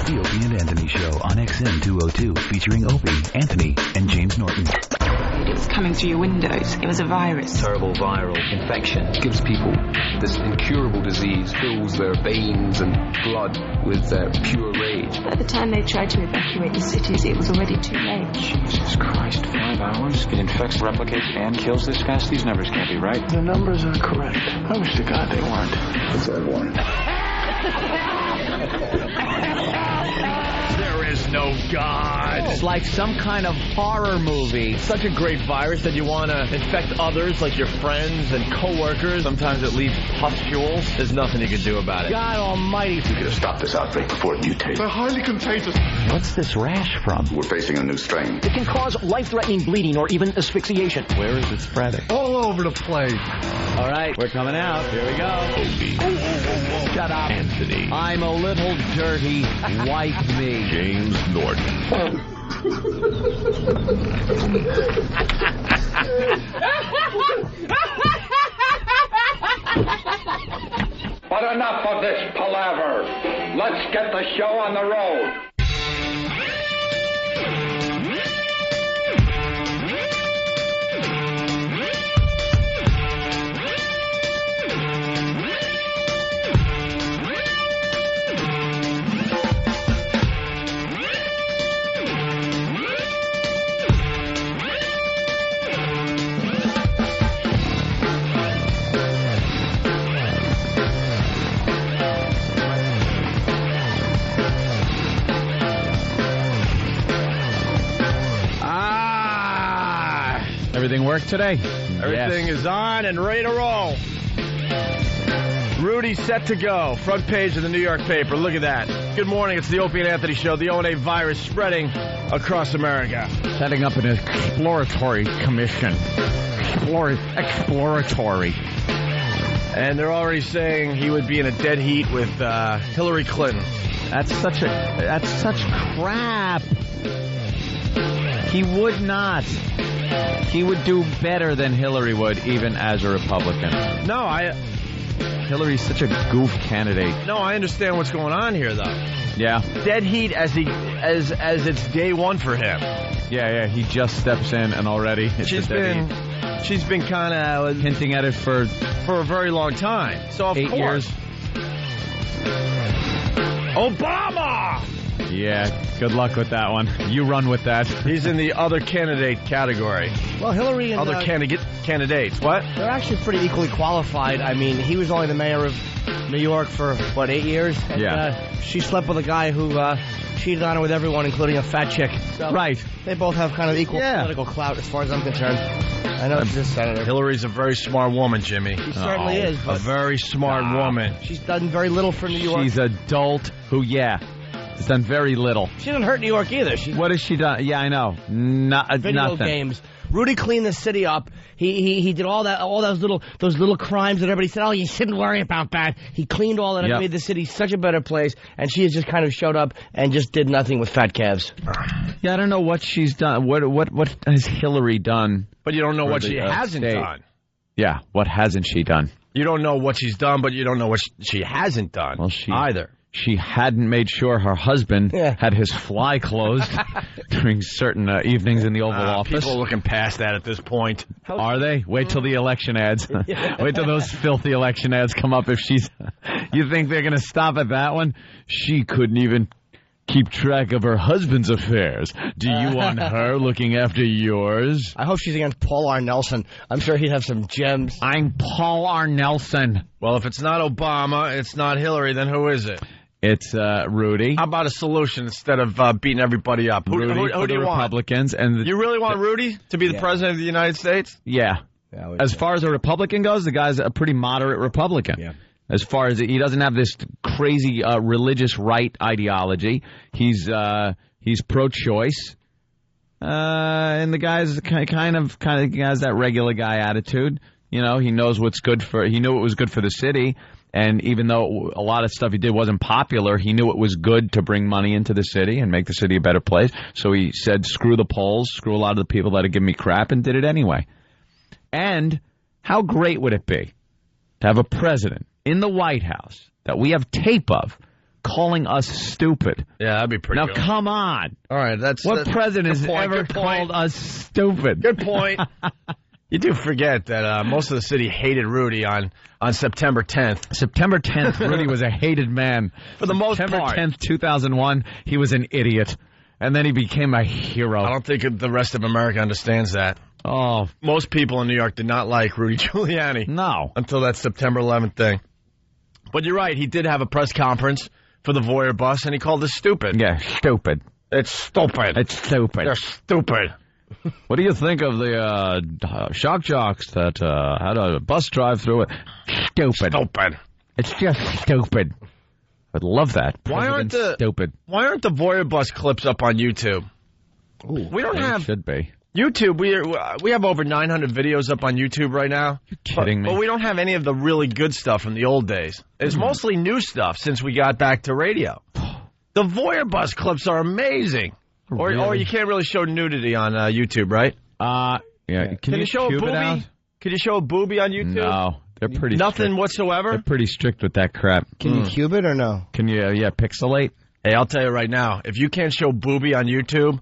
The Opie and Anthony Show on XM 202, featuring Opie, Anthony, and James Norton. It was coming through your windows. It was a virus. Terrible viral infection. Gives people this incurable disease, fills their veins and blood with pure rage. By the time they tried to evacuate the cities, it was already too late. Jesus Christ, 5 hours? It infects, replicates, and kills this fast? These numbers can't be right. The numbers are correct. I wish to God they weren't. What's that, Warren? There is no God. It's like some kind of horror movie. Such a great virus that you want to infect others, like your friends and coworkers. Sometimes it leaves pustules. There's nothing you can do about it. God almighty. We could have stopped this outbreak before it mutated. They're highly contagious. What's this rash from? We're facing a new strain. It can cause life-threatening bleeding or even asphyxiation. Where is it spreading? All over the place. All right, we're coming out. Here we go. Opie. Shut up. Anthony. I'm a little dirty. Wipe me. James Norton. But enough of this palaver. Let's get the show on the road. Everything worked today? Everything is on and ready to roll. Rudy's set to go. Front page of the New York paper. Look at that. Good morning. It's the Opie and Anthony Show. The O&A virus spreading across America. Setting up an exploratory commission. Exploratory. And they're already saying he would be in a dead heat with Hillary Clinton. That's such crap. He would not. He would do better than Hillary would, even as a Republican. No, Hillary's such a goof candidate. No, I understand what's going on here, though. Yeah. Dead heat as it's day one for him. Yeah. He just steps in, and already it's she's been kind of hinting at it for a very long time. So of 8 course, years. Obama. Yeah, good luck with that one. You run with that. He's in the other candidate category. Well, Hillary and other candidates. What? They're actually pretty equally qualified. I mean, he was only the mayor of New York for, 8 years? And, yeah. She slept with a guy who cheated on her with everyone, including a fat chick. So right. They both have kind of equal political clout, as far as I'm concerned. I know she's a senator. Hillary's a very smart woman, Jimmy. She certainly is. But a very smart woman. She's done very little for New York. She's adult who, has done very little. She didn't hurt New York either. What has she done? Yeah, I know. Video nothing. Games. Rudy cleaned the city up. He did all those little crimes that everybody said, oh, you shouldn't worry about that. He cleaned all that up, made the city such a better place, and she has just kind of showed up and just did nothing with fat calves. Yeah, I don't know what she's done. What has Hillary done? But you don't know what she hasn't done. Yeah, what hasn't she done? You don't know what she's done, but you don't know what she hasn't done either. She hadn't made sure her husband had his fly closed during certain evenings in the Oval Office. People are looking past that at this point. Are they? Wait till the election ads. Wait till those filthy election ads come up. If she's, you think they're going to stop at that one? She couldn't even keep track of her husband's affairs. Do you want her looking after yours? I hope she's against Paul R. Nelson. I'm sure he'd have some gems. I'm Paul R. Nelson. Well, if it's not Obama, it's not Hillary, then who is it? It's Rudy. How about a solution instead of beating everybody up? Who do you Republicans want? And you really want Rudy to be the president of the United States? Yeah. As far as a Republican goes, the guy's a pretty moderate Republican. Yeah. As far as he doesn't have this crazy religious right ideology, he's pro-choice, and the guy's kind of has that regular guy attitude. You know, he knows what's good he knew it was good for the city. And even though a lot of stuff he did wasn't popular, he knew it was good to bring money into the city and make the city a better place. So he said, screw the polls, screw a lot of the people that are giving me crap, and did it anyway. And how great would it be to have a president in the White House that we have tape of calling us stupid. Yeah, that'd be pretty Now, good. come on. All right, What president has ever called us stupid? Good point. You do forget that most of the city hated Rudy on September 10th. September 10th, Rudy was a hated man. For the most September part. 10th, 2001, he was an idiot. And then he became a hero. I don't think the rest of America understands that. Oh. Most people in New York did not like Rudy Giuliani. No. Until that September 11th thing. But you're right, he did have a press conference for the Voyeur bus, and he called us stupid. Yeah, stupid. It's stupid. It's stupid. They're stupid. What do you think of the shock jocks that had a bus drive through it? Stupid. Stupid. It's just stupid. I'd love that. Why aren't stupid? Why aren't the Voyeur bus clips up on YouTube? Ooh, we don't have. Should be. YouTube, we have over 900 videos up on YouTube right now. You're kidding me. But we don't have any of the really good stuff from the old days. It's mostly new stuff since we got back to radio. The Voyeur bus clips are amazing. Or you can't really show nudity on YouTube, right? Yeah. Can you show a cube it boobie? out? Can you show a boobie on YouTube? No, they're pretty Nothing strict. whatsoever? They're pretty strict with that crap. Can you cube it or no? Can you, pixelate? Hey, I'll tell you right now, if you can't show boobie on YouTube,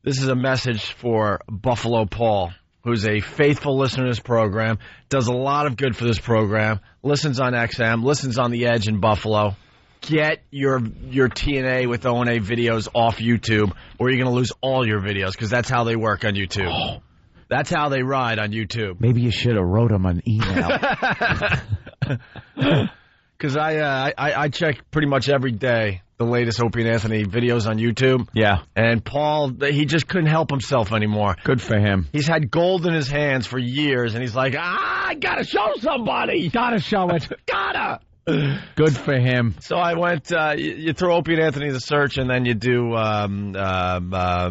this is a message for Buffalo Paul, who's a faithful listener to this program, does a lot of good for this program, listens on XM, listens on The Edge in Buffalo. Get your TNA with O&A videos off YouTube, or you're going to lose all your videos, because that's how they work on YouTube. Oh. That's how they ride on YouTube. Maybe you should have wrote him an email. Because I check pretty much every day the latest Opie and Anthony videos on YouTube. Yeah. And Paul, he just couldn't help himself anymore. Good for him. He's had gold in his hands for years, and he's like, I got to show somebody. Gotta show it. Gotta. Good for him. So I went, you throw Opie and Anthony in the search, and then you do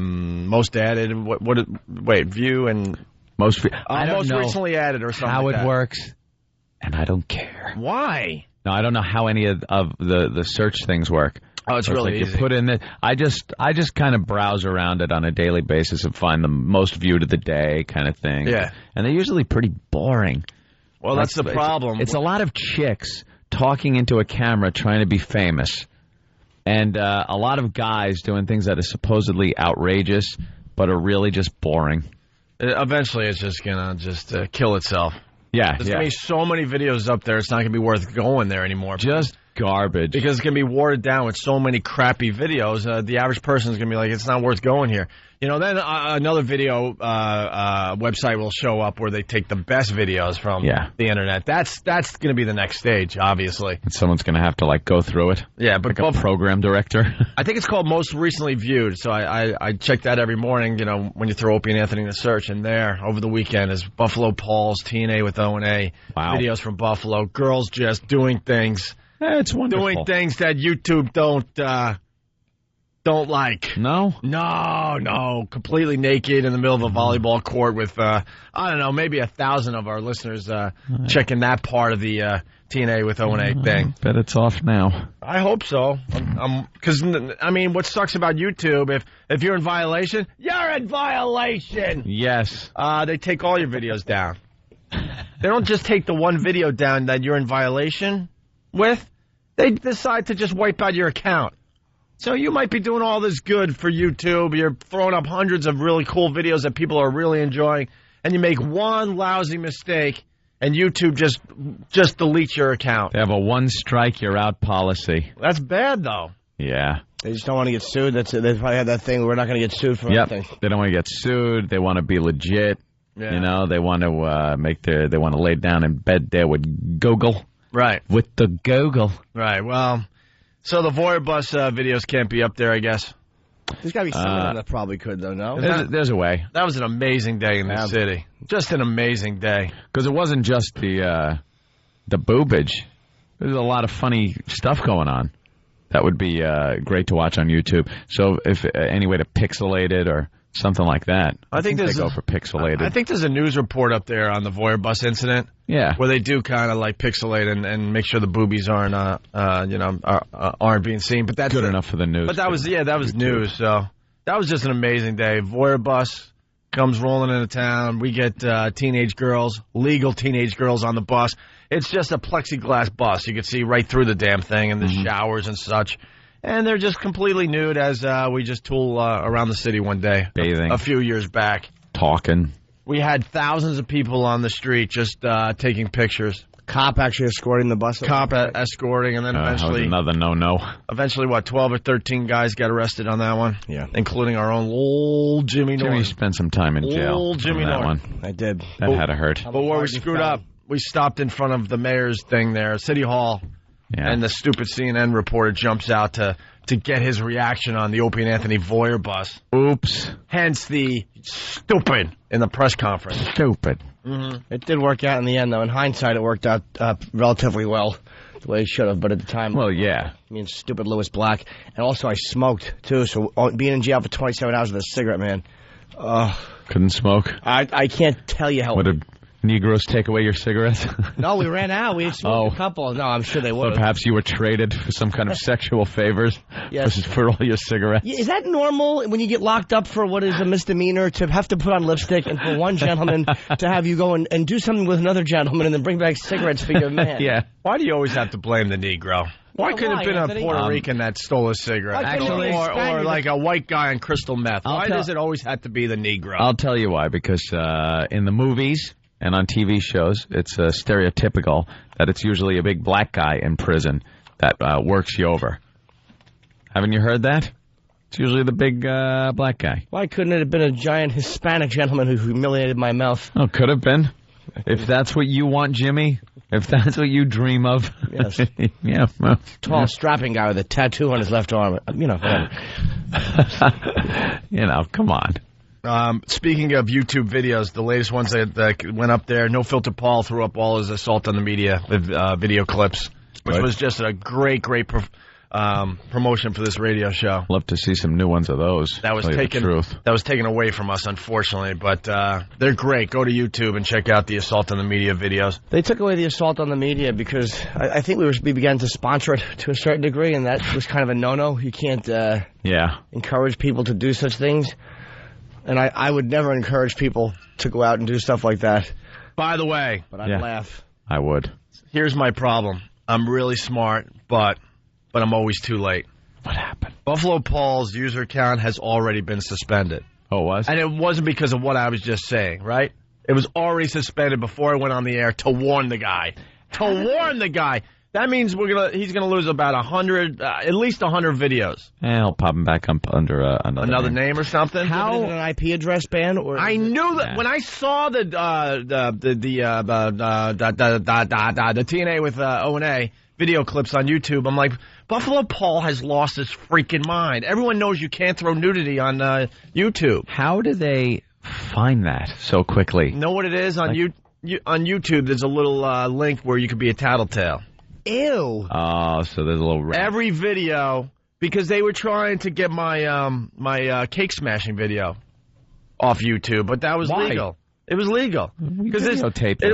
most added. View and most recently added or something how like it that. works, and I don't care. Why? No, I don't know how any of the search things work. Oh, it's really like easy. You put in the. I just kind of browse around it on a daily basis and find the most viewed of the day kind of thing. Yeah, and they're usually pretty boring. Well, that's the problem. It's a lot of chicks talking into a camera trying to be famous, and a lot of guys doing things that are supposedly outrageous but are really just boring. Eventually, it's just gonna kill itself. Yeah, There's gonna be so many videos up there, it's not gonna be worth going there anymore. Just garbage. Because it's gonna be watered down with so many crappy videos. The average person is gonna be like, it's not worth going here. You know, then another video website will show up where they take the best videos from the internet. That's going to be the next stage, obviously. And someone's going to have to, go through it. Yeah, but like a program director. I think it's called most recently viewed, so I check that every morning, when you throw Opie and Anthony in the search, and there, over the weekend, is Buffalo Paul's TNA with O&A, videos from Buffalo, girls just doing things. Yeah, it's wonderful. Doing things that YouTube don't like. No? No. Completely naked in the middle of a volleyball court with, I don't know, maybe 1,000 of our listeners checking that part of the TNA with O&A thing. Bet it's off now. I hope so. Because, what sucks about YouTube, if you're in violation, you're in violation! Yes. They take all your videos down. They don't just take the one video down that you're in violation with. They decide to just wipe out your account. So you might be doing all this good for YouTube. You're throwing up hundreds of really cool videos that people are really enjoying, and you make one lousy mistake, and YouTube just deletes your account. They have a one strike, you're out policy. That's bad, though. Yeah. They just don't want to get sued. They probably have that thing where we're not going to get sued for anything. They don't want to get sued. They want to be legit. Yeah. They want to they want to lay down in bed there with Google. Right. With the Google. Right. Well, so the Voyeur bus videos can't be up there, I guess. There's got to be some of them that probably could, though, no? There's a way. That was an amazing day in the city. Just an amazing day. Because it wasn't just the boobage. There's a lot of funny stuff going on. That would be great to watch on YouTube. So if any way to pixelate it or something like that. I think they go for pixelated. I think there's a news report up there on the Voyeur bus incident. Yeah, where they do kind of pixelate and make sure the boobies aren't being seen. But that's good enough for the news. But that was news. So that was just an amazing day. Voyeur bus comes rolling into town. We get teenage girls, legal teenage girls on the bus. It's just a plexiglass bus. You can see right through the damn thing and the showers and such. And they're just completely nude as we just tool around the city one day. Bathing. A few years back. Talking. We had thousands of people on the street just taking pictures. Cop actually escorting the bus. Cop escorting, and then eventually... another no-no. Eventually, 12 or 13 guys got arrested on that one? Yeah. Including our own old Jimmy Norton. Jimmy spent some time in jail. Old Jimmy on that Norton. one. I did. That had to hurt. But where we screwed up, we stopped in front of the mayor's thing there, City Hall, and the stupid CNN reporter jumps out to get his reaction on the Opie and Anthony Voyeur bus. Oops. Hence the stupid in the press conference. Stupid. Mm-hmm. It did work out in the end, though. In hindsight, it worked out relatively well, the way it should have. But at the time, well, yeah. I mean, stupid Louis Black. And also, I smoked, too. So being in jail for 27 hours with a cigarette, man. Couldn't smoke? I can't tell you how... What did Negroes take away your cigarettes? No, we ran out. We had smoked a couple. No, I'm sure they would. But perhaps you were traded for some kind of sexual favors for all your cigarettes. Is that normal when you get locked up for what is a misdemeanor to have to put on lipstick and for one gentleman to have you go and do something with another gentleman and then bring back cigarettes for your man? Yeah. Why do you always have to blame the Negro? Why couldn't it have been Anthony? a Puerto Rican that stole a cigarette? Actually, or like a white guy on crystal meth. Why does it always have to be the Negro? I'll tell you why. Because in the movies and on TV shows, it's stereotypical that it's usually a big black guy in prison that works you over. Haven't you heard that? It's usually the big black guy. Why couldn't it have been a giant Hispanic gentleman who humiliated my mouth? Oh, could have been. If that's what you want, Jimmy. If that's what you dream of. Yes. Yeah. Well, tall, strapping guy with a tattoo on his left arm. You know, whatever. Come on. Speaking of YouTube videos, the latest ones that went up there, No Filter Paul threw up all his assault on the media video clips, which was just a great promotion for this radio show. Love to see some new ones of those. That was taken away from us, unfortunately, but they're great. Go to YouTube and check out the assault on the media videos. They took away the assault on the media because I think we began to sponsor it to a certain degree, and that was kind of a no-no. You can't encourage people to do such things. And I would never encourage people to go out and do stuff like that. By the way, but I'd laugh. I would. Here's my problem. I'm really smart, but I'm always too late. What happened? Buffalo Paul's user account has already been suspended. Oh, it was? And it wasn't because of what I was just saying, right? It was already suspended before I went on the air to warn the guy. That means he's gonna lose about 100, at least 100 videos. I'll pop him back up under another name or something. How? Is it an IP address ban? Or I knew that when I saw the TNA with O&A video clips on YouTube. I'm like, Buffalo Paul has lost his freaking mind. Everyone knows you can't throw nudity on YouTube. How do they find that so quickly? You know what it is on on YouTube? There's a little link where you could be a tattletale. Ew. Oh, so there's a little... Every video, because they were trying to get my my cake smashing video off YouTube, but that was legal. It was legal. Because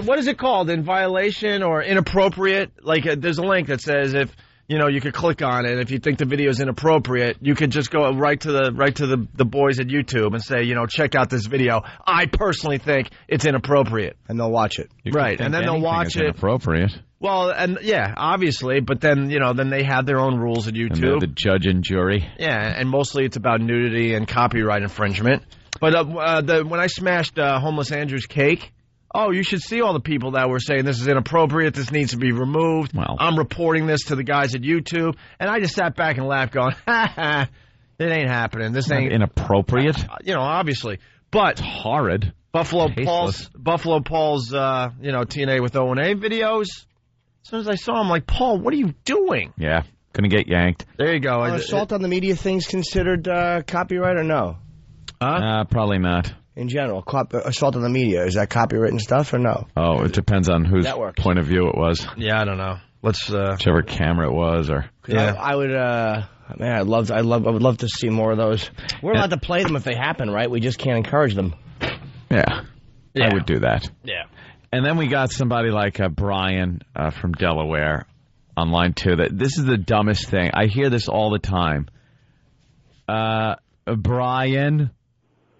what is it called? In violation or inappropriate? Like there's a link that says if you could click on it. If you think the video is inappropriate, you could just go right to the boys at YouTube and say, check out this video. I personally think it's inappropriate, and they'll watch it. Right, and then they'll watch it. Inappropriate. Well, and obviously, but then then they have their own rules at YouTube. And they're the judge and jury. Yeah, and mostly it's about nudity and copyright infringement. But when I smashed Homeless Andrew's cake, you should see all the people that were saying this is inappropriate, this needs to be removed. Well, I'm reporting this to the guys at YouTube, and I just sat back and laughed, going, it ain't happening. This ain't inappropriate. Obviously, but it's horrid. Buffalo Paul's TNA with O&A videos. As soon as I saw him, like, Paul, what are you doing? Yeah, gonna get yanked. There you go. Assault on the media things considered copyright or no? Probably not. In general, assault on the media, is that copywritten stuff or no? Oh, it depends on whose Networks. point of view it was. Yeah, I don't know. Let's whichever camera it was, or I would. Man, I would love to see more of those. We're allowed to play them if they happen, right? We just can't encourage them. Yeah. I would do that. Yeah. And then we got somebody like Brian from Delaware on line 2. This is the dumbest thing. I hear this all the time. Brian.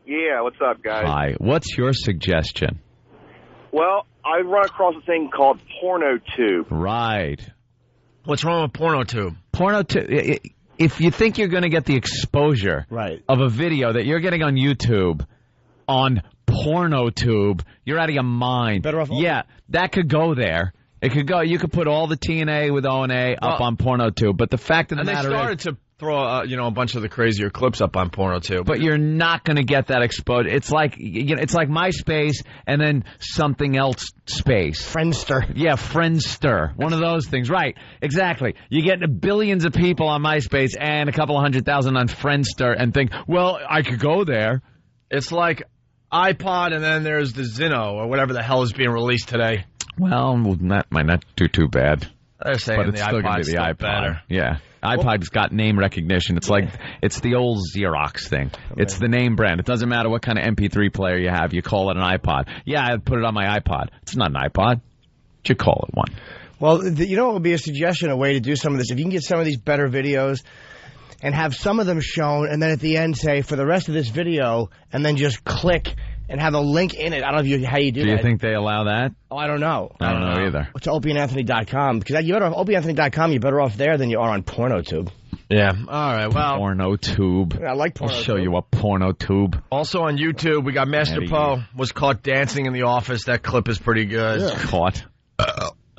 Yeah, what's up, guys? Hi. What's your suggestion? Well, I run across a thing called PornoTube. Right. What's wrong with PornoTube? PornoTube. If you think you're going to get the exposure of a video that you're getting on YouTube on PornoTube, you're out of your mind. Better off. Yeah, that could go there. It could go. You could put all the TNA with O&A up on PornoTube, but the fact of the matter is, they started to throw a bunch of the crazier clips up on PornoTube. But you're not going to get that exposure. It's like it's like MySpace and then something else space. Friendster. Yeah, Friendster. One of those things. Right. Exactly. You get billions of people on MySpace and a couple of 100,000 on Friendster and think, well, I could go there. It's like iPod and then there's the Zinno or whatever the hell is being released today. Well, that might not do too bad. They're saying but it's the still going to iPod's be the still iPod. better. Yeah. iPod's got name recognition. It's like it's the old Xerox thing. It's the name brand. It doesn't matter what kind of MP3 player you have. You call it an iPod. Yeah, I'd put it on my iPod. It's not an iPod. You call it one. Well, you know what would be a suggestion, a way to do some of this? If you can get some of these better videos and have some of them shown, and then at the end say, for the rest of this video, and then just click and have a link in it. I don't know how you do that. Do you think they allow that? Oh, I don't know. I don't know either. It's opieandanthony.com. Because you better off opieandanthony.com. You're better off there than you are on PornoTube. Yeah. All right. Well, PornoTube. I like PornoTube. I'll show you a PornoTube. Also on YouTube, we got Master Poe was caught dancing in the office. That clip is pretty good. Yeah. Caught.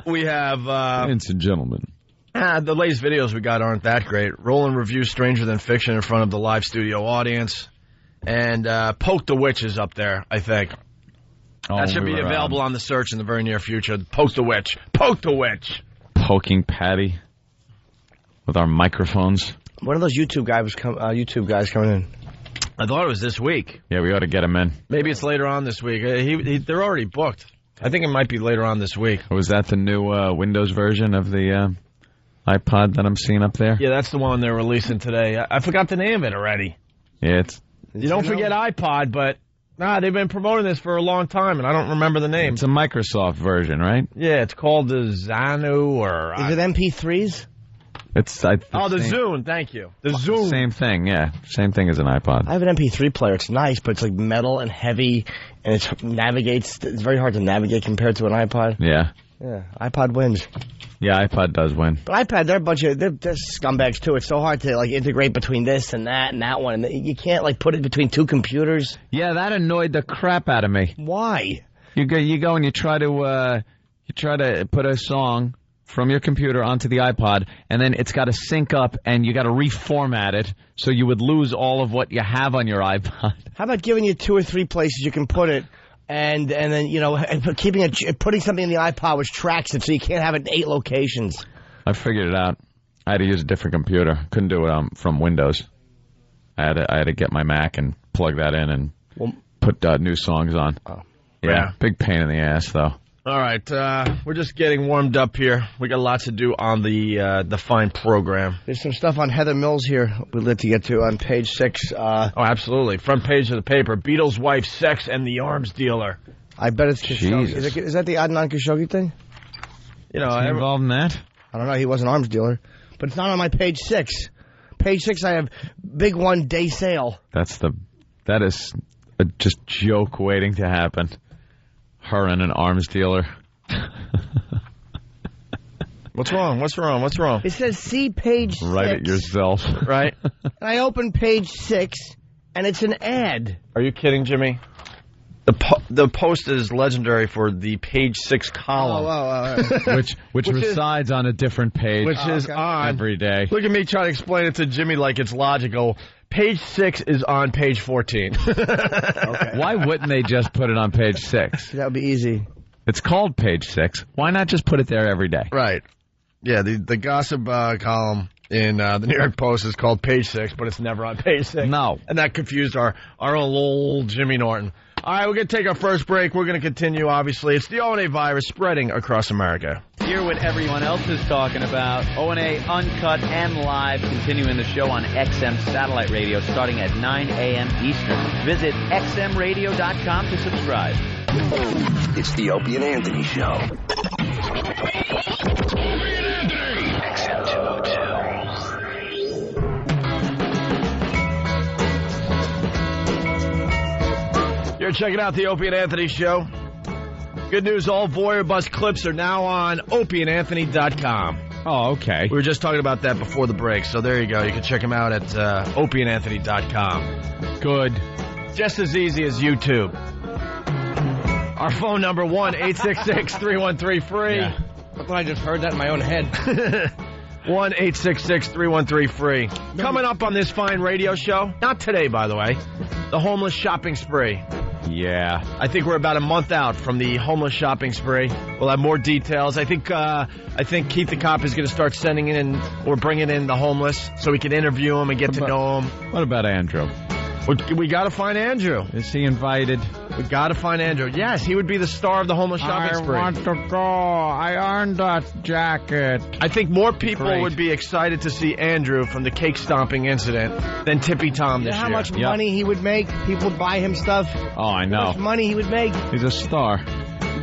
We have ladies and gentlemen. The latest videos we got aren't that great. Roland reviews Stranger Than Fiction in front of the live studio audience. And Poke the Witch is up there, I think. That should be available on the search in the very near future. Poke the Witch. Poke the Witch. Poking Patty with our microphones. When are those YouTube guys coming in? I thought it was this week. Yeah, we ought to get them in. Maybe it's later on this week. They're already booked. I think it might be later on this week. Was that the new Windows version of the iPod that I'm seeing up there? Yeah, that's the one they're releasing today. I forgot the name of it already. Yeah, it's... You don't forget iPod, but they've been promoting this for a long time, and I don't remember the name. It's a Microsoft version, right? Yeah, it's called the Zanu, or... Is it MP3s? It's the Zune, thank you. The Zune. Same thing, yeah. Same thing as an iPod. I have an MP3 player. It's nice, but it's like metal and heavy, and it navigates. It's very hard to navigate compared to an iPod. Yeah. Yeah, iPod wins. Yeah, iPod does win. But iPad, they're a bunch of they're scumbags too. It's so hard to integrate between this and that one. And you can't put it between two computers. Yeah, that annoyed the crap out of me. Why? You go and you try to put a song from your computer onto the iPod, and then it's got to sync up, and you got to reformat it, so you would lose all of what you have on your iPod. How about giving you 2 or 3 places you can put it? And then putting something in the iPod which tracks it, so you can't have it in 8 locations. I figured it out. I had to use a different computer. Couldn't do it from Windows. I had to get my Mac and plug that in and put new songs on. Oh. Yeah, big pain in the ass though. All right, we're just getting warmed up here. We got lots to do on the fine program. There's some stuff on Heather Mills here we'd like to get to on page 6. Oh, absolutely. Front page of the paper. Beatles' wife, sex, and the arms dealer. I bet it's Khashoggi. Is that the Adnan Khashoggi thing? Is he involved in that? I don't know. He was an arms dealer. But it's not on my page 6. Page 6, I have big one-day sale. That is a just joke waiting to happen. Her and an arms dealer. What's wrong? It says see page 6. Write it yourself. Right? And I open page 6, and it's an ad. Are you kidding, Jimmy? The Post is legendary for the page 6 column. which resides on a different page. Which is on every day. Look at me trying to explain it to Jimmy like it's logical. Page 6 is on page 14. Okay. Why wouldn't they just put it on page 6? That would be easy. It's called page 6. Why not just put it there every day? Right. Yeah, the gossip column in the New York Post is called page 6, but it's never on page 6. No. And that confused our own old Jimmy Norton. All right, we're going to take our first break. We're going to continue, obviously. It's the O&A virus spreading across America. Hear what everyone else is talking about. O&A Uncut and Live, continuing the show on XM Satellite Radio starting at 9 a.m. Eastern. Visit xmradio.com to subscribe. It's the Opie and Anthony Show. XM 202. You're checking out the Opie and Anthony Show. Good news, all Voyeur Bus clips are now on opieandanthony.com. Oh, okay. We were just talking about that before the break, so there you go. You can check them out at opieandanthony.com. Good. Just as easy as YouTube. Our phone number, 1-866-313-FREE. I thought I just heard that in my own head. 1-866-313-FREE. Coming up on this fine radio show, not today, by the way, the homeless shopping spree. Yeah. I think we're about a month out from the homeless shopping spree. We'll have more details. I think Keith the Cop is going to start sending in or bringing in the homeless so we can interview them and get to know them. What about Andrew? We got to find Andrew. Is he invited? We got to find Andrew. Yes, he would be the star of the homeless shopping spree. I want to go. I earned that jacket. I think more people would be excited to see Andrew from the cake stomping incident than Tippy Tom this year. How much money he would make? People would buy him stuff. Oh, I know. How much money he would make? He's a star.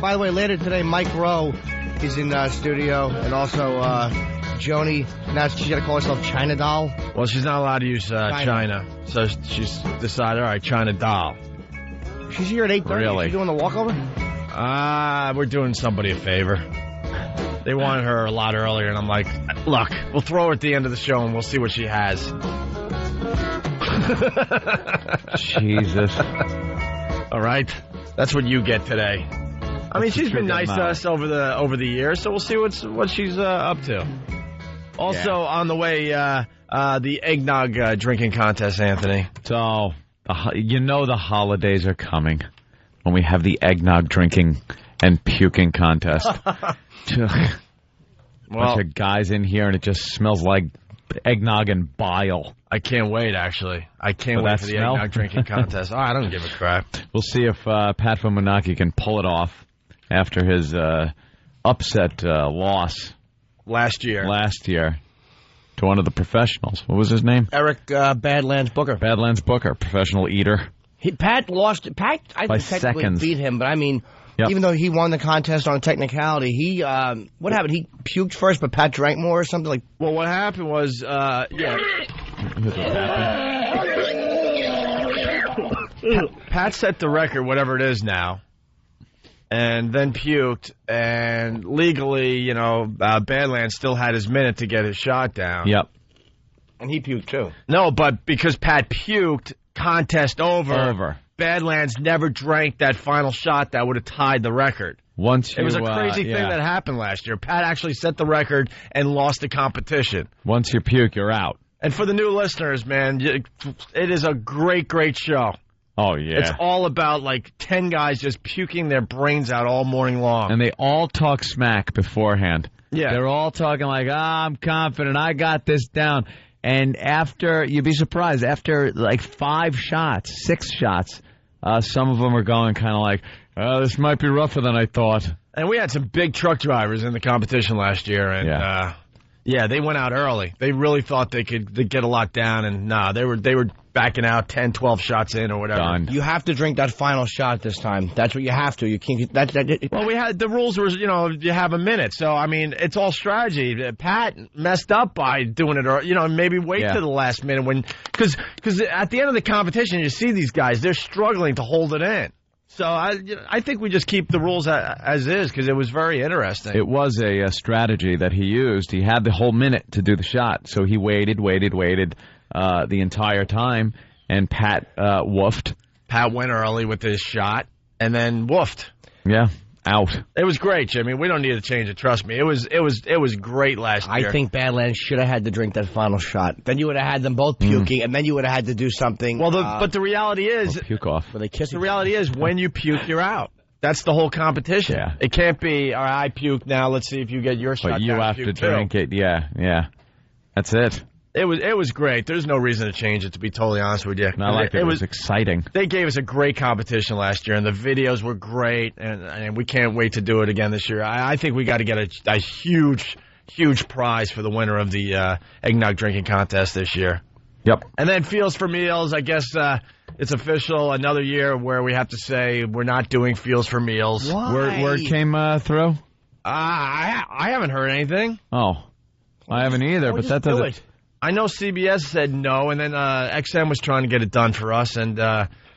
By the way, later today, Mike Rowe is in studio, and also Joni. Now she's got to call herself China Doll. Well, she's not allowed to use China, so she's decided, all right, China Doll. She's here at 8:30. Really? Is she doing the walkover? We're doing somebody a favor. They wanted her a lot earlier, and I'm like, look, we'll throw her at the end of the show, and we'll see what she has. Jesus. All right, that's what you get today. I mean, she's been nice to us over the years, so we'll see what she's up to. Also on the way, the eggnog drinking contest, Anthony. So, the holidays are coming when we have the eggnog drinking and puking contest. Bunch of guys in here, and it just smells like eggnog and bile. I can't wait, actually. I can't wait for the eggnog drinking contest. Oh, I don't give a crap. We'll see if Pat Fomenaki can pull it off after his upset loss last year to one of the professionals. What was his name? Eric Badlands Booker. Badlands Booker, professional eater. Pat lost. Pat, I by think technically seconds. beat him, but I mean, even though he won the contest on a technicality, he what happened? He puked first, but Pat drank more or something like. Well, what happened was, Pat set the record, whatever it is now, and then puked, and legally, Badlands still had his minute to get his shot down. Yep. And he puked too. No, but because Pat puked, contest over. Badlands never drank that final shot that would have tied the record. It was a crazy thing that happened last year. Pat actually set the record and lost the competition. Once you puke, you're out. And for the new listeners, man, it is a great, great show. Oh, yeah. It's all about, 10 guys just puking their brains out all morning long. And they all talk smack beforehand. Yeah. They're all talking like, I'm confident, I got this down. And you'd be surprised, after 5 shots, 6 shots, some of them are going kind of like, this might be rougher than I thought. And we had some big truck drivers in the competition last year, and they went out early. They really thought they could get a lot down, and they were backing out 10, 12 shots in or whatever. Done. You have to drink that final shot this time. That's what you have to. You can't. Well, we had the rules were, you have a minute. So I mean, it's all strategy. Pat messed up by doing it, or maybe wait to the last minute because at the end of the competition, you see these guys, they're struggling to hold it in. So I think we just keep the rules as is because it was very interesting. It was a strategy that he used. He had the whole minute to do the shot, so he waited the entire time, and Pat woofed. Pat went early with his shot and then woofed. Yeah, out. It was great, Jimmy. We don't need to change it. Trust me. It was great last year. I think Badlands should have had to drink that final shot. Then you would have had them both puking, and then you would have had to do something. Well, but the reality is, puke off. The reality is, when you puke, you're out. That's the whole competition. Yeah. It can't be, all right, I puked now. Let's see if you get your shot. But you have to drink it. Yeah. That's it. It was great. There's no reason to change it, to be totally honest with you. And I liked it. It was exciting. They gave us a great competition last year, and the videos were great, and we can't wait to do it again this year. I think we got to get a huge, huge prize for the winner of the eggnog drinking contest this year. Yep. And then Feels for Meals, I guess it's official, another year where we have to say we're not doing Feels for Meals. Why? Word came through? I haven't heard anything. Oh, I haven't either, but that doesn't... I know CBS said no, and then XM was trying to get it done for us, and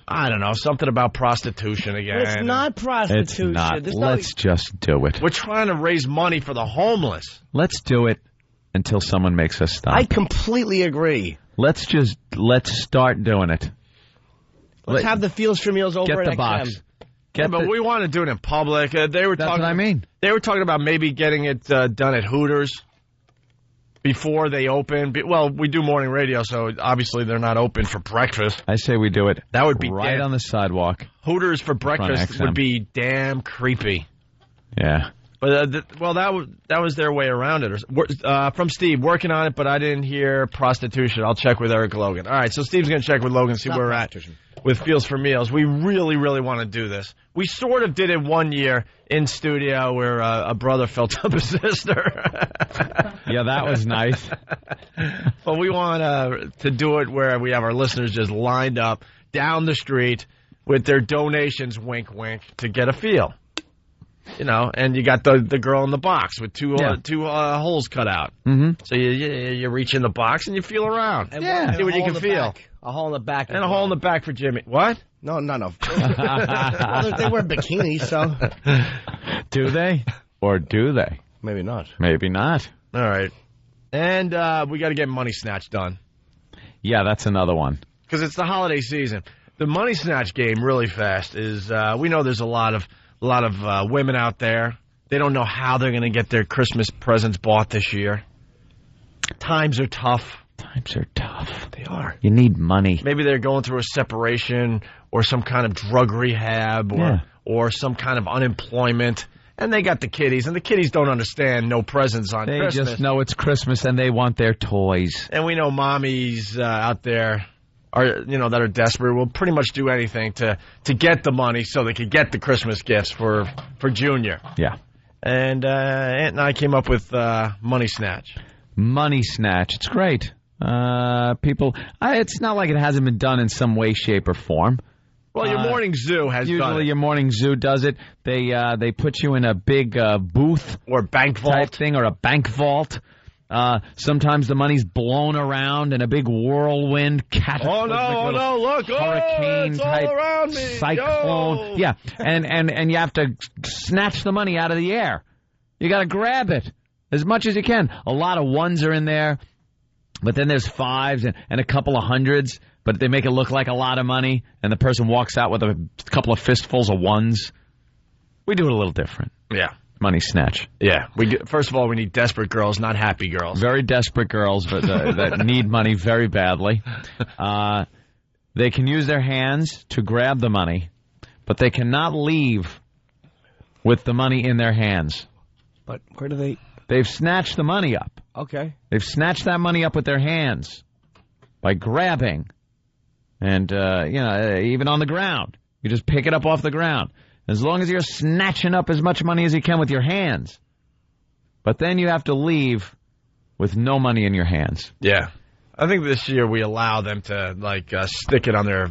I don't know, something about prostitution again. It's not prostitution. It's not. There's Let's just do it. We're trying to raise money for the homeless. Let's do it until someone makes us stop. I completely agree. Let's start doing it. Let's have the Feels for Meals over Get at the box. XM. But we want to do it in public. They were That's talking. what I mean. They were talking about maybe getting it done at Hooters before they open. Well, we do morning radio, so obviously they're not open for breakfast. I say we do it. That would be right on the sidewalk. Hooters for breakfast would be damn creepy. Yeah. But that was their way around it. From Steve, working on it, but I didn't hear prostitution. I'll check with Eric Logan. All right, so Steve's going to check with Logan, see where we're at with Feels for Meals. We really, really want to do this. We sort of did it one year in studio where a brother felt up his sister. Yeah, that was nice. But we want to do it where we have our listeners just lined up down the street with their donations, wink, wink, to get a feel. You know, and you got the girl in the box with two holes cut out. Mm-hmm. So you reach in the box and you feel around. And see what you can feel. A hole in the back. And a hole in the back for Jimmy. What? No. Well, they wear bikinis, so. Do they? Or do they? Maybe not. Maybe not. All right. And we got to get Money Snatch done. Yeah, that's another one. Because it's the holiday season. The Money Snatch game, really fast, is we know there's a lot of women out there. They don't know how they're going to get their Christmas presents bought this year. Times are tough. Times are tough. They are. You need money. Maybe they're going through a separation or some kind of drug rehab or some kind of unemployment. And they got the kiddies, and the kiddies don't understand no presents on Christmas. They just know it's Christmas, and they want their toys. And we know mommies out there that are desperate will pretty much do anything to get the money so they could get the Christmas gifts for Junior. Yeah. And Aunt and I came up with Money Snatch. Money Snatch. It's great. It's not like it hasn't been done in some way, shape, or form. Well, your morning zoo has done it. Usually your morning zoo does it. They put you in a big booth. Or bank vault. Type thing, or a bank vault. Sometimes the money's blown around in a big whirlwind, cataclysmic look, hurricane type around me. cyclone. Yo. Yeah, and you have to snatch the money out of the air. You got to grab it as much as you can. A lot of ones are in there, but then there's fives and a couple of hundreds, but they make it look like a lot of money, and the person walks out with a couple of fistfuls of ones. We do it a little different. Yeah. Money Snatch. Yeah. First of all, we need desperate girls, not happy girls. Very desperate girls but that need money very badly. They can use their hands to grab the money, but they cannot leave with the money in their hands. But where do they... They've snatched the money up. Okay. They've snatched that money up with their hands by grabbing. And, even on the ground. You just pick it up off the ground. As long as you're snatching up as much money as you can with your hands. But then you have to leave with no money in your hands. Yeah. I think this year we allow them to, stick it on their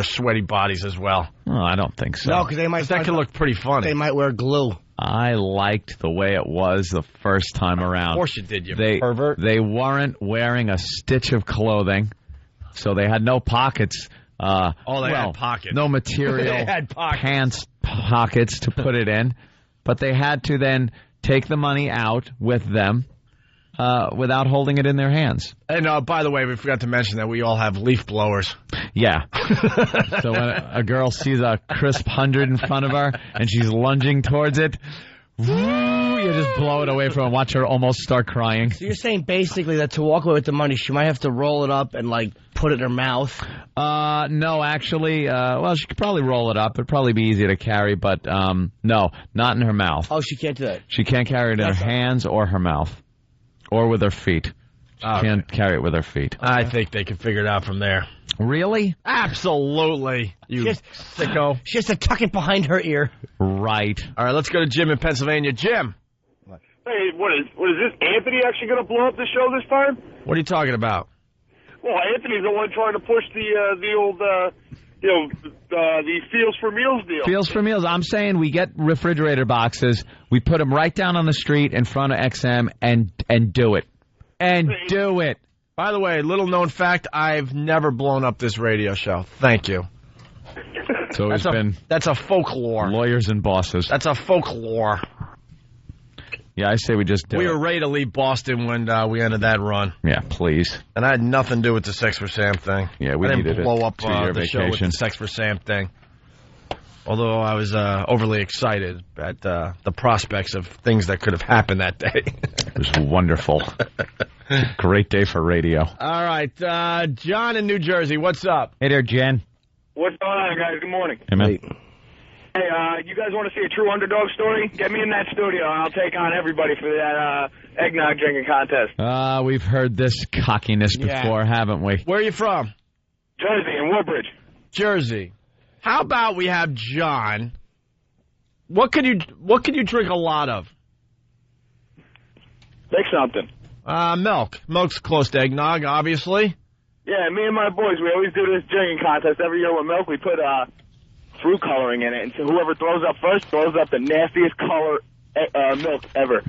sweaty bodies as well. Oh, I don't think so. No, because that could look pretty funny. They might wear glue. I liked the way it was the first time around. Of course you did, pervert. They weren't wearing a stitch of clothing, so they had no pockets. They had pockets. No material They had pockets. Pants pockets to put it in. But they had to then take the money out with them without holding it in their hands. And by the way, we forgot to mention that we all have leaf blowers. Yeah. So when a girl sees a crisp 100 in front of her and she's lunging towards it, you just blow it away from her and watch her almost start crying. So you're saying basically that to walk away with the money, she might have to roll it up and, put it in her mouth? No, actually, she could probably roll it up. It'd probably be easy to carry, but no, not in her mouth. Oh, she can't do that? She can't carry it in her hands or her mouth. Or with her feet. She can't carry it with her feet. I think they can figure it out from there. Really? Absolutely. Sicko. She has to tuck it behind her ear. Right. All right, let's go to Jim in Pennsylvania. Jim. Hey, what is this? Anthony actually going to blow up the show this time? What are you talking about? Well, Anthony's the one trying to push the old, the Feels for Meals deal. Feels for Meals. I'm saying we get refrigerator boxes, we put them right down on the street in front of XM and do it. And do it. By the way, little known fact, I've never blown up this radio show. Thank you. It's always been that's a folklore. Lawyers and bosses. That's a folklore. Yeah, I say we just do We it. were ready to leave Boston when we ended that run. Yeah, please. And I had nothing to do with the Sex for Sam thing. Yeah, we I didn't needed blow a up the 2-year show with the vacation. Sex for Sam thing. Although I was overly excited at the prospects of things that could have happened that day. It was wonderful. Great day for radio. All right, John in New Jersey, what's up? Hey there, Jen. What's going on, guys? Good morning. Hey, man. Hey, you guys want to see a true underdog story? Get me in that studio, and I'll take on everybody for that eggnog drinking contest. We've heard this cockiness before, haven't we? Where are you from? Jersey, in Woodbridge. Jersey. How about we have John? What could you drink a lot of? Make something. Milk. Milk's close to eggnog, obviously. Yeah, me and my boys, we always do this drinking contest every year with milk. We put fruit coloring in it, and so whoever throws up first throws up the nastiest color milk ever.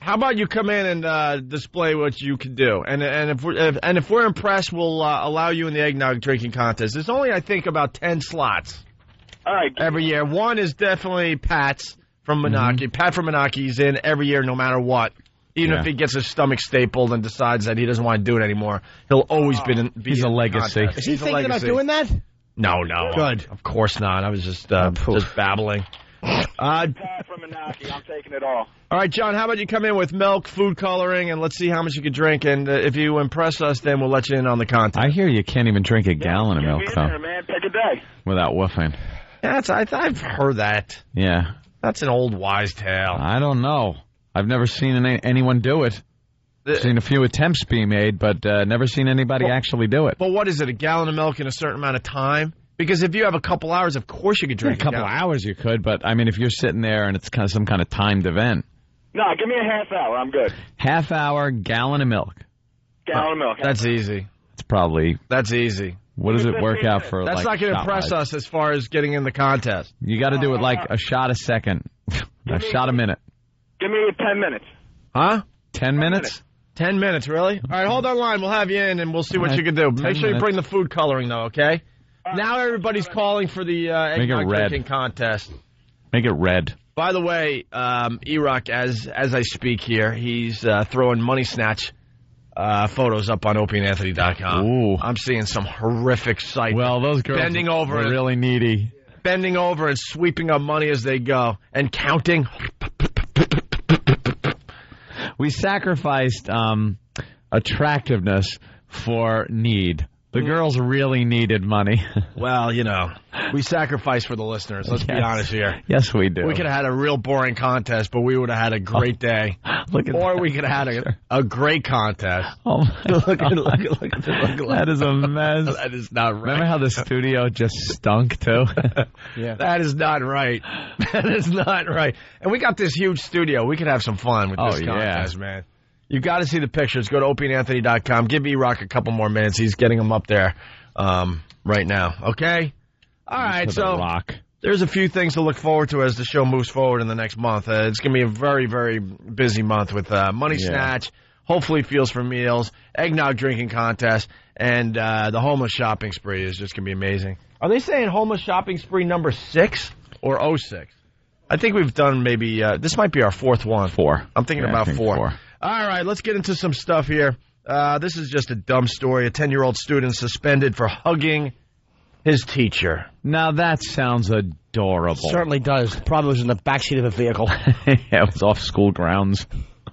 How about you come in and display what you can do, and if we're impressed, we'll allow you in the eggnog drinking contest. There's only, I think, about 10 slots. All right. Every year. One is definitely Pat's from Menaki. Pat from Menaki's in every year, no matter what. Even if he gets his stomach stapled and decides that he doesn't want to do it anymore, he'll always be He's in a the legacy. contest. Is he He's a thinking about legacy. doing that? No. Good. Of course not. I was just babbling. Pat from Menaki, I'm taking it all. All right, John, how about you come in with milk, food coloring, and let's see how much you can drink. And if you impress us, then we'll let you in on the contest. I hear you can't even drink a gallon of milk, Get me in though, there, man. Pick a day. without woofing. Yeah, I've heard that. Yeah. That's an old wise tale. I don't know. I've never seen anyone do it. Seen a few attempts being made, but never seen anybody actually do it. But what is it, a gallon of milk in a certain amount of time? Because if you have a couple hours, of course you could drink a couple hours you could, but I mean, if you're sitting there and it's kind of some kind of timed event. No, give me a half hour. I'm good. Half hour, gallon of milk. Gallon of milk. That's easy. It's probably. That's easy. What does it work out for? That's not going to impress us as far as getting in the contest. You got to do it like a shot a second, a shot a minute. Give me 10 minutes. Huh? 10 minutes? 10 minutes, really? All right, hold on line. We'll have you in, and we'll see what you can do. Make sure you bring the food coloring, though, okay? Now everybody's calling for the eggnog drinking contest. Make it red. By the way, E-Rock, as I speak here, he's throwing money snatch photos up on OpieandAnthony.com. Ooh. I'm seeing some horrific sights. Well, those girls bending over are really needy. Bending over and sweeping up money as they go and counting. We sacrificed attractiveness for need. The girls really needed money. Well, you know, we sacrifice for the listeners. Let's be honest here. Yes, we do. We could have had a real boring contest, but we would have had a great day. Look at or that. we could have had a great contest. Oh, my look at That is a mess. That is not right. Remember how the studio just stunk, too? Yeah. That is not right. That is not right. And we got this huge studio. We could have some fun with this contest, man. You've got to see the pictures. Go to OpieandAnthony.com. Give E-Rock a couple more minutes. He's getting them up there right now. Okay? All right, so there's a few things to look forward to as the show moves forward in the next month. It's going to be a very, very busy month with Money Snatch, hopefully Feels for Meals, eggnog drinking contest, and the homeless shopping spree is just going to be amazing. Are they saying homeless shopping spree number 6 or 06? I think we've done maybe, this might be our fourth one. 4. I'm thinking about 4. All right, let's get into some stuff here. This is just a dumb story. A 10-year-old student suspended for hugging his teacher. Now, that sounds adorable. Certainly does. Probably was in the backseat of a vehicle. Yeah, it was off school grounds.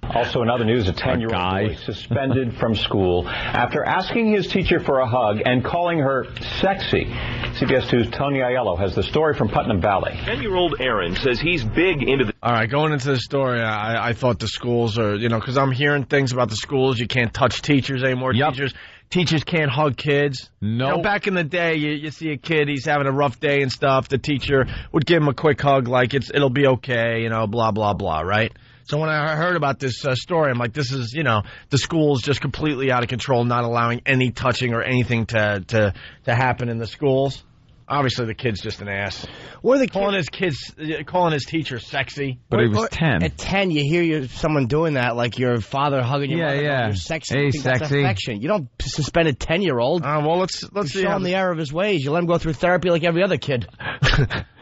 Also in other news, a 10-year-old boy suspended from school after asking his teacher for a hug and calling her sexy. CBS 2's Tony Aiello has the story from Putnam Valley. 10-year-old Aaron says he's big into the... All right, going into the story, I thought the schools are, because I'm hearing things about the schools. You can't touch teachers anymore. Yep. Teachers can't hug kids. No. Back in the day, you see a kid, he's having a rough day and stuff. The teacher would give him a quick hug like it'll be okay, blah, blah, blah, right? So when I heard about this story, I'm like, this is, the school's just completely out of control, not allowing any touching or anything to happen in the schools. Obviously, the kid's just an ass. Or the calling his teacher sexy. But he was 10. At 10, you hear someone doing that, like your father hugging your mother. Yeah. You're sexy. Hey, you think that's sexy. affection. You don't suspend a 10-year-old. Well, let's see. Show him the error of his ways. You let him go through therapy like every other kid.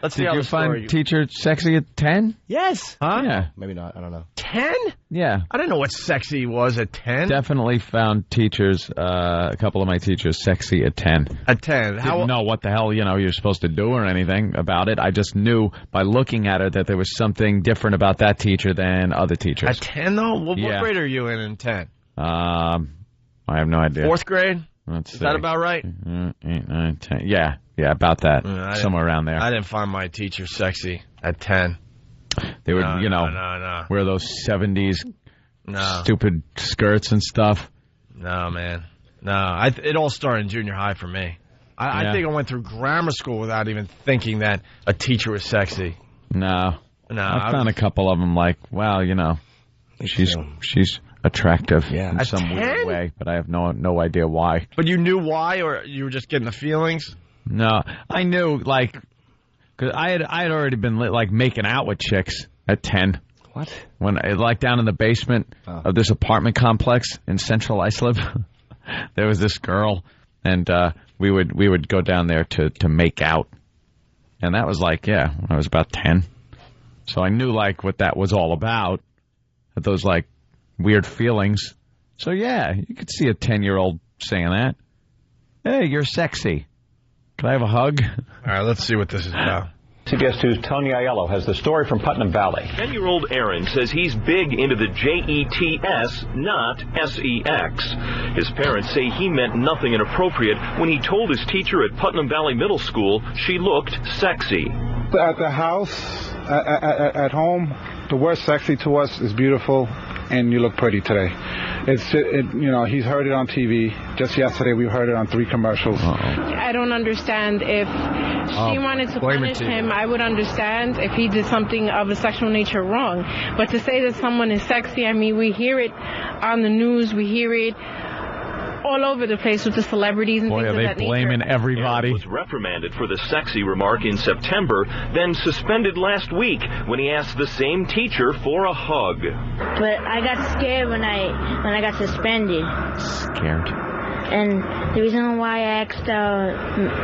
Let's see Did how you the story find teacher sexy at 10? Yes. Huh? Yeah. Maybe not. I don't know. 10? Yeah. I didn't know what sexy was at 10. Definitely found teachers, a couple of my teachers, sexy at 10. At 10. Didn't know what the hell, you're supposed to do or anything about it. I just knew by looking at her that there was something different about that teacher than other teachers. At 10, though? What Yeah. grade are you in 10? I have no idea. 4th grade? Let's see. Is that about right? 8, 9, 10. Yeah, about that. Somewhere around there. I didn't find my teacher sexy at 10. They would, No. wear those 70s No. stupid skirts and stuff. No, man. No. It all started in junior high for me. I think I went through grammar school without even thinking that a teacher was sexy. No. No. I found a couple of them like, well, she's attractive in At some 10? weird way, but I have no idea why. But you knew why, or you were just getting the feelings? No, I knew, because I had already been making out with chicks at 10. What? When down in the basement of this apartment complex in Central Islip, there was this girl, and we would go down there to make out, and that was when I was about 10. So I knew what that was all about, those weird feelings. So yeah, you could see a 10-year-old saying that. Hey, you're sexy. Can I have a hug? All right, let's see what this is about. CBS 2's Tony Aiello has the story from Putnam Valley. 10-year-old Aaron says he's big into the JETS, not SEX. His parents say he meant nothing inappropriate when he told his teacher at Putnam Valley Middle School she looked sexy. At the house, at home, the word sexy to us is beautiful, and you look pretty today. He's heard it on TV. Just yesterday, we heard it on 3 commercials. I don't understand. If she wanted to punish him, I would understand if he did something of a sexual nature wrong. But to say that someone is sexy, I mean, we hear it on the news, we hear it all over the place with the celebrities and things of that nature. Boy, are they blaming everybody. Aaron was reprimanded for the sexy remark in September, then suspended last week when he asked the same teacher for a hug. But I got scared when I got suspended. Scared? And the reason why I asked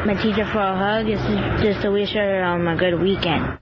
my teacher for a hug is just to wish her a good weekend.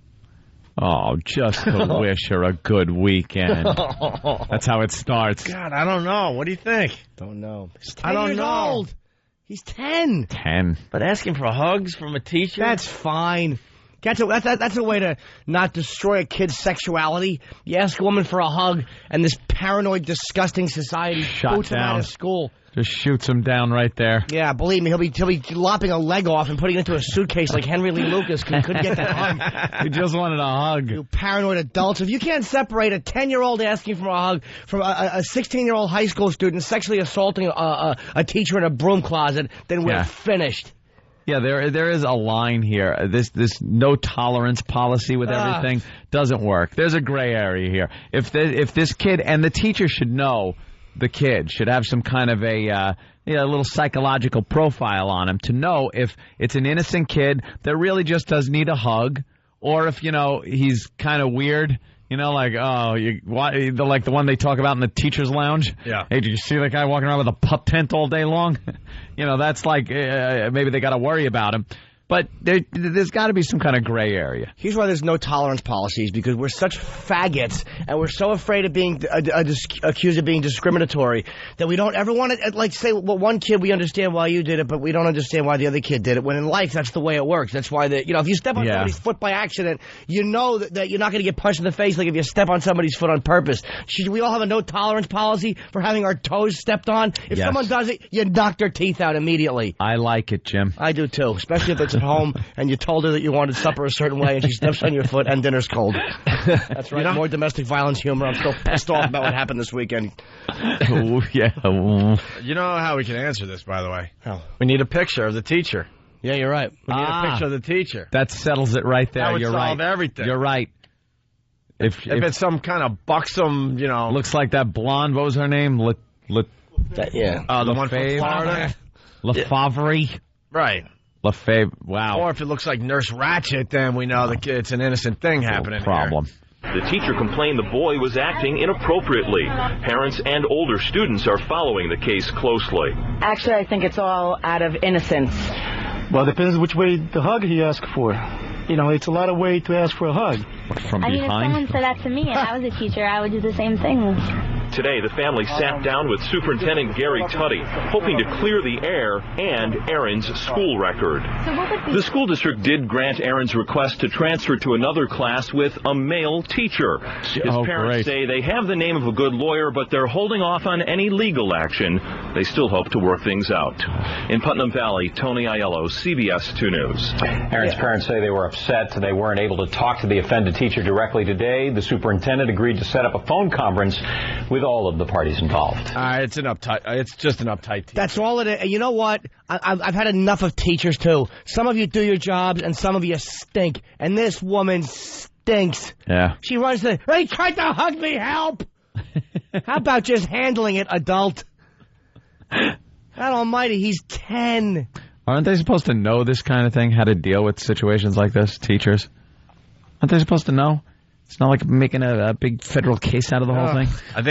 Oh, just to wish her a good weekend. That's how it starts. God, I don't know. What do you think? Don't know. He's 10 I don't years know. old. He's 10. 10. But asking for hugs from a teacher? That's fine. That's a way to not destroy a kid's sexuality. You ask a woman for a hug, and this paranoid, disgusting society boots him out of school. Just shoots him down right there. Yeah, believe me, he'll be lopping a leg off and putting it into a suitcase like Henry Lee Lucas because he couldn't get that hug. He just wanted a hug. You paranoid adults. If you can't separate a 10-year-old asking for a hug from a 16-year-old high school student sexually assaulting a teacher in a broom closet, then we're finished. Yeah, there is a line here. This no tolerance policy with everything doesn't work. There's a gray area here. If this kid, and the teacher should know, the kid should have some kind of a little psychological profile on him to know if it's an innocent kid that really just does need a hug, or if he's kind of weird. Like the one they talk about in the teacher's lounge. Yeah. Hey, did you see that guy walking around with a pup tent all day long? That's maybe they got to worry about him. But there's got to be some kind of gray area. Here's why there's no tolerance policies, because we're such faggots, and we're so afraid of being accused of being discriminatory that we don't ever want to, say, well, one kid, we understand why you did it, but we don't understand why the other kid did it. When in life, that's the way it works. That's why, if you step on somebody's foot by accident, you know that you're not going to get punched in the face like if you step on somebody's foot on purpose. Should we all have a no tolerance policy for having our toes stepped on? If someone does it, you knock their teeth out immediately. I like it, Jim. I do too, especially if it's at home and you told her that you wanted supper a certain way and she steps on your foot and dinner's cold. That's right. More domestic violence humor. I'm still pissed off about what happened this weekend. Ooh, yeah. You know how we can answer this, by the way? How? We need a picture of the teacher. Yeah, you're right. We need a picture of the teacher. That settles it right there. That would You're solve right. everything. You're right. If it's some kind of buxom, looks like that blonde. What was her name? The one from Florida. Lefavre. Right. LaFave, wow. Or if it looks like Nurse Ratched, then we know it's an innocent thing happening. Problem. The teacher complained the boy was acting inappropriately. Parents and older students are following the case closely. Actually, I think it's all out of innocence. Well, it depends which way the hug he asked for. You know, it's a lot of way to ask for a hug. From I mean, if someone said that to me and I was a teacher, I would do the same thing. Today, the family sat down with Superintendent Gary Tutty, hoping to clear the air and Aaron's school record. The school district did grant Aaron's request to transfer to another class with a male teacher. His parents say they have the name of a good lawyer, but they're holding off on any legal action. They still hope to work things out. In Putnam Valley, Tony Aiello, CBS 2 News. Aaron's parents say they were upset they weren't able to talk to the offended teacher directly today. The superintendent agreed to set up a phone conference with all of the parties involved. It's just an uptight teacher. That's all it is. You know what? I've had enough of teachers, too. Some of you do your jobs, and some of you stink. And this woman stinks. Yeah. She runs to, hey, tried to hug me, help! How about just handling it, adult? God almighty, he's 10. Aren't they supposed to know this kind of thing, how to deal with situations like this, teachers? Aren't they supposed to know? It's not like making a big federal case out of the whole thing. I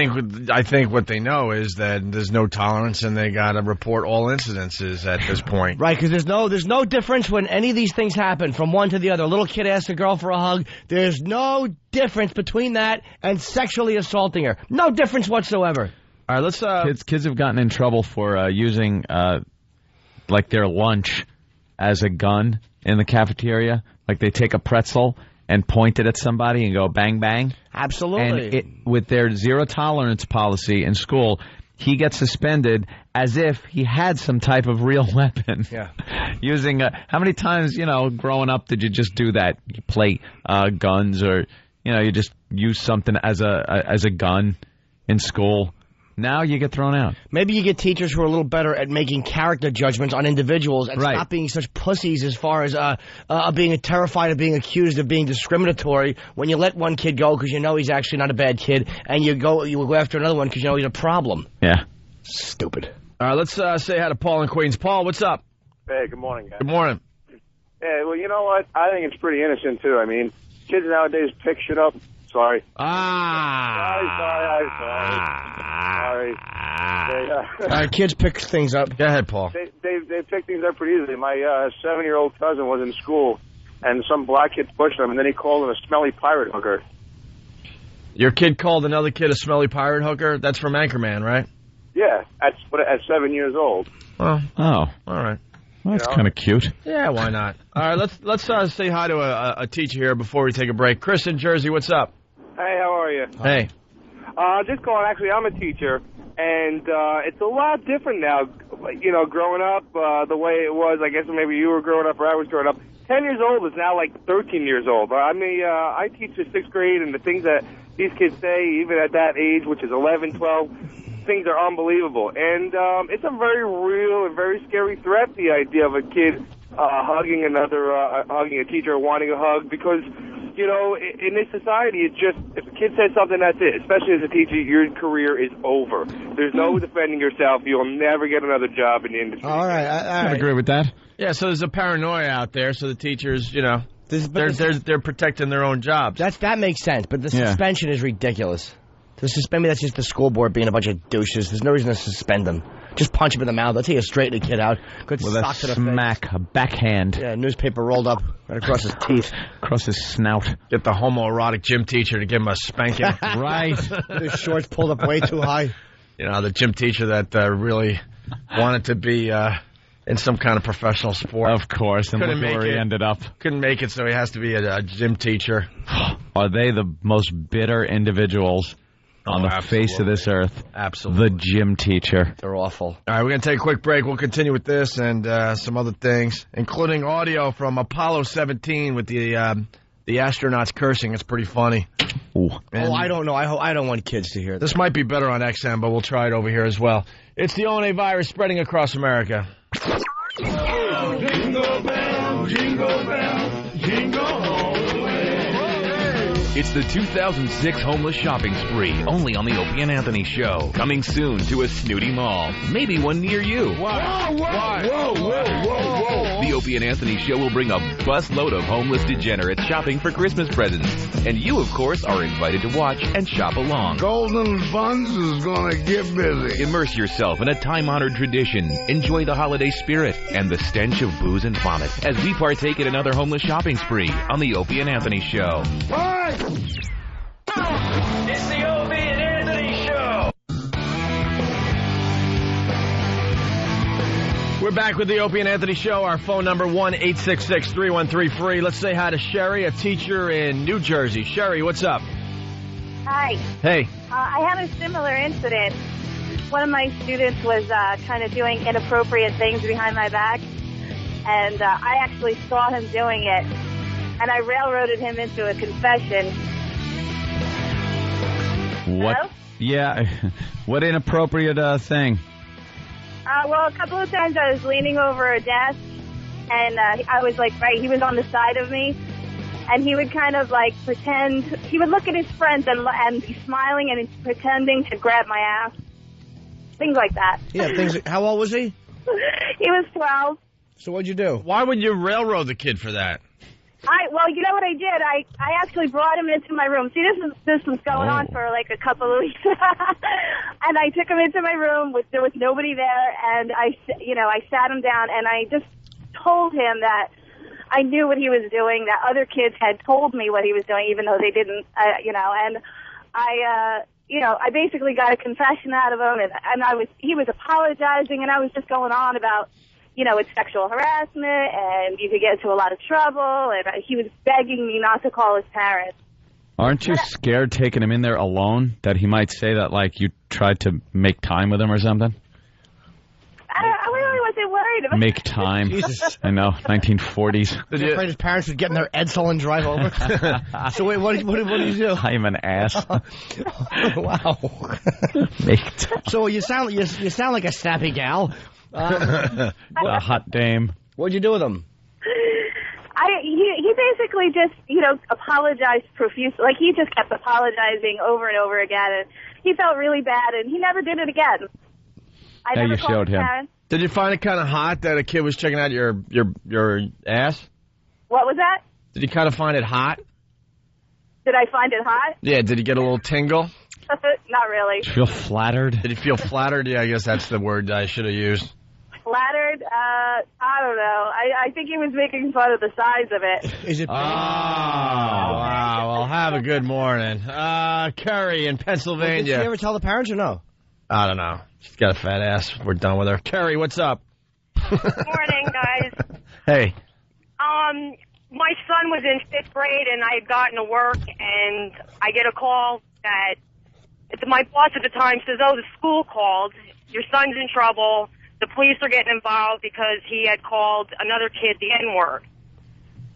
think what they know is that there's no tolerance, and they got to report all incidences at this point. Right, because there's no difference when any of these things happen from one to the other. A little kid asks a girl for a hug. There's no difference between that and sexually assaulting her. No difference whatsoever. All right, let's. Kids have gotten in trouble for using like their lunch as a gun in the cafeteria. Like they take a pretzel and point it at somebody and go bang, bang. Absolutely. And with their zero tolerance policy in school, he gets suspended as if he had some type of real weapon. Yeah. Using how many times, growing up, did you just do that? You play guns, or you just use something as a gun in school. Now you get thrown out. Maybe you get teachers who are a little better at making character judgments on individuals and stop being such pussies as far as being terrified of being accused of being discriminatory when you let one kid go because you know he's actually not a bad kid, and you go after another one because you know he's a problem. Yeah. Stupid. All right, let's say hi to Paul in Queens. Paul, what's up? Hey, good morning, guys. Good morning. Yeah, well, you know what? I think it's pretty innocent, too. I mean, kids nowadays pick shit up. Sorry. Sorry. Kids pick things up. Go ahead, Paul. They pick things up pretty easily. My 7-year-old cousin was in school, and some black kid pushed him, and then he called him a smelly pirate hooker. Your kid called another kid a smelly pirate hooker? That's from Anchorman, right? Yeah, at 7 years old. Well, all right. Well, that's kind of cute. Yeah, why not? All right, let's say hi to a teacher here before we take a break. Chris in Jersey, what's up? Hey, how are you? Hey. Just calling. Actually, I'm a teacher, and it's a lot different now. Growing up, the way it was, I guess maybe you were growing up or I was growing up. 10 years old is now like 13 years old. I mean, I teach the 6th grade, and the things that these kids say, even at that age, which is 11, 12, things are unbelievable. And it's a very real and very scary threat, the idea of a kid hugging a teacher or wanting a hug, because, in this society, it's just, if a kid says something, that's it. Especially as a teacher, your career is over. There's no defending yourself. You'll never get another job in the industry. All right. I agree with that. Yeah, so there's a paranoia out there, so the teachers, they're protecting their own jobs. That makes sense, but the suspension is ridiculous. Maybe that's just the school board being a bunch of douches. There's no reason to suspend them. Just punch him in the mouth. That's how you straighten a kid out. Good with sock a to the smack, face. A backhand. Yeah, newspaper rolled up right across his teeth. Across his snout. Get the homoerotic gym teacher to give him a spanking. Right. His shorts pulled up way too high. The gym teacher that really wanted to be in some kind of professional sport. Of course, and look where he ended up. Couldn't make it, so he has to be a gym teacher. Are they the most bitter individuals on the face of this earth? Absolutely. The gym teacher. They're awful. All right, we're going to take a quick break. We'll continue with this and some other things, including audio from Apollo 17 with the astronauts cursing. It's pretty funny. Ooh. I don't know. I don't want kids to hear this. This might be better on XM, but we'll try it over here as well. It's the ONA virus spreading across America. Oh, jingle bell, jingle bell, jingle all the way. It's the 2006 Homeless Shopping Spree, only on the Opie and Anthony Show. Coming soon to a snooty mall. Maybe one near you. Why? Whoa. The Opie and Anthony show will bring a busload of homeless degenerates shopping for Christmas presents. And you, of course, are invited to watch and shop along. Golden Buns is gonna get busy. Immerse yourself in a time-honored tradition. Enjoy the holiday spirit and the stench of booze and vomit as we partake in another homeless shopping spree on the Opie and Anthony show. It's the Opie and Anthony show. We're back with the Opie and Anthony show. Our phone number 1-866-313-FREE. Let's say hi to Sherry, a teacher in New Jersey. Sherry, what's up? Hi. Hey. I had a similar incident. One of my students was kind of doing inappropriate things behind my back, and I actually saw him doing it, and I railroaded him into a confession. What? Hello? Yeah. What inappropriate thing? Well, a couple of times I was leaning over a desk, and I was like, he was on the side of me, and he would kind of like pretend, he would look at his friends and be smiling and pretending to grab my ass. Things like that. Yeah, how old was he? He was 12. So what'd you do? Why would you railroad the kid for that? Well, you know what I did? I actually brought him into my room. See, this was going on for like a couple of weeks. And I took him into my room. There was nobody there. And I sat him down and I just told him that I knew what he was doing, that other kids had told me what he was doing, even though they didn't, and I basically got a confession out of him, and he was apologizing, and I was just going on about, it's sexual harassment, and you could get into a lot of trouble, and he was begging me not to call his parents. Aren't you scared taking him in there alone, that he might say that, like, you tried to make time with him or something? I really wasn't worried about Make time. Jesus. I know, 1940s. Did you afraid his parents would get in their Edsel and drive over? So wait, what did you do? I'm an ass. Wow. Make time. So you sound like a snappy gal. A hot dame. What'd you do with him? He basically just, apologized profusely. Like, he just kept apologizing over and over again, and he felt really bad, and he never did it again. I never you showed him. Parents. Did you find it kind of hot that a kid was checking out your ass? What was that? Did you kind of find it hot? Did I find it hot? Yeah, did you get a little tingle? Not really. Did you feel flattered? Did you feel flattered? Yeah, I guess that's the word I should have used. Flattered? I don't know. I think he was making fun of the size of it. Is it? Oh, wow. Well, have a good morning. Carrie in Pennsylvania. Did she ever tell the parents or no? I don't know. She's got a fat ass. We're done with her. Carrie, what's up? Morning, guys. Hey. My son was in 5th grade, and I had gotten to work, and I get a call that my boss at the time says, the school called. Your son's in trouble. The police are getting involved because he had called another kid the N-word.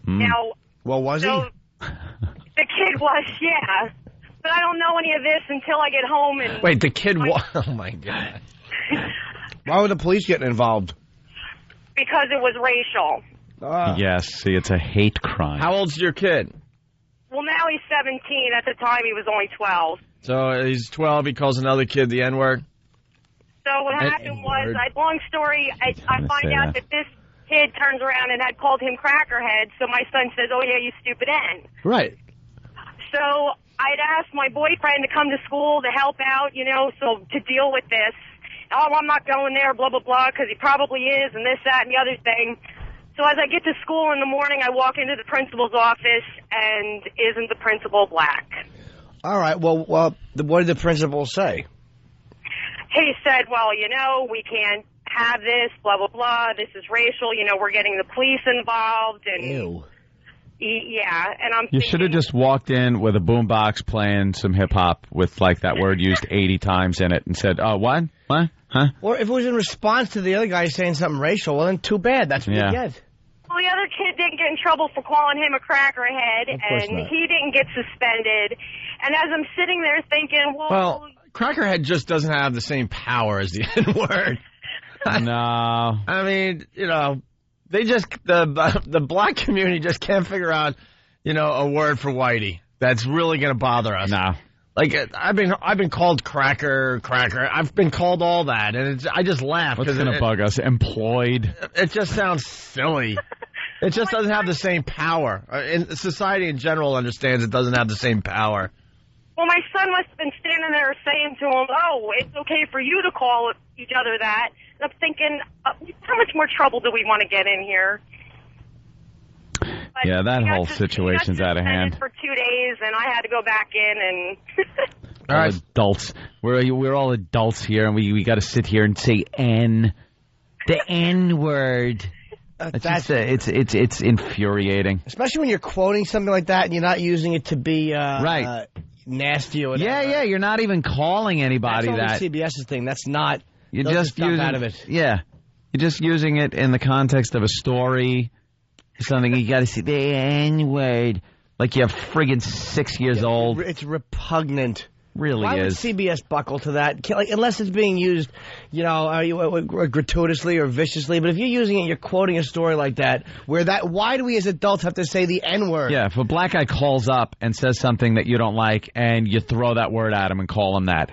Now, well, was he? The kid was, yeah. But I don't know any of this until I get home. And wait, the kid was? Oh, my God. Why were the police getting involved? Because it was racial. Yes, see, it's a hate crime. How old's your kid? Well, now he's 17. At the time, he was only 12. So he's 12. He calls another kid the N-word? So what happened was, long story, I find out that this kid turns around and had called him crackerhead. So my son says, oh, yeah, you stupid N. Right. So I'd asked my boyfriend to come to school to help out, so to deal with this. Oh, I'm not going there, blah, blah, blah, because he probably is, and this, that, and the other thing. So as I get to school in the morning, I walk into the principal's office, and isn't the principal black? All right. Well, what did the principal say? He said, well, we can't have this, blah, blah, blah. This is racial. We're getting the police involved. And ew. Yeah, and I'm You should have just walked in with a boombox playing some hip-hop with, like, that word used 80 times in it and said, oh, what? What? Huh? Or if it was in response to the other guy saying something racial, well, then too bad. That's what you get. Well, the other kid didn't get in trouble for calling him a crackerhead, and not. he didn't get suspended. And as I'm sitting there thinking, well, crackerhead just doesn't have the same power as the N-word. No. I mean, they just, the black community just can't figure out, a word for whitey that's really going to bother us. No. Like, I've been called cracker. I've been called all that, and I just laugh. What's going to bug us? Employed. It just sounds silly. It just doesn't have the same power. Society in general understands it doesn't have the same power. Well, my son must have been standing there saying to him, "Oh, it's okay for you to call each other that." And I'm thinking, how much more trouble do we want to get in here? But yeah, that whole situation's out of hand. For 2 days, and I had to go back in and. All right, adults. We're all adults here, and we got to sit here and say the N word. It's infuriating. Especially when you're quoting something like that and you're not using it to be right. Nasty or whatever. Yeah, you're not even calling anybody that's that. CBS's thing. That's not. You're just using out of it. Yeah, you're just using it in the context of a story. Something you got to see the N-word, like you're friggin' 6 years old. It's repugnant. Really Why is. would CBS buckle to that? Like, unless it's being used, gratuitously or viciously. But if you're using it, you're quoting a story like that. Why do we as adults have to say the N-word? Yeah, if a black guy calls up and says something that you don't like, and you throw that word at him and call him that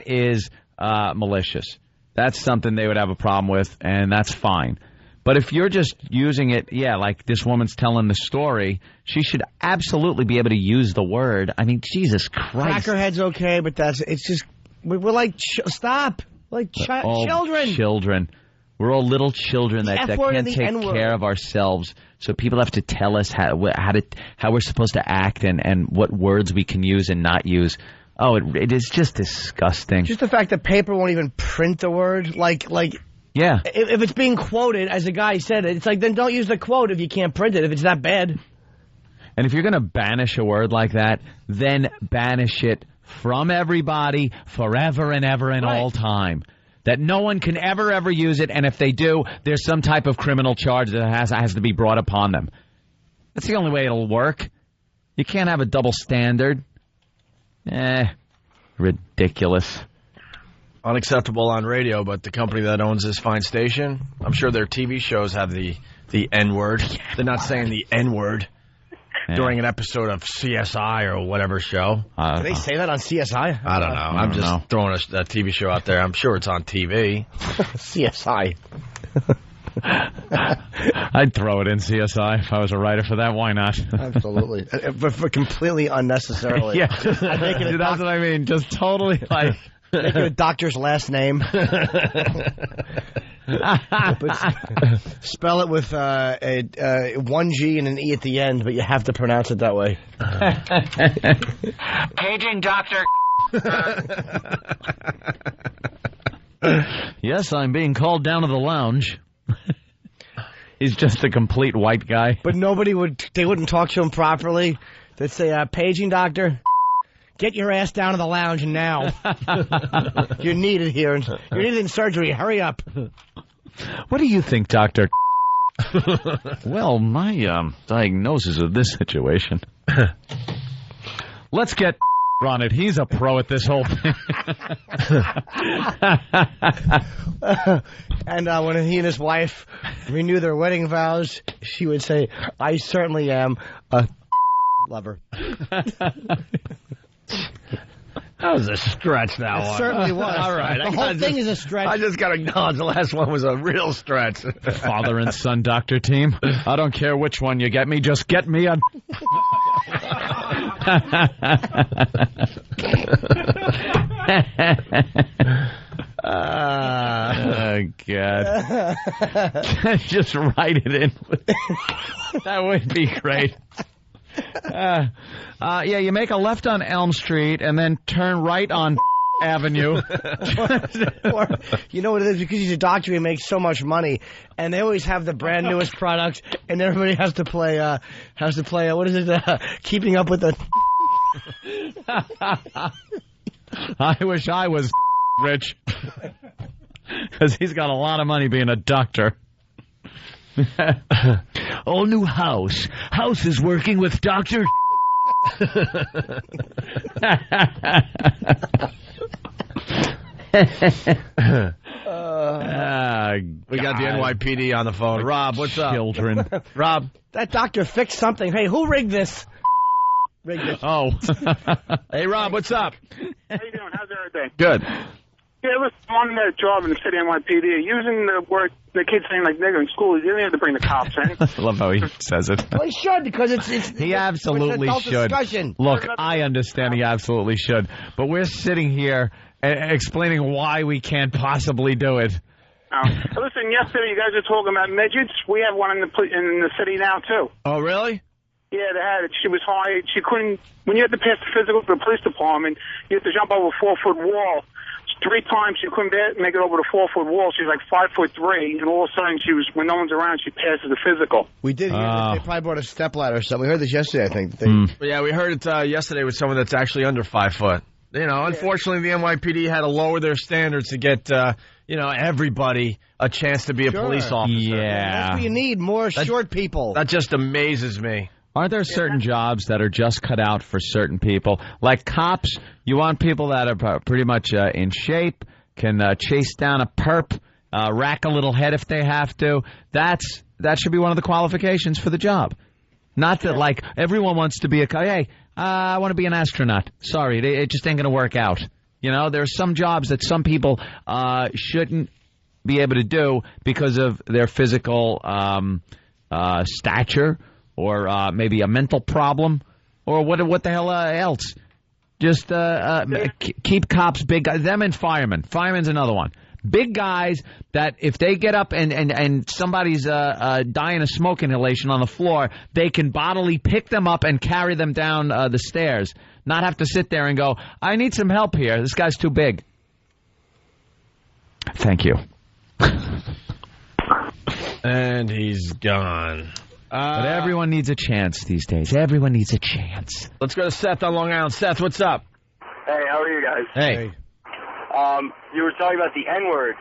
is malicious. That's something they would have a problem with, and that's fine. But if you're just using it, like this woman's telling the story, she should absolutely be able to use the word. I mean, Jesus Christ. Crackerhead's okay, but it's just, we're like, stop. Like children. Children. We're all little children that can't take care of ourselves. So people have to tell us how we're supposed to act and what words we can use and not use. Oh, it is just disgusting. Just the fact that paper won't even print the word, yeah. If it's being quoted, as the guy said, it's like, then don't use the quote if you can't print it, if it's that bad. And if you're going to banish a word like that, then banish it from everybody forever and ever and all time. That no one can ever use it, and if they do, there's some type of criminal charge that has to be brought upon them. That's the only way it'll work. You can't have a double standard. Ridiculous. Unacceptable on radio, but the company that owns this fine station, I'm sure their TV shows have the N-word. They're not saying the N-word during an episode of CSI or whatever show. Do they say that on CSI? I don't know. I'm just throwing a TV show out there. I'm sure it's on TV. CSI. I'd throw it in CSI if I was a writer for that. Why not? Absolutely. For completely unnecessarily. Yeah. That's what I mean. Just totally like... Make it a doctor's last name. Spell it with one G and an E at the end, but you have to pronounce it that way. Paging Dr. Yes, I'm being called down to the lounge. He's just a complete white guy. But they wouldn't talk to him properly. They'd say, paging doctor. Get your ass down to the lounge now. You're needed here. You're needed in surgery. Hurry up. What do you think, Doctor? Well, my diagnosis of this situation. Let's get on it. He's a pro at this whole thing. And when he and his wife renew their wedding vows, she would say, I certainly am a lover. That was a stretch, that one. It certainly was. All right. The whole thing is a stretch. I just got to acknowledge the last one was a real stretch. Father and son doctor team. I don't care which one you get me. Just get me a... Oh, God. Just write it in. That would be great. You make a left on Elm Street and then turn right on Avenue. Or, you know what it is? Because he's a doctor, he makes so much money, and they always have the brand newest product, and everybody has to play, what is it, Keeping Up with the... I wish I was rich, because he's got a lot of money being a doctor. All new house. House is working with Dr. We got the NYPD on the phone. Rob, what's up? Children. Rob. That doctor fixed something. Hey, who rigged this? Oh. Hey, Rob, what's up? How you doing? How's everything? Good. Yeah, listen, I'm on that job in the city NYPD. Using the word, the kids saying like nigger in school, you didn't have to bring the cops in. I love how he says it. Well, he should, because it's He absolutely it's an adult should. discussion. Look, I understand he absolutely should. But we're sitting here explaining why we can't possibly do it. Listen, yesterday you guys were talking about midgets. We have one in the city now, too. Oh, really? Yeah, they had it. She was high. She couldn't, when you had to pass the physical to the police department, you had to jump over a 4-foot wall. 3 times she couldn't make it over the 4-foot wall. She was like 5'3", and all of a sudden when no one's around, she passes the physical. We did hear that they probably brought a stepladder or something. We heard this yesterday, I think. Yeah, we heard it yesterday with someone that's actually under 5 foot. You know, unfortunately, the NYPD had to lower their standards to get, everybody a chance to be a police officer. Yeah. That's what you need, more short people. That just amazes me. Aren't there certain jobs that are just cut out for certain people? Like cops, you want people that are pretty much in shape, can chase down a perp, rack a little head if they have to. That should be one of the qualifications for the job. Not that, like, everyone wants to be a... Hey, I want to be an astronaut. Sorry, it just ain't going to work out. You know, there are some jobs that some people shouldn't be able to do because of their physical stature, or maybe a mental problem, or what the hell else. Just keep cops big. Them and firemen. Firemen's another one. Big guys that if they get up and somebody's dying of smoke inhalation on the floor, they can bodily pick them up and carry them down the stairs. Not have to sit there and go, I need some help here. This guy's too big. Thank you. And he's gone. But everyone needs a chance these days. Everyone needs a chance. Let's go to Seth on Long Island. Seth, what's up? Hey, how are you guys? Hey. You were talking about the N-word.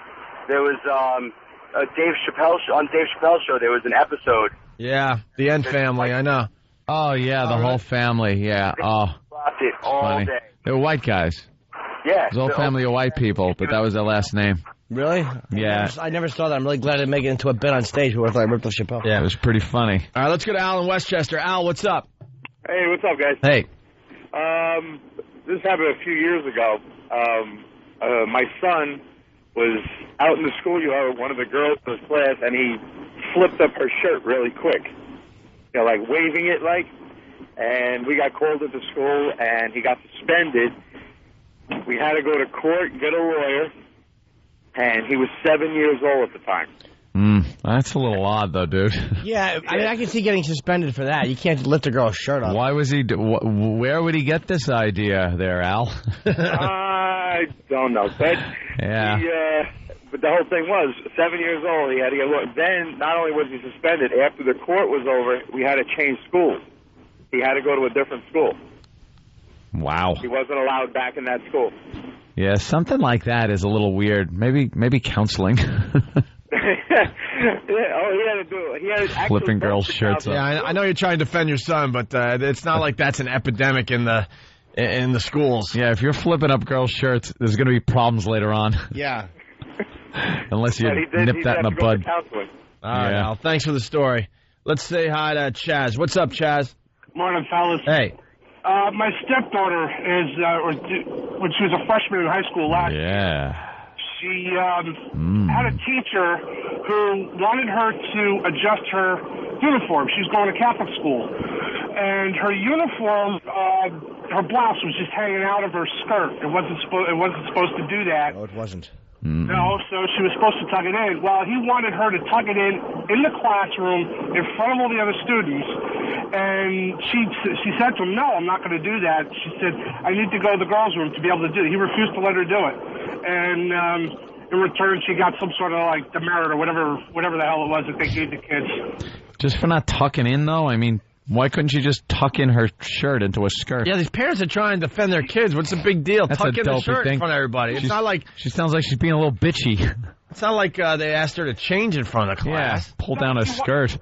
There was on Dave Chappelle's show, there was an episode. Yeah, the N family, I know. Oh, yeah, the whole family, yeah. Oh, it all funny. day. They were white guys. Yeah. It was a whole family of white people, but that was their last name. Really? Yeah. I never saw that. I'm really glad I didn't make it into a bit on stage where I thought I ripped off Chappelle. Yeah, it was pretty funny. All right, let's go to Al in Westchester. Al, what's up? Hey, what's up, guys? Hey. This happened a few years ago. My son was out in the schoolyard with one of the girls in his class, and he flipped up her shirt really quick. You know, like waving it like. And we got called into school, and he got suspended. We had to go to court and get a lawyer, and he was 7 years old at the time. That's a little odd, though, dude. Yeah, I mean, I can see getting suspended for that. You can't lift a girl's shirt off. Why was he... Where would he get this idea there, Al? I don't know. But, but the whole thing was, 7 years old, he had to get a lawyer. Then, not only was he suspended, after the court was over, we had to change schools. He had to go to a different school. Wow. He wasn't allowed back in that school. Yeah, something like that is a little weird. Maybe counseling. He had to do it. He had flipping girls' shirts off. Yeah, I know you're trying to defend your son, but it's not like that's an epidemic in the schools. Yeah, if you're flipping up girls' shirts, there's going to be problems later on. Yeah. Unless you nip that in the bud. All right, Al, thanks for the story. Let's say hi to Chaz. What's up, Chaz? Morning, fellas. Hey. My stepdaughter when she was a freshman in high school last year, she had a teacher who wanted her to adjust her uniform. She was going to Catholic school. And her uniform, her blouse was just hanging out of her skirt. It wasn't supposed to do that. No, it wasn't. No, so she was supposed to tuck it in. Well, he wanted her to tuck it in the classroom in front of all the other students. And she said to him, no, I'm not going to do that. She said, I need to go to the girls' room to be able to do it. He refused to let her do it. And in return, she got some sort of, like, demerit or whatever the hell it was that they gave the kids. Just for not tucking in, though? I mean, why couldn't she just tuck in her shirt into a skirt? Yeah, these parents are trying to defend their kids. What's the big deal? That's tuck a in the dopey shirt thing. in front of everybody. It's not like... She sounds like she's being a little bitchy. It's not like they asked her to change in front of the class. Yeah, pull down a skirt.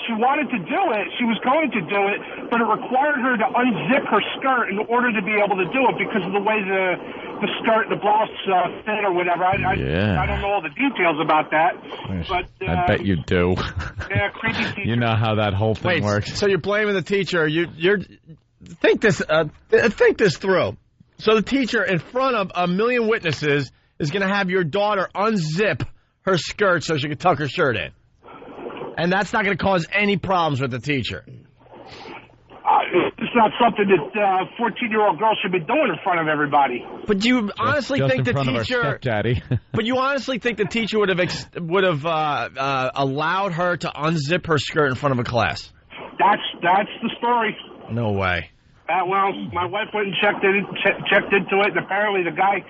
She wanted to do it. She was going to do it, but it required her to unzip her skirt in order to be able to do it because of the way the skirt, the blouse fit or whatever. I don't know all the details about that. But I bet you do. Yeah, creepy teacher. You know how that whole thing works. So you're blaming the teacher. think this through. So the teacher, in front of a million witnesses, is going to have your daughter unzip her skirt so she can tuck her shirt in. And that's not going to cause any problems with the teacher. It's not something that 14-year-old girls should be doing in front of everybody. But do you honestly think the teacher? But you honestly think the teacher would have allowed her to unzip her skirt in front of a class? That's the story. No way. Well, my wife went and checked into it, and apparently the guy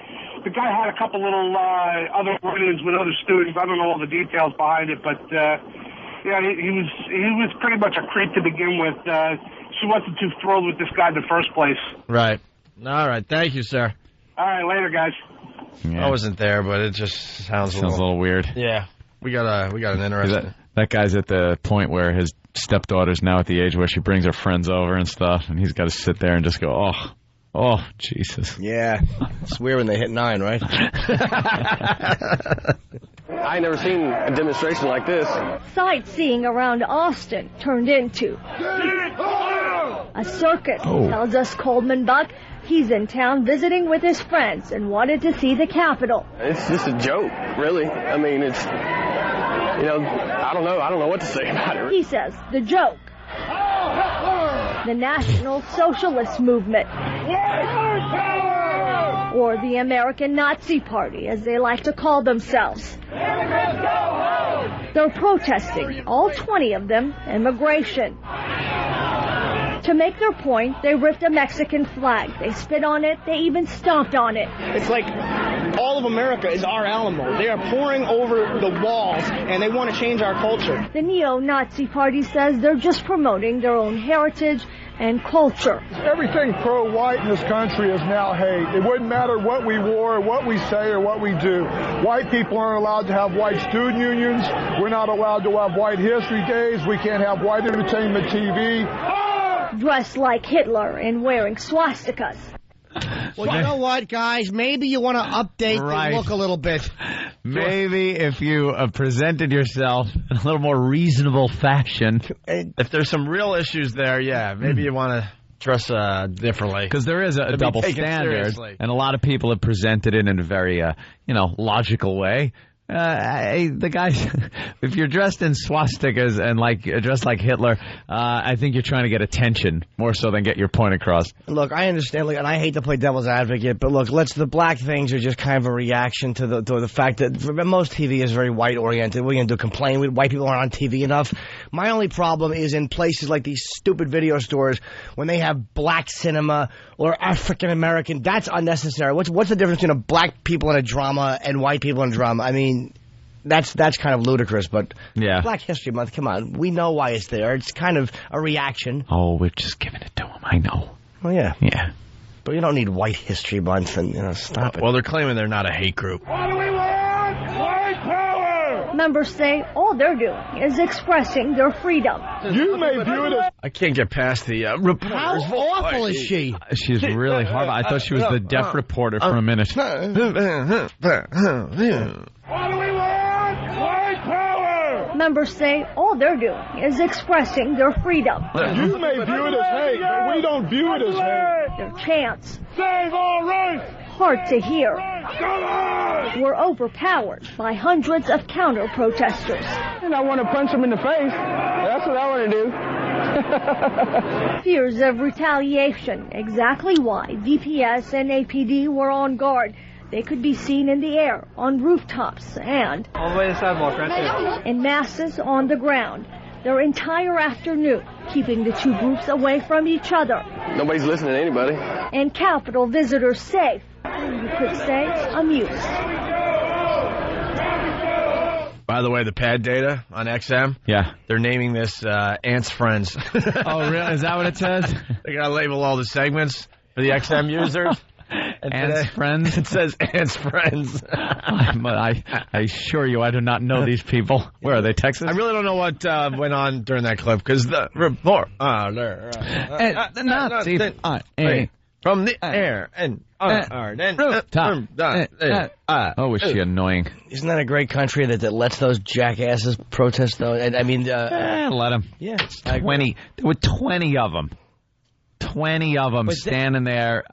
had a couple little other run-ins with other students. I don't know all the details behind it, but yeah, he was pretty much a creep to begin with. She wasn't too thrilled with this guy in the first place. Right. All right. Thank you, sir. All right, later, guys. Yeah. I wasn't there, but it just sounds a little weird. Yeah. We got an interesting. That guy's at the point where his stepdaughter's now at the age where she brings her friends over and stuff, and he's got to sit there and just go, oh, Jesus. Yeah. It's weird when they hit 9, right? I ain't never seen a demonstration like this. Sightseeing around Austin turned into a circus, tells us Coleman Buck. He's in town visiting with his friends and wanted to see the Capitol. It's just a joke, really. I mean, it's, I don't know what to say about it. He says the joke, the National Socialist Movement, or the American Nazi Party, as they like to call themselves. They're protesting, all 20 of them, immigration. To make their point, they ripped a Mexican flag. They spit on it. They even stomped on it. It's like all of America is our Alamo. They are pouring over the walls, and they want to change our culture. The neo-Nazi party says they're just promoting their own heritage and culture. Everything pro-white in this country is now hate. It wouldn't matter what we wore, what we say, or what we do. White people aren't allowed to have white student unions. We're not allowed to have white history days. We can't have white entertainment TV. Dressed like Hitler and wearing swastikas. Well, you know what, guys? Maybe you want to update the look a little bit. Maybe if you presented yourself in a little more reasonable fashion. If there's some real issues there, yeah, maybe you want to dress differently. Because there is a double standard, and a lot of people have presented it in a very, logical way. The guys, if you're dressed in swastikas and dressed like Hitler, I think you're trying to get attention more so than get your point across. Look, I understand, and I hate to play devil's advocate, but look, the black things are just kind of a reaction to the fact that most TV is very white oriented. We're going to complain white people aren't on TV enough. My only problem is in places like these stupid video stores when they have black cinema or African American. That's unnecessary. What's the difference between black people in a drama and white people in a drama? I mean, that's kind of ludicrous, but yeah. Black History Month, come on. We know why it's there. It's kind of a reaction. Oh, we're just giving it to them. I know. Oh, yeah. Yeah. But you don't need White History Month and, stop it. Well, they're claiming they're not a hate group. What do we want? White power! Members say all they're doing is expressing their freedom. You may view it as... I can't get past the reporter's How awful is she? She's really horrible. I thought she was the deaf reporter for a minute. What do we want? White power! Members say all they're doing is expressing their freedom. You may view it as hate, but we don't view it as hate. Their chants, Save our race! hard to hear, Come on! were overpowered by hundreds of counter-protesters. And I want to punch him in the face. That's what I want to do. Fears of retaliation, exactly why DPS and APD were on guard. They could be seen in the air, on rooftops, and All the way to the sidewalk right there. in masses on the ground. Their entire afternoon, keeping the two groups away from each other. Nobody's listening to anybody. And Capitol visitors safe, you could say amused. By the way, the pad data on XM, yeah, they're naming this Ants Friends. Oh, really? Is that what it says? They got to label all the segments for the XM users. Ants Friends? It says Ants Friends. I assure you, I do not know these people. Where are they, Texas? I really don't know what went on during that clip, because the report from the air and oh, was she annoying? Isn't that a great country that lets those jackasses protest, though? And I mean, let them. Yeah. There were 20 of them. 20 of them standing there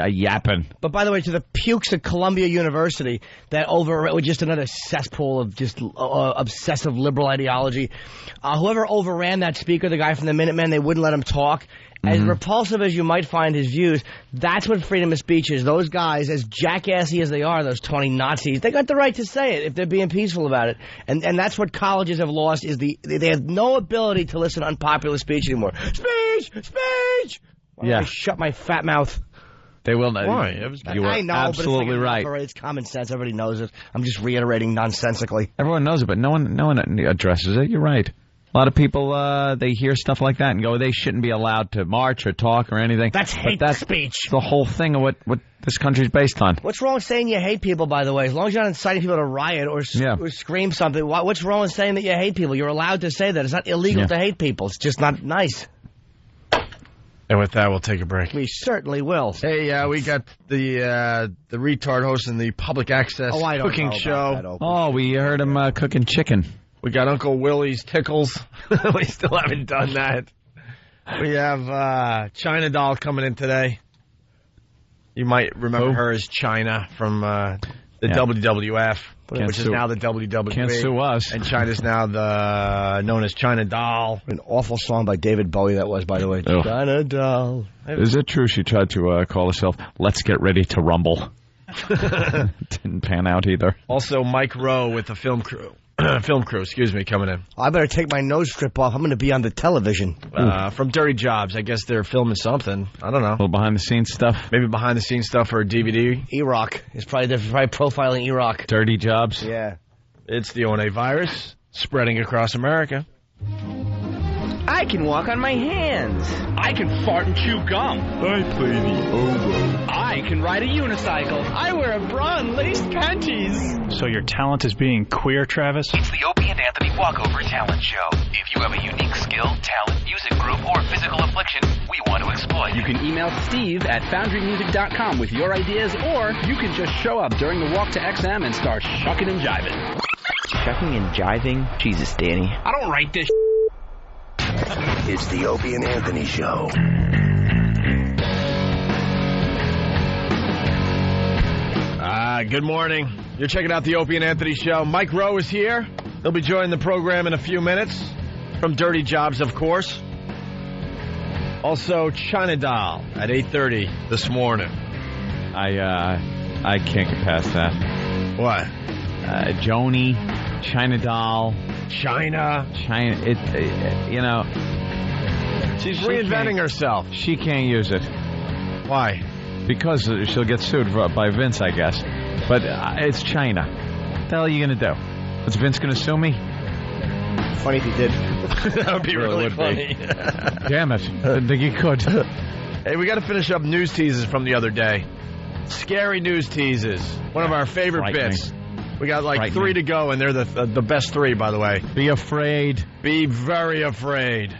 yapping. But by the way, to the pukes at Columbia University that with just another cesspool of just obsessive liberal ideology, whoever overran that speaker, the guy from the Minutemen, they wouldn't let him talk. As repulsive as you might find his views, that's what freedom of speech is. Those guys, as jackassy as they are, those 20 Nazis, they got the right to say it if they're being peaceful about it. And that's what colleges have lost, is they have no ability to listen to unpopular speech anymore. Speech! Why don't I shut my fat mouth? They will not. Why? You are absolutely right. It's common sense. Everybody knows it. I'm just reiterating nonsensically. Everyone knows it, but no one addresses it. You're right. A lot of people, they hear stuff like that and go, they shouldn't be allowed to march or talk or anything. That's hate speech. The whole thing of what this country's based on. What's wrong with saying you hate people, by the way? As long as you're not inciting people to riot or scream something, what's wrong with saying that you hate people? You're allowed to say that. It's not illegal to hate people. It's just not nice. And with that, we'll take a break. We certainly will. Hey, we got the retard hosting the public access cooking show. Oh, we heard him cooking chicken. We got Uncle Willie's Tickles. We still haven't done that. We have China Doll coming in today. You might remember her as China from the WWF, which is now the WWE. Can't sue us. And China's now known as China Doll. An awful song by David Bowie that was, by the way. Oh. China Doll. Is it true she tried to call herself Let's Get Ready to Rumble? Didn't pan out either. Also, Mike Rowe with the film crew, coming in. I better take my nose strip off. I'm going to be on the television. From Dirty Jobs. I guess they're filming something. I don't know. A little behind-the-scenes stuff? Maybe behind-the-scenes stuff for a DVD. Iraq. They're probably profiling Iraq. Dirty Jobs? Yeah. It's the ONA virus spreading across America. I can walk on my hands. I can fart and chew gum. I play the oboe. I can ride a unicycle. I wear a bra and lace panties. So your talent is being queer, Travis? It's the Opie and Anthony Walkover Talent Show. If you have a unique skill, talent, music group, or physical affliction, we want to exploit. You can email Steve at foundrymusic.com with your ideas, or you can just show up during the walk to XM and start shucking and jiving. Shucking and jiving? Jesus, Danny. I don't write this. It's the Opie and Anthony Show. Good morning. You're checking out the Opie and Anthony Show. Mike Rowe is here. He'll be joining the program in a few minutes. From Dirty Jobs, of course. Also, China Doll at 8:30 this morning. I can't get past that. What? Joni, China Doll. China. You know. She's reinventing herself. She can't use it. Why? Because she'll get sued by Vince, I guess. But it's China. What the hell are you going to do? Is Vince going to sue me? Funny if he did. That would be really funny. Damn it. I didn't think he could. Hey, we got to finish up news teases from the other day. Scary news teases. One of our favorite bits. We got like 3 to go, and they're the best 3, by the way. Be afraid. Be very afraid.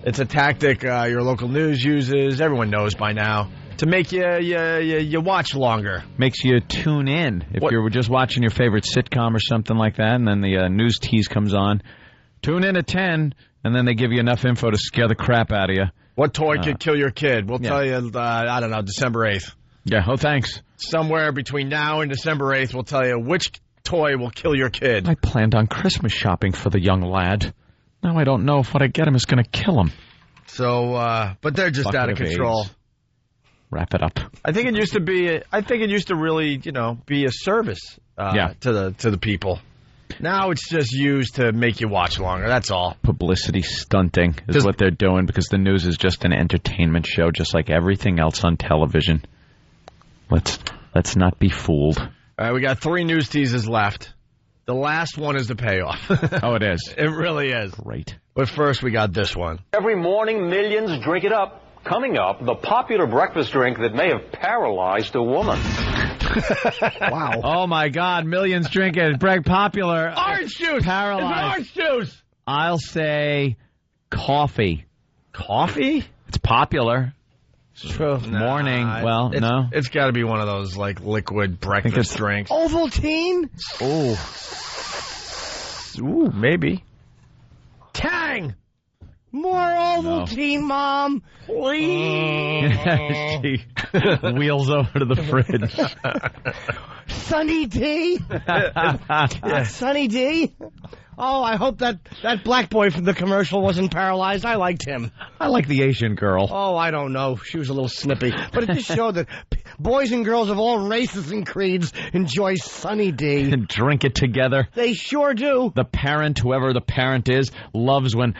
It's a tactic your local news uses. Everyone knows by now. To make you watch longer. Makes you tune in. If you're just watching your favorite sitcom or something like that, and then the news tease comes on, tune in at 10, and then they give you enough info to scare the crap out of you. What toy could kill your kid? We'll tell you, I don't know, December 8th. Yeah, thanks. Somewhere between now and December 8th, we'll tell you which toy will kill your kid. I planned on Christmas shopping for the young lad. Now I don't know if what I get him is going to kill him. So, but they're just out of control. Wrap it up. I think it used to really, be a service to the people. Now it's just used to make you watch longer. That's all. Publicity stunting is what they're doing because the news is just an entertainment show, just like everything else on television. Let's not be fooled. All right, we got 3 news teases left. The last one is the payoff. Oh, it is. It really is. Great. But first, we got this one. Every morning, millions drink it up. Coming up, the popular breakfast drink that may have paralyzed a woman. Wow. Oh, my God. Millions drink it. Popular. Orange juice. Paralyzed. It's orange juice. I'll say coffee. Coffee? It's popular. True. Morning. No. It's got to be one of those, like, liquid breakfast drinks. Ovaltine? Ooh, maybe. Tang! More Ovaltine, Mom. Please. She wheels over to the fridge. Sunny D. Sunny D. Oh, I hope that black boy from the commercial wasn't paralyzed. I liked him. I like the Asian girl. Oh, I don't know. She was a little snippy. But it just showed that boys and girls of all races and creeds enjoy Sunny D. And drink it together. They sure do. The parent, whoever the parent is, loves when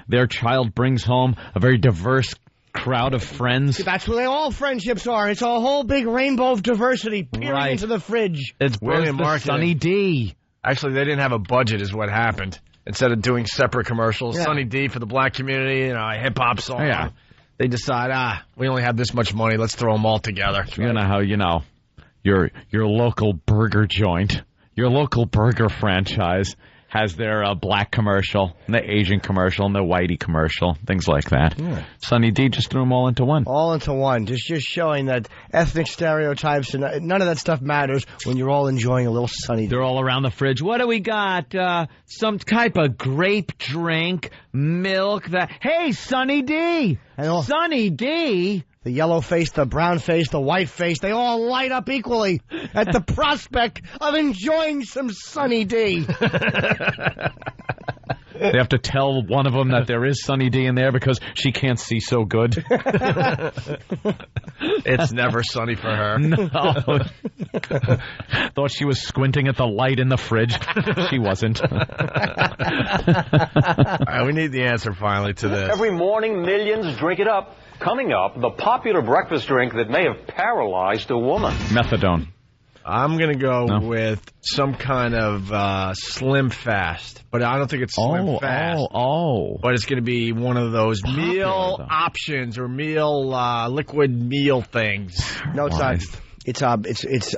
their child brings home a very diverse crowd of friends. That's what all friendships are. It's a whole big rainbow of diversity peering into the fridge. It's brilliant marketing. Sunny D. Actually, they didn't have a budget is what happened. Instead of doing separate commercials, Sunny D for the black community, a hip-hop song. Yeah. They decide, we only have this much money, let's throw them all together. You know how, your local burger joint, your local burger franchise has their black commercial, and the Asian commercial, and the whitey commercial, things like that. Yeah. Sunny D just threw them all into one. All into one. Just showing that ethnic stereotypes and none of that stuff matters when you're all enjoying a little Sunny D. They're all around the fridge. What do we got? Some type of grape drink, milk. Hey, Sunny D! Sunny D! The yellow face, the brown face, the white face, they all light up equally at the prospect of enjoying some Sunny D. They have to tell one of them that there is Sunny D in there because she can't see so good. It's never sunny for her. No. Thought she was squinting at the light in the fridge. She wasn't. All right, we need the answer finally to this. Every morning, millions drink it up. Coming up, the popular breakfast drink that may have paralyzed a woman. Methadone. I'm going to go with some kind of Slim Fast, but I don't think it's Slim Fast. But it's going to be one of those meal options or meal liquid meal things. No, it's not. It's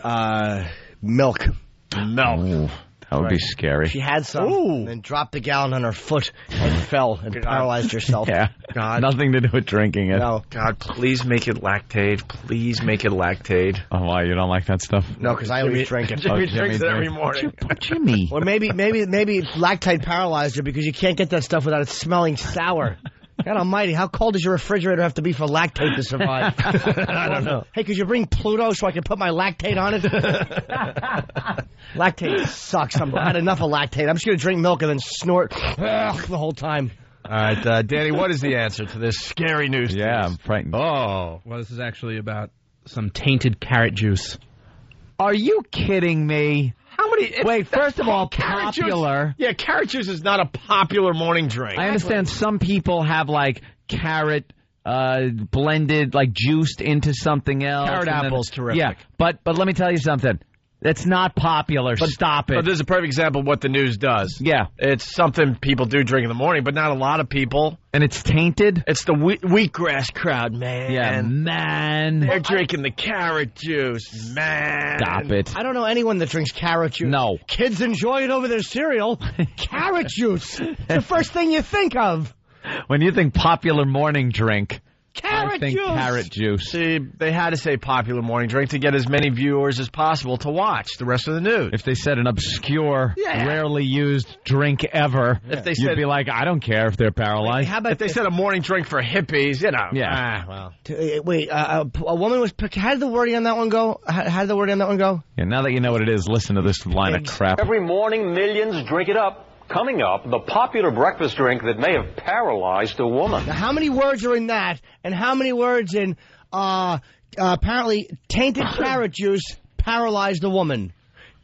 milk. Milk. Ooh, that would be scary. She had some and then dropped the gallon on her foot and fell and paralyzed herself. Yeah. God. Nothing to do with drinking it. No. God, please make it Lactaid. Please make it Lactaid. Oh, why? You don't like that stuff? No, because I always drink it. Jimmy drinks it every morning. Jimmy. Or maybe Lactaid paralyzed her because you can't get that stuff without it smelling sour. God almighty, how cold does your refrigerator have to be for Lactaid to survive? I don't know. Hey, could you bring Pluto so I can put my Lactaid on it? Lactaid sucks. I've had enough of Lactaid. I'm just going to drink milk and then snort the whole time. All right, Danny, what is the answer to this scary news? Yeah, I'm frightened. Oh. Well, this is actually about some tainted carrot juice. Are you kidding me? How many? Wait, first of all, popular. Yeah, carrot juice is not a popular morning drink. I understand some people have, carrot blended, juiced into something else. Carrot apple's terrific. Yeah, but let me tell you something. It's not popular. Stop it. But there's a perfect example of what the news does. Yeah. It's something people do drink in the morning, but not a lot of people. And it's tainted? It's the wheatgrass crowd, man. Yeah, man. They're drinking the carrot juice, man. Stop it. I don't know anyone that drinks carrot juice. No. Kids enjoy it over their cereal. Carrot juice. It's the first thing you think of. When you think popular morning drink... Carrot juice. Carrot juice. See, they had to say popular morning drink to get as many viewers as possible to watch the rest of the news. If they said an obscure, rarely used drink ever, you'd be like, I don't care if they're paralyzed. How about if they said a morning drink for hippies, Yeah. Well. Wait, a woman was... How did the wording on that one go? How did the wording on that one go? Yeah, now that you know what it is, listen to this line of crap. Every morning, millions drink it up. Coming up, the popular breakfast drink that may have paralyzed a woman. Now, how many words are in that, and how many words in, apparently, tainted carrot juice paralyzed a woman?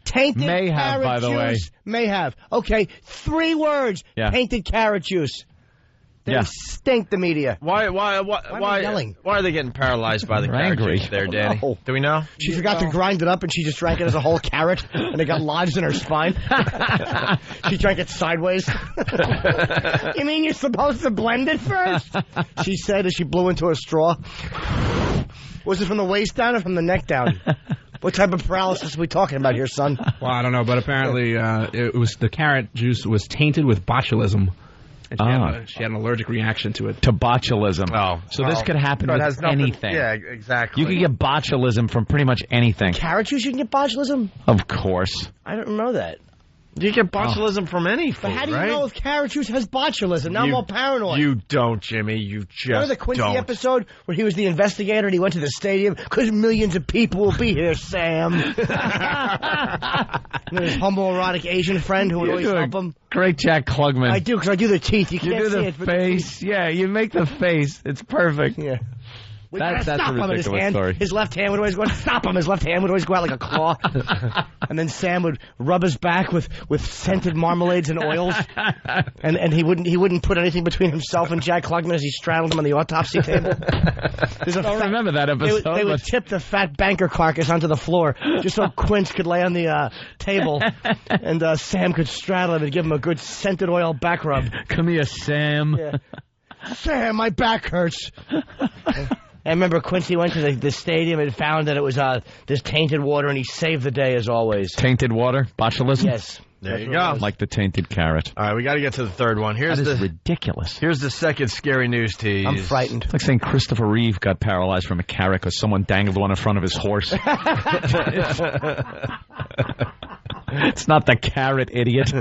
Tainted may have, carrot by the way. May have. Okay, 3 words. Yeah. Tainted carrot juice. They stink, the media. Why yelling? Why are they getting paralyzed by the carrot juice there, Danny? No. Do we know? She forgot to grind it up, and she just drank it as a whole carrot, and it got lives in her spine. She drank it sideways. You mean you're supposed to blend it first? She said as she blew into a straw. Was it from the waist down or from the neck down? What type of paralysis are we talking about here, son? Well, I don't know, but apparently the carrot juice was tainted with botulism. And she had an allergic reaction to it. To botulism. Oh. So this could happen with anything. Yeah, exactly. You could get botulism from pretty much anything. Carrot juice, you can get botulism? Of course. I don't know that. You get botulism from any food, But how do you right? know if carrot juice has botulism? Now I'm all paranoid. You don't, Jimmy. You just Remember the Quincy don't. episode where he was the investigator and he went to the stadium? Because millions of people will be here, Sam. And his homoerotic Asian friend who would always help him. Great Jack Klugman. I do, because I do the teeth. You can't do see the it. But face. Yeah, you make the face. It's perfect. Yeah. That's a stop him in his ridiculous hand. story. His left hand would always go, stop him. His left hand would always go out like a claw. And then Sam would rub his back with scented marmalades and oils. And he wouldn't put anything between himself and Jack Klugman as he straddled him on the autopsy table. I don't remember that episode. They would tip the fat banker carcass onto the floor just so Quince could lay on the table and Sam could straddle him and give him a good scented oil back rub. Come here, Sam. Yeah. Sam, my back hurts. I remember Quincy went to the stadium and found that it was this tainted water, and he saved the day as always. Tainted water? Botulism? Yes. There you go. Like the tainted carrot. All right, we got to get to the third one. That is ridiculous. Here's the second scary news tease. I'm frightened. It's like saying Christopher Reeve got paralyzed from a carrot because someone dangled one in front of his horse. It's not the carrot, idiot.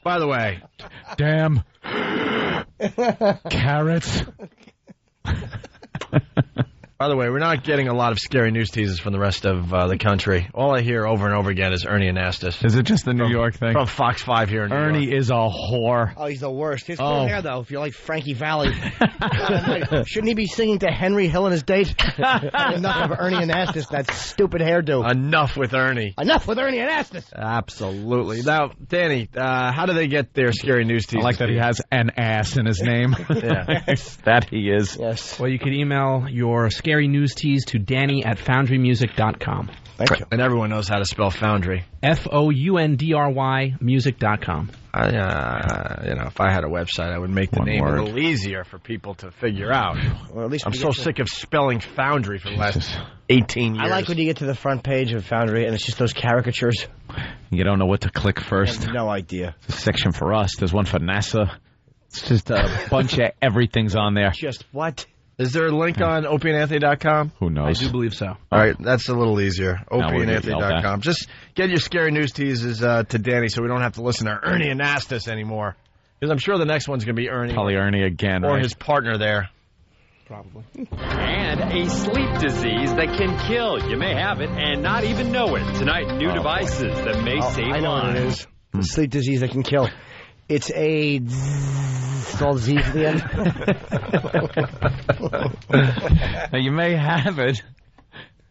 By the way. Damn. Carrots. By the way, we're not getting a lot of scary news teases from the rest of the country. All I hear over and over again is Ernie Anastas. Is it just the New York thing? From Fox 5 here in New York. Ernie is a whore. Oh, he's the worst. His cool hair, though, if you're like Frankie Valli. Shouldn't he be singing to Henry Hill and his date? Enough of Ernie Anastas, that stupid hairdo. Enough with Ernie. Enough with Ernie Anastas. Absolutely. Now, Danny, how do they get their scary news teases? I like that he has an ass in his name. Yeah. That he is. Yes. Well, you can email your scary news tease to Danny@FoundryMusic.com. Thank you. And everyone knows how to spell Foundry. FOUNDRY music.com. If I had a website, I would make the One name word. a little easier for people to figure out. Well, at least I'm we so get to- sick of spelling Foundry for the last 18 years. I like when you get to the front page of Foundry and it's just those caricatures. You don't know what to click I first. have no idea. There's a section for us. There's one for NASA. It's just a bunch of everything's on there. Just what? Is there a link on opieandanthony.com? Who I knows? do believe so. All right, that's a little easier. Now we're gonna opieandanthony.com. Just get your scary news teases to Danny so we don't have to listen to Ernie Anastas anymore. Because I'm sure the next one's going to be Ernie. Probably Ernie again, Or right? his partner there. Probably. And a sleep disease that can kill. You may have it and not even know it. Tonight, new devices that may save I know what it lives. is. The sleep disease that can kill. It's AIDS. It's all Z's at the end. Now, you may have it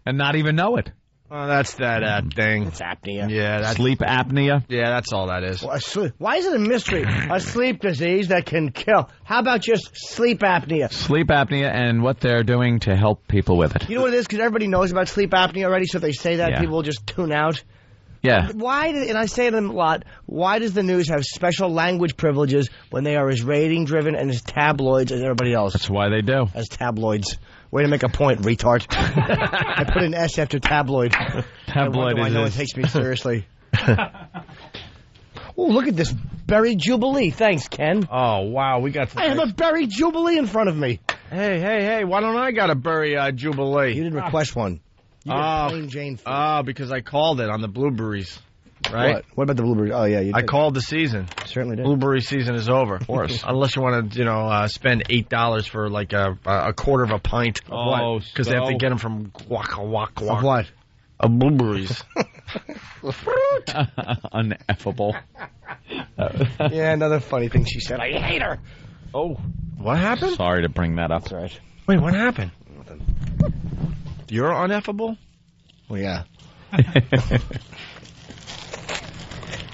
and not even know it. Oh, that's that thing. It's apnea. Yeah, that's Sleep apnea. Yeah, that's all that is. Well, why is it a mystery? A sleep disease that can kill. How about just sleep apnea? Sleep apnea and what they're doing to help people with it. You know what it is? Because everybody knows about sleep apnea already, so if they say that, Yeah. people will just tune out. Yeah. Why, and I say it a lot, why does the news have special language privileges when they are as rating-driven and as tabloids as everybody else? That's why they do. As tabloids. Way to make a point, retard. I put an S after tabloid. Tabloid I is know it. it takes me seriously. Oh, look at this berry jubilee. Thanks, Ken. Oh, wow, we got... I have a berry jubilee in front of me. Hey, why don't I got a berry Jubilee? You didn't request one. You got plain Jane food. Because I called it on the blueberries, right? What about the blueberries? Oh, yeah, you did. I called the season. Certainly did. Blueberry season is over. Of course. Unless you want to, spend $8 for like a quarter of a pint. Oh, because they have to get them from Waka Waka. Of what? Of blueberries. Uneffable. Yeah, another funny thing she said. I hate her. Oh. What happened? Sorry to bring that up. That's right. Wait, what happened? You're uneffable? Well, yeah.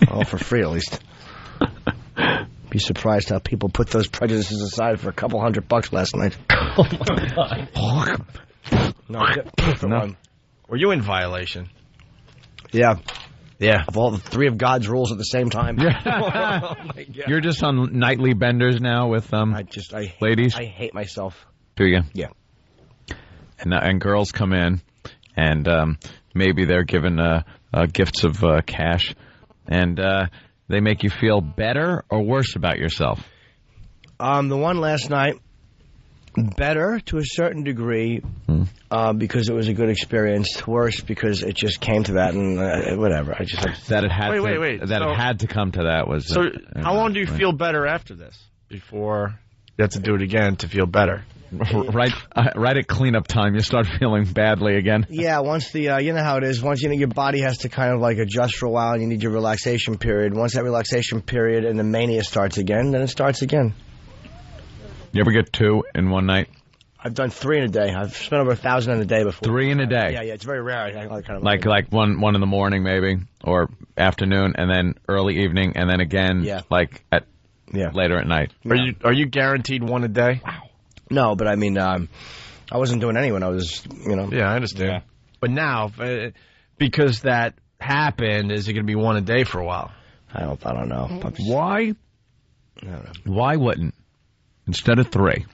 Oh, for free at least. Be surprised how people put those prejudices aside for a couple $100 last night. Oh, my God. No. Were you in violation? Yeah. Yeah. Of all the three of God's rules at the same time. Oh, my God. You're just on nightly benders now with ladies? I hate myself. Do you? Yeah. And girls come in, and maybe they're given gifts of cash, and they make you feel better or worse about yourself. The one last night, Better to a certain degree because it was a good experience. Worse because it just came to that and whatever. I just that it had wait. That it had to come to that was. So how long do you feel better after this before you have to do it again to feel better? Right at cleanup time, you start feeling badly again. Yeah, once the you know how it is. Once your body has to kind of like adjust for a while, and you need your relaxation period. Once that relaxation period and the mania starts again, then it starts again. You ever get 2 in one night? I've done 3 in a day. I've spent over 1,000 in a day before. 3 in a day. Yeah, it's very rare. I kind of like one in the morning maybe, or afternoon, and then early evening, and then again like at later at night. Are you guaranteed 1 a day? Wow. No, but I mean, I wasn't doing any when I was, Yeah, I understand. Yeah. But now, because that happened, is it going to be 1 a day for a while? I don't know. Why? I don't know. Why wouldn't? Instead of 3,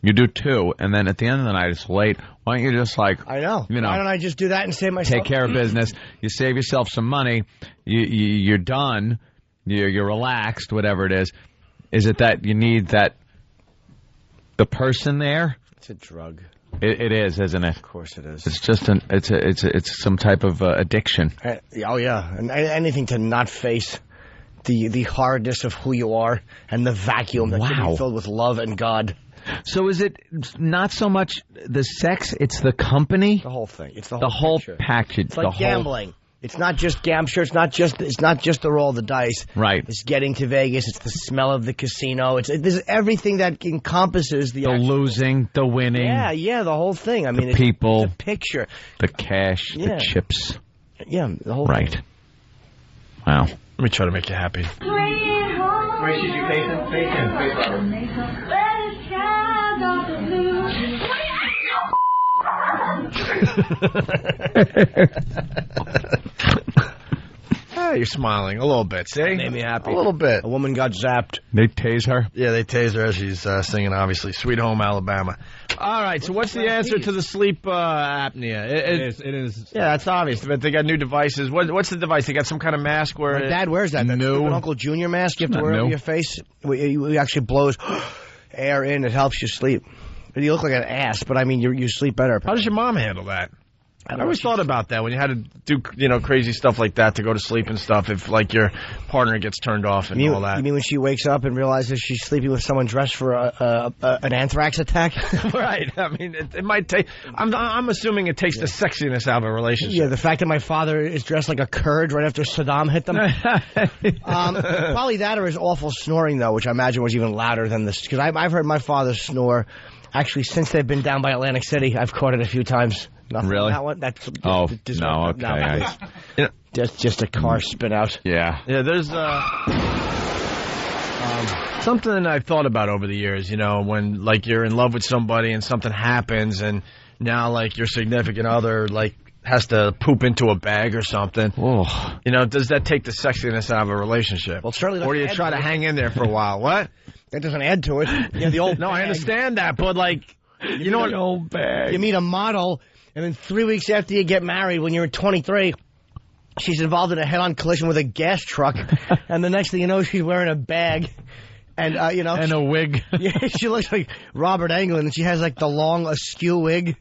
you do 2, and then at the end of the night it's late. Why don't you just I know. Why don't I just do that and save myself? Take care of business. You save yourself some money. You're done. You're relaxed. Whatever it is. Is it that you need the person there? It's a drug. It is, isn't it? Of course it is. It's just it's some type of addiction. Oh yeah, and anything to not face the hardness of who you are and the vacuum that can be filled with love and God. So is it not so much the sex, it's the company? The whole thing. It's the whole package. It's like gambling. It's not just It's not just the roll of the dice. Right. It's getting to Vegas. It's the smell of the casino. There's everything that encompasses the losing, the winning. Yeah, the whole thing. I mean, the people, it's a picture, the cash, the chips. Yeah, the whole thing. Right. Wow. Let me try to make you happy. Where should you face it? Face him. Face Robert. Hey, you're smiling a little bit. See? That made me happy. A little bit. A woman got zapped. They tase her? Yeah, they tase her as she's singing, obviously, Sweet Home Alabama. All right, so what's the answer to the sleep apnea? It is. Yeah, that's obvious, but they got new devices. What's the device? They got some kind of mask where... My dad wears that. That's an Uncle Junior mask you have to wear over your face. It actually blows air in. It helps you sleep. You look like an ass, but I mean, you sleep better. How does your mom handle that? I always thought about that when you had to do, crazy stuff like that to go to sleep and stuff. If like your partner gets turned off and all that. You mean when she wakes up and realizes she's sleeping with someone dressed for an anthrax attack? Right. I mean, it might take. I'm assuming it takes the sexiness out of a relationship. Yeah, the fact that my father is dressed like a Kurd right after Saddam hit them. Probably that or his awful snoring though, which I imagine was even louder than this. Because I've heard my father snore. Actually, since they've been down by Atlantic City, I've caught it a few times. Nothing really? That one. That's no. Okay. Just a car spin out. Yeah. Yeah. There's something I've thought about over the years. When like you're in love with somebody and something happens, and now like your significant other like has to poop into a bag or something. Oh. Does that take the sexiness out of a relationship? Well, certainly. Or do you try to hang in there for a while? What? That doesn't add to it. Yeah, the old. No, I understand that, but like, you know what? Old bag. You meet a model, and then 3 weeks after you get married, when you're 23, she's involved in a head-on collision with a gas truck, and the next thing you know, she's wearing a bag, and and a wig. Yeah, she looks like Robert Englund, and she has like the long askew wig.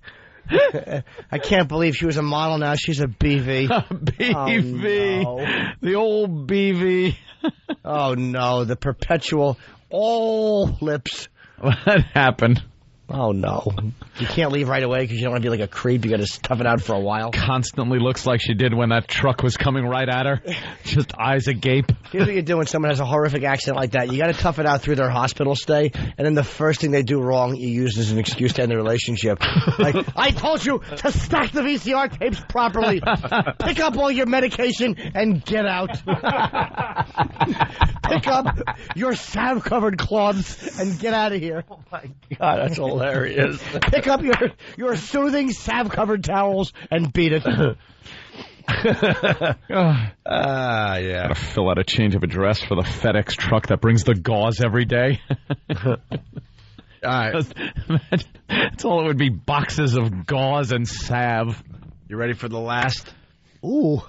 I can't believe she was a model. Now she's a BV. BV. Oh, no. The old BV. Oh no, the perpetual all lips. What happened? Oh no, you can't leave right away because you don't want to be like a creep. You got to tough it out for a while. Constantly looks like she did when that truck was coming right at her. Just eyes agape. Here's what you do when someone has a horrific accident like that. You got to tough it out through their hospital stay, and then the first thing they do wrong, you use as an excuse to end the relationship. Like, I told you to stack the VCR tapes properly. Pick up all your medication and get out. Pick up your salve-covered cloths and get out of here. Oh my God, that's hilarious. Pick up your soothing salve-covered towels and beat it. Yeah. Gotta fill out a change of address for the FedEx truck that brings the gauze every day. All right. That's all it would be, boxes of gauze and salve. You ready for the last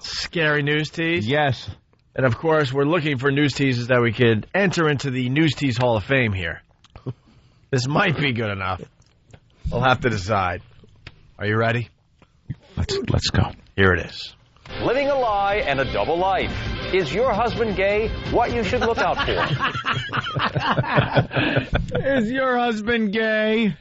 scary news tease? Yes. And, of course, we're looking for news teases that we could enter into the News Tease Hall of Fame here. This might be good enough. We'll have to decide. Are you ready? Let's go. Here it is. Living a lie and a double life. Is your husband gay? What you should look out for. Is your husband gay?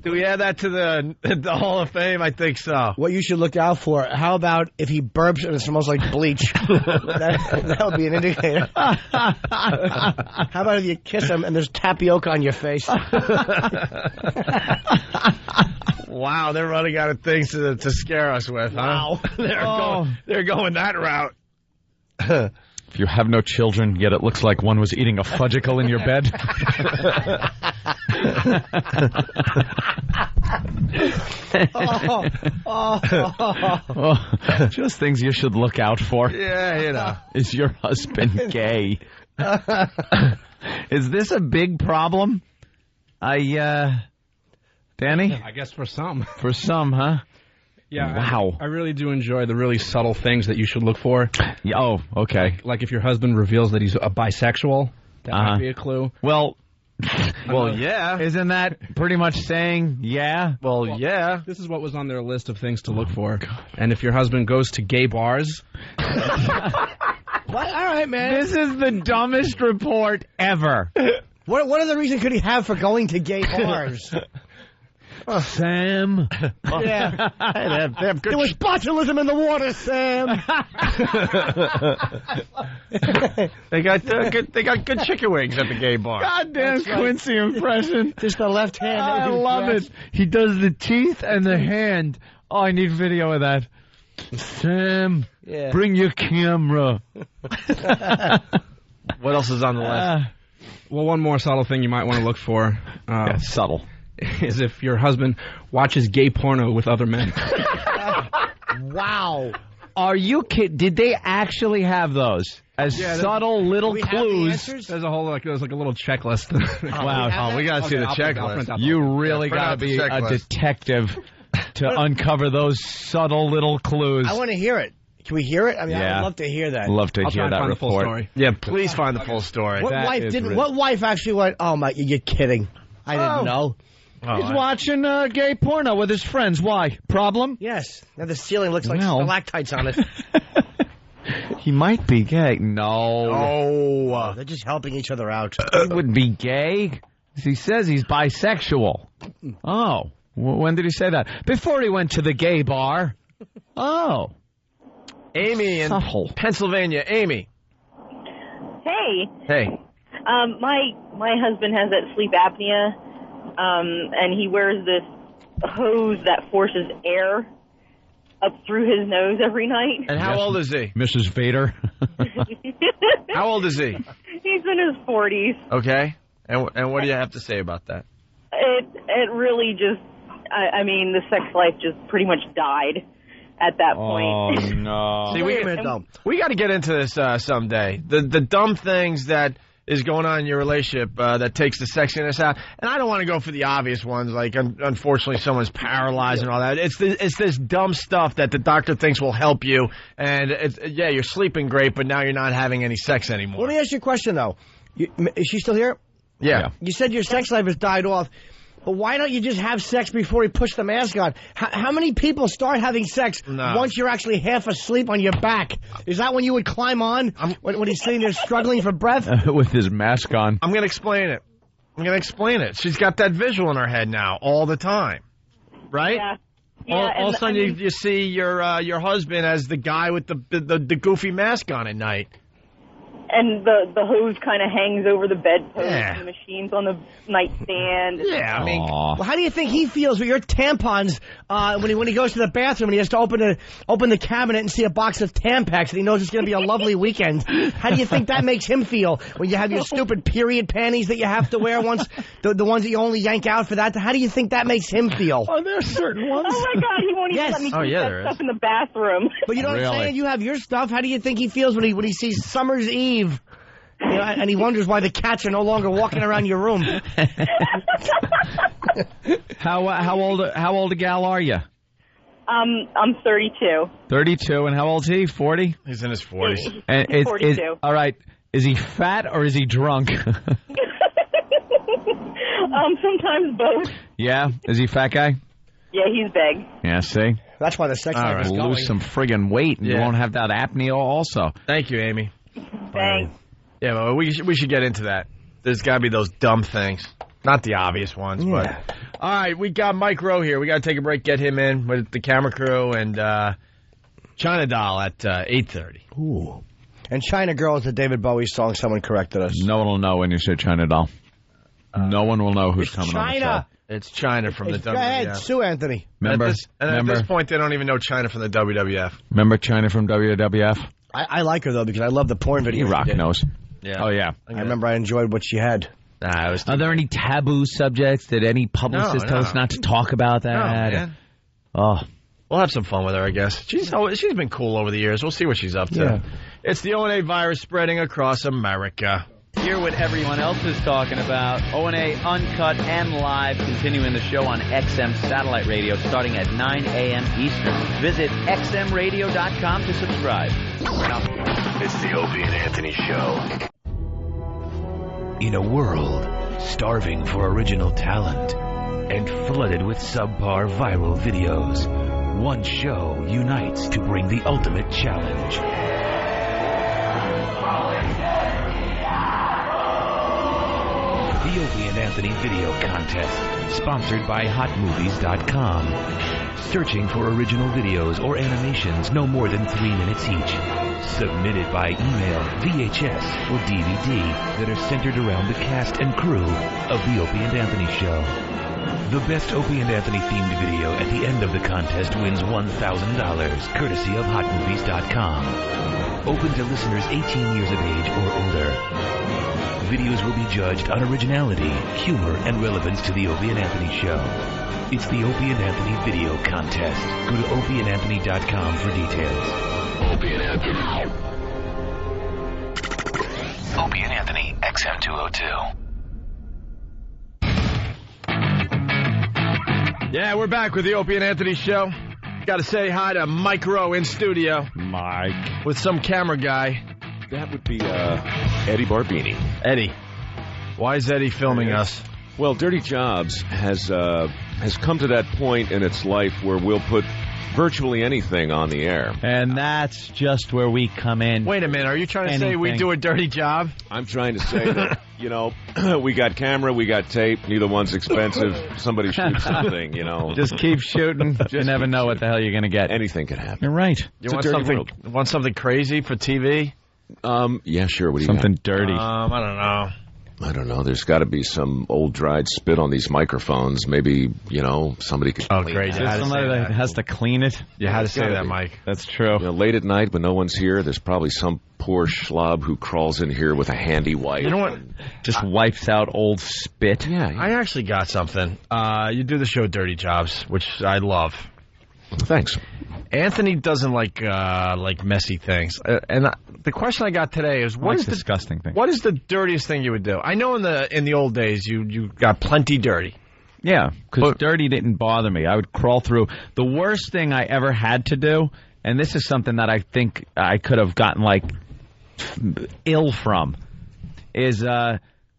Do we add that to the Hall of Fame? I think so. What you should look out for, how about if he burps and it smells like bleach? that would be an indicator. How about if you kiss him and there's tapioca on your face? Wow, they're running out of things to scare us with, huh? Wow. They're going that route. If you have no children, yet it looks like one was eating a fudgicle in your bed. Just things you should look out for. Yeah, you know. Is your husband gay? Is this a big problem? Danny? I guess for some. For some, huh? Yeah. Wow. I really do enjoy the really subtle things that you should look for. Yeah, oh, okay. Like if your husband reveals that he's a bisexual, that might be a clue. Well, yeah. Isn't that pretty much saying yeah? Well, yeah. This is what was on their list of things to look for. And if your husband goes to gay bars... What? All right, man. This is the dumbest report ever. What other reason could he have for going to gay bars? Sam. Yeah. They have good there was botulism in the water, Sam. They got good chicken wings at the gay bar. Goddamn Quincy impression. Just the left hand. I love it. He does the teeth and the hand. Oh, I need video of that. Sam, bring your camera. What else is on the list? Well, one more subtle thing you might want to look for. Subtle. Is if your husband watches gay porno with other men. Wow. Are you kidding? Did they actually have those? As subtle little clues. There's a whole there's like a little checklist. Wow. We got to see the checklist. You really got to be a detective to uncover those subtle little clues. I want to hear it. Can we hear it? I mean, I would love to hear that. Love to hear that report. Yeah, please find the full story. What wife actually went, oh my, you're kidding. I didn't know. He's watching gay porno with his friends. Why? Problem? Yes. Now the ceiling looks like stalactites on it. He might be gay. No. They're just helping each other out. He wouldn't be gay. He says he's bisexual. Oh. When did he say that? Before he went to the gay bar. Oh. Amy in Pennsylvania. Amy. Hey. My husband has that sleep apnea, and he wears this hose that forces air up through his nose every night. And how old is he? Mrs. Vader. How old is he? He's in his 40s. Okay. And what do you have to say about that? It really just, I mean, the sex life just pretty much died at that point. Oh, no. See, we got to get into this someday. The dumb things that is going on in your relationship that takes the sexiness out. And I don't want to go for the obvious ones, like unfortunately someone's paralyzed and all that. It's this dumb stuff that the doctor thinks will help you. And, you're sleeping great, but now you're not having any sex anymore. Let me ask you a question, though. Is she still here? Yeah. You said your sex life has died off. But why don't you just have sex before you push the mask on? How many people start having sex once you're actually half asleep on your back? Is that when you would climb on when he's sitting there struggling for breath? With his mask on. I'm going to explain it. She's got that visual in her head now all the time. Right? Yeah. All of a sudden you see your husband as the guy with the goofy mask on at night. And the hose kind of hangs over the bedpost, and the machine's on the nightstand. Yeah, I mean, well, how do you think he feels with your tampons when he goes to the bathroom and he has to open the cabinet and see a box of Tampax and he knows it's going to be a lovely weekend? How do you think that makes him feel when you have your stupid period panties that you have to wear once, the ones that you only yank out for that? How do you think that makes him feel? Are there certain ones? Oh, my God, he won't even let me keep that stuff in the bathroom. But you know what I'm saying? You have your stuff. How do you think he feels when he sees Summer's Eve? You know, and he wonders why the cats are no longer walking around your room. How old a gal are you? I'm 32. 32, and how old is he? 40? He's in his 40s. And 42. All right. Is he fat or is he drunk? Sometimes both. Yeah? Is he a fat guy? Yeah, he's big. Yeah, see? That's why the sex life is going. Lose some friggin' weight, and you won't have that apnea also. Thank you, Amy. Thanks. Yeah, well, we should get into that. There's got to be those dumb things. Not the obvious ones, but... All right, we got Mike Rowe here. We got to take a break, get him in with the camera crew, and China Doll at 8:30. Ooh. And China Girl is the David Bowie song. Someone corrected us. No one will know when you say China Doll. No one will know who's coming on the show. It's China from the WWF. Go ahead, Sue Anthony. Remember? At this point, they don't even know China from the WWF. Remember China from WWF? I like her, though, because I love the porn video. Rock knows. Yeah. Oh, yeah. I remember I enjoyed what she had. Are there any taboo subjects? Did any publicist tell us not to talk about that? No, man. Oh. We'll have some fun with her, I guess. She's been cool over the years. We'll see what she's up to. Yeah. It's the O&A virus spreading across America. Hear what everyone else is talking about. O&A Uncut and Live, continuing the show on XM Satellite Radio starting at 9 a.m. Eastern. Visit xmradio.com to subscribe. It's the Opie and Anthony Show. In a world starving for original talent and flooded with subpar viral videos, one show unites to bring the ultimate challenge. The Opie and Anthony Video Contest, sponsored by HotMovies.com. Searching for original videos or animations no more than 3 minutes each. Submitted by email, VHS, or DVD that are centered around the cast and crew of The Opie and Anthony Show. The best Opie and Anthony themed video at the end of the contest wins $1,000, courtesy of HotMovies.com. Open to listeners 18 years of age or older. Videos will be judged on originality, humor, and relevance to The Opie and Anthony Show. It's the Opie and Anthony Video Contest. Go to opieandanthony.com for details. Opie and Anthony. Opie and Anthony, XM202. Yeah, we're back with the Opie and Anthony Show. Got to say hi to Mike Rowe in studio. Mike. With some camera guy. That would be Eddie Barbini. Eddie. Why is Eddie filming us? Well, Dirty Jobs has come to that point in its life where we'll put virtually anything on the air. And that's just where we come in. Wait a minute. Are you trying to say we do a dirty job? I'm trying to say that, we got camera, we got tape. Neither one's expensive. Somebody shoots something, Just keep shooting. You never know what the hell you're going to get. Anything can happen. You're right. You want something crazy for TV? Yeah, sure. What do you Something dirty. I don't know. There's got to be some old dried spit on these microphones. Maybe, somebody could clean great. it. Somebody that has to clean it. You had to say that, Mike. That's true. Late at night when no one's here, there's probably some poor schlub who crawls in here with a handy wipe. You know what? Just wipes out old spit. Yeah. I actually got something. You do the show Dirty Jobs, which I love. Thanks. Anthony doesn't like messy things, and the question I got today is, what is the disgusting thing? What is the dirtiest thing you would do? I know in the old days you got plenty dirty. Yeah, because dirty didn't bother me. I would crawl through. The worst thing I ever had to do, and this is something that I think I could have gotten ill from, is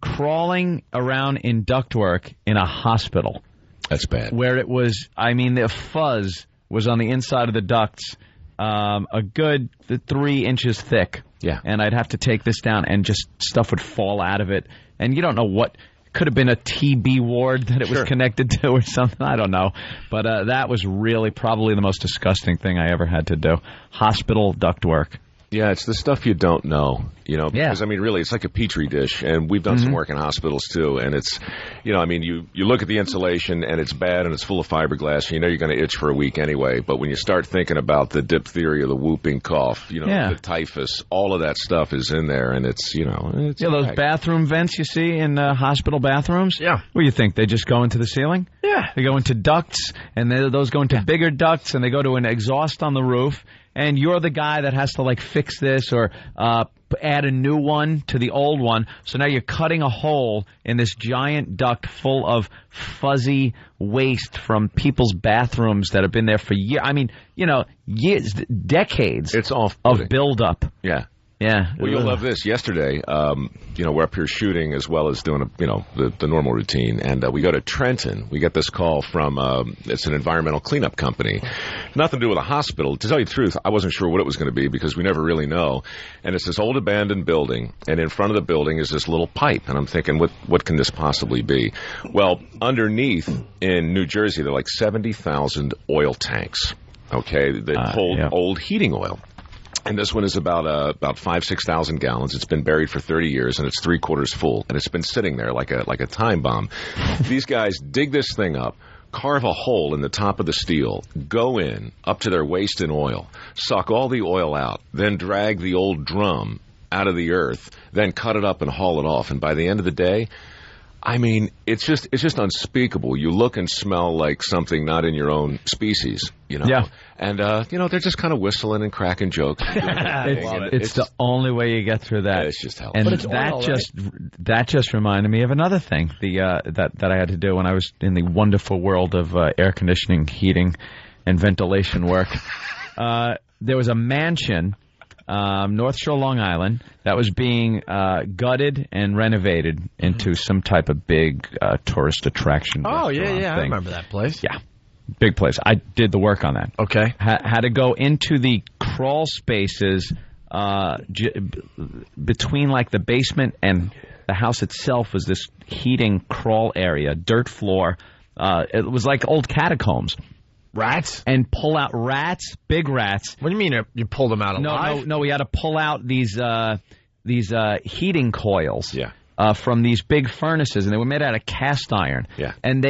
crawling around in ductwork in a hospital. That's bad. Where it was, the fuzz was on the inside of the ducts, a good 3 inches thick. Yeah. And I'd have to take this down, and just stuff would fall out of it. And you don't know what. Could have been a TB ward that it was connected to or something. I don't know. But that was really probably the most disgusting thing I ever had to do. Hospital ductwork. Yeah, it's the stuff you don't know, because, really, it's like a petri dish, and we've done some work in hospitals, too, and it's, you look at the insulation, and it's bad, and it's full of fiberglass, and you're going to itch for a week anyway, but when you start thinking about the diphtheria, the whooping cough, the typhus, all of that stuff is in there, and it's, it's those bathroom vents you see in hospital bathrooms? Yeah. What do you think? They just go into the ceiling? Yeah. They go into ducts, and those go into bigger ducts, and they go to an exhaust on the roof. And you're the guy that has to fix this or add a new one to the old one. So now you're cutting a hole in this giant duct full of fuzzy waste from people's bathrooms that have been there for years. Years, decades it's of buildup. Yeah. Yeah. Well, you'll love this. Yesterday, we're up here shooting as well as doing, the normal routine. And we go to Trenton. We get this call from, it's an environmental cleanup company. Nothing to do with a hospital. To tell you the truth, I wasn't sure what it was going to be because we never really know. And it's this old abandoned building. And in front of the building is this little pipe. And I'm thinking, what can this possibly be? Well, underneath in New Jersey, there are like 70,000 oil tanks. Okay, that hold old heating oil. And this one is about 5,000-6,000 gallons. It's been buried for 30 years, and it's 3/4 full. And it's been sitting there like a time bomb. These guys dig this thing up, carve a hole in the top of the steel, go in up to their waist in oil, suck all the oil out, then drag the old drum out of the earth, then cut it up and haul it off. And by the end of the day, I mean, it's just unspeakable. You look and smell like something not in your own species, Yeah. And, they're just kind of whistling and cracking jokes. It's the only way you get through that. Yeah, it's just hell. And that just reminded me of another thing that I had to do when I was in the wonderful world of air conditioning, heating, and ventilation work. There was a mansion, North Shore, Long Island, that was being gutted and renovated into some type of big tourist attraction. Oh, yeah, thing. I remember that place. Yeah, big place. I did the work on that. Okay. Had to go into the crawl spaces between like the basement and the house itself was this heating crawl area, dirt floor. It was like old catacombs. Rats? And pull out rats, big rats. What do you mean you pulled them out alive? No, we had to pull out these heating coils Yeah. From these big furnaces, and they were made out of cast iron. Yeah. And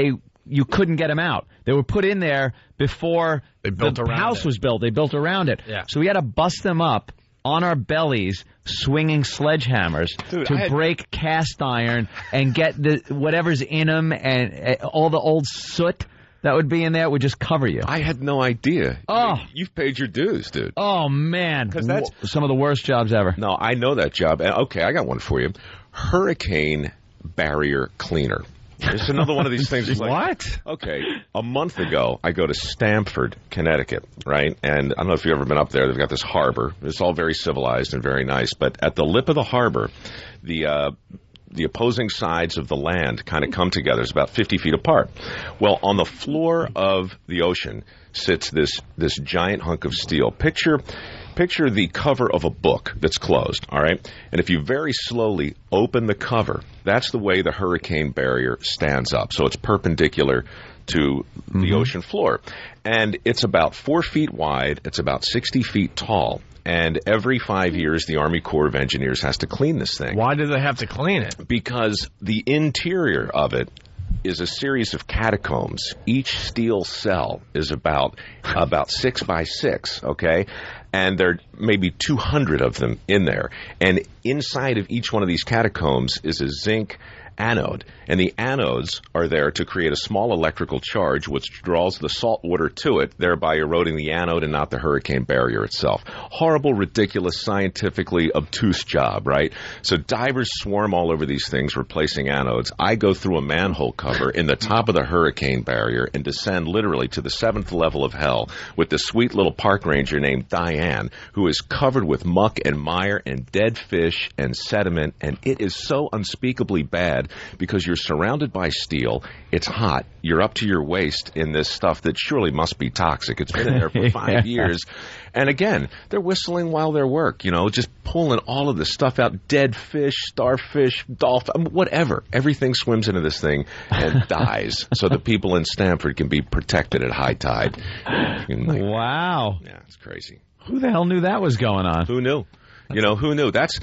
you couldn't get them out. They were put in there before the house was built. They built around it. Yeah. So we had to bust them up on our bellies, swinging sledgehammers to break cast iron and get whatever's in them and all the old soot that would be in there would just cover you. I had no idea. Oh. You've paid your dues, dude. Oh, man. Because that's some of the worst jobs ever. No, I know that job. Okay, I got one for you. Hurricane barrier cleaner. It's another one of these things. What? Okay, a month ago, I go to Stamford, Connecticut, right? And I don't know if you've ever been up there. They've got this harbor. It's all very civilized and very nice. But at the lip of the harbor, the opposing sides of the land kind of come together. It's about 50 feet apart. Well, on the floor of the ocean sits this giant hunk of steel. Picture the cover of a book that's closed, all right? And if you very slowly open the cover, that's the way the hurricane barrier stands up. So it's perpendicular to the ocean floor. And it's about 4 feet wide. It's about 60 feet tall. And every 5 years, the Army Corps of Engineers has to clean this thing. Why do they have to clean it? Because the interior of it is a series of catacombs. Each steel cell is about 6 by 6, okay? And there are maybe 200 of them in there. And inside of each one of these catacombs is a zinc anode, and the anodes are there to create a small electrical charge which draws the salt water to it, thereby eroding the anode and not the hurricane barrier itself. Horrible, ridiculous, scientifically obtuse job, right? So divers swarm all over these things replacing anodes. I go through a manhole cover in the top of the hurricane barrier and descend literally to the 7th level of hell with this sweet little park ranger named Diane, who is covered with muck and mire and dead fish and sediment, and it is so unspeakably bad because you're surrounded by steel, it's hot, you're up to your waist in this stuff that surely must be toxic. It's been in there for 5 years. And again, they're whistling while they work, just pulling all of this stuff out, dead fish, starfish, dolphin, whatever. Everything swims into this thing and dies so the people in Stamford can be protected at high tide. Wow. Yeah, it's crazy. Who the hell knew that was going on? Who knew? Who knew? That's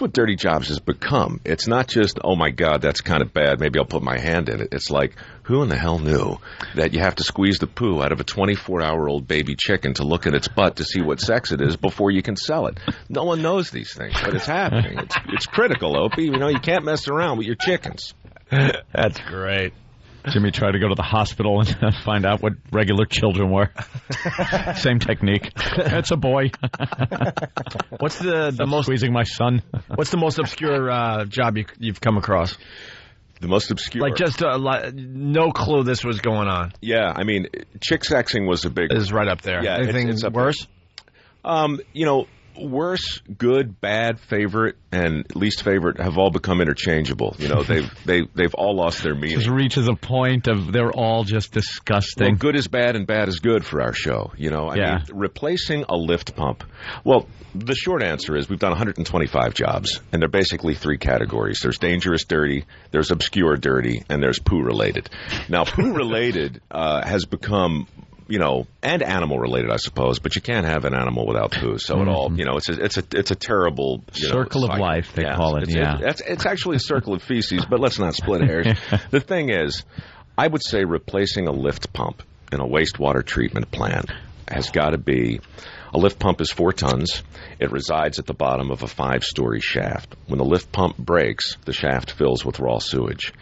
what dirty jobs has become. It's not just, oh, my God, that's kind of bad. Maybe I'll put my hand in it. It's like, who in the hell knew that you have to squeeze the poo out of a 24-hour-old baby chicken to look at its butt to see what sex it is before you can sell it? No one knows these things, but it's happening. It's critical, Opie. You can't mess around with your chickens. That's great. Jimmy tried to go to the hospital and find out what regular children were. Same technique. It's a boy. What's the most squeezing my son? What's the most obscure job you've come across? The most obscure, like just no clue this was going on. Yeah, I mean, chick sexing was a big. Is right up there. Yeah, anything it's worse? worse, good, bad, favorite, and least favorite have all become interchangeable. You know, they've all lost their meaning. Just reaches a point of they're all just disgusting. Well, good is bad and bad is good for our show. You know, I mean, replacing a lift pump. Well, the short answer is we've done 125 jobs, and they're basically three categories. There's dangerous dirty, there's obscure dirty, and there's poo-related. Now, poo-related has become... You know, and animal related, I suppose, but you can't have an animal without poo. So it all, you know, it's a terrible circle of life. They call it. It's actually a circle of feces, but let's not split hairs. The thing is, I would say replacing a lift pump in a wastewater treatment plant has got to be. A lift pump is 4 tons. It resides at the bottom of a 5-story shaft. When the lift pump breaks, the shaft fills with raw sewage.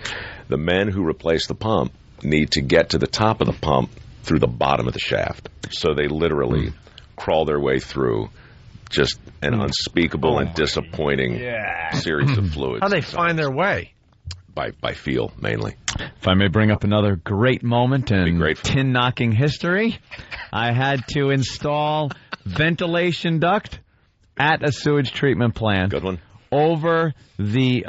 The men who replace the pump need to get to the top of the pump through the bottom of the shaft. So they literally crawl their way through just an unspeakable and disappointing series of fluids. How do they find their way? By feel, mainly. If I may bring up another great moment in tin-knocking history, I had to install ventilation duct at a sewage treatment plant. Good one. Over the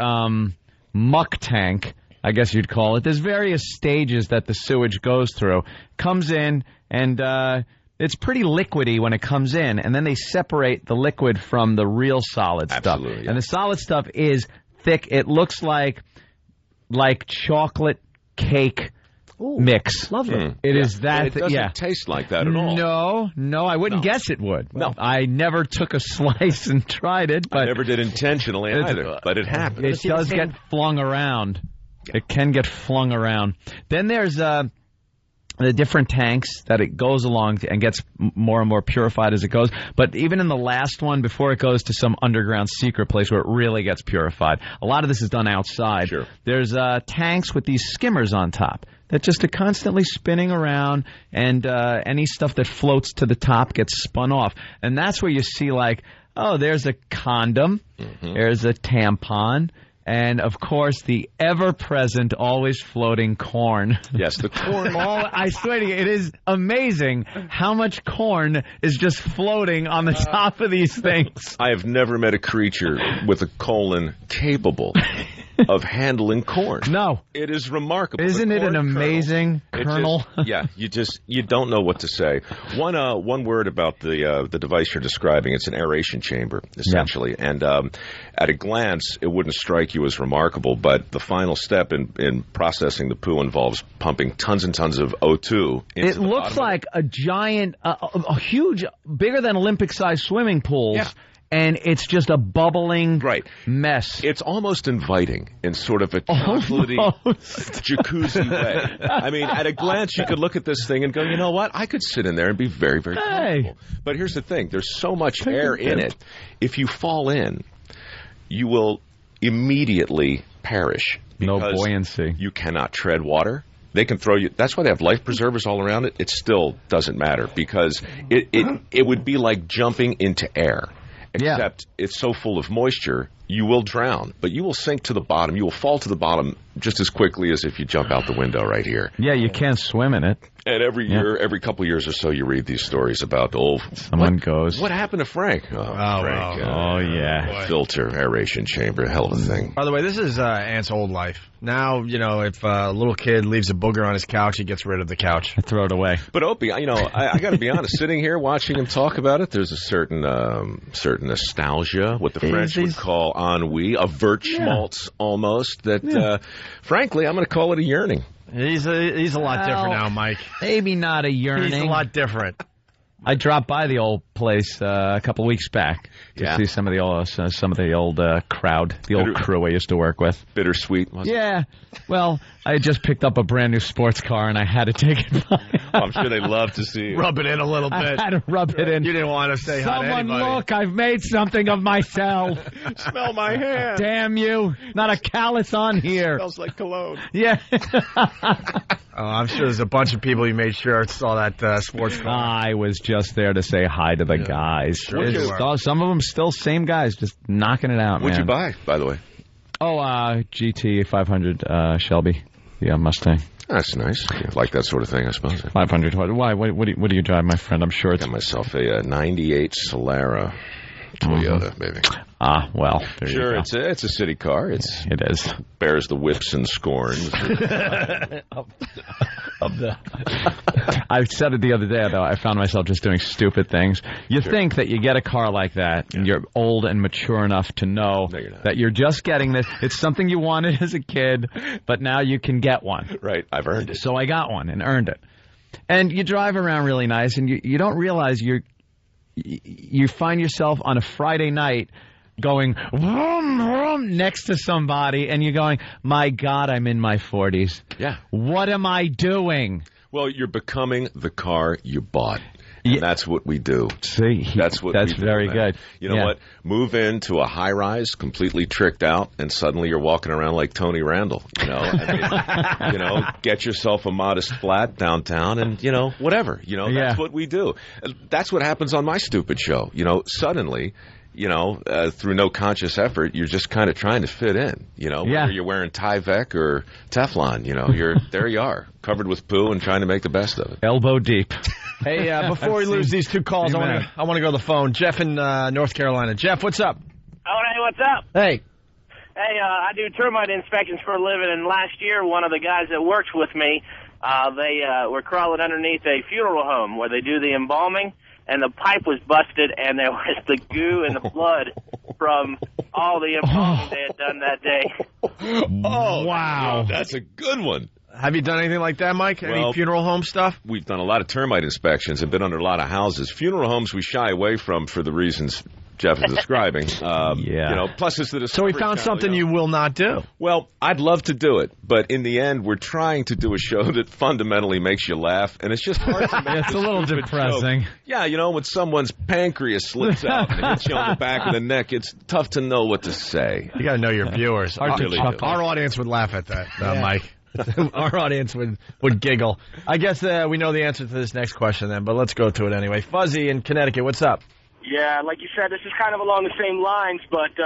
muck tank, I guess you'd call it. There's various stages that the sewage goes through. Comes in, and it's pretty liquidy when it comes in, and then they separate the liquid from the real solid stuff. Absolutely, yeah. And the solid stuff is thick. It looks like chocolate cake mix. Lovely. It is that. It doesn't taste like that at all. No, I wouldn't guess it would. No, I never took a slice and tried it. But I never did intentionally either, but it happened. It does get flung around. It can get flung around. Then there's the different tanks that it goes along and gets more and more purified as it goes. But even in the last one, before it goes to some underground secret place where it really gets purified, a lot of this is done outside. Sure. There's tanks with these skimmers on top that just are constantly spinning around, and any stuff that floats to the top gets spun off. And that's where you see, like, oh, there's a condom, there's a tampon, and, of course, the ever-present, always floating corn. Yes, the corn. I swear to you, it is amazing how much corn is just floating on the top of these things. I have never met a creature with a colon capable of handling corn. No. It is remarkable. Isn't it an amazing kernel? You don't know what to say. One word about the device you're describing. It's an aeration chamber, essentially. Yeah. And at a glance, it wouldn't strike you as remarkable, but the final step in processing the poo involves pumping tons and tons of O2 into It looks like a giant, a huge, bigger than Olympic-sized swimming pools. Yeah. And it's just a bubbling mess. It's almost inviting in sort of a chocolatey jacuzzi way. I mean, at a glance, you could look at this thing and go, you know what? I could sit in there and be very, very comfortable. But here's the thing. There's so much air in it. If you fall in, you will immediately perish. No buoyancy. You cannot tread water. They can throw you. That's why they have life preservers all around it. It still doesn't matter because it would be like jumping into air. Except it's so full of moisture, you will drown. But you will sink to the bottom. You will fall to the bottom just as quickly as if you jump out the window right here. Yeah, you can't swim in it. And every year, every couple of years or so, you read these stories about someone goes. What happened to Frank? Frank. Filter, aeration chamber, hell of a thing. By the way, this is Ant's old life. Now, if a little kid leaves a booger on his couch, he gets rid of the couch. Throw it away. But Opie, I got to be honest. Sitting here watching him talk about it, there's a certain nostalgia, what the French would call ennui, a Vertschmalz almost. That, frankly, I'm going to call it a yearning. He's a lot different now, Mike. Maybe not a yearning. He's a lot different. I dropped by the old place a couple of weeks back to see some of the old crowd, the old crew I used to work with. Bittersweet, wasn't it? Yeah. Well, I had just picked up a brand new sports car and I had to take it by. I'm sure they love to see you. Rub it in a little bit. I had to rub it in. You didn't want to say hi to anybody. Someone look, I've made something of myself. Smell my hand. Damn you. Not a callus on here. Smells like cologne. Yeah. I'm sure there's a bunch of people you made sure saw that sports car. I was just there to say hi to the guys. Sure. Some of them still same guys, just knocking it out, What'd you buy, by the way? Oh, GT 500 Shelby, the Mustang. That's nice. You like that sort of thing, I suppose. 500. Why? What do you drive, my friend? I'm sure it's... I got myself a 98 Solara. Toyota, baby. Ah, well, there you Sure, go. it's a city car. It is. Bears the whips and scorns. I said it the other day, though. I found myself just doing stupid things. You think that you get a car like that, and you're old and mature enough to know that you're just getting this. It's something you wanted as a kid, but now you can get one. Right, I've earned it. So I got one and earned it. And you drive around really nice, and you don't realize you find yourself on a Friday night going vroom, vroom, next to somebody, and you're going, my God, I'm in my 40s. Yeah. What am I doing? Well, you're becoming the car you bought. And that's what we do. See, that's very good. You know what? Move into a high rise, completely tricked out, and suddenly you're walking around like Tony Randall. You know, get yourself a modest flat downtown, and whatever. That's what we do. That's what happens on my stupid show. Suddenly. Through no conscious effort, you're just kind of trying to fit in. Whether you're wearing Tyvek or Teflon, there you are, covered with poo and trying to make the best of it. Elbow deep. Hey, before we lose these two calls, I want to go to the phone. Jeff in North Carolina. Jeff, what's up? Oh, hey, what's up? Hey. Hey, I do termite inspections for a living, and last year one of the guys that works with me, they were crawling underneath a funeral home where they do the embalming. And the pipe was busted, and there was the goo and the blood from all the embalming they had done that day. Oh, wow. That's a good one. Have you done anything like that, Mike? Any funeral home stuff? We've done a lot of termite inspections and been under a lot of houses. Funeral homes we shy away from for the reasons Jeff is describing. Plus it's the So we found something you will not do. Well, I'd love to do it, but in the end, we're trying to do a show that fundamentally makes you laugh, and it's just hard to make. It's a little depressing. Joke. Yeah, when someone's pancreas slips out and hits you on the back of the neck, it's tough to know what to say. You got to know your viewers. Our audience would laugh at that, Mike. Our audience would giggle. I guess we know the answer to this next question then, but let's go to it anyway. Fuzzy in Connecticut, what's up? Yeah, like you said, this is kind of along the same lines, but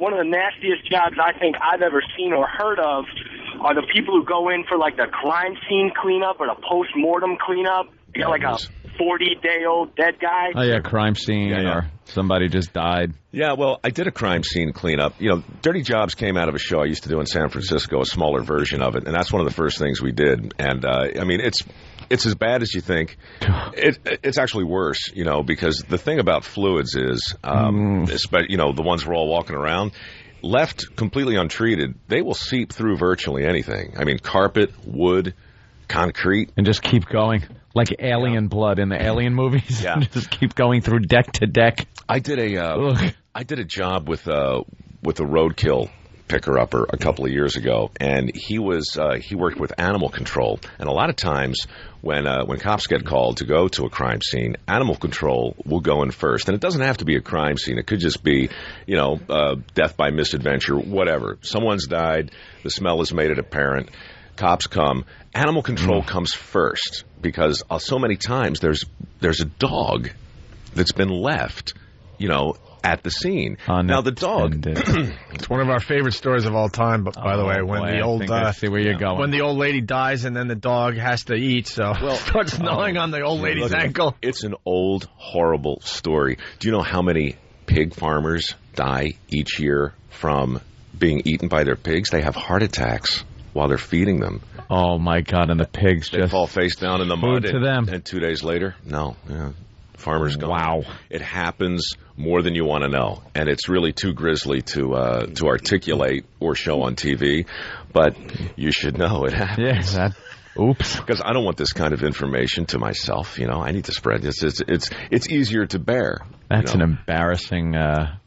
one of the nastiest jobs I think I've ever seen or heard of are the people who go in for like the crime scene cleanup or the post-mortem cleanup. You got like a 40-day-old dead guy. Oh, yeah, crime scene or somebody just died. Yeah, well, I did a crime scene cleanup. Dirty Jobs came out of a show I used to do in San Francisco, a smaller version of it, and that's one of the first things we did. And, it's as bad as you think. It's actually worse, because the thing about fluids is, the ones we're all walking around, left completely untreated, they will seep through virtually anything. I mean, carpet, wood, concrete. And just keep going. Like alien blood in the Alien movies. Yeah. Just keep going through deck to deck. I did a job with a roadkill picker-upper a couple of years ago, and he worked with animal control. And a lot of times when cops get called to go to a crime scene, animal control will go in first. And it doesn't have to be a crime scene. It could just be, death by misadventure, whatever. Someone's died. The smell has made it apparent. Cops come. Animal control comes first because so many times there's a dog that's been left, at the scene. Now the dog, it's one of our favorite stories of all time. But by the way, I see where you're going. When the old lady dies and then the dog has to eat, starts gnawing on the old lady's ankle. It's an old, horrible story. Do you know how many pig farmers die each year from being eaten by their pigs? They have heart attacks while they're feeding them. Oh my God! And the pigs they fall face down in the mud. To them. And 2 days later, farmer's gone. Wow! It happens more than you want to know, and it's really too grisly to articulate or show on TV. But you should know it happens. Yeah. Oops. Because I don't want this kind of information to myself. I need to spread this. It's easier to bear. That's an embarrassing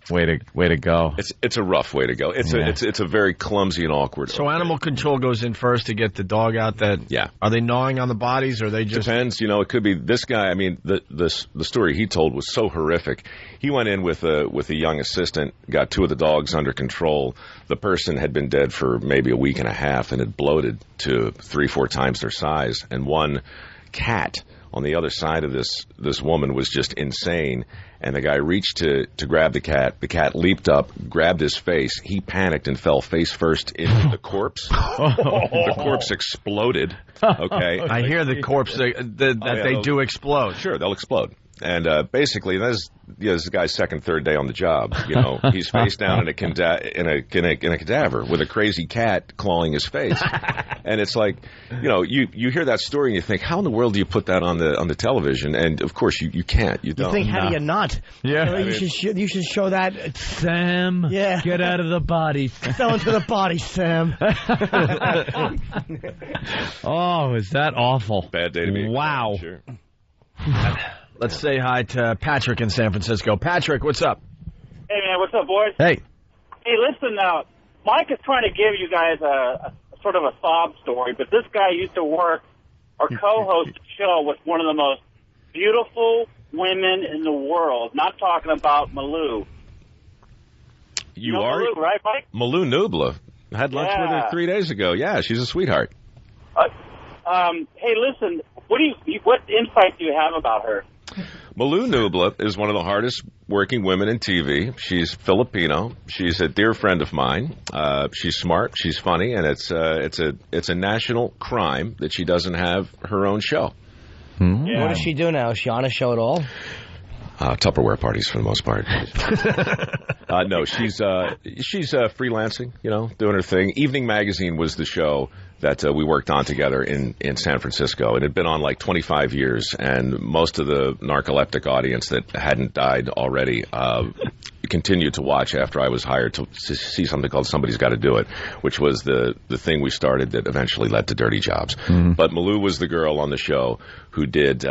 way to go. It's a rough way to go. It's a very clumsy and awkward. So animal control goes in first to get the dog out. Are they gnawing on the bodies, or are they just depends? It could be this guy. I mean, the story he told was so horrific. He went in with a young assistant, got 2 of the dogs under control. The person had been dead for maybe a week and a half and had bloated to 3-4 times their size, and one cat on the other side of this woman was just insane. And the guy reached to grab the cat. The cat leaped up, grabbed his face. He panicked and fell face first into the corpse. The corpse exploded. Okay, I hear the corpse that they do explode. Sure, they'll explode. And basically, this is the guy's second, third day on the job. He's face down in a cadaver with a crazy cat clawing his face. And it's like, you hear that story and you think, how in the world do you put that on the television? And of course, you can't. You don't. You think, how do you not? Yeah. You should show that. Sam, get out of the body. Fell into the body, Sam. Oh, is that awful? Bad day to be. Wow. Sure. Let's say hi to Patrick in San Francisco. Patrick, what's up? Hey, man, what's up, boys? Hey. Hey, listen, Mike is trying to give you guys a sort of a sob story, but this guy used to work or co-host a show with one of the most beautiful women in the world. Not talking about Malou. You are? Malou, right, Mike? Malou Nubla. I had lunch with her 3 days ago. Yeah, she's a sweetheart. Hey, listen, what insight do you have about her? Malou Nubla is one of the hardest working women in TV. She's Filipino. She's a dear friend of mine. She's smart. She's funny, and it's a national crime that she doesn't have her own show. Yeah. What does she do now? Is she on a show at all? Tupperware parties for the most part. No, she's freelancing, doing her thing. Evening Magazine was the show that we worked on together in San Francisco. It had been on like 25 years, and most of the narcoleptic audience that hadn't died already continued to watch after I was hired to see something called Somebody's Got to Do It, which was the thing we started that eventually led to Dirty Jobs. Mm-hmm. But Malou was the girl on the show who did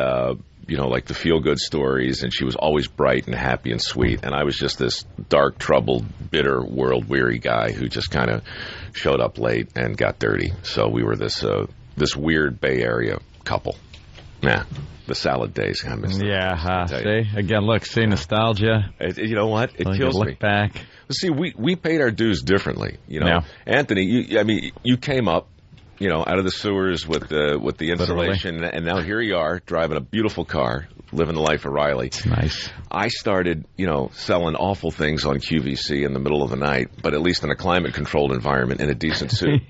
like the feel-good stories, and she was always bright and happy and sweet. And I was just this dark, troubled, bitter, world-weary guy who just kind of showed up late and got dirty. So we were this weird Bay Area couple. Yeah, the salad days. I miss them. Yeah, see? Again, look, see, nostalgia. You know what? It kills me. Look back. See, we paid our dues differently. Yeah. Anthony, you came up, out of the sewers with the insulation, and now here you are driving a beautiful car, living the life of Riley. It's nice. I started, selling awful things on QVC in the middle of the night, but at least in a climate-controlled environment in a decent suit.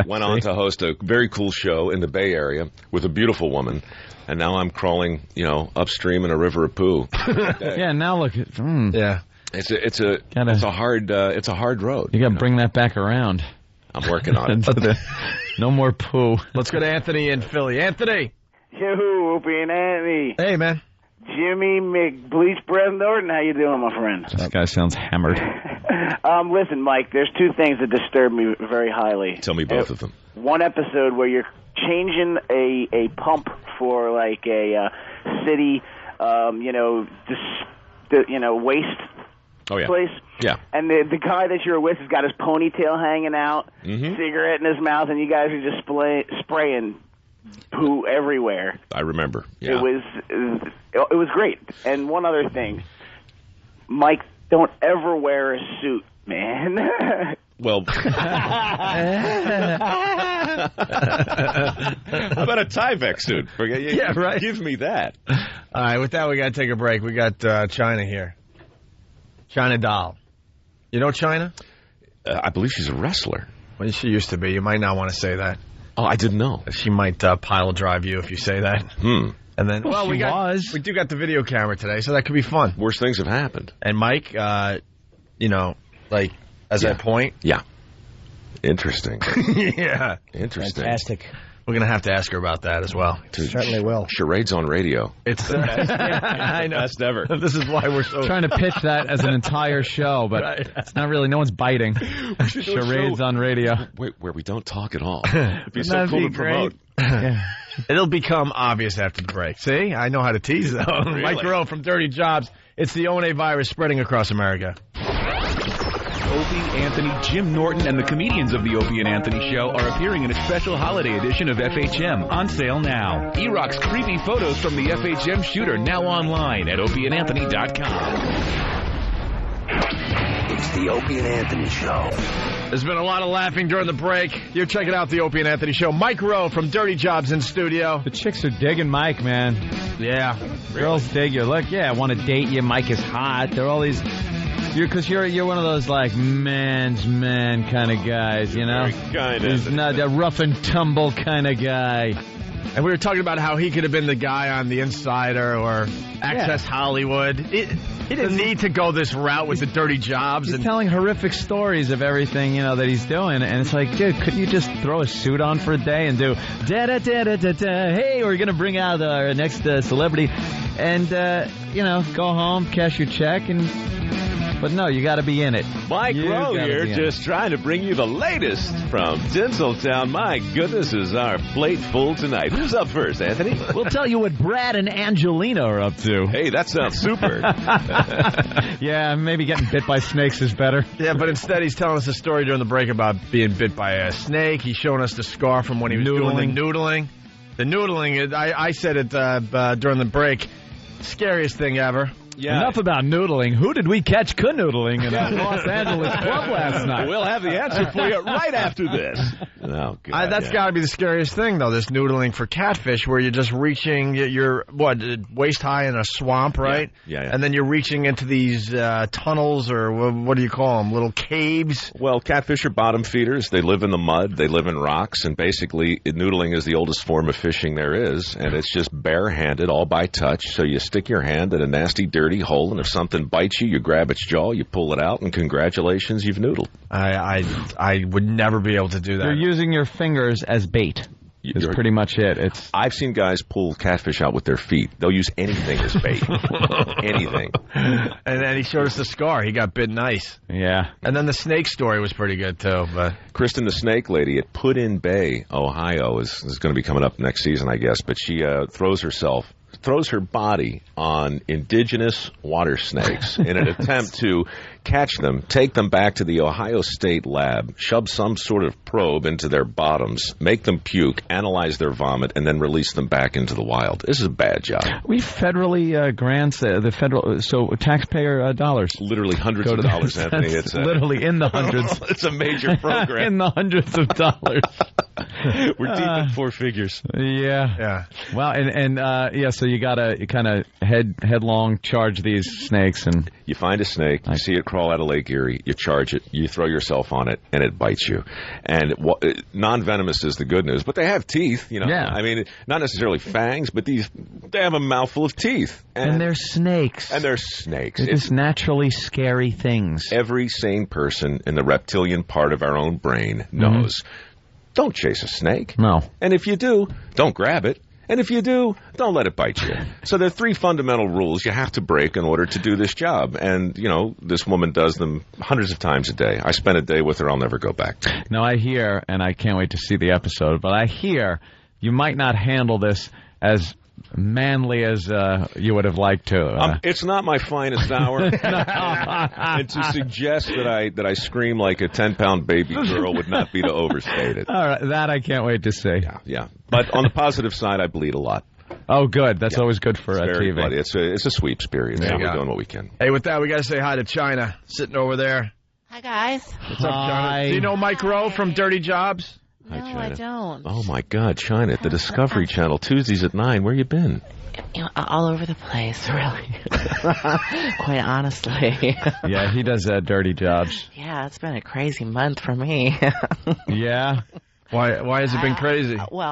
Went on to host a very cool show in the Bay Area with a beautiful woman, and now I'm crawling, upstream in a river of poo. Yeah, now look at yeah. It's a hard road. You got to bring that back around. I'm working on it. No more poo. Let's go to Anthony in Philly. Anthony. Yoo-hoo, Opie and Anthony. Hey, man. Jimmy McBleach Breath Norton, how you doing, my friend? This guy sounds hammered. Listen, Mike, there's two things that disturb me very highly. Tell me both of them. One episode where you're changing a pump for like a city, waste place. Yeah. And the guy that you're with has got his ponytail hanging out, cigarette in his mouth, and you guys are just spraying poo everywhere. I remember. Yeah. It was great. And one other thing, Mike, don't ever wear a suit, man. Well, how about a Tyvek suit? Yeah, right. Give me that. All right, with that, we got to take a break. We got China here. China Doll. You know China? I believe she's a wrestler. Well, she used to be. You might not want to say that. Oh, I didn't know. She might pile drive you if you say that. And then, we do got the video camera today, so that could be fun. Worse things have happened. And Mike, as I point. Yeah. Interesting. Yeah. Interesting. Fantastic. We're going to have to ask her about that as well. Certainly will. Charades on radio. It's the best. I know. Best ever. This is why we're so... trying to pitch that as an entire show, but it's not really. No one's biting. Charades on radio. Where we don't talk at all. It'd be so cool to promote. Yeah. It'll become obvious after the break. See? I know how to tease, though. Really? Mike Rowe from Dirty Jobs. It's the O&A virus spreading across America. Opie, Anthony, Jim Norton, and the comedians of the Opie and Anthony Show are appearing in a special holiday edition of FHM, on sale now. E-Rock's creepy photos from the FHM shooter, now online at opieandanthony.com. It's the Opie and Anthony Show. There's been a lot of laughing during the break. You're checking out the Opie and Anthony Show. Mike Rowe from Dirty Jobs in studio. The chicks are digging Mike, man. Yeah. Girls dig you. Look, I want to date you. Mike is hot. They're all these... You're one of those, like, man's man kind of guys, you know? Very kind of. He's not a rough and tumble kind of guy. And we were talking about how he could have been the guy on The Insider or Access Hollywood. He didn't need to go this route with the dirty jobs. He's telling horrific stories of everything, that he's doing. And it's like, dude, couldn't you just throw a suit on for a day and do da-da-da-da-da-da, hey, we're going to bring out our next celebrity. And, go home, cash your check, But no, you got to be in it. Mike Rowe here, just trying to bring you the latest from Tinseltown. My goodness, is our plate full tonight. Who's up first, Anthony? We'll tell you what Brad and Angelina are up to. Hey, that sounds super. Yeah, maybe getting bit by snakes is better. Yeah, but instead he's telling us a story during the break about being bit by a snake. He's showing us the scar from when he was doing the noodling. The noodling, I said it during the break, scariest thing ever. Yeah. Enough about noodling. Who did we catch canoodling in a Los Angeles club last night? We'll have the answer for you right after this. Oh, God, that's got to be the scariest thing, though, this noodling for catfish, where you're just reaching, you're, waist high in a swamp, right? Yeah. And then you're reaching into these tunnels, or what do you call them, little caves? Well, catfish are bottom feeders. They live in the mud. They live in rocks. And basically, noodling is the oldest form of fishing there is. And it's just barehanded, all by touch. So you stick your hand in a nasty, dirty hole, and if something bites you, you grab its jaw, you pull it out, and congratulations, you've noodled. I would never be able to do that. You're using your fingers as bait. Is pretty much it. I've seen guys pull catfish out with their feet. They'll use anything as bait. Anything. And then he showed us the scar. He got bit nice. Yeah. And then the snake story was pretty good, too. But Kristen, the snake lady at Put-in Bay, Ohio, is going to be coming up next season, I guess. But she throws her body on indigenous water snakes in an attempt to catch them, take them back to the Ohio State lab, shove some sort of probe into their bottoms, make them puke, analyze their vomit, and then release them back into the wild. This is a bad job. We federally grants the federal, so taxpayer dollars. Literally hundreds of dollars, Anthony. It's literally in the hundreds. It's a major program. In the hundreds of dollars. We're deep in four figures. Yeah. Well, and so you got to kind of headlong charge these snakes. And you find a snake, you see it crawl out of Lake Erie, you charge it, you throw yourself on it, and it bites you. And non-venomous is the good news, but they have teeth, Yeah. I mean, not necessarily fangs, but they have a mouthful of teeth. And they're snakes. They're snakes. It's naturally scary things. Every sane person in the reptilian part of our own brain knows. Don't chase a snake. No. And if you do, don't grab it. And if you do, don't let it bite you. So there are three fundamental rules you have to break in order to do this job. And, this woman does them hundreds of times a day. I spent a day with her. I'll never go back. Now, I hear, and I can't wait to see the episode, but I hear you might not handle this as manly as you would have liked to. It's not my finest hour. And to suggest that I scream like a 10-pound baby girl would not be to overstate it. All right, that I can't wait to see. Yeah. But on the positive side, I bleed a lot. Oh, good. That's always good for TV. Bloody. It's a sweeps period. We're doing what we can. Hey, with that, we got to say hi to China, sitting over there. Hi, guys. What's up, China? Do you know Mike Rowe from Dirty Jobs? No, I don't. Oh, my God, China, at the Discovery Channel, Tuesdays at 9. Where you been? All over the place, really. Quite honestly. Yeah, he does Dirty Jobs. Yeah, it's been a crazy month for me. Yeah? Why has it been crazy? Well,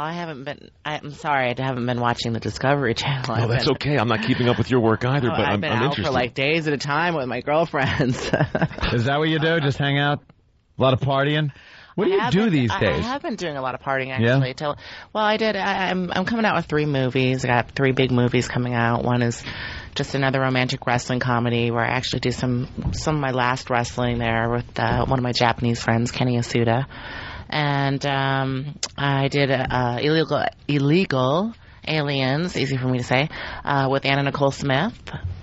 I'm sorry, I haven't been watching the Discovery Channel. No, that's okay. I'm not keeping up with your work either, but I've been I'm out interested. for like days at a time with my girlfriends. Is that what you do? Just hang out? A lot of partying? What do you do these days? I have been doing a lot of partying, actually. Yeah? I did. I'm coming out with 3 movies. I got 3 big movies coming out. One is just another romantic wrestling comedy where I actually do some of my last wrestling there with one of my Japanese friends, Kenny Yasuda. And I did Illegal Aliens, easy for me to say, with Anna Nicole Smith,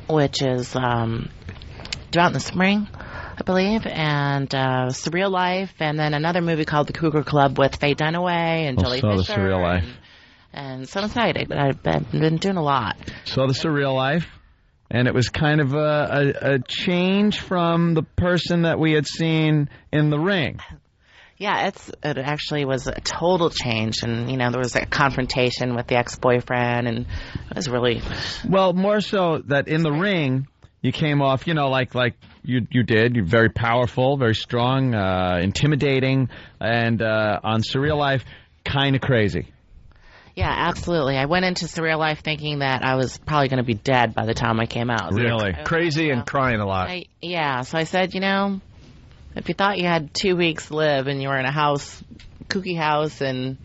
which is due out in the spring, I believe, and Surreal Life, and then another movie called The Cougar Club with Faye Dunaway and Jolie Fisher. Surreal Life. And so excited, but I've been doing a lot. So The Surreal Life, and it was kind of a change from the person that we had seen in The Ring. Yeah, it actually was a total change, and there was a confrontation with the ex-boyfriend, and it was really... Well, more so that in The Ring, you came off, like you did. You're very powerful, very strong, intimidating, and on Surreal Life, kind of crazy. Yeah, absolutely. I went into Surreal Life thinking that I was probably going to be dead by the time I came out. Really? Crazy and crying a lot. So I said, if you thought you had 2 weeks to live and you were in a kooky house and,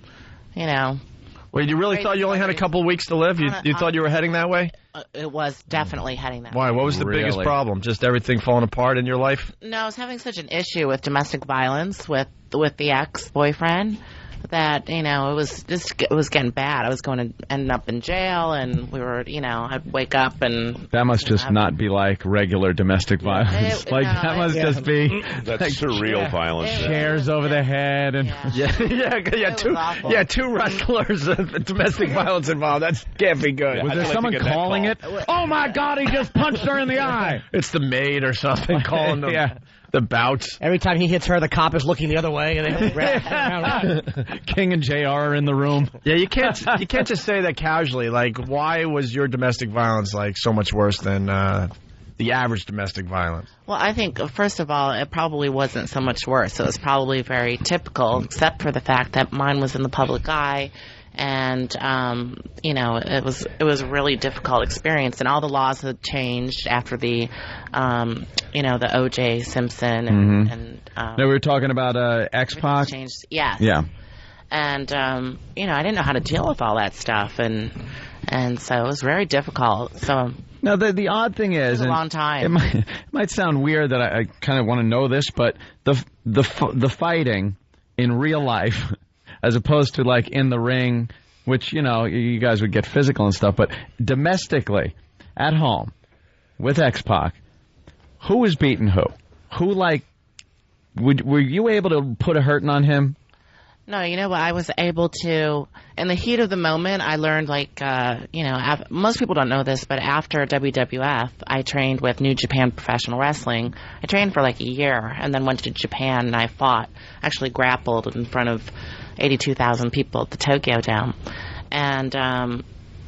Wait, you really thought you only had a couple weeks to live? You thought you were heading that way? It was definitely heading that way. Why? What was the biggest problem? Just everything falling apart in your life? No, I was having such an issue with domestic violence with the ex-boyfriend that, it was getting bad. I was going to end up in jail, and we were, I'd wake up and... That must just not be like regular domestic violence. That must just be... That's surreal violence. Chairs over the head and... Two wrestlers, domestic violence involved. That can't be good. Was there someone calling it? Oh my God, he just punched her in the eye. It's the maid or something calling them. The bouts. Every time he hits her, the cop is looking the other way, and they King and JR are in the room. Yeah, you can't just say that casually. Like, why was your domestic violence so much worse than the average domestic violence? Well, I think first of all, it probably wasn't so much worse. It was probably very typical, except for the fact that mine was in the public eye. And, it was a really difficult experience. And all the laws had changed after the O.J. Simpson and we were talking about X-Pac? Changed, yes. Yeah. And, I didn't know how to deal with all that stuff. And so it was very difficult. So... Now, the odd thing is... It was a long time. It might sound weird that I kind of want to know this, but the fighting in real life... as opposed to in the ring, which, you guys would get physical and stuff, but domestically, at home, with X-Pac, who was beating who? Who, were you able to put a hurting on him? No, I was able to, in the heat of the moment, I learned, most people don't know this, but after WWF, I trained with New Japan Professional Wrestling. I trained for a year and then went to Japan and I actually grappled in front of 82,000 people at the Tokyo Dome. And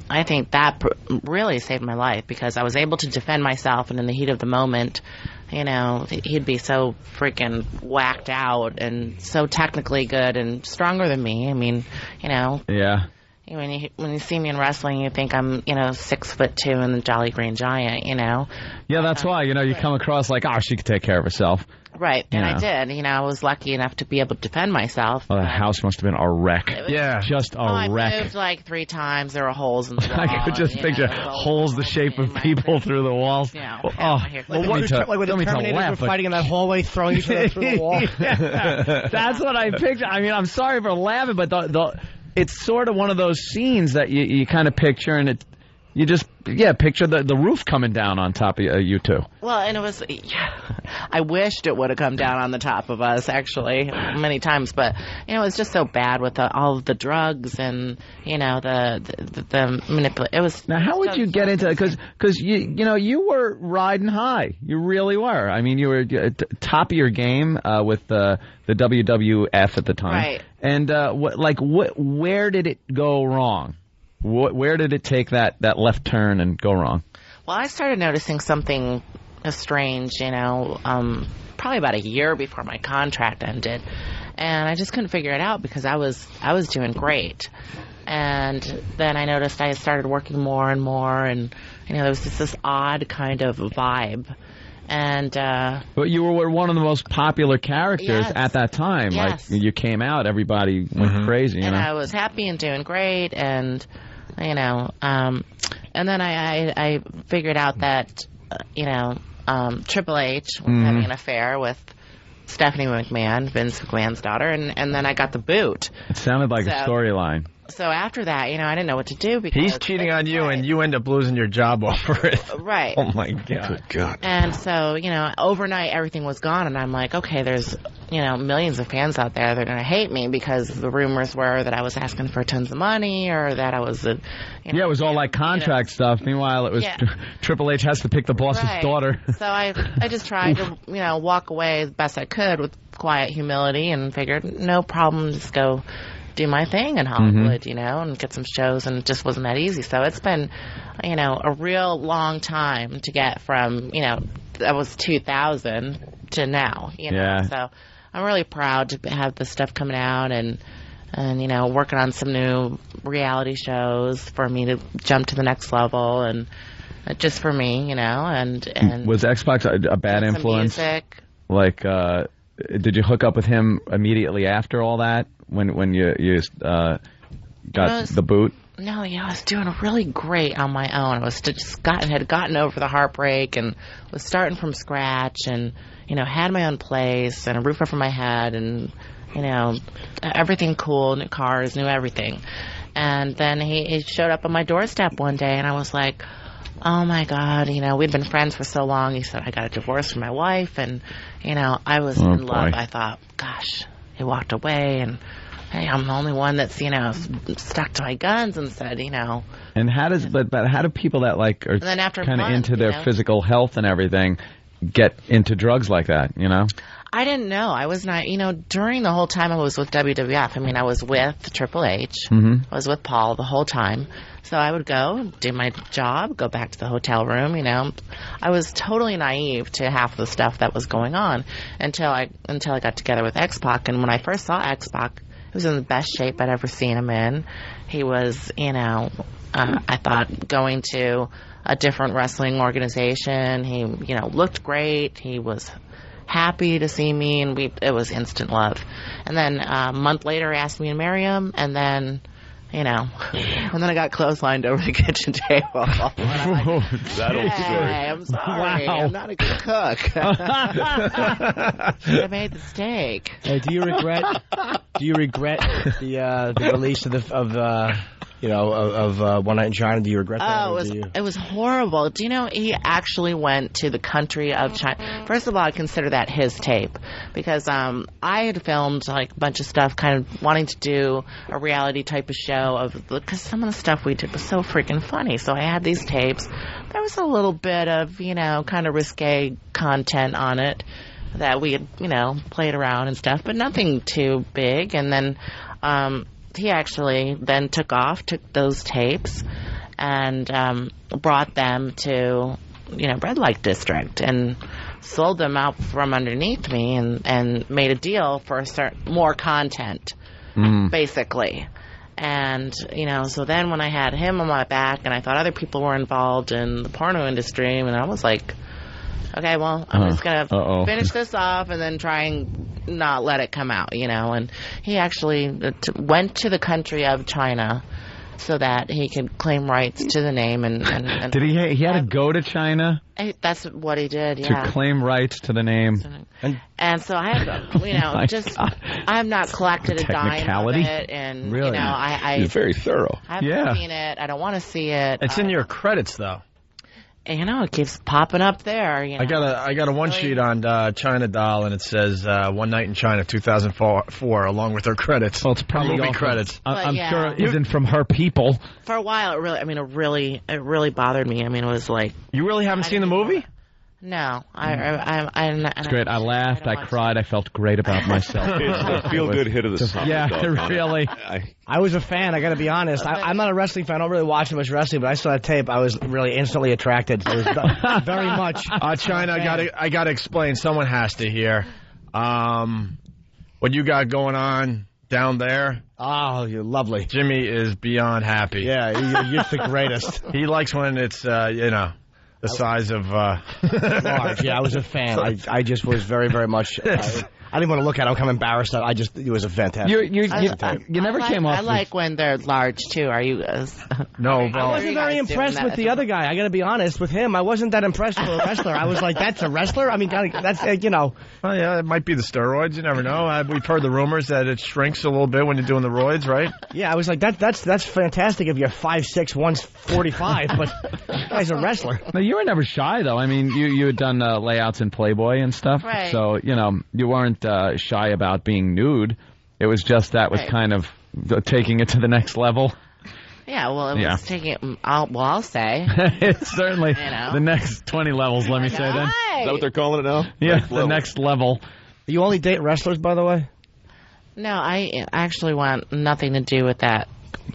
I think that really saved my life because I was able to defend myself, and in the heat of the moment, he'd be so freaking whacked out and so technically good and stronger than me. I mean, Yeah. When you see me in wrestling, you think I'm, 6'2" and the Jolly Green Giant, Yeah, that's why, you come across she could take care of herself. Right, and I did. I was lucky enough to be able to defend myself. Well, the house must have been a wreck. Just a wreck. I moved 3 times. There were holes in the wall. I could just picture holes the shape of people through the walls. Yeah. When the Terminators were fighting in that hallway, throwing each other through the wall. That's what I picture. I mean, I'm sorry for laughing, but it's sort of one of those scenes that you kind of picture, and you just picture the roof coming down on top of you two. Well, and it was, I wished it would have come down on the top of us, actually, many times, but, it was just so bad with all of the drugs and, the manipulation. It was. Now, how would you get into it? Because you were riding high. You really were. I mean, you were top of your game with the WWF at the time. Right. And, where did it go wrong? Where did it take that left turn and go wrong? Well, I started noticing something strange, probably about a year before my contract ended. And I just couldn't figure it out because I was doing great. And then I noticed I started working more and more, and, there was just this odd kind of vibe. And but you were one of the most popular characters at that time. Yes. You came out, everybody went crazy. And I was happy and doing great, and and then I figured out that Triple H was having an affair with Stephanie McMahon, Vince McMahon's daughter, and then I got the boot. It sounded like a storyline. So after that, I didn't know what to do because he's cheating on you, and you end up losing your job over it. Right. Oh my God. Good God. And so, overnight everything was gone, and I'm like, okay, there's, millions of fans out there that are going to hate me because the rumors were that I was asking for tons of money or that I was it was all contract stuff. Meanwhile, it was Triple H has to pick the boss's daughter. So I just tried to, walk away as best I could with quiet humility and figured no problem, just go do my thing in Hollywood, and get some shows, and it just wasn't that easy. So it's been, a real long time to get from, that was 2000 to now, So I'm really proud to have this stuff coming out, and and working on some new reality shows for me to jump to the next level, and just for me, and was X-Pac a bad influence? Music. Like, did you hook up with him immediately after all that when you got the boot? No, I was doing really great on my own. I was had gotten over the heartbreak and was starting from scratch, and had my own place and a roof over my head, and everything cool, new cars, new everything. And then he showed up on my doorstep one day, and I was like, oh my God, we'd been friends for so long. He said, I got a divorce from my wife, and I was in love. I thought, gosh, he walked away, and hey, I'm the only one that's, stuck to my guns and said, And how does, but how do people that are kind of into their physical health and everything get into drugs like that, I didn't know. I was not, during the whole time I was with WWF, I was with Triple H. Mm-hmm. I was with Paul the whole time. So I would go, do my job, go back to the hotel room, I was totally naive to half the stuff that was going on until I got together with X-Pac. And when I first saw X-Pac, he was in the best shape I'd ever seen him in. He was, I thought, going to a different wrestling organization. He, looked great. He was happy to see me, and it was instant love. And then a month later, he asked me to marry him, and then, and then I got clotheslined over the kitchen table. I'm sorry. Wow. I'm not a good cook. I made the steak. Hey, do you regret the release of One Night in China? Do you regret that? Oh, it was horrible. Do you know he actually went to the country of China? First of all, I consider that his tape because I had filmed a bunch of stuff, kind of wanting to do a reality type of show because some of the stuff we did was so freaking funny. So I had these tapes. There was a little bit of kind of risque content on it that we had played around and stuff, but nothing too big. And then he actually then took those tapes and brought them to Red Light District and sold them out from underneath me and made a deal for more content, basically. And so then when I had him on my back and I thought other people were involved in the porno industry, and I was like, okay, well, I'm just going to finish this off and then try and not let it come out, And he actually went to the country of China so that he could claim rights to the name. And did he had to go to China? That's what he did, yeah. To claim rights to the name. And so I have, I have not collected a dime of it. And, really? You're very thorough. I haven't seen it. I don't want to see it. It's in your credits, though. It keeps popping up there. I got a one sheet on China Doll, and it says One Night in China, 2004, along with her credits. Well, it's probably movie credits. I'm sure it isn't from her people. For a while, it really bothered me. It was like, you really haven't seen the movie? No, it's great. I laughed, I cried, I felt great about myself. It's a feel-good hit of the summer. Yeah, really. I was a fan. I got to be honest. I'm not a wrestling fan. I don't really watch much wrestling, but I saw that tape. I was really instantly attracted. It was very much. China, I got to explain. Someone has to hear. What you got going on down there? Oh, you're lovely. Jimmy is beyond happy. Yeah, you're the greatest. He likes when it's the size of large. Yeah, I was a fan. I just was very, very much. I didn't want to look at it. I'm kind of embarrassed. It was a fantastic. You never came off. I like when they're large too. Are you? No, I wasn't very impressed with the other guy. I got to be honest with him. I wasn't that impressed with a wrestler. I was like, that's a wrestler. I mean, that's Well, yeah, it might be the steroids. You never know. We've heard the rumors that it shrinks a little bit when you're doing the roids, right? Yeah, I was like, that's fantastic if you're 5'6", 145, but that guy's a wrestler. No, you were never shy though. I mean, you had done layouts in Playboy and stuff, right. So you weren't shy about being nude. It was just that was kind of taking it to the next level. Yeah, well, it was taking it. I'll say it's certainly the next 20 levels. Let me say then. Is that what they're calling it now? Yeah, the next level. You only date wrestlers, by the way? No, I actually want nothing to do with that.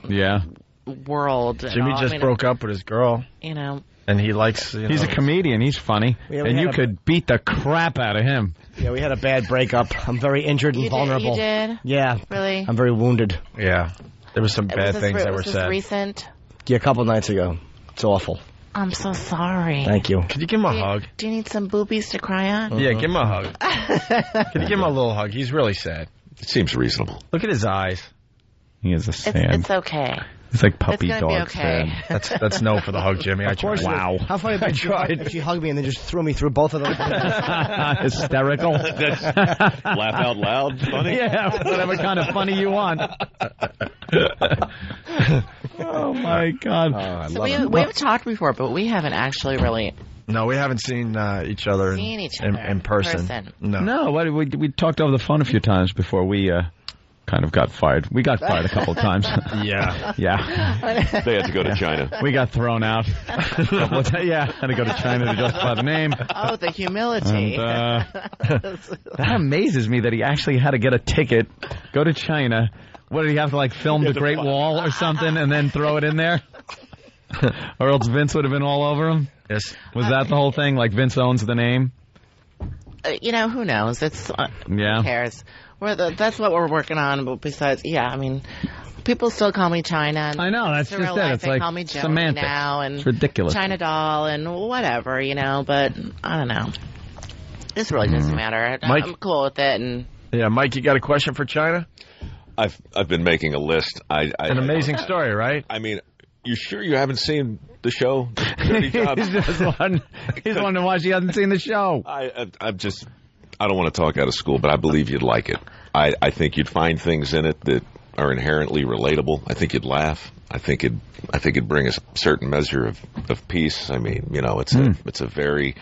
Yeah. world. Jimmy just broke up with his girl. You know. And he likes... He's a comedian. He's funny. And you could beat the crap out of him. Yeah, we had a bad breakup. I'm very injured and vulnerable. You did? Yeah. Really? I'm very wounded. Yeah. There was some bad things that were said. Was this recent? Yeah, a couple nights ago. It's awful. I'm so sorry. Thank you. Could you give him a hug? Do you need some boobies to cry on? Yeah, give him a hug. Could you give him a little hug? He's really sad. It seems reasonable. Look at his eyes. He is a sad. It's okay. It's like puppy it's dog be okay. That's no for the hug, Jimmy. I tried. Wow. How funny if she hugged me and then just threw me through both of them. Hysterical. Laugh out loud funny? Yeah, whatever kind of funny you want. Oh, my God. So we've talked before, but we haven't actually really... No, we haven't seen each other in person. No, we talked over the phone a few times before we... kind of got fired. We got fired a couple of times. Yeah. They had to go to China. We got thrown out. Yeah, had to go to China to justify the name. Oh, the humility. And, that amazes me that he actually had to get a ticket, go to China. What, did he have to, like, film the Great Wall or something and then throw it in there? Or else Vince would have been all over him? Yes. Was that the whole thing? Like, Vince owns the name? You know, who knows? It's who cares? That's what we're working on. But besides, I mean, people still call me China. I know, that's just it. It's like call me Joni semantics. Now, and it's ridiculous. China doll and whatever, But I don't know. This really doesn't matter. Mike, I'm cool with it. And Mike, you got a question for China? I've been making a list. An amazing story, right? I mean, you sure you haven't seen the show? Dirty Jobs? He's wondering why she hasn't seen the show. I don't want to talk out of school, but I believe you'd like it. I think you'd find things in it that are inherently relatable. I think you'd laugh. I think it'd bring a certain measure of peace. I mean, it's a very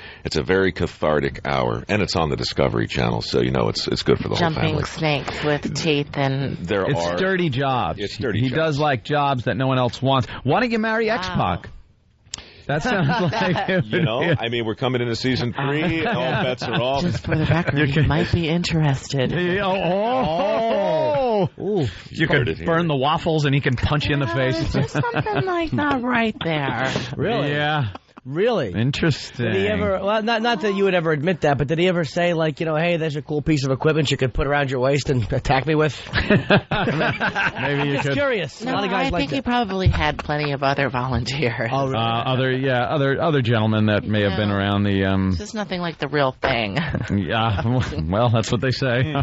cathartic hour, and it's on the Discovery Channel, so it's good for the whole family. Jumping snakes with teeth and it's dirty jobs. It's dirty. He does like jobs that no one else wants. Why don't you marry X-Pac? That sounds like I mean, we're coming into season 3. All bets are off. Just for the record, you might be interested. You could burn the waffles and he can punch you in the face. There's something like that right there. Really? Yeah. Really? Interesting. Did he ever, well, not that you would ever admit that, but did he ever say, like, hey, there's a cool piece of equipment you could put around your waist and attack me with? Maybe you could. Curious. No, a lot of guys I think he probably had plenty of other volunteers. Oh, really? Other gentlemen that may have been around the... It's just nothing like the real thing. Yeah, well, that's what they say.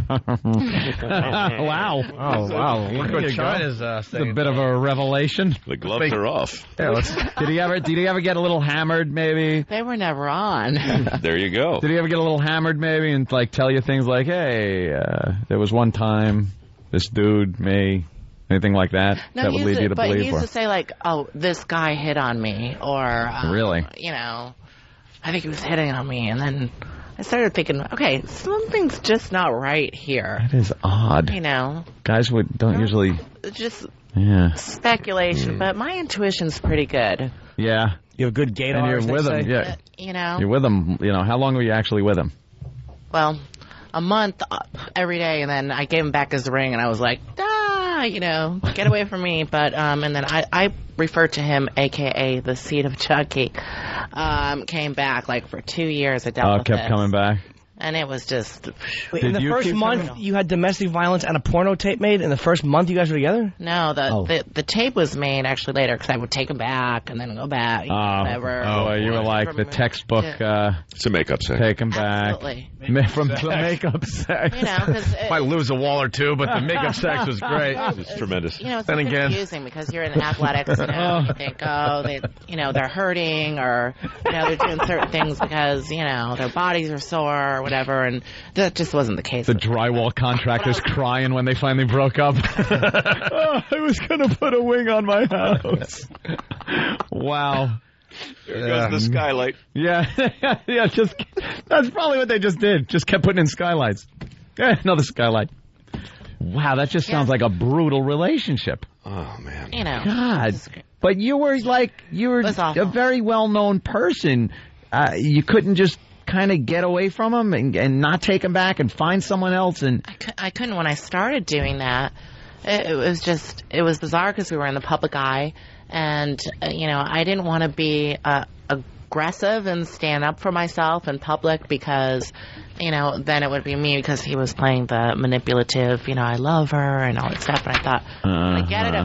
Wow. Oh, wow. Look what China's saying. It's a bit of a revelation. The gloves are off. Yeah, did he ever get a little hammered, maybe? They were never on. There you go. Did he ever get a little hammered, maybe, and like tell you things like, hey, there was one time this dude may... Anything like that? No, that would lead you to believe? But he used to say, like, oh, this guy hit on me, or... really? I think he was hitting on me, and then I started thinking, okay, something's just not right here. That is odd. Guys don't usually... Just Mm. speculation, but my intuition's pretty good. Yeah. You have good gaydar, and you're with him. Yeah. You're with him. How long were you actually with him? Well, a month every day, and then I gave him back his ring, and I was like, get away from me. But and then I referred to him, a.k.a. the seed of Chucky, came back like for 2 years. I dealt with kept this. coming back. And it was just... Wait, in the first month, you had domestic violence and a porno tape made? In the first month you guys were together? No, the tape was made actually later, because I would take him back and then go back, whatever. Oh, you were like the textbook... it's a makeup sex. Take him back. Absolutely. From the makeup sex. Might lose a wall or two, but the makeup sex was great. It's tremendous. It's so confusing, because you're in athletics, you think, they're hurting, or, they're doing certain things because, their bodies are sore, or whatever, and that just wasn't the case. The drywall contractors crying when they finally broke up. I was going to put a wing on my house. Wow. There goes the skylight. Yeah, that's probably what they just did. Just kept putting in skylights. Another skylight. Wow, that just sounds like a brutal relationship. Oh, man. God. But you were a very well-known person. You couldn't just kind of get away from him and not take him back and find someone else. And I couldn't when I started doing that. It was bizarre because we were in the public eye, and I didn't want to be aggressive and stand up for myself in public because then it would be me, because he was playing the manipulative, I love her and all that stuff. And I thought, I get it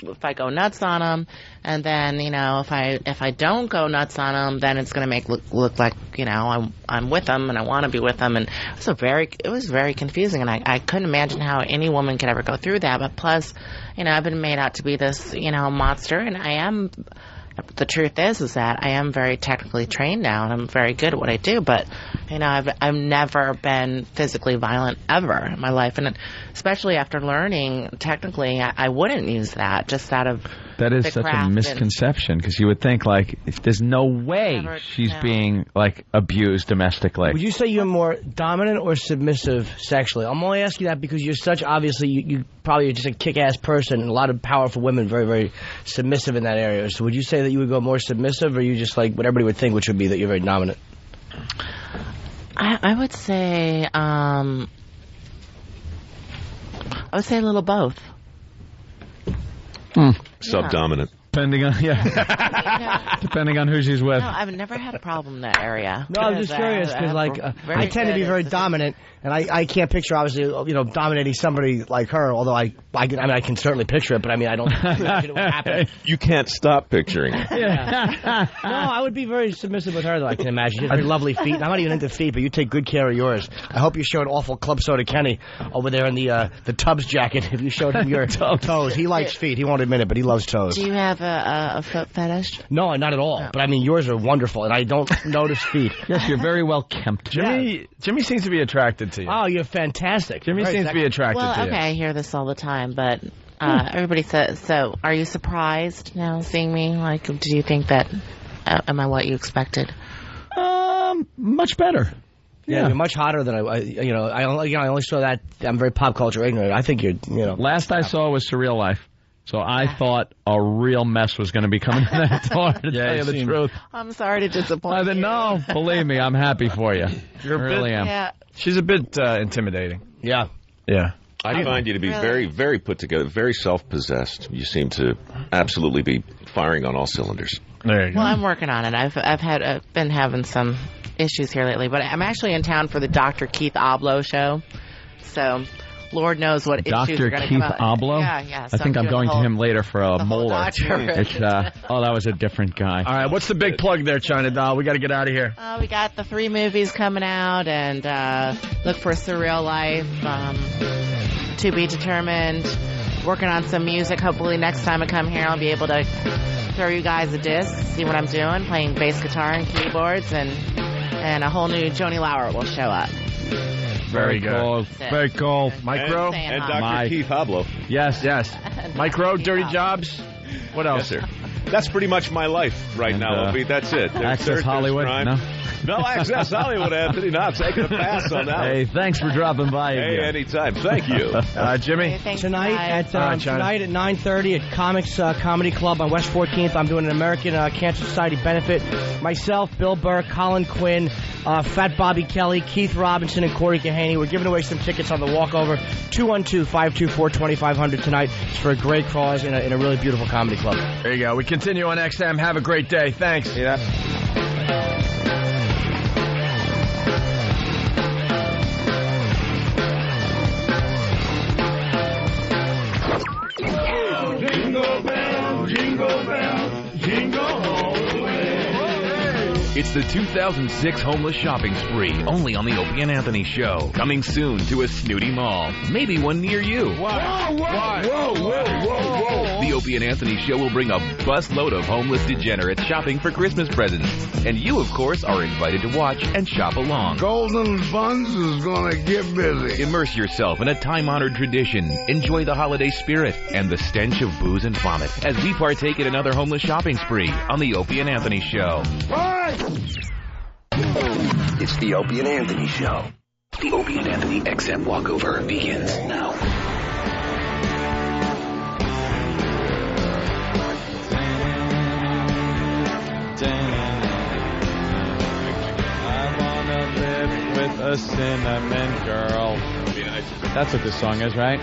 if I go nuts on him, and then if I don't go nuts on him, then it's going to look like I'm with him and I want to be with him, and it was very confusing, and I couldn't imagine how any woman could ever go through that. But plus, I've been made out to be this monster, and I am. The truth is that I am very technically trained now, and I'm very good at what I do. But I've never been physically violent ever in my life, and especially after learning technically, I wouldn't use that just out of that is such a misconception, because you would think if there's no way she's being abused domestically. Would you say you're more dominant or submissive sexually? I'm only asking that because you're such obviously you probably are just a kick-ass person, and a lot of powerful women very, very submissive in that area. So would you say that you would go more submissive, or you just what everybody would think, which would be that you're very dominant? I would say a little both. Subdominant. Depending on depending on who she's with. No, I've never had a problem in that area. No, I'm just curious because I tend to be very dominant, and I can't picture obviously dominating somebody like her. Although I can certainly picture it, but I don't imagine it would happen. You can't stop picturing it. No, I would be very submissive with her, though. I can imagine. She has very lovely feet. And I'm not even into feet, but you take good care of yours. I hope you showed awful Club Soda Kenny over there in the Tubbs jacket. If you showed him your toes, he likes feet. He won't admit it, but he loves toes. Do you have a foot fetish? No, not at all. No. But yours are wonderful, and I don't notice feet. Yes, you're very well kempt. Jimmy seems to be attracted to you. Oh, you're fantastic. Jimmy seems to be attracted to you. Okay, I hear this all the time, but everybody says, so are you surprised now seeing me? Do you think that, am I what you expected? Much better. Yeah, you're much hotter than I only saw that. I'm very pop culture ignorant. I think you're, Last I saw was Surreal Life. So I thought a real mess was going to be coming in that door, to tell you the truth. I'm sorry to disappoint you. No, believe me, I'm happy for you. I really am. Yeah. She's a bit intimidating. Yeah. Yeah. I find you to be very, very put together, very self-possessed. You seem to absolutely be firing on all cylinders. There you go. Well, I'm working on it. I've been having some issues here lately, but I'm actually in town for the Dr. Keith Oblo show. So Lord knows what issues are going to come up. Dr. Keith Oblo? Yeah. I think I'm going to him later for a molar. It's, that was a different guy. All right, what's the big plug there, China Doll? We got to get out of here. We got the 3 movies coming out, and look for Surreal Life, To Be Determined. Working on some music. Hopefully next time I come here, I'll be able to throw you guys a disc, see what I'm doing, playing bass guitar and keyboards, and a whole new Joni Lauer will show up. Very good. Cool. Very cool. Micro and Dr. Keith Oblo. Yes. Micro, Dirty Jobs. What else? Yes, sir. That's pretty much my life right now, Opie. That's it. Access Hollywood? No Access Hollywood, Anthony. No, I'm taking a pass on that. Hey, thanks for dropping by again. Hey, anytime. Thank you. Jimmy? Tonight at 9:30 at Comics Comedy Club on West 14th, I'm doing an American Cancer Society benefit. Myself, Bill Burr, Colin Quinn, Fat Bobby Kelly, Keith Robinson, and Corey Kahaney. We're giving away some tickets on the walkover. 212-524-2500 tonight. It's for a great cause in a really beautiful comedy club. There you go. We continue on XM. Have a great day. Thanks. Yeah. Jingle bells, jingle bells, jingle all the way. It's the 2006 Homeless Shopping Spree, only on the Opie and Anthony Show. Coming soon to a snooty mall. Maybe one near you. Whoa. The Opie and Anthony Show will bring a busload of homeless degenerates shopping for Christmas presents. And you, of course, are invited to watch and shop along. Golden Buns is gonna get busy. Immerse yourself in a time-honored tradition. Enjoy the holiday spirit and the stench of booze and vomit as we partake in another homeless shopping spree on the Opie and Anthony Show. It's the Opie and Anthony Show. The Opie and Anthony XM walkover begins now. I wanna live with a cinnamon girl. That's what this song is, right?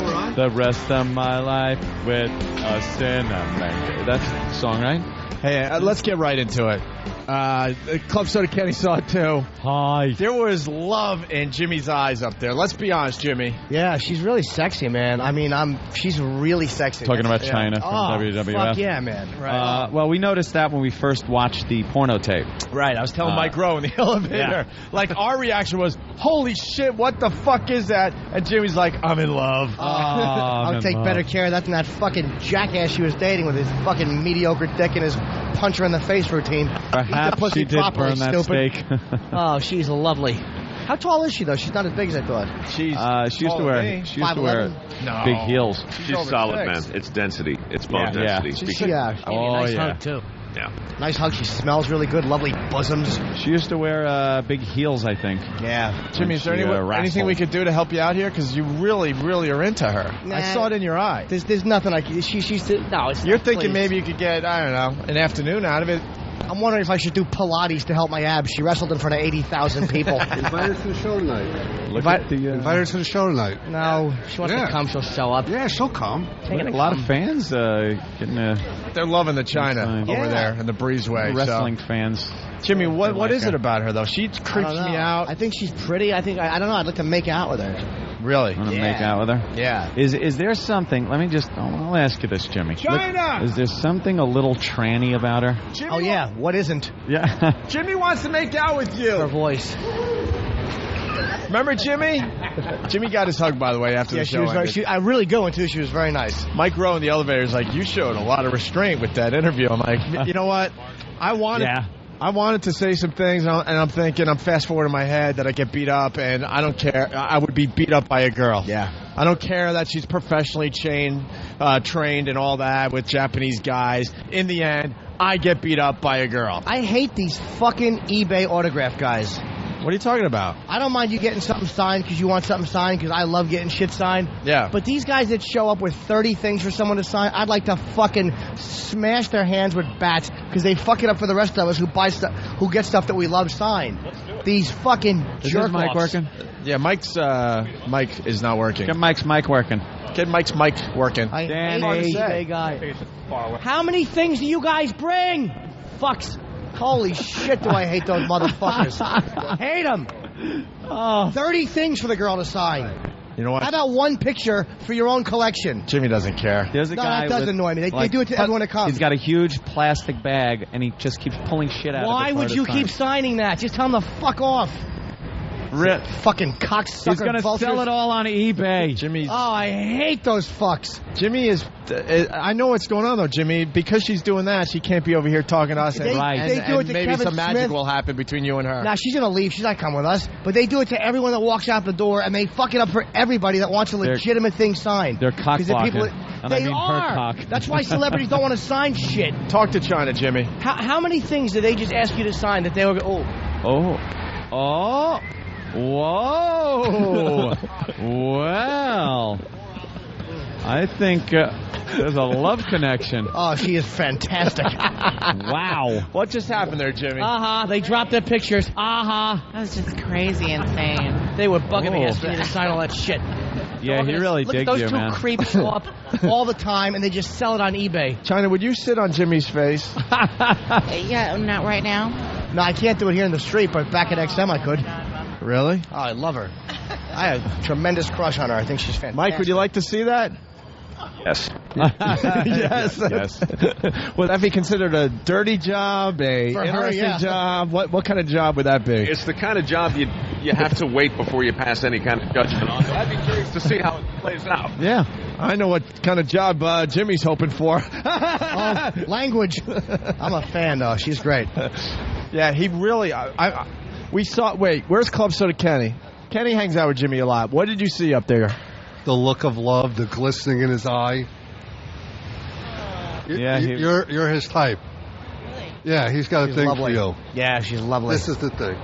All right. the rest of my life with a cinnamon. That's the song, right? Hey, let's get right into it. Club Soda Kenny saw it too. Hi. There was love in Jimmy's eyes up there. Let's be honest, Jimmy. Yeah, she's really sexy, man. I mean, she's really sexy. Talking about China from WWF. Fuck yeah, man. Right. Well, we noticed that when we first watched the porno tape. Right, I was telling Mike Rowe in the elevator. Yeah. Like, our reaction was, holy shit, what the fuck is that? And Jimmy's like, I'm in love. I'll take better care of that than that fucking jackass she was dating with his fucking mediocre dick and his punch her in the face routine. Perhaps she did burn that steak. Oh, she's lovely. How tall is she though? She's not as big as I thought. She used to wear big heels. She's solid, man. It's density. It's bone density. Nice hug too. Yeah. Nice hug. She smells really good. Lovely bosoms. She used to wear big heels, I think. Yeah. Jimmy, is there anything we could do to help you out here? Because you really, really are into her. Nah, I saw it in your eye. There's nothing I can... You're thinking maybe you could get, I don't know, an afternoon out of it. I'm wondering if I should do Pilates to help my abs. She wrestled in front of 80,000 people. Invite her to the show tonight. Invite her to the show tonight. No, she wants to come. She'll show up. Yeah, she'll come. A lot of fans getting They're loving the China over there in the breezeway. Wrestling fans. Jimmy, what is it about her though? She creeps me out. I think she's pretty. I don't know. I'd like to make out with her. Really? Want to make out with her? Yeah. Is there something? Let me just. I'll ask you this, Jimmy. China. Is there something a little tranny about her? Jimmy, oh yeah. What isn't? Yeah. Jimmy wants to make out with you. Her voice. Remember Jimmy? Jimmy got his hug, by the way, after the show. I really good one too. She was very nice. Mike Rowe in the elevator is like, you showed a lot of restraint with that interview. I'm like, you know what? I wanted to say some things, and I'm thinking, I'm fast forwarding in my head that I get beat up, and I don't care. I would be beat up by a girl. Yeah. I don't care that she's professionally trained and all that with Japanese guys. In the end, I get beat up by a girl. I hate these fucking eBay autograph guys. What are you talking about? I don't mind you getting something signed because you want something signed because I love getting shit signed. Yeah. But these guys that show up with 30 things for someone to sign, I'd like to fucking smash their hands with bats because they fuck it up for the rest of us who buy stuff, who get stuff that we love signed. These fucking jerk-offs. Is mic working? Yeah, Mike's mic is not working. Get Mike's mic working. Get Mike's mic working. I hate eBay guy. How many things do you guys bring? Fucks. Holy shit, do I hate those motherfuckers. I hate them. 30 things for the girl to sign. You know what? How about one picture for your own collection? Jimmy doesn't care. There's a guy that does annoy me. They do it to everyone that comes. He's got a huge plastic bag, and he just keeps pulling shit out of it. Why would you keep signing that? Just tell him to fuck off. Fucking cocksucker. He's going to sell it all on eBay. Jimmy's. Oh, I hate those fucks. Jimmy is. I know what's going on though, Jimmy. Because she's doing that, she can't be over here talking to us. They do it to maybe Kevin some magic Smith. will happen between you and her. Nah, she's gonna leave. She's not coming with us. But they do it to everyone that walks out the door, and they fuck it up for everybody that wants a legitimate thing signed. They're cock blocking. They are. That's why celebrities don't want to sign shit. Talk to China, Jimmy. How many things did they just ask you to sign that they were? Whoa! Well, I think there's a love connection. Oh, she is fantastic. Wow. What just happened there, Jimmy? They dropped their pictures. That was just crazy insane. They were bugging me asking me to sign all that shit. Yeah, he really digs you, man. Look, those two creeps show up all the time, and they just sell it on eBay. China, would you sit on Jimmy's face? Yeah, not right now. No, I can't do it here in the street, but back at XM I could. Really? Oh, I love her. I have a tremendous crush on her. I think she's fantastic. Mike, would you like to see that? Yes. Yes. Would that be considered a dirty job, interesting job? What kind of job would that be? It's the kind of job you have to wait before you pass any kind of judgment on. I'd be curious to see how it plays out. Yeah. I know what kind of job Jimmy's hoping for. Language. I'm a fan, though. She's great. Yeah, he really... we saw... Wait, where's Club Soda Kenny? Kenny hangs out with Jimmy a lot. What did you see up there? The look of love, the glistening in his eye. Yeah, you're his type. Really? Yeah, he's got a thing lovely. for you. Yeah, she's lovely. This is the thing.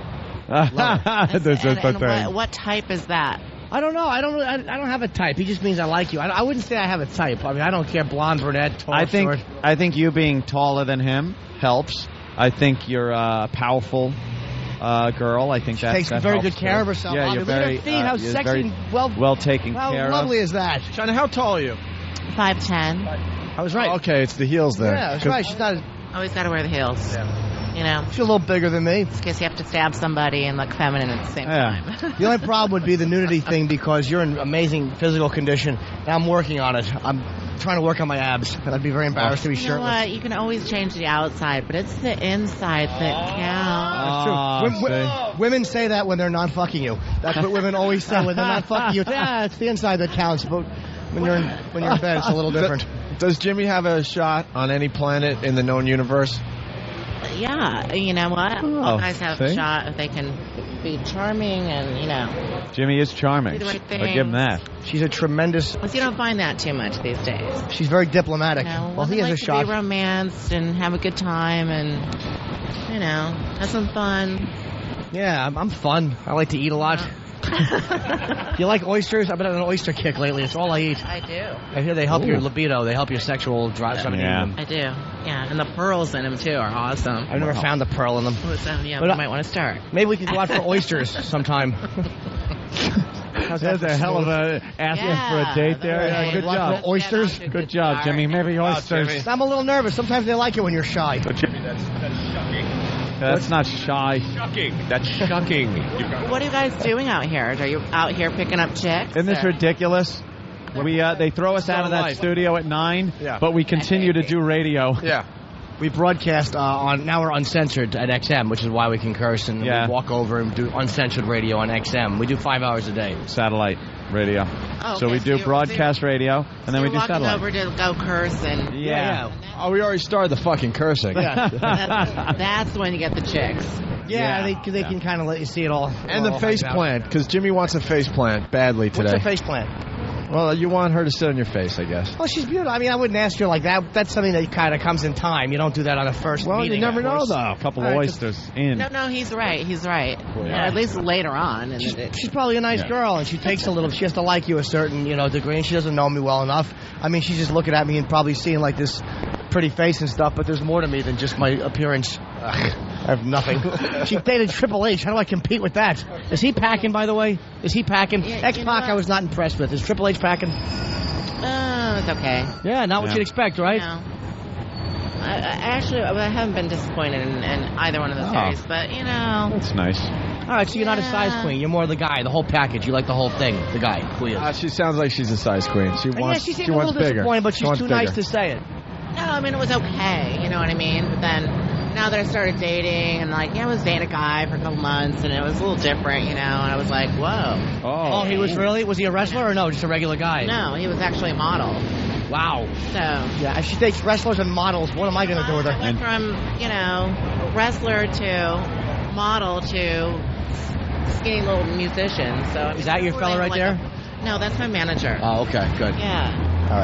What type is that? I don't know. I don't have a type. He just means I like you. I wouldn't say I have a type. I mean, I don't care blonde, brunette, tall, short. I think you being taller than him helps. I think you're powerful. girl. I think that takes that very helps good care too. of herself. Yeah, Look you're at very her feet, how you're sexy very and well taken how care of. How lovely is that? China, how tall are you? 5'10". I was right. Okay, it's the heels there. Yeah, that's right. She's not. Always got to wear the heels. You know, She's a little bigger than me. in case you have to stab somebody and look feminine at the same time. The only problem would be the nudity thing because you're in amazing physical condition, and I'm working on it. I'm trying to work on my abs, and I'd be very embarrassed to be You know shirtless. what? You can always change the outside, but it's the inside that counts. That's true. Women say that when they're not fucking you. That's what women always say when they're not fucking you. Yeah, it's the inside that counts, but when you're in bed, it's a little different. Does Jimmy have a shot on any planet in the known universe? Yeah, you know what? All guys have a see? shot if they can be charming and, you know. Jimmy is charming. Do the right I'll give him that. She's a tremendous. Because you don't find that too much these days. She's very diplomatic. You know, Well, he has like a to shot. be romanced and have a good time and, you know, have some fun. Yeah, I'm fun. I like to eat a lot. Do you like oysters? I've been on an oyster kick lately. It's all I eat. I do. I hear they help your libido. They help your sexual drive. Yeah. I do. Yeah, and the pearls in them, too, are awesome. I've never found a pearl in them. So, yeah, But we might want to start. Maybe we could go out for oysters sometime. That's a hell of a asking for a date there. Yeah, Good go out job. for oysters. Good job, Jimmy. Maybe oysters. I'm a little nervous. Sometimes they like it when you're shy. That's not shy. Shucking. That's shucking. What are you guys doing out here? Are you out here picking up chicks? Isn't this or- ridiculous? They throw us out of that studio at 9, but we continue to do radio. Yeah. We broadcast now we're uncensored at XM, which is why we can curse and we walk over and do uncensored radio on XM. We do 5 hours a day. Satellite radio. Oh, So okay, we do you're- broadcast radio, and then we You're do walking satellite. over to go curse and... Yeah. Oh, we already started the fucking cursing. Yeah. That's when you get the chicks. Yeah, they can kind of let you see it all. And the face plant, because Jimmy wants a face plant badly today. What's a face plant? Well, you want her to sit on your face, I guess. Well, she's beautiful. I mean, I wouldn't ask her like that. That's something that kind of comes in time. You don't do that on a first Well, meeting. you never of know, course. though. A couple of oysters in. No, he's right. He's right. Or at least later on. And She's probably a nice girl, and she takes a little. She has to like you a certain, degree, and she doesn't know me well enough. I mean, she's just looking at me and probably seeing like this pretty face and stuff. But there's more to me than just my appearance. I have nothing. She dated Triple H. How do I compete with that? Is he packing, by the way? Is he packing? Yeah, X-Pac I was not impressed with. Is Triple H packing? it's okay. Yeah, not what you'd expect, right? No. I haven't been disappointed in either one of those series, but, That's nice. All right, so you're not a size queen. You're more the guy, the whole package. You like the whole thing, the guy who he is. She sounds like she's a size queen. She wants, she seems she a wants little bigger. disappointed, but She she's wants too bigger. nice to say it. No, I mean, it was okay, you know what I mean? But then, now that I started dating, and I was dating a guy for a couple months, and it was a little different, and I was like, whoa. Oh, he was he a wrestler or no, just a regular guy? No, he was actually a model. Wow. So. Yeah, if she takes wrestlers and models, what am I going to do with her? I went from, wrestler to model to skinny little musician. So Is that your fella right there? No, that's my manager. Oh, okay, good. Yeah. All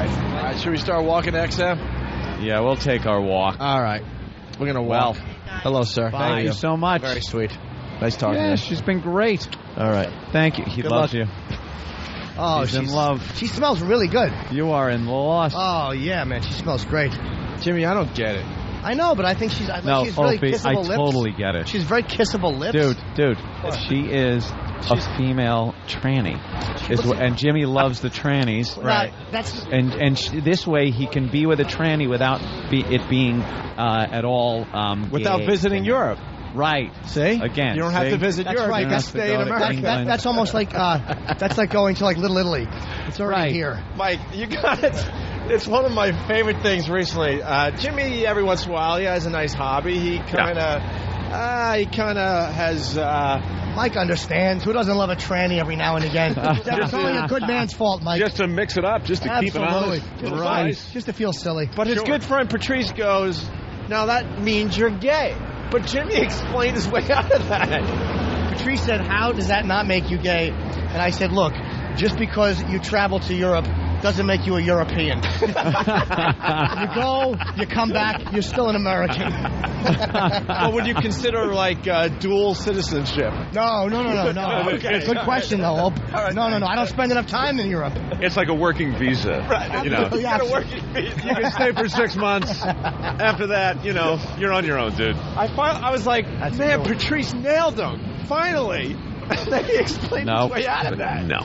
right. Should we start walking to XM? Yeah, we'll take our walk. All right. We're going to walk. Hello, sir. Thank you so much. Very sweet. Nice talking to Yeah, you. she's been great. All right. Thank you. He Good loves luck. you. Oh, He's in love. She smells really good. You are in lust. Oh, yeah, man. She smells great. Jimmy, I don't get it. I know, but I think she's No, she's really Opie, kissable I lips. totally get it. She's very kissable lips. Dude, she is a female tranny. And Jimmy loves the trannies. Right. That's This way he can be with a tranny without it being at all Without gay. visiting Europe. Right. See? Again. You don't have see? to visit That's Europe. right. You can That's- stay in America. that's almost like that's like going to like Little Italy. It's already here. Mike, you got it. It's one of my favorite things recently. Jimmy, every once in a while, he has a nice hobby. He kind of has. Mike understands. Who doesn't love a tranny every now and again? That's only a good man's fault, Mike. Just to mix it up, just to keep it Absolutely. honest. Just to feel silly. But his good friend Patrice goes, now that means you're gay. But Jimmy explained his way out of that. Patrice said, how does that not make you gay? And I said, look, just because you travel to Europe doesn't make you a European. You go, you come back, you're still an American. Well, would you consider like dual citizenship? No. Okay. Good question, though. No. I don't spend enough time in Europe. It's like a working visa. Right. You know. You got a working visa. You can stay for 6 months. After that, you know, you're on your own, dude. I was like, man, Patrice nailed him. Finally. They explained his way out of that. No.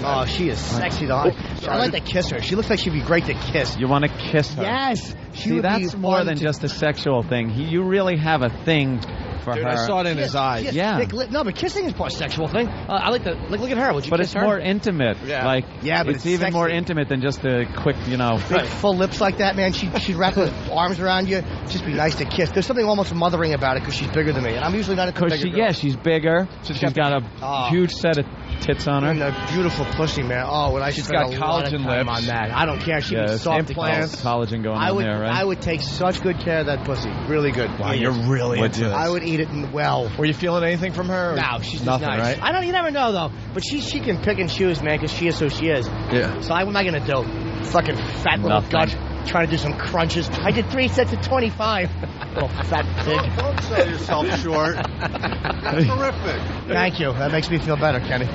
Oh, she is sexy, though. I'd like to kiss her. She looks like she'd be great to kiss. You want to kiss her? Yes. See, that's more than just a sexual thing. You really have a thing for Dude, her. I saw it in his eyes. Yeah. No, but kissing is part sexual thing. I like to look at her. Would you but kiss it's her? more intimate. Yeah. Like, yeah, but it's even sexy. more intimate than just a quick, Big full lips like that, man. She'd wrap her arms around you. Just be nice to kiss. There's something almost mothering about it because she's bigger than me, and I'm usually not a bigger girl. Yeah, she's bigger. She's got a huge set of tits on her. And a beautiful pussy, man. Oh, when I She's spend got a lot of collagen time lips. on that. I don't care. She'd be soft implants. Collagen going on there, right? I would take such good care of that pussy. Really good. Wow, you're really into this. I would eat it well. Were you feeling anything from her? No, she's just nothing, nice. right? You never know though. But she can pick and choose, man, because she is who she is. Yeah. So what am I gonna do? Fucking fat little gut. Trying to do some crunches. I did 3 sets of 25. Little fat pig. Don't sell yourself short. That's terrific. Thank you. That makes me feel better, Kenny.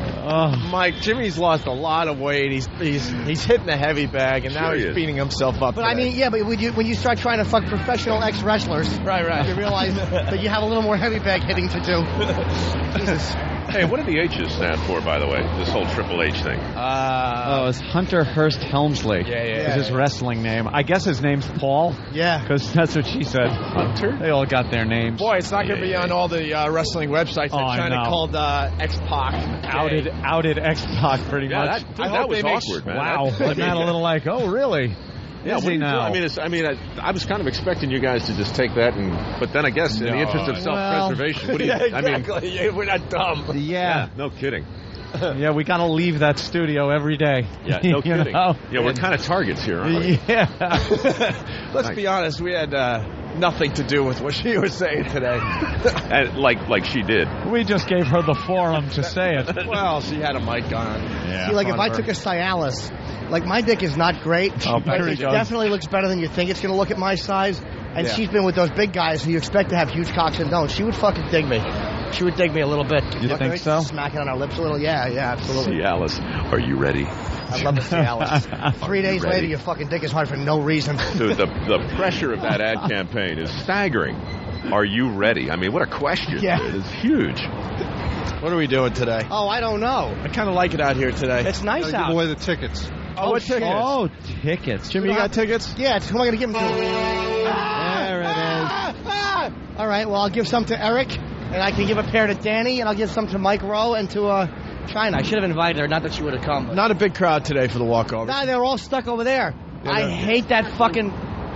Mike, Jimmy's lost a lot of weight. He's hitting the heavy bag, and now he's beating himself up. But I mean, yeah, but when you start trying to fuck professional ex-wrestlers, right, you realize that you have a little more heavy bag hitting to do. Jesus. Hey, what do the H's stand for, by the way? This whole Triple H thing. It's Hunter Hearst Helmsley. Yeah. Is his wrestling name. I guess his name's Paul. Yeah. Because that's what she said. Hunter? They all got their names. Boy, it's not going to be on all the wrestling websites that China called X-Pac. Outed X-Pac pretty much. That was awkward, man. Wow. Wasn't that a little like, oh, really? Yeah, now? I was kind of expecting you guys to just take that, but then I guess in the interest of self-preservation, what do you? Exactly. We're not dumb. Yeah. No kidding. Yeah, we got to leave that studio every day. Yeah, no kidding. Yeah, we're kind of targets here, aren't we? Yeah. Let's be honest. We had nothing to do with what she was saying today. And like she did. We just gave her the forum to say it. Well, she had a mic on. Yeah. See, like if I took a Cialis, like my dick is not great, but it definitely looks better than you think it's going to look at my size. And she's been with those big guys who you expect to have huge cocks and don't. She would fucking dig me. She would dig me a little bit. You think so? Smacking on our lips a little. Yeah, absolutely. Cialis, are you ready? I love the Cialis. 3 days later, your fucking dick is hard for no reason. Dude, the pressure of that ad campaign is staggering. Are you ready? I mean, what a question. Yeah. Dude. It's huge. What are we doing today? Oh, I don't know. I kind of like it out here today. It's nice out. Give away the tickets. Oh, what tickets? Oh, tickets. Jimmy, you got tickets? Yeah, who am I going to give them to? There it is. All right, well, I'll give some to Eric, and I can give a pair to Danny, and I'll give some to Mike Rowe and to China. I should have invited her, not that she would have come. But. Not a big crowd today for the walkover. Nah, they're all stuck over there. Yeah, I hate that fucking...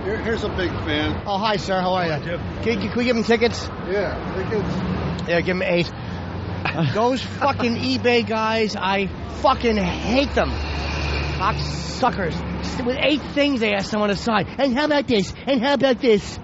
Here's a big fan. Oh, hi, sir. How are you? Can we give them tickets? Yeah, tickets. Yeah, give them 8. Those fucking eBay guys, I fucking hate them. Cocksuckers. With 8 things they ask someone to sign. And how about this? And how about this?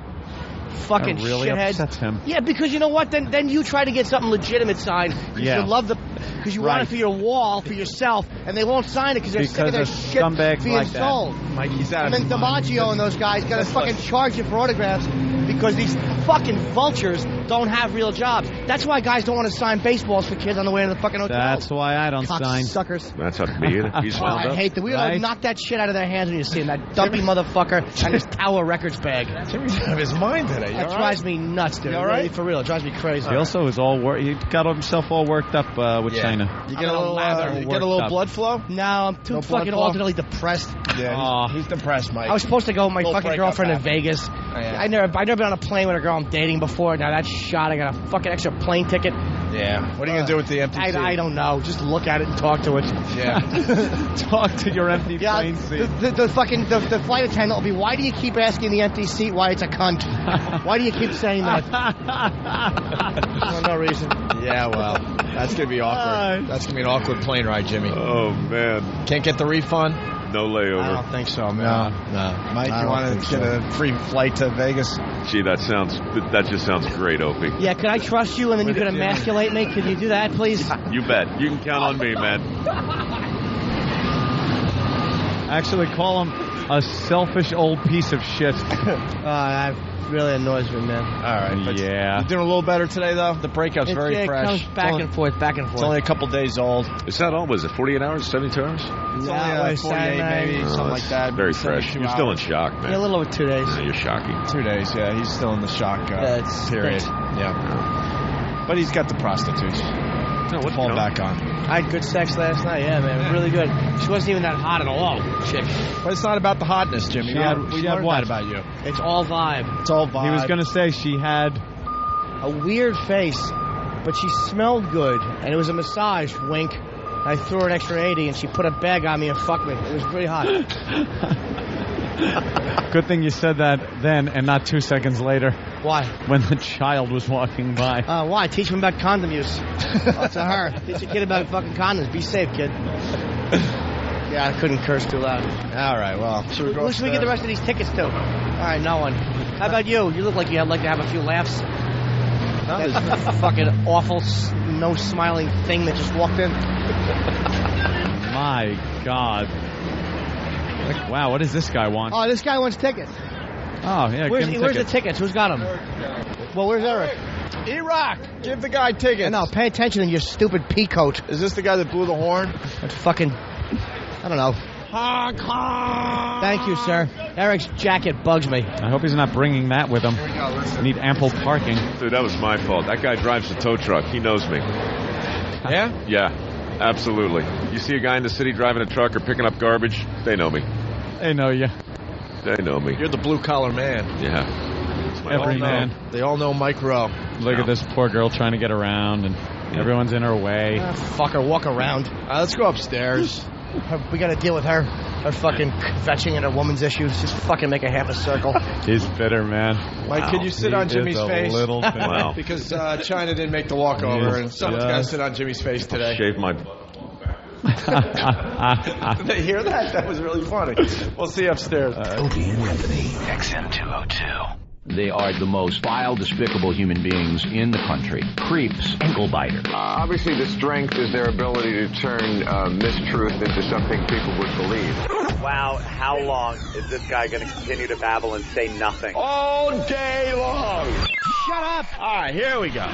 Fucking that really shithead. upsets him. Yeah, because you know what? Then you try to get something legitimate signed. Yeah. You love because you want it for your wall, for yourself, and they won't sign it because they're sick of their shit being like sold. Mikey's out and then DiMaggio and those guys got to fucking charge you for autographs because these fucking vultures don't have real jobs. That's why guys don't want to sign baseballs for kids on the way to the fucking hotel. That's why I don't sign. Suckers. That's up to me. He's wound up. I hate that. We gotta knock that shit out of their hands when you see him. That dumpy motherfucker and his Tower Records bag. Jimmy's out of his mind today. That drives me nuts, dude. You all right? Really, for real, it drives me crazy. He also is he got himself all worked up with China. You get a little blood flow? No, I'm too fucking alternately depressed. Yeah, he's depressed, Mike. I was supposed to go with my fucking girlfriend in Vegas. I've never been on a plane with a girl I'm dating before. Now that's shot. I got a fucking extra plane ticket. Yeah. What are you gonna do with the empty seat? I don't know. Just look at it and talk to it. Yeah. Talk to your empty plane seat. The fucking flight attendant will be. Why do you keep asking the empty seat why it's a cunt? Why do you keep saying that? For no reason. Yeah, well, that's gonna be awkward. That's gonna be an awkward plane ride, Jimmy. Oh man. Can't get the refund? No layover. I don't think so, man. No. Mike, you want to get a free flight to Vegas? Gee, that just sounds great, Opie. Yeah, could I trust you and then you could emasculate me? Could you do that, please? You bet. You can count on me, man. Actually, call him a selfish old piece of shit. That really annoys me, man. All right. But Yeah. you're doing a little better today, though? The breakup's very fresh. It comes back and forth, back and forth. It's only a couple days old. Is that all? Was it 48 hours, 72 hours? It's only 48, maybe, something like that. Very fresh. 72 You're still in hours. shock, man. Yeah, a little over 2 days. Yeah, you're shocking. 2 days, yeah. He's still in the shock period. Yeah. But he's got the prostitutes to fall back on. I had good sex last night, yeah, man. Really good. She wasn't even that hot at all, chick. But it's not about the hotness, Jimmy. We had what about you? It's all vibe. It's all vibe. He was going to say she had a weird face, but she smelled good, and it was a massage, wink. I threw her an extra 80, and she put a bag on me and fucked me. It was pretty hot. Good thing you said that then and not 2 seconds later. Why? When the child was walking by. Why? Teach him about condom use. To her. Teach a kid about fucking condoms. Be safe, kid. Yeah, I couldn't curse too loud. All right, well, should we go Who should we get the rest of these tickets to? All right, no one. How about you? You look like you'd like to have a few laughs. That fucking awful, no smiling thing that just walked in. My God. Wow, what does this guy want? Oh, this guy wants tickets. Oh, yeah, Where's give him the tickets. tickets? Who's got them? Well, where's Eric? Iraq, give the guy tickets. No, pay attention to your stupid peacoat. Is this the guy that blew the horn? That's fucking, I don't know. Honk, honk. Thank you, sir. Eric's jacket bugs me. I hope he's not bringing that with him. Need ample parking. Dude, that was my fault. That guy drives a tow truck. He knows me. Yeah? Yeah, absolutely. You see a guy in the city driving a truck or picking up garbage, they know me. They know you. They know me. You're the blue-collar man. Yeah. Every man. They all know Mike Rowe. Look at this poor girl trying to get around, and everyone's in her way. Fucker, walk around. Let's go upstairs. We gotta deal with her. Her fucking fetching and her woman's issues. Just fucking make a half a circle. He's bitter, man. Mike, could you sit on Jimmy's face? Little bit. Wow. Because China didn't make the walkover, and someone's got to sit on Jimmy's face today. Shave my... Did they hear that? That was really funny. We'll see you upstairs. Opie and Anthony, XM 202. They are the most vile, despicable human beings in the country. Creeps, ankle biters. Obviously, the strength is their ability to turn mistruth into something people would believe. Wow, how long is this guy going to continue to babble and say nothing? All day long. Shut up. All right, here we go.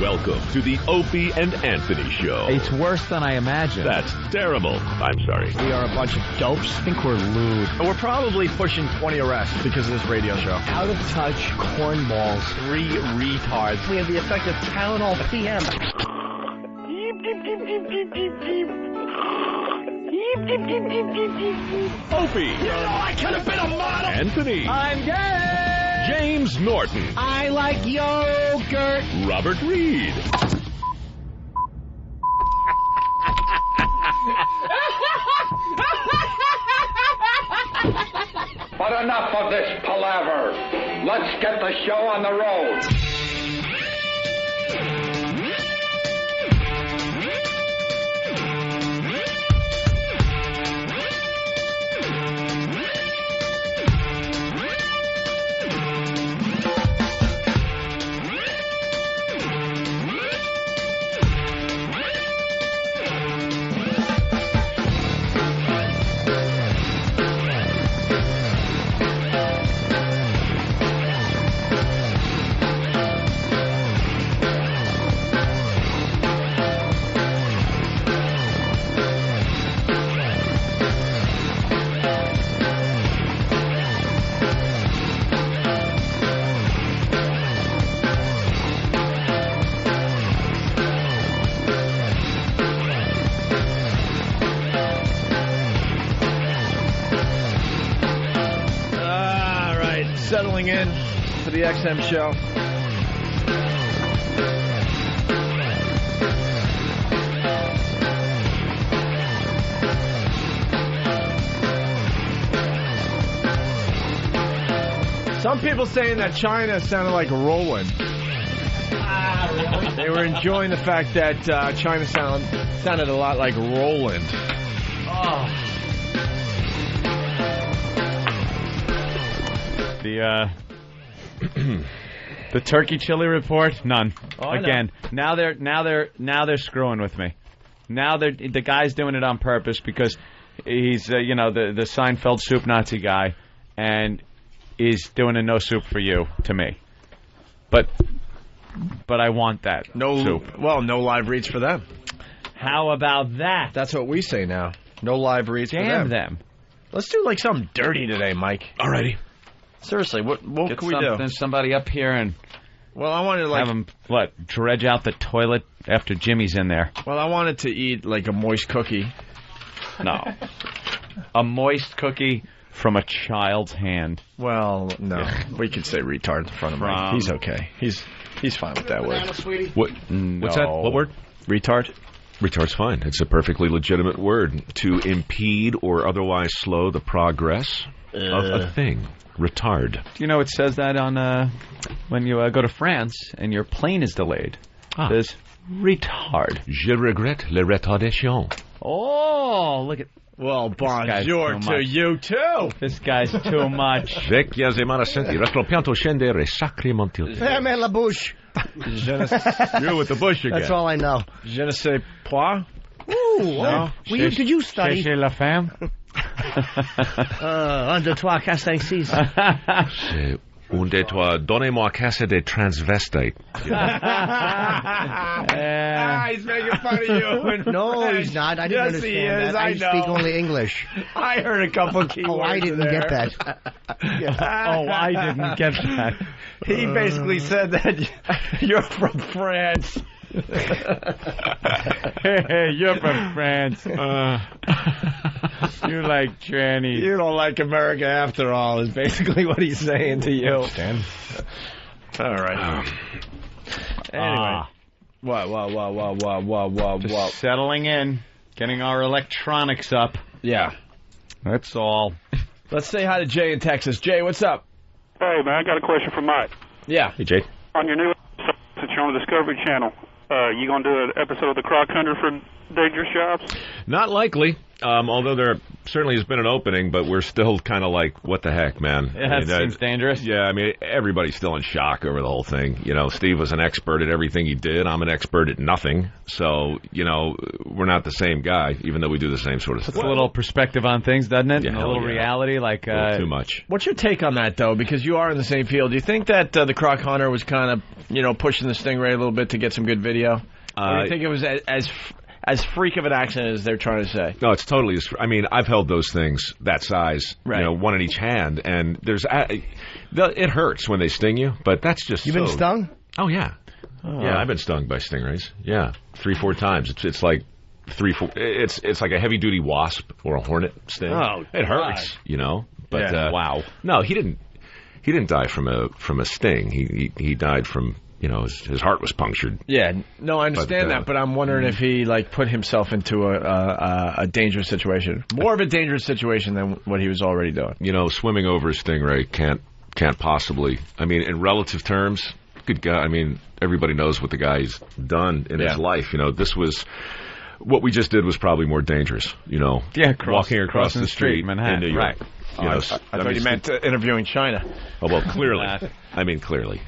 Welcome to the Opie and Anthony Show. It's worse than I imagined. That's terrible. I'm sorry. We are a bunch of dopes. I think we're lewd. We're probably pushing 20 arrests because of this radio show. Out of touch cornballs. 3 retards. We have the effect of Tylenol PM. Opie. You know I could have been a model. Anthony. I'm gay. James Norton. I like yogurt. Robert Reed. But enough of this palaver. Let's get the show on the road. Settling in for the XM show. Some people saying that China sounded like Roland. Really? They were enjoying the fact that China sounded a lot like Roland. Oh. The turkey chili report, none. Oh, Again, now they're screwing with me. Now the guy's doing it on purpose because he's the Seinfeld soup Nazi guy, and he's doing a no soup for you to me. But I want that soup. Well, no live reads for them. How about that? That's what we say now. No live reads for Damn them. Let's do like something dirty today, Mike. Alrighty. Seriously, what can we do? Somebody up here and I wanted to have him dredge out the toilet after Jimmy's in there. Well, I wanted to eat like a moist cookie. No, a moist cookie from a child's hand. Well, no, we could say retard in front of Mike. He's okay. He's fine with that word. What's that? What word? Retard. Retard's fine. It's a perfectly legitimate word to impede or otherwise slow the progress of a thing. Retard. Do you know it says that on when you go to France and your plane is delayed? There's retard. Je regrette les retardations. Oh, look at... Well, bonjour to you, too. This guy's too much. Fermez la bouche. You with the bush again. That's all I know. Je ne sais pas. Ooh, no. Did you study? Chez la femme? 1, 2, 3, 4, 5, 6. C'est 1, 2, 3, donnez-moi casse des transvestites. He's making fun of you. No, he's not. I didn't understand he is. that. I speak only English. I heard a couple keywords. Oh, I didn't get that. Oh, I didn't get that. He basically said that you're from France. Hey, you're from France. You like trannies. You don't like America after all, is basically what he's saying to you. All right. Anyway. What? Just settling in, getting our electronics up. Yeah. That's all. Let's say hi to Jay in Texas. Jay, what's up? Hey, man, I got a question for Mike. Yeah. Hey, Jay. On your new episode that you're on the Discovery Channel, you going to do an episode of The Croc Hunter for Dangerous Jobs? Not likely. Although there certainly has been an opening, but we're still kind of like, what the heck, man? Yeah, that seems dangerous. Yeah, I mean, everybody's still in shock over the whole thing. You know, Steve was an expert at everything he did. I'm an expert at nothing. So, you know, we're not the same guy, even though we do the same sort of stuff. Puts a little perspective on things, doesn't it? Yeah, and a little reality, like... a little too much. What's your take on that, though? Because you are in the same field. Do you think that the Croc Hunter was kind of, pushing the Stingray a little bit to get some good video? Or do you think it was as freak of an accident as they're trying to say? No, it's totally... I mean, I've held those things that size, right. One in each hand, and there's... it hurts when they sting you, but that's just You've been stung? Oh, yeah. Oh. Yeah, I've been stung by stingrays. Yeah, 3-4 times. It's like 3-4... It's like a heavy-duty wasp or a hornet sting. Oh, it hurts, But, yeah. Wow. No, he didn't die from a sting. He died from... his heart was punctured. Yeah, no, I understand that, but I'm wondering if he put himself into a dangerous situation, more of a dangerous situation than what he was already doing. Swimming over a stingray can't possibly. I mean, in relative terms, good guy. I mean, everybody knows what the guy's done in his life. This was. What we just did was probably more dangerous, Yeah, walking across the street in Manhattan, in New York. Right. I thought you meant interviewing China. Oh, well, clearly. I mean, clearly.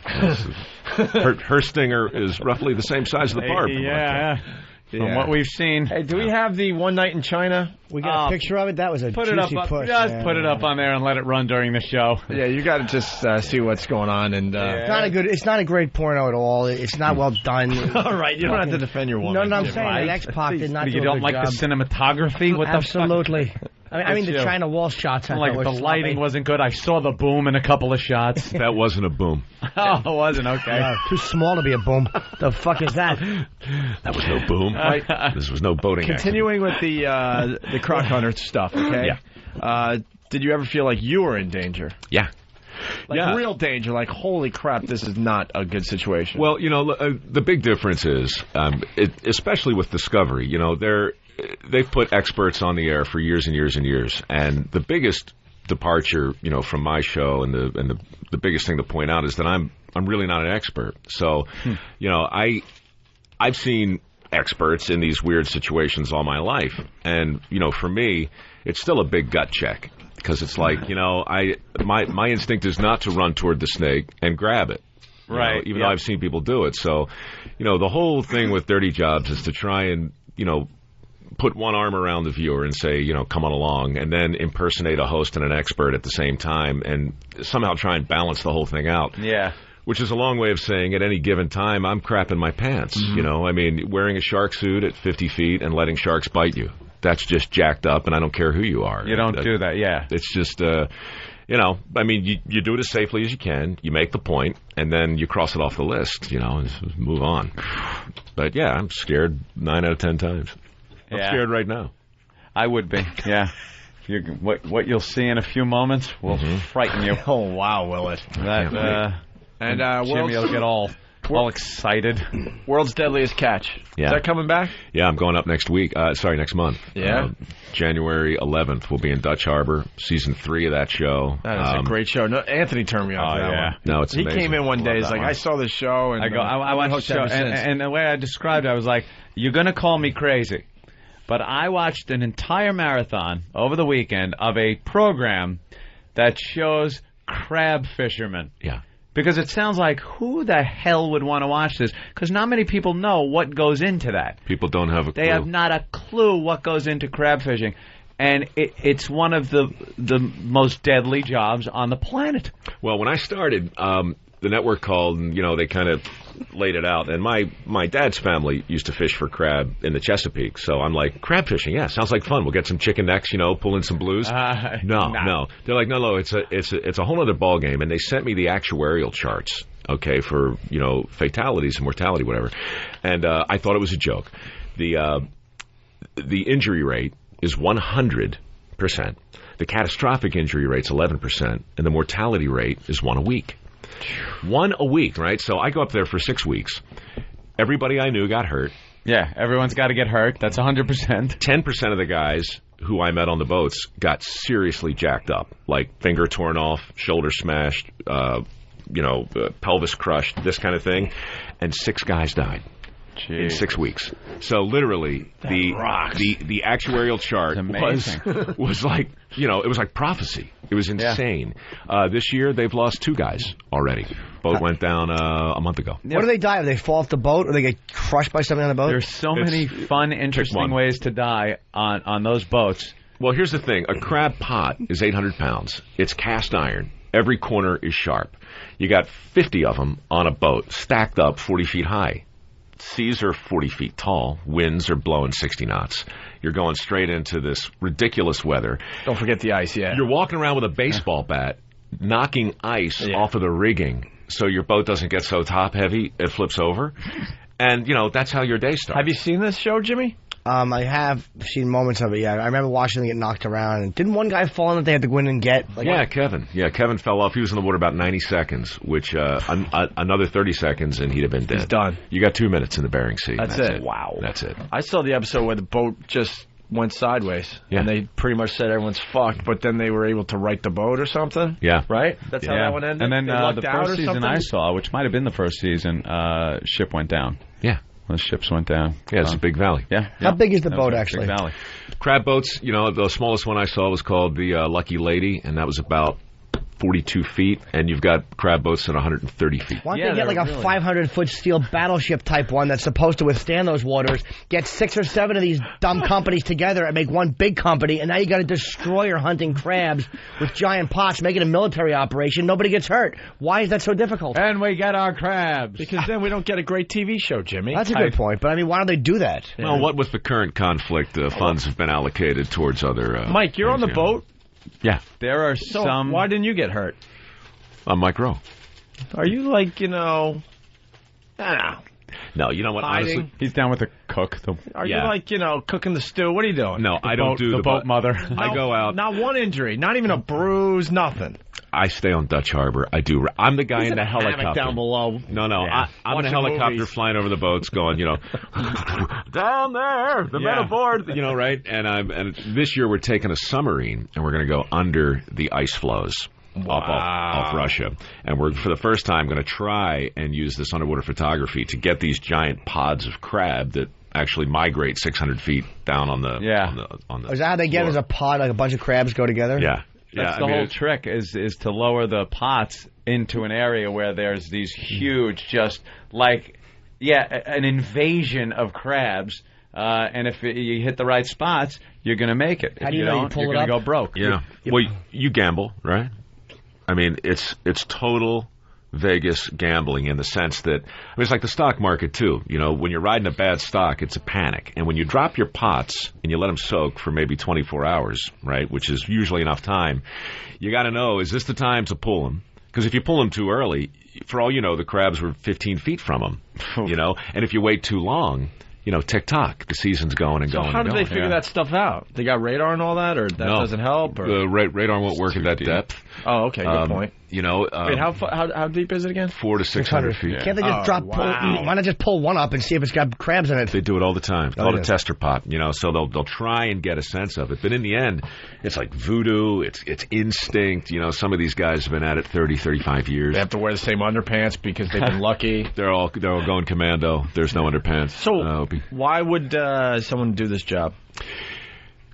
Her stinger is roughly the same size as the barb. Yeah. From what we've seen. Hey, do we have the One Night in China? We got a picture of it? That was a put juicy it up, push. Just put it up on there and let it run during the show. Yeah, you got to just see what's going on. And It's not a great porno at all. It's not well done. All right, you don't have to defend your woman. No, I'm saying that X-Pac did not do a good job. You don't like the cinematography? What Absolutely. I mean, the China wall shots. The lighting wasn't good. I saw the boom in a couple of shots. That wasn't a boom. Oh, it wasn't? Okay. No, too small to be a boom. The fuck is that? That was no boom. This was no boating Continuing with the Croc Hunter stuff, okay? Yeah. Did you ever feel like you were in danger? Yeah. Real danger, like, holy crap, this is not a good situation. Well, the big difference is, especially with Discovery, they've put experts on the air for years and years and years, and the biggest departure, from my show, and the biggest thing to point out is that I'm really not an expert. So, I've seen experts in these weird situations all my life, and for me, it's still a big gut check because it's like my instinct is not to run toward the snake and grab it. you know, Right, even though I've seen people do it. So, you know, the whole thing with Dirty Jobs is to try and, you know, put one arm around the viewer and say, you know, come on along, and then impersonate a host and an expert at the same time, and somehow try and balance the whole thing out. Yeah. Which is a long way of saying at any given time, I'm crapping my pants. You know, I mean, wearing a shark suit at 50 feet and letting sharks bite you. That's just jacked up, and I don't care who you are. You don't do that, yeah. It's just, you know, I mean, you do it as safely as you can. You make the point, and then you cross it off the list, you know, and just move on. But, yeah, I'm scared 9 out of 10 times. I'm scared right now. I would be, yeah. What you'll see in a few moments will frighten you. Oh, wow, will it? Jimmy will get all excited. World's Deadliest Catch. Yeah. Is that coming back? Yeah, I'm going up next week. Next month. Yeah. January 11th, we'll be in Dutch Harbor. Season 3 of that show. That is a great show. No, Anthony turned me on to that one. No, it's amazing. He came in one day. He's like, I saw this show. And I watched the show, and the way I described it, I was like, you're going to call me crazy. But I watched an entire marathon over the weekend of a program that shows crab fishermen. Yeah. Because it sounds like, who the hell would want to watch this? Because not many people know what goes into that. People don't have a clue. They have not a clue what goes into crab fishing. And it's one of the most deadly jobs on the planet. Well, when I started, the network called, and, you know, they kind of laid it out. And my dad's family used to fish for crab in the Chesapeake. So I'm like, crab fishing, yeah, sounds like fun. We'll get some chicken necks, you know, pull in some blues. No. They're like, no, it's a whole other ball game. And they sent me the actuarial charts, okay, for, you know, fatalities and mortality, whatever. And I thought it was a joke. The injury rate is 100%. The catastrophic injury rate's 11%, and the mortality rate is 1 a week. 1 a week, right? So I go up there for 6 weeks. Everybody I knew got hurt. Yeah, everyone's got to get hurt. That's 100%. 10% of the guys who I met on the boats got seriously jacked up, like finger torn off, shoulder smashed, pelvis crushed, this kind of thing. And 6 guys died. In 6 weeks. So literally, the actuarial chart was like, you know, it was like prophecy. It was insane. This year, they've lost 2 guys already. Boat went down a month ago. What do they die? Do they fall off the boat, or they get crushed by something on the boat? There's so many fun, interesting ways to die on those boats. Well, here's the thing. A crab pot is 800 pounds. It's cast iron. Every corner is sharp. You got 50 of them on a boat, stacked up 40 feet high. Seas are 40 feet tall. Winds are blowing 60 knots. You're going straight into this ridiculous weather. Don't forget the ice, yeah. You're walking around with a baseball bat, knocking ice off of the rigging so your boat doesn't get so top-heavy it flips over. And, you know, that's how your day starts. Have you seen this show, Jimmy? I have seen moments of it, yeah. I remember watching them get knocked around. And didn't one guy fall in that they had to go in and get? Kevin. Yeah, Kevin fell off. He was in the water about 90 seconds, which another 30 seconds and he'd have been dead. He's done. You got 2 minutes in the Bering Sea. That's it. Wow. That's it. I saw the episode where the boat just went sideways. Yeah. And they pretty much said everyone's fucked, but then they were able to right the boat or something. Yeah. Right? That's how that one ended? And then the first season I saw, which might have been the first season, ship went down. Yeah. The ships went down. Yeah, it's a big valley. Yeah. How big is the boat, actually? Big valley. Crab boats, you know, the smallest one I saw was called the Lucky Lady, and that was about 42 feet, and you've got crab boats at 130 feet. Why don't they get like a 500-foot steel battleship type one that's supposed to withstand those waters, get 6 or 7 of these dumb companies together and make one big company, and now you got a destroyer hunting crabs with giant pots, make it a military operation, nobody gets hurt. Why is that so difficult? And we get our crabs. Because then we don't get a great TV show, Jimmy. That's a good point, but I mean, why don't they do that? Well, what with the current conflict, funds have been allocated towards other... Mike, you're on the boat? Yeah. There are so some... Why didn't you get hurt? I'm Mike Rowe. Are you like, you know... I don't know. No, you know what? Hiding? Honestly, he's down with the cook. Are you like, you know, cooking the stew? What are you doing? No, I don't do the boat mother. I go out. Not one injury. Not even a bruise. Nothing. I stay on Dutch Harbor. I'm the guy in the helicopter down below. No, I'm in a helicopter flying over the boats, going, you know, down there, the men aboard, you know, right? And this year we're taking a submarine and we're going to go under the ice floes. Off Russia. And we're, for the first time, going to try and use this underwater photography to get these giant pods of crab that actually migrate 600 feet down on the... Is that how they get it as a pod, like a bunch of crabs go together? Yeah. That's the whole trick, is to lower the pots into an area where there's these huge, just like, an invasion of crabs. And if you hit the right spots, you're going to make it. How if do you know don't, you pull you're it going to up? go broke. Yeah. Well, you gamble, right? I mean, it's total Vegas gambling in the sense that, it's like the stock market too. You know, when you're riding a bad stock, it's a panic. And when you drop your pots and you let them soak for maybe 24 hours, right, which is usually enough time, you got to know, is this the time to pull them? Because if you pull them too early, for all you know, the crabs were 15 feet from them, you know, and if you wait too long, you know, tick-tock, the season's going and going and going. So how do they figure that stuff out? They got radar and all that, or that doesn't help? Or? The radar won't work at that depth. Oh, okay, good point. You know, wait, how deep is it again? 400 to 600 feet. Can't they just why not just pull one up and see if it's got crabs in it? They do it all the time. It's called a tester pot, you know, so they'll try and get a sense of it. But in the end, it's like voodoo, it's instinct. You know, some of these guys have been at it 30, 35 years. They have to wear the same underpants because they've been lucky. They're all going commando. There's no underpants. So why would someone do this job?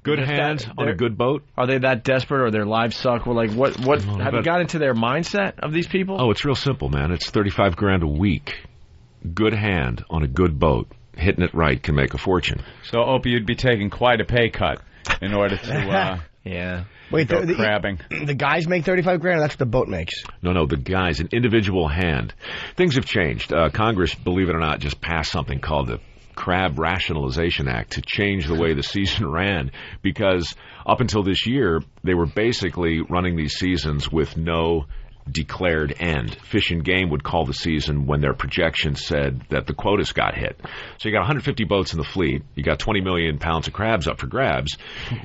Good hand on a good boat. Are they that desperate, or their lives suck? Well, like what have you got into their mindset of these people? Oh, it's real simple, man. It's $35,000 a week. Good hand on a good boat. Hitting it right can make a fortune. So, Opie, you'd be taking quite a pay cut in order to Wait, go crabbing. The guys make $35,000, or that's what the boat makes? No, the guys, an individual hand. Things have changed. Congress, believe it or not, just passed something called the Crab Rationalization Act to change the way the season ran, because up until this year, they were basically running these seasons with no declared end. Fish and Game would call the season when their projections said that the quotas got hit. So you got 150 boats in the fleet. You got 20 million pounds of crabs up for grabs.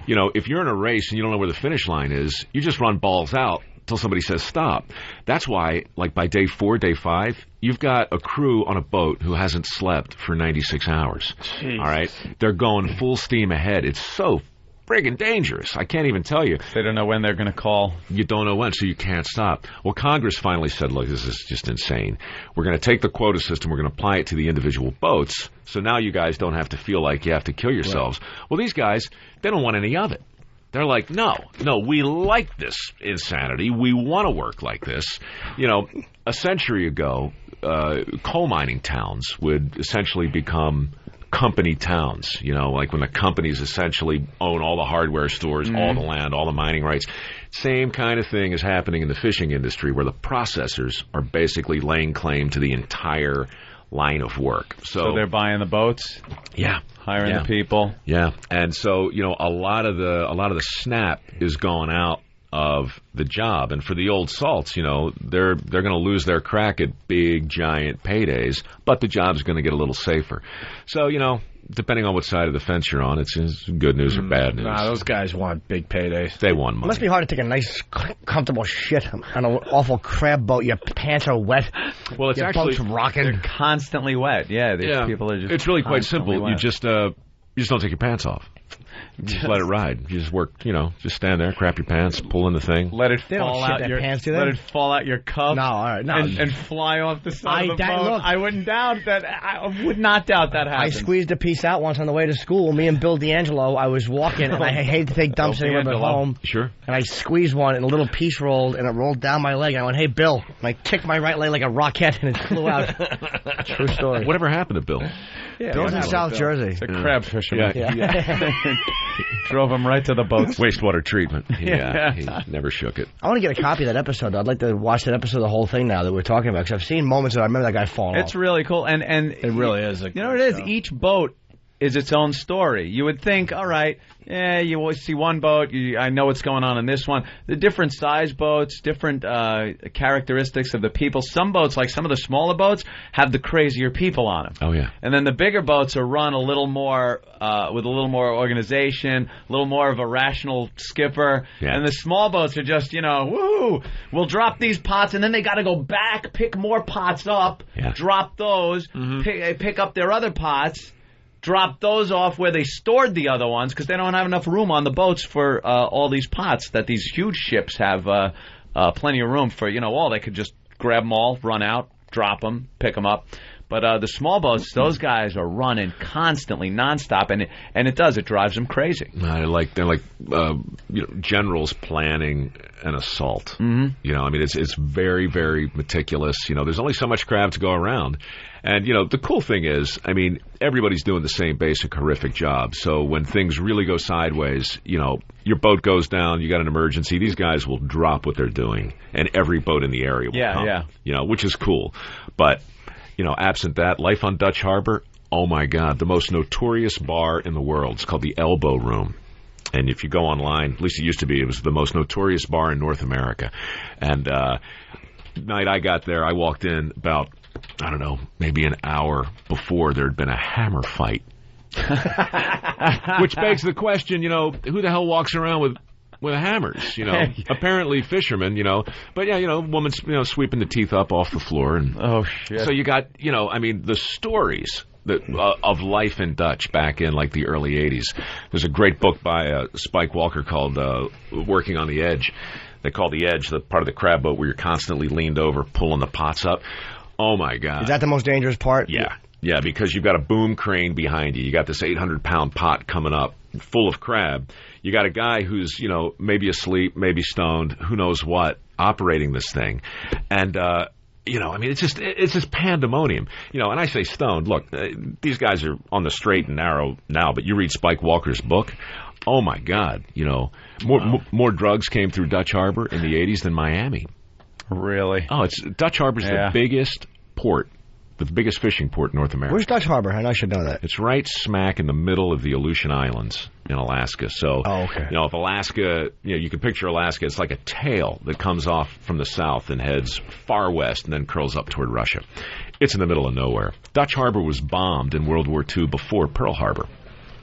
You know, if you're in a race and you don't know where the finish line is, you just run balls out until somebody says stop. That's why, like by day 4, day 5, you've got a crew on a boat who hasn't slept for 96 hours. Jeez. All right? They're going full steam ahead. It's so friggin' dangerous. I can't even tell you. They don't know when they're going to call. You don't know when, so you can't stop. Well, Congress finally said, look, this is just insane. We're going to take the quota system, we're going to apply it to the individual boats, so now you guys don't have to feel like you have to kill yourselves. Right. Well, these guys, they don't want any of it. They're like, no, we like this insanity. We want to work like this. You know, a century ago, coal mining towns would essentially become company towns, you know, like when the companies essentially own all the hardware stores, all the land, all the mining rights. Same kind of thing is happening in the fishing industry, where the processors are basically laying claim to the entire line of work. So they're buying the boats? Yeah. Hiring the people? Yeah. And so, you know, a lot of the snap is going out of the job. And for the old salts, you know, they're going to lose their crack at big, giant paydays, but the job's going to get a little safer. So, you know, depending on what side of the fence you're on, it's good news or bad news. Nah, those guys want big paydays. They want money. It must be hard to take a nice, comfortable shit on an awful crab boat. Your pants are wet. Well, it's your actually boat's rocking. They're constantly wet. Yeah, these people are just. It's really quite simple. Wet. You just don't take your pants off. Just let it ride. You just work, you know, just stand there, crap your pants, pull in the thing. Let it They fall don't shit out their your pants, do they? Let it fall out your cup. No, all right, no. And fly off the side of the boat. Look, I wouldn't doubt that. I would not doubt that happens. I squeezed a piece out once on the way to school. Me and Bill D'Angelo, I was walking, and I hate to take dumps anywhere but home. Sure. And I squeezed one, and a little piece rolled, and it rolled down my leg. And I went, hey, Bill. And I kicked my right leg like a rocket, and it flew out. True story. Whatever happened to Bill? Yeah, Bill's in South Jersey. It's a crab fisherman. Yeah. Drove him right to the boats. Wastewater treatment. Yeah, he never shook it. I want to get a copy of that episode. I'd like to watch that episode, the whole thing now that we're talking about, because I've seen moments that I remember that guy falling off. It's really cool, and it really is. You know what it is? Each boat is its own story. You would think, all right, you always see one boat, I know what's going on in this one. The different size boats, different characteristics of the people. Some boats, like some of the smaller boats, have the crazier people on them. Oh, yeah. And then the bigger boats are run a little more, with a little more organization, a little more of a rational skipper. Yeah. And the small boats are just, woohoo, we'll drop these pots, and then they got to go back, pick more pots up, drop those, pick up their other pots, drop those off where they stored the other ones, because they don't have enough room on the boats for all these pots that these huge ships have plenty of room for. All they could just grab them all, run out, drop them, pick them up. But the small boats, those guys are running constantly, nonstop, and it drives them crazy. They're like generals planning an assault. Mm-hmm. I mean, it's very, very meticulous. There's only so much crab to go around. And, the cool thing is, I mean, everybody's doing the same basic horrific job. So when things really go sideways, your boat goes down, you got an emergency, these guys will drop what they're doing, and every boat in the area will come. Which is cool. But, absent that, life on Dutch Harbor, oh my God, the most notorious bar in the world. It's called the Elbow Room. And if you go online, at least it used to be, it was the most notorious bar in North America. And night I got there, I walked in about, I don't know, maybe an hour before there had been a hammer fight. Which begs the question, who the hell walks around with hammers? Apparently fishermen, But yeah, woman's, sweeping the teeth up off the floor. And oh, shit. So you got, the stories of life in Dutch back in like the early 80s. There's a great book by Spike Walker called Working on the Edge. They call the edge the part of the crab boat where you're constantly leaned over pulling the pots up. Oh, my God. Is that the most dangerous part? Yeah. Yeah, because you've got a boom crane behind you. You got this 800-pound pot coming up full of crab. You got a guy who's, maybe asleep, maybe stoned, who knows what, operating this thing. And, I mean, it's just pandemonium. And I say stoned. Look, these guys are on the straight and narrow now, but you read Spike Walker's book, oh, my God, more drugs came through Dutch Harbor in the 80s than Miami. Really? Oh, Dutch Harbor's the biggest port, the biggest fishing port in North America. Where's Dutch Harbor? And I should know that. It's right smack in the middle of the Aleutian Islands in Alaska. So, if Alaska, you can picture Alaska, it's like a tail that comes off from the south and heads far west and then curls up toward Russia. It's in the middle of nowhere. Dutch Harbor was bombed in World War II before Pearl Harbor.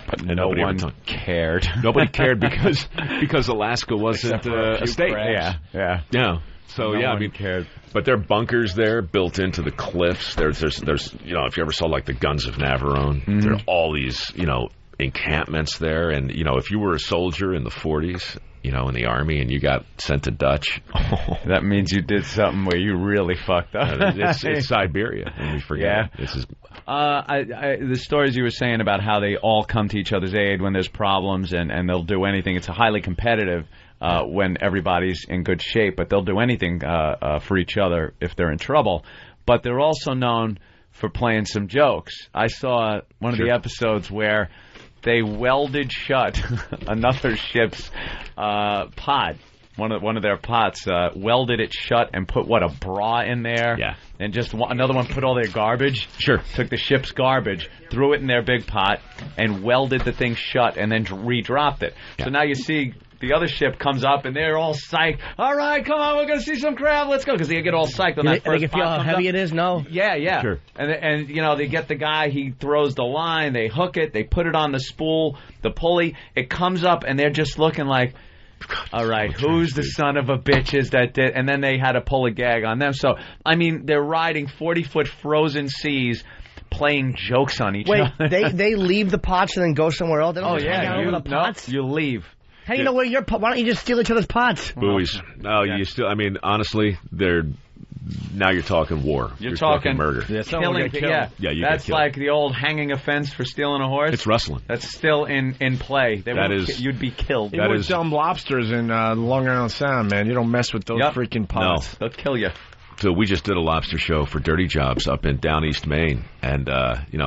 But no one cared. Nobody cared because Alaska wasn't a state. Yeah. So no one cared. But there are bunkers there built into the cliffs. There's if you ever saw like the Guns of Navarone, there are all these encampments there. And if you were a soldier in the 40s, in the Army, and you got sent to Dutch, that means you did something where you really fucked up. It's Siberia, and we forget. Yeah. This is. The stories you were saying about how they all come to each other's aid when there's problems, and they'll do anything. It's a highly competitive when everybody's in good shape, but they'll do anything for each other if they're in trouble. But they're also known for playing some jokes. I saw one of the episodes where they welded shut another ship's pot. One of their pots, welded it shut and put, a bra in there? Yeah. And just another one put all their garbage. Sure. Took the ship's garbage, threw it in their big pot, and welded the thing shut and then re-dropped it. Yeah. So now you see the other ship comes up and they're all psyched. All right, come on, we're going to see some crab. Let's go. Because they get all psyched on that first pot. They can feel how heavy it is, no? Yeah. Sure. And they get the guy, he throws the line, they hook it, they put it on the spool, the pulley. It comes up and they're just looking like, all right, who's the son of a bitches that did? And then they had to pull a gag on them. So, I mean, they're riding 40-foot frozen seas, playing jokes on each other. Wait, they leave the pots and then go somewhere else? They don't hang out over the pots? You leave. How do you know where your pot? Why don't you just steal each other's pots? Buoys. No, you still. I mean, honestly, now you're talking war. You're talking murder. Yeah, killing. That's like the old hanging offense for stealing a horse. It's rustling. That's still in play. You'd be killed. Even with dumb lobsters in Long Island Sound, man. You don't mess with those freaking pots. No. They'll kill you. So we just did a lobster show for Dirty Jobs up in Down East Maine, and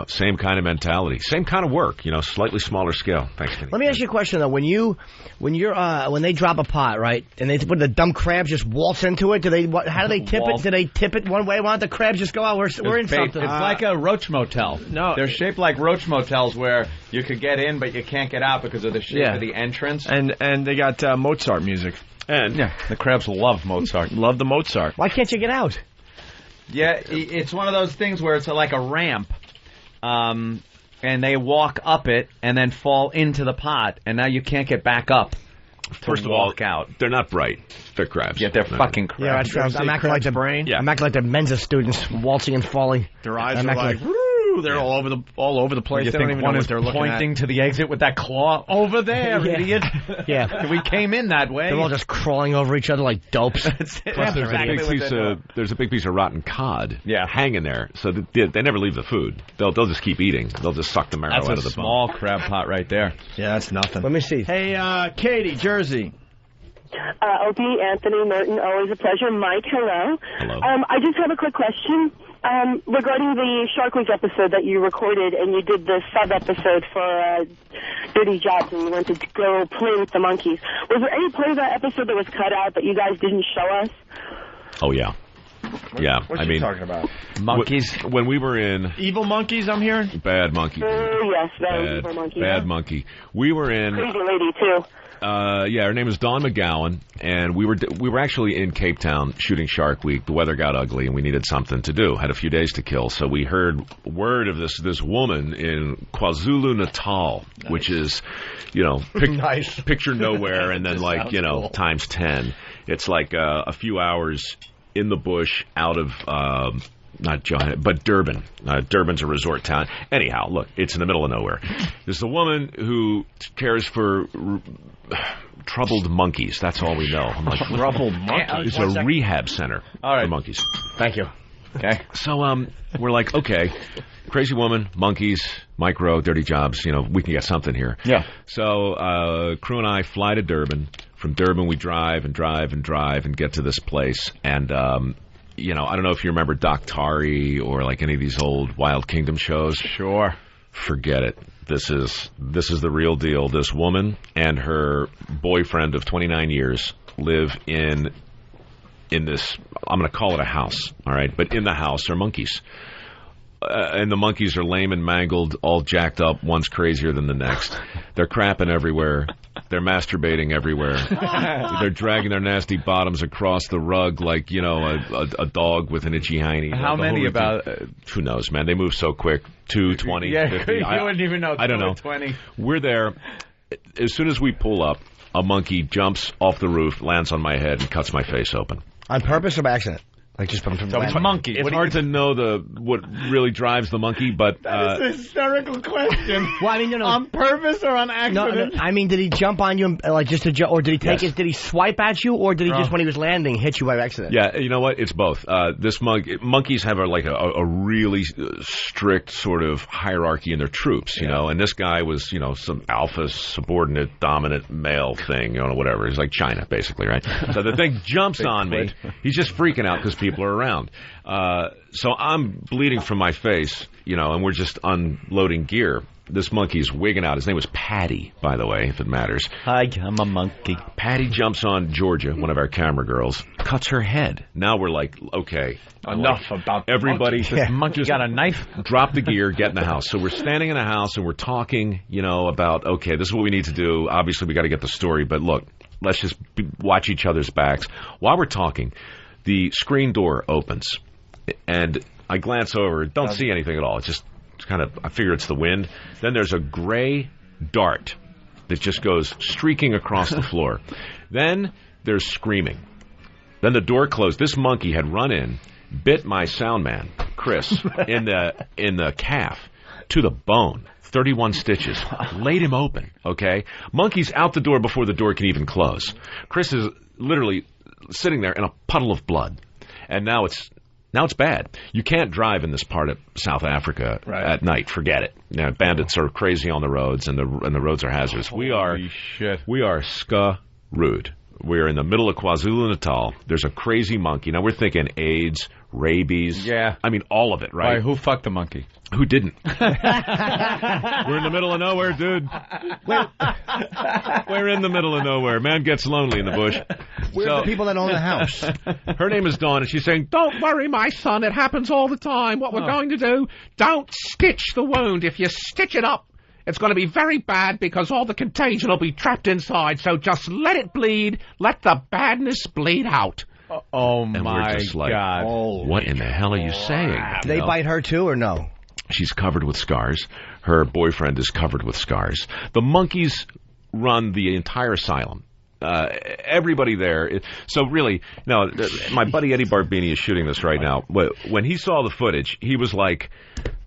same kind of mentality, same kind of work, slightly smaller scale. Thanks, Kenny. Let me ask you a question though. When they drop a pot, right, and they put the dumb crabs just waltz into it, how do they tip it? Do they tip it one way? Why don't the crabs just go out? We're in something. It's like a roach motel. No, they're shaped like roach motels where you could get in but you can't get out because of the shape of the entrance. And they got Mozart music. And the crabs love Mozart. Love the Mozart. Why can't you get out? Yeah, it's one of those things where it's like a ramp, and they walk up it and then fall into the pot, and now you can't get back up. First of all, they're not bright. They're crabs. Yeah, they're fucking crabs. Yeah, I'm acting like the brain. Yeah. I'm acting like the Mensa students waltzing and falling. Their eyes are like, They're all over the place. You They don't think even one know is what they're looking pointing at. to the exit with that claw over there, Yeah. idiot? Yeah. We came in that way. They're all just crawling over each other like dopes. Plus, there's a big piece of rotten cod hanging there, so they never leave the food. They'll just keep eating. They'll just suck the marrow That's out a of the small crab pot right there. Yeah, that's nothing. Let me see. Hey, Katie, Jersey. Opie, Anthony, Merton, always a pleasure. Mike, hello. Hello. I just have a quick question regarding the Shark Week episode that you recorded, and you did the sub-episode for Dirty Jobs, and you went to go play with the monkeys. Was there any part of that episode that was cut out that you guys didn't show us? Oh, yeah. Yeah, What's I she mean, talking about? Monkeys. When we were in Evil monkeys, I'm hearing? Bad Monkey. Oh, yes, that was Evil Monkey. Bad Monkey. We were in. Crazy lady, too. Yeah, her name is Dawn McGowan, and we were actually in Cape Town shooting Shark Week. The weather got ugly, and we needed something to do. Had a few days to kill, so we heard word of this woman in KwaZulu-Natal, which is, picture nowhere, and then cool. times 10. It's like a few hours in the bush out of. Not Johannesburg, but Durban. Durban's a resort town. Anyhow, look, it's in the middle of nowhere. There's a woman who cares for troubled monkeys. That's all we know. I'm like, troubled monkeys? It's a rehab center for monkeys. Thank you. Okay. So we're like, okay, crazy woman, monkeys, micro, dirty jobs. We can get something here. Yeah. So crew and I fly to Durban. From Durban, we drive and get to this place. And I don't know if you remember Doc Tari or like any of these old Wild Kingdom shows. Sure. Forget it. This is the real deal. This woman and her boyfriend of 29 years live in this, I'm going to call it a house, all right? But in the house are monkeys. And the monkeys are lame and mangled, all jacked up. One's crazier than the next. They're crapping everywhere. They're masturbating everywhere. They're dragging their nasty bottoms across the rug like, a dog with an itchy hiney. How many about? Who knows, man? They move so quick. 2, 20, yeah, 50. You wouldn't even know. I don't know. 20. We're there. As soon as we pull up, a monkey jumps off the roof, lands on my head, and cuts my face open. On purpose or by accident? Like just from it's a monkey. It's hard to know what really drives the monkey, but That's a hysterical question. Well, I mean, on purpose or on accident? No, I mean, did he jump on you just to jump, or did he take it? Did he swipe at you, or did he just when he was landing hit you by accident? Yeah, you know what? It's both. Monkeys have a really strict sort of hierarchy in their troops, you know. And this guy was some alpha subordinate dominant male thing, whatever. He's like China basically, right? So the thing jumps on me. He's just freaking out because people are around. So I'm bleeding from my face, and we're just unloading gear. This monkey's wigging out. His name was Patty, by the way, if it matters. Hi, I'm a monkey. Patty jumps on Georgia, one of our camera girls, cuts her head. Now we're like, okay. Enough about everybody. Monkey. Monkey got a knife? Drop the gear, get in the house. So we're standing in the house and we're talking, about, okay, this is what we need to do. Obviously, we got to get the story, but look, let's just watch each other's backs. While we're talking, the screen door opens, and I glance over. Don't see anything at all. It's just kind of, I figure it's the wind. Then there's a gray dart that just goes streaking across the floor. Then there's screaming. Then the door closed. This monkey had run in, bit my sound man, Chris, in the calf to the bone. 31 stitches. Laid him open, okay? Monkey's out the door before the door can even close. Chris is literally sitting there in a puddle of blood. And now it's bad. You can't drive in this part of South Africa at night. Forget it. Bandits are crazy on the roads, and the roads are hazardous. Holy shit. We are screwed. We're in the middle of KwaZulu-Natal. There's a crazy monkey. Now we're thinking AIDS, rabies. Yeah. I mean, all of it, right? Who fucked the monkey? Who didn't? We're in the middle of nowhere, dude. We're in the middle of nowhere. Man gets lonely in the bush. Where's the people that own the house? Her name is Dawn, and she's saying, "Don't worry, my son. It happens all the time. What we're going to do, don't stitch the wound. If you stitch it up, it's going to be very bad because all the contagion will be trapped inside. So just let it bleed. Let the badness bleed out." Oh, and my we're just like, God. What in the hell are you saying? Did they bite her, too, or no? She's covered with scars. Her boyfriend is covered with scars. The monkeys run the entire asylum. Everybody there. So really, no, my buddy Eddie Barbini is shooting this right now. When he saw the footage, he was like,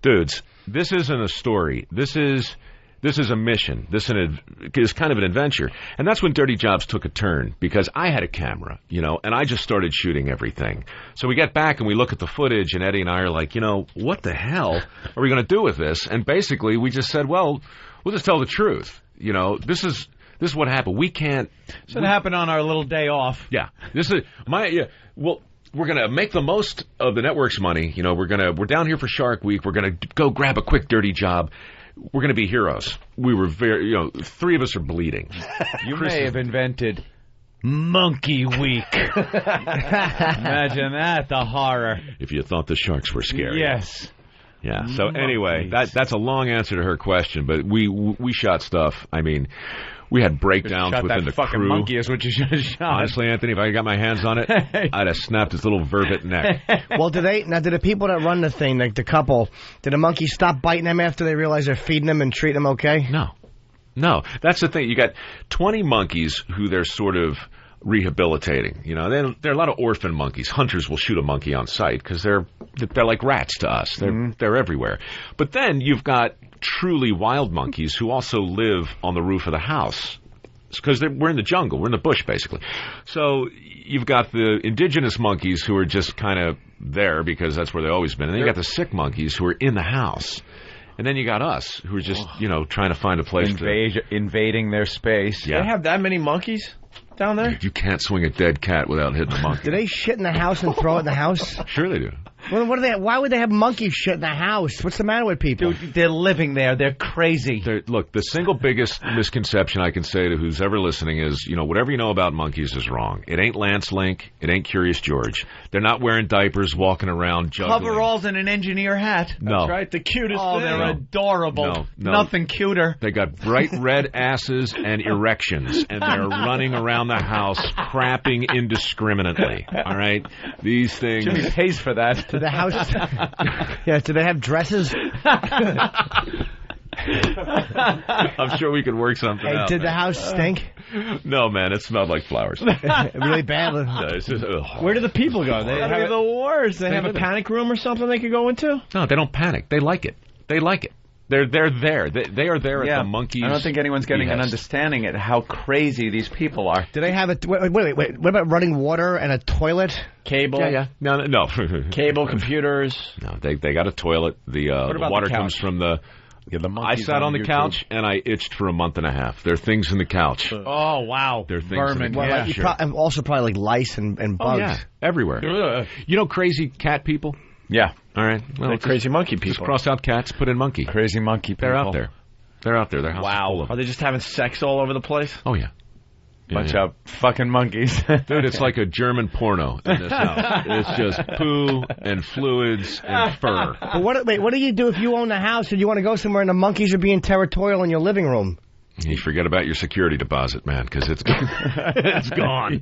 dudes, this isn't a story. This is a mission. This is kind of an adventure. And that's when Dirty Jobs took a turn, because I had a camera, and I just started shooting everything. So we get back and we look at the footage, and Eddie and I are like, what the hell are we going to do with this? And basically we just said, well, we'll just tell the truth. This is what happened. We can't. So it happened on our little day off. Yeah. Well, we're going to make the most of the network's money. We're down here for Shark Week. We're going to go grab a quick dirty job. We're going to be heroes. We were very, three of us are bleeding. You may have invented Monkey Week. Imagine that, the horror. If you thought the sharks were scary. Yes. Yeah. So anyway, that's a long answer to her question, but we shot stuff. I mean, we had breakdowns within the fucking crew. Monkey is what you should have shot. Honestly, Anthony, if I got my hands on it, I'd have snapped his little vervet neck. Well, did the people that run the thing, like the couple, did the monkey stop biting them after they realized they're feeding them and treating them okay? No. That's the thing. You got 20 monkeys who they're sort of rehabilitating. There are a lot of orphan monkeys. Hunters will shoot a monkey on sight because they're like rats to us. They're everywhere. But then you've got truly wild monkeys who also live on the roof of the house because we're in the jungle. We're in the bush, basically. So you've got the indigenous monkeys who are just kind of there because that's where they've always been. And then you got the sick monkeys who are in the house. And then you got us who are just, trying to find a place invading their space. Yeah. They have that many monkeys down there? You can't swing a dead cat without hitting a monkey. Do they shit in the house and throw it in the house? Sure they do. Well, why would they have monkey shit in the house? What's the matter with people? Dude, they're living there. They're crazy. Look, the single biggest misconception I can say to who's ever listening is, whatever you know about monkeys is wrong. It ain't Lance Link. It ain't Curious George. They're not wearing diapers, walking around, juggling. Coveralls and an engineer hat. No. That's right, the cutest thing. They're adorable. No. Nothing cuter. They got bright red asses and erections, and they're running around the house, crapping indiscriminately. All right? These things... Jimmy pays for that. To the house... Yeah, do they have dresses? I'm sure we could work something out. Did the house stink? No, man, it smelled like flowers. Really bad. No, it's just, where do the people go? They have the worst. They have a panic room or something they could go into? No, they don't panic. They like it. They're there. They are there at the monkeys. I don't think anyone's getting an understanding at how crazy these people are. Do they have wait? What about running water and a toilet? Cable? Yeah. No. Cable, computers. No, they got a toilet. The water comes from the... I sat on the couch and I itched for a month and a half. There are things in the couch. Oh, wow. There are things Vermin. in the couch. Well, and also probably like lice and bugs. Oh, yeah. Everywhere. Crazy cat people? Yeah. All right. Well, crazy monkey people. Just cross out cats, put in monkey. Crazy monkey people. They're out there. Their house is full of them. Are they just having sex all over the place? Oh, yeah. Bunch of fucking monkeys. Dude, it's like a German porno in this house. It's just poo and fluids and fur. But what do you do if you own the house and you want to go somewhere and the monkeys are being territorial in your living room? You forget about your security deposit, man, because it's gone. It's gone.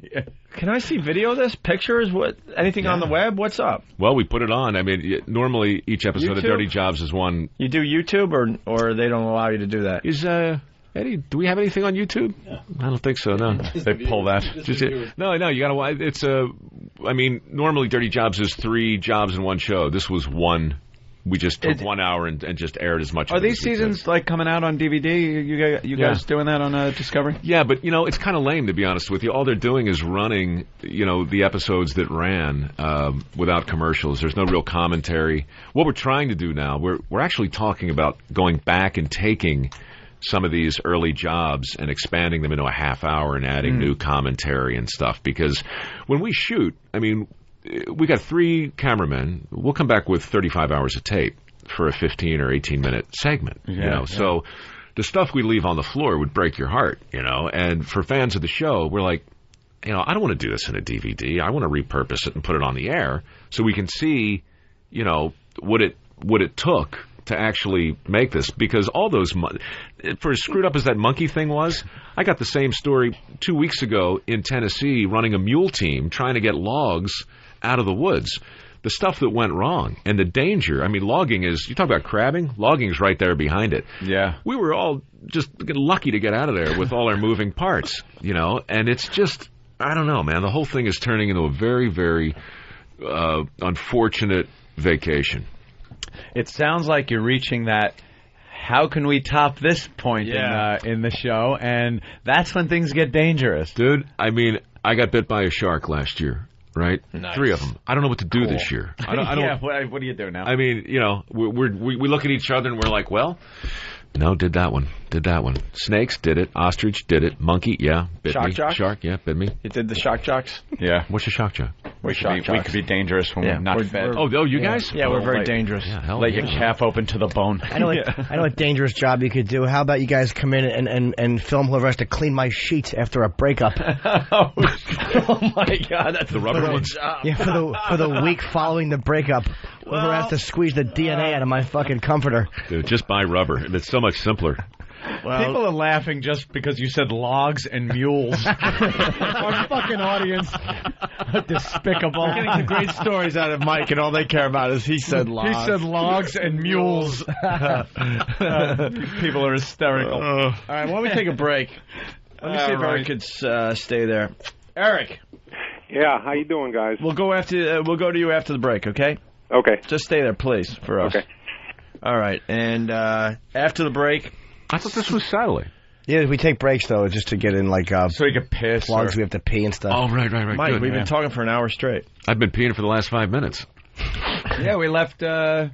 Can I see video of this? Pictures? Anything on the web? What's up? Well, we put it on. I mean, normally each episode of Dirty Jobs is one. You do YouTube, or they don't allow you to do that? Eddie, do we have anything on YouTube? Yeah. I don't think so, no. They pull that. No, you gotta, it's normally Dirty Jobs is 3 jobs in one show. This was one. We just took 1 hour and just aired as much. Are these seasons like coming out on DVD? You guys doing that on Discovery? Yeah, but it's kind of lame, to be honest with you. All they're doing is running, the episodes that ran without commercials. There's no real commentary. What we're trying to do now, we're actually talking about going back and taking some of these early jobs and expanding them into a half hour and adding new commentary and stuff. Because when we shoot, we got 3 cameramen. We'll come back with 35 hours of tape for a 15 or 18-minute segment. So the stuff we leave on the floor would break your heart, And for fans of the show, we're like, I don't want to do this in a DVD. I want to repurpose it and put it on the air so we can see, what it took to actually make this, because all those for as screwed up as that monkey thing was, I got the same story 2 weeks ago in Tennessee running a mule team trying to get logs out of the woods. The stuff that went wrong and the danger. Logging is, you talk about crabbing, logging is right there behind it. Yeah. We were all just lucky to get out of there with all our moving parts, and it's just, I don't know, man. The whole thing is turning into a very, very unfortunate vacation. It sounds like you're reaching that. How can we top this point in the show? And that's when things get dangerous. Dude, I mean, I got bit by a shark last year, right? Nice. 3 of them. I don't know what to do this year. I don't, what do you do now? I mean, you know, we look at each other and we're like, well, no, did that one. Snakes, did it. Ostrich, did it. Monkey, yeah, bit shock me. Jock? Shark, yeah, bit me. You did the shock jocks? Yeah. What's a shock jock? We could be dangerous when we're not fed. Oh, you guys? Yeah, we're very dangerous. Yeah, Let your calf open to the bone. I know a dangerous job you could do. How about you guys come in and film whoever has to clean my sheets after a breakup? Oh my God, that's the rubber ones. Yeah, for the week following the breakup, whoever has to squeeze the DNA out of my fucking comforter. Dude, just buy rubber, and it's so much simpler. Well, people are laughing just because you said logs and mules. Our fucking audience, despicable. We're getting some great stories out of Mike, and all they care about is he said logs. He said logs and mules. People are hysterical. All right, why don't we take a break? Let me see if Eric could stay there. Eric. Yeah, how you doing, guys? We'll go to you after the break, okay? Okay. Just stay there, please, for us. Okay. All right, and after the break. I thought this was Saturday. Yeah, we take breaks, though, just to get in, like, so you can piss. Plugs, we have to pee and stuff. Oh, right. Mike, Good. We've been talking for an hour straight. I've been peeing for the last 5 minutes. Yeah, we left CBS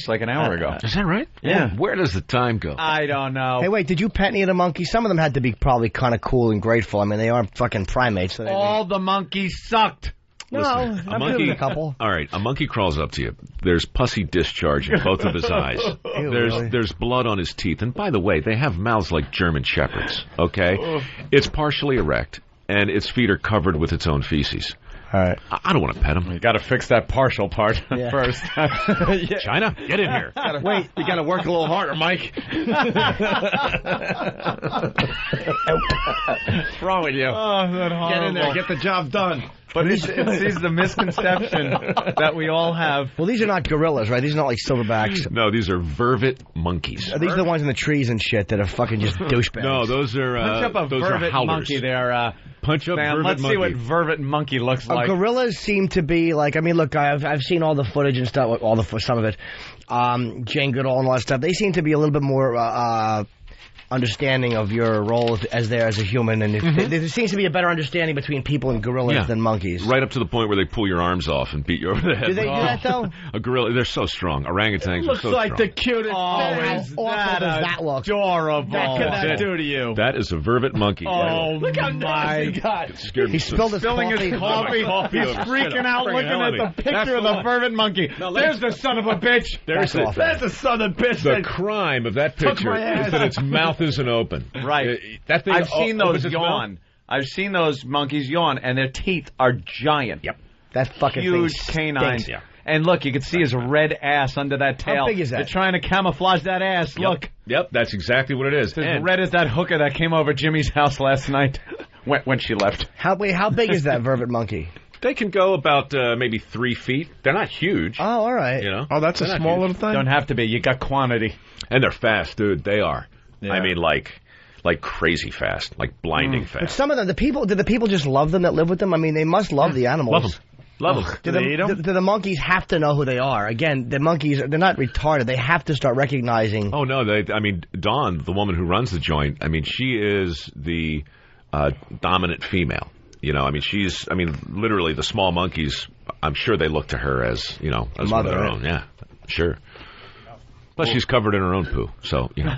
like an hour ago. Is that right? Yeah. Where does the time go? I don't know. Hey, wait, did you pet any of the monkeys? Some of them had to be probably kind of cool and grateful. I mean, they aren't fucking primates. So all the monkeys sucked. Listen, no, I've given a couple. All right, a monkey crawls up to you. There's pussy discharge in both of his eyes. There's blood on his teeth. And by the way, they have mouths like German shepherds, okay? It's partially erect, and its feet are covered with its own feces. All right. I don't want to pet him. You got to fix that partial part first. China, get in here. Wait, you got to work a little harder, Mike. What's wrong with you? Oh, that's horrible. Get in there, get the job done. But it's the misconception that we all have. Well, these are not gorillas, right? These are not like silverbacks. No, these are vervet monkeys. Are these the ones in the trees and shit that are fucking just douchebags? No, those are Punch up a vervet monkey there. Punch up vervet let's monkey. see what vervet monkey looks like. Gorillas seem to be like, I mean, look, I've seen all the footage and stuff, some of it. Jane Goodall and all that stuff. They seem to be a little bit more understanding of your role as a human, and there seems to be a better understanding between people and gorillas than monkeys. Right up to the point where they pull your arms off and beat you over the head. Do they do that, though? A gorilla, they're so strong. Orangutans are so strong. Looks like the cutest. How awful does that look? Adorable. What could that do to you? That is a vervet monkey. Oh, look how nice he got. He spilled his Spilling his coffee. He's freaking out looking at the picture of the vervet monkey. There's the son of a bitch. There's the son of a bitch. The crime of that picture is that its mouth isn't open. Right. That thing, I've seen those yawn. I've seen those monkeys yawn, and their teeth are giant. Yep. That fucking huge thing canines. Yeah. And look, you can see his red ass under that tail. How big is that? They're trying to camouflage that ass. Yep. Look. Yep, that's exactly what it is. It's as red as that hooker that came over Jimmy's house last night when she left. How big is that vervet monkey? They can go about maybe 3 feet. They're not huge. Oh, all right. You know? Oh, that's a small little thing? Don't have to be. You got quantity. And they're fast, dude. They are. Yeah. I mean, like crazy fast, like blinding fast. But some of them, do the people just love them that live with them? I mean, they must love the animals. Love them. Do they eat them? Do the monkeys have to know who they are? Again, the monkeys, they're not retarded. They have to start recognizing. Oh, no. Dawn, the woman who runs the joint, I mean, she is the dominant female. You know, I mean, literally the small monkeys, I'm sure they look to her as, you know, as one of their own. Yeah, sure. Plus, she's covered in her own poo, so, you know.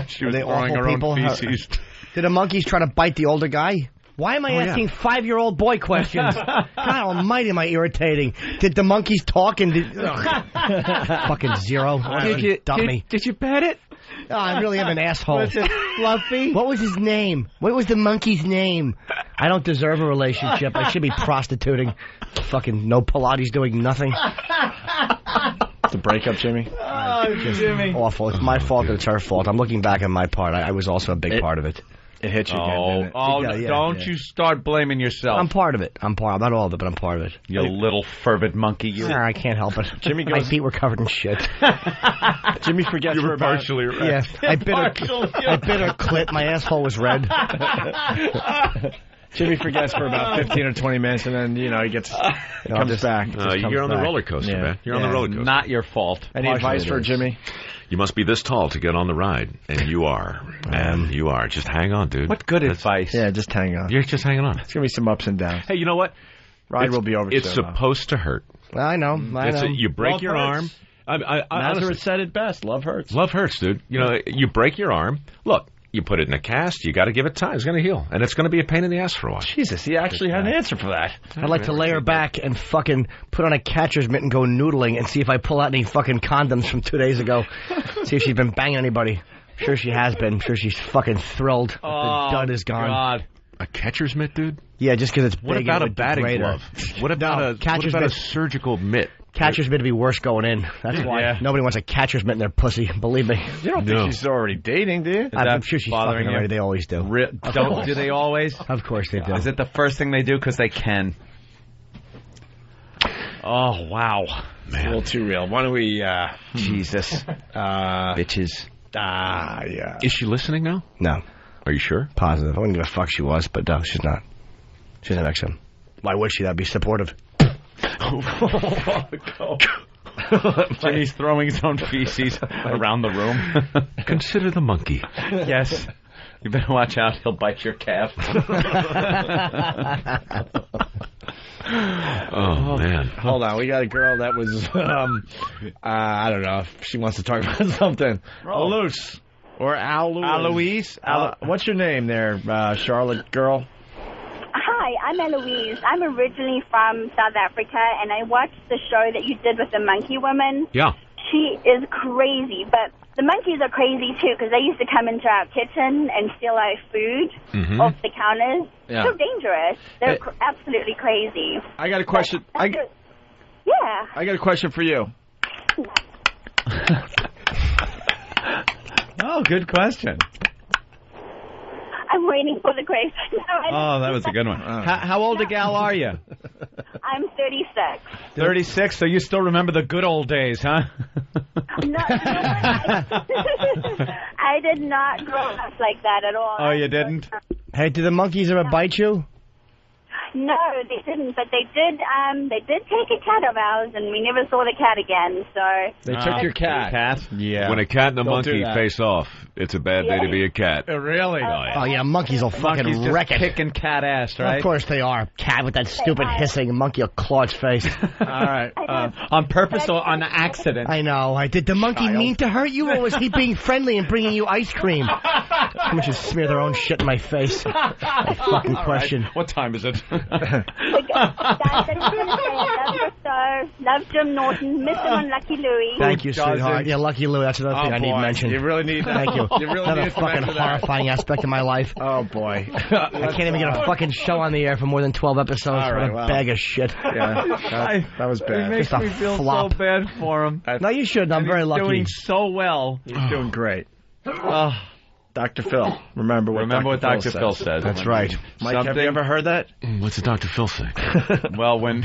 She was throwing her own feces. Did the monkeys try to bite the older guy? Why am I asking 5-year-old boy questions? God almighty, am I irritating? Did the monkeys talk and fucking zero. Did you pet it? Oh, I really am an asshole. Was it Fluffy? What was his name? What was the monkey's name? I don't deserve a relationship. I should be prostituting. Fucking no Pilates, doing nothing. The breakup, Jimmy? Oh, Jimmy. Awful. It's my fault. It's her fault. I'm looking back at my part. I was also a big part of it. It hit you again, didn't it? Don't you start blaming yourself. I'm part of it. Not all of it, but I'm part of it. You little fervid monkey. You. I can't help it. Jimmy My feet were covered in shit. Jimmy forgets you were partially right. Yeah, I bit her clit. My asshole was red. Jimmy forgets for about 15 or 20 minutes, and then, he comes back. You're on the roller coaster, man. You're on the roller coaster. Not your fault. Any advice for Jimmy? You must be this tall to get on the ride, and you are. Man, you are. Just hang on, dude. What good advice? Yeah, just hang on. You're just hanging on. It's going to be some ups and downs. Hey, you know what? Ride will be over soon. It's supposed to hurt. I know. You break your arm. Nazareth said it best. Love hurts. Love hurts, dude. You break your arm. Look, you put it in a cast. You got to give it time. It's going to heal, and it's going to be a pain in the ass for a while. Jesus, he actually had an answer for that. I'd like to lay her back and fucking put on a catcher's mitt and go noodling and see if I pull out any fucking condoms from 2 days ago. See if she's been banging anybody. I'm sure she has been. I'm sure she's fucking thrilled. The dud is gone. God. A catcher's mitt, dude? Yeah, just because it's big. What about a batting glove? What about a surgical mitt? Catcher's mitt would be worse going in. That's why nobody wants a catcher's mitt in their pussy. Believe me. You don't think she's already dating, do you? I'm sure she's fucking already. They always do. Do they always? Of course they do. Is it the first thing they do because they can? Oh, wow. Man. It's a little too real. Why don't we... Jesus. Bitches. Yeah. Is she listening now? No. Are you sure? Positive. I wouldn't give a fuck she was, but no, she's not. She's an XM. Why would she? That'd be supportive. Jimmy's throwing his own feces around the room. Consider the monkey. Yes. You better watch out. He'll bite your calf. Oh, man. Hold on. We got a girl that was, I don't know if she wants to talk about something. Alois. Or Alois. What's your name there, Charlotte girl? Hi, I'm Eloise. I'm originally from South Africa, and I watched the show that you did with the monkey woman. Yeah. She is crazy, but the monkeys are crazy, too, because they used to come into our kitchen and steal our food off the counters. Yeah. So dangerous. They're absolutely crazy. I got a question. I got a question for you. Oh, good question. I'm waiting for the question. Oh, that was a good one. How old a gal are you? I'm 36. 36, so you still remember the good old days, huh? No, I did not grow up like that at all. Oh, you didn't? Hey, did the monkeys ever bite you? No, they didn't, but they did take a cat of ours, and we never saw the cat again, so... They took your cat. Yeah. When a cat and a monkey face off, it's a bad day to be a cat. Really? Oh, yeah, monkeys will fucking wreck it. Kicking cat ass, right? Of course they are. Cat with that stupid hissing monkey will claw its face. All right. On purpose or on accident? I know. Did the monkey mean to hurt you, or was he being friendly and bringing you ice cream? Someone should smear their own shit in my face. A fucking question. Right. What time is it? Love Jim Norton, miss him on Lucky Louie. Thank you, sweetheart. Yeah, Lucky Louie, that's another thing I need to mention. You really need that. Thank you. You really Another need fucking horrifying aspect of my life. Oh, boy. I can't even get a fucking show on the air for more than 12 episodes. All right, what a bag of shit. Yeah, that was bad. It makes me feel flop. so bad for him. No, you shouldn't. I'm very lucky. He's doing so well. He's doing great. Dr. Phil. Remember what Dr. Phil says. That's right. Mike, have you ever heard that? What's the Dr. Phil say? Well, when...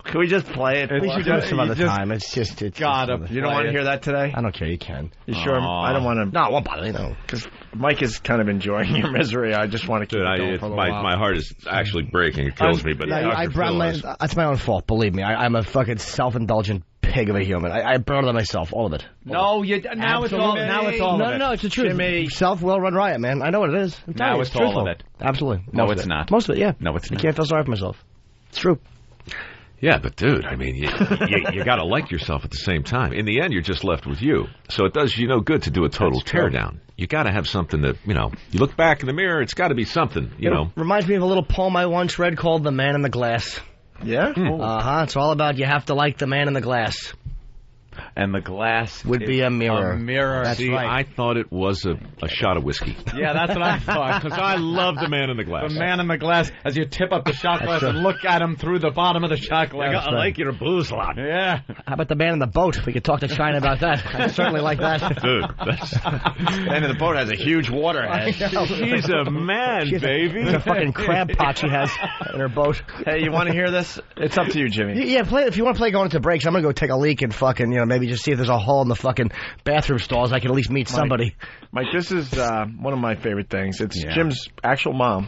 Can we just play it? We should do it some other time. It's just... You don't want to hear that today? I don't care. You can. You sure? I don't want to... No, it won't bother me, no. Because Mike is kind of enjoying your misery. I just want to keep it going for a little while. My heart is actually breaking. It kills me, but that's my own fault, believe me. I'm a fucking self-indulgent pig of a human. I burned it myself, all of it. No, now it's all of it. No, it's the truth. Jimmy. Well-run riot, man. I know what it is. Now it's all of it. Absolutely. No, it's not. Most of it, yeah. No, it's not. I can't feel sorry for myself. It's true. Yeah, but dude, I mean, you got to like yourself at the same time. In the end, you're just left with you. So it does you no good to do a total teardown. You got to have something that, you look back in the mirror, it's got to be something, know. Reminds me of a little poem I once read called The Man in the Glass. Yeah? It's all about you have to like the man in the glass. And the glass would be a mirror. A mirror. That's right. I thought it was a shot of whiskey. Yeah, that's what I thought. Because I love the man in the glass. The man in the glass, as you tip up the shot glass and look at him through the bottom of the shot glass. I like your booze lot. Yeah. How about the man in the boat? We could talk to China about that. I certainly like that. Dude, the man in the boat has a huge water head. She's a man, baby. It's a fucking crab pot she has in her boat. Hey, you want to hear this? It's up to you, Jimmy. Yeah, play. If you want to play going into breaks, I'm going to go take a leak and fucking, maybe just see if there's a hole in the fucking bathroom stalls. I can at least meet somebody. Mike, this is one of my favorite things. It's Jim's actual mom.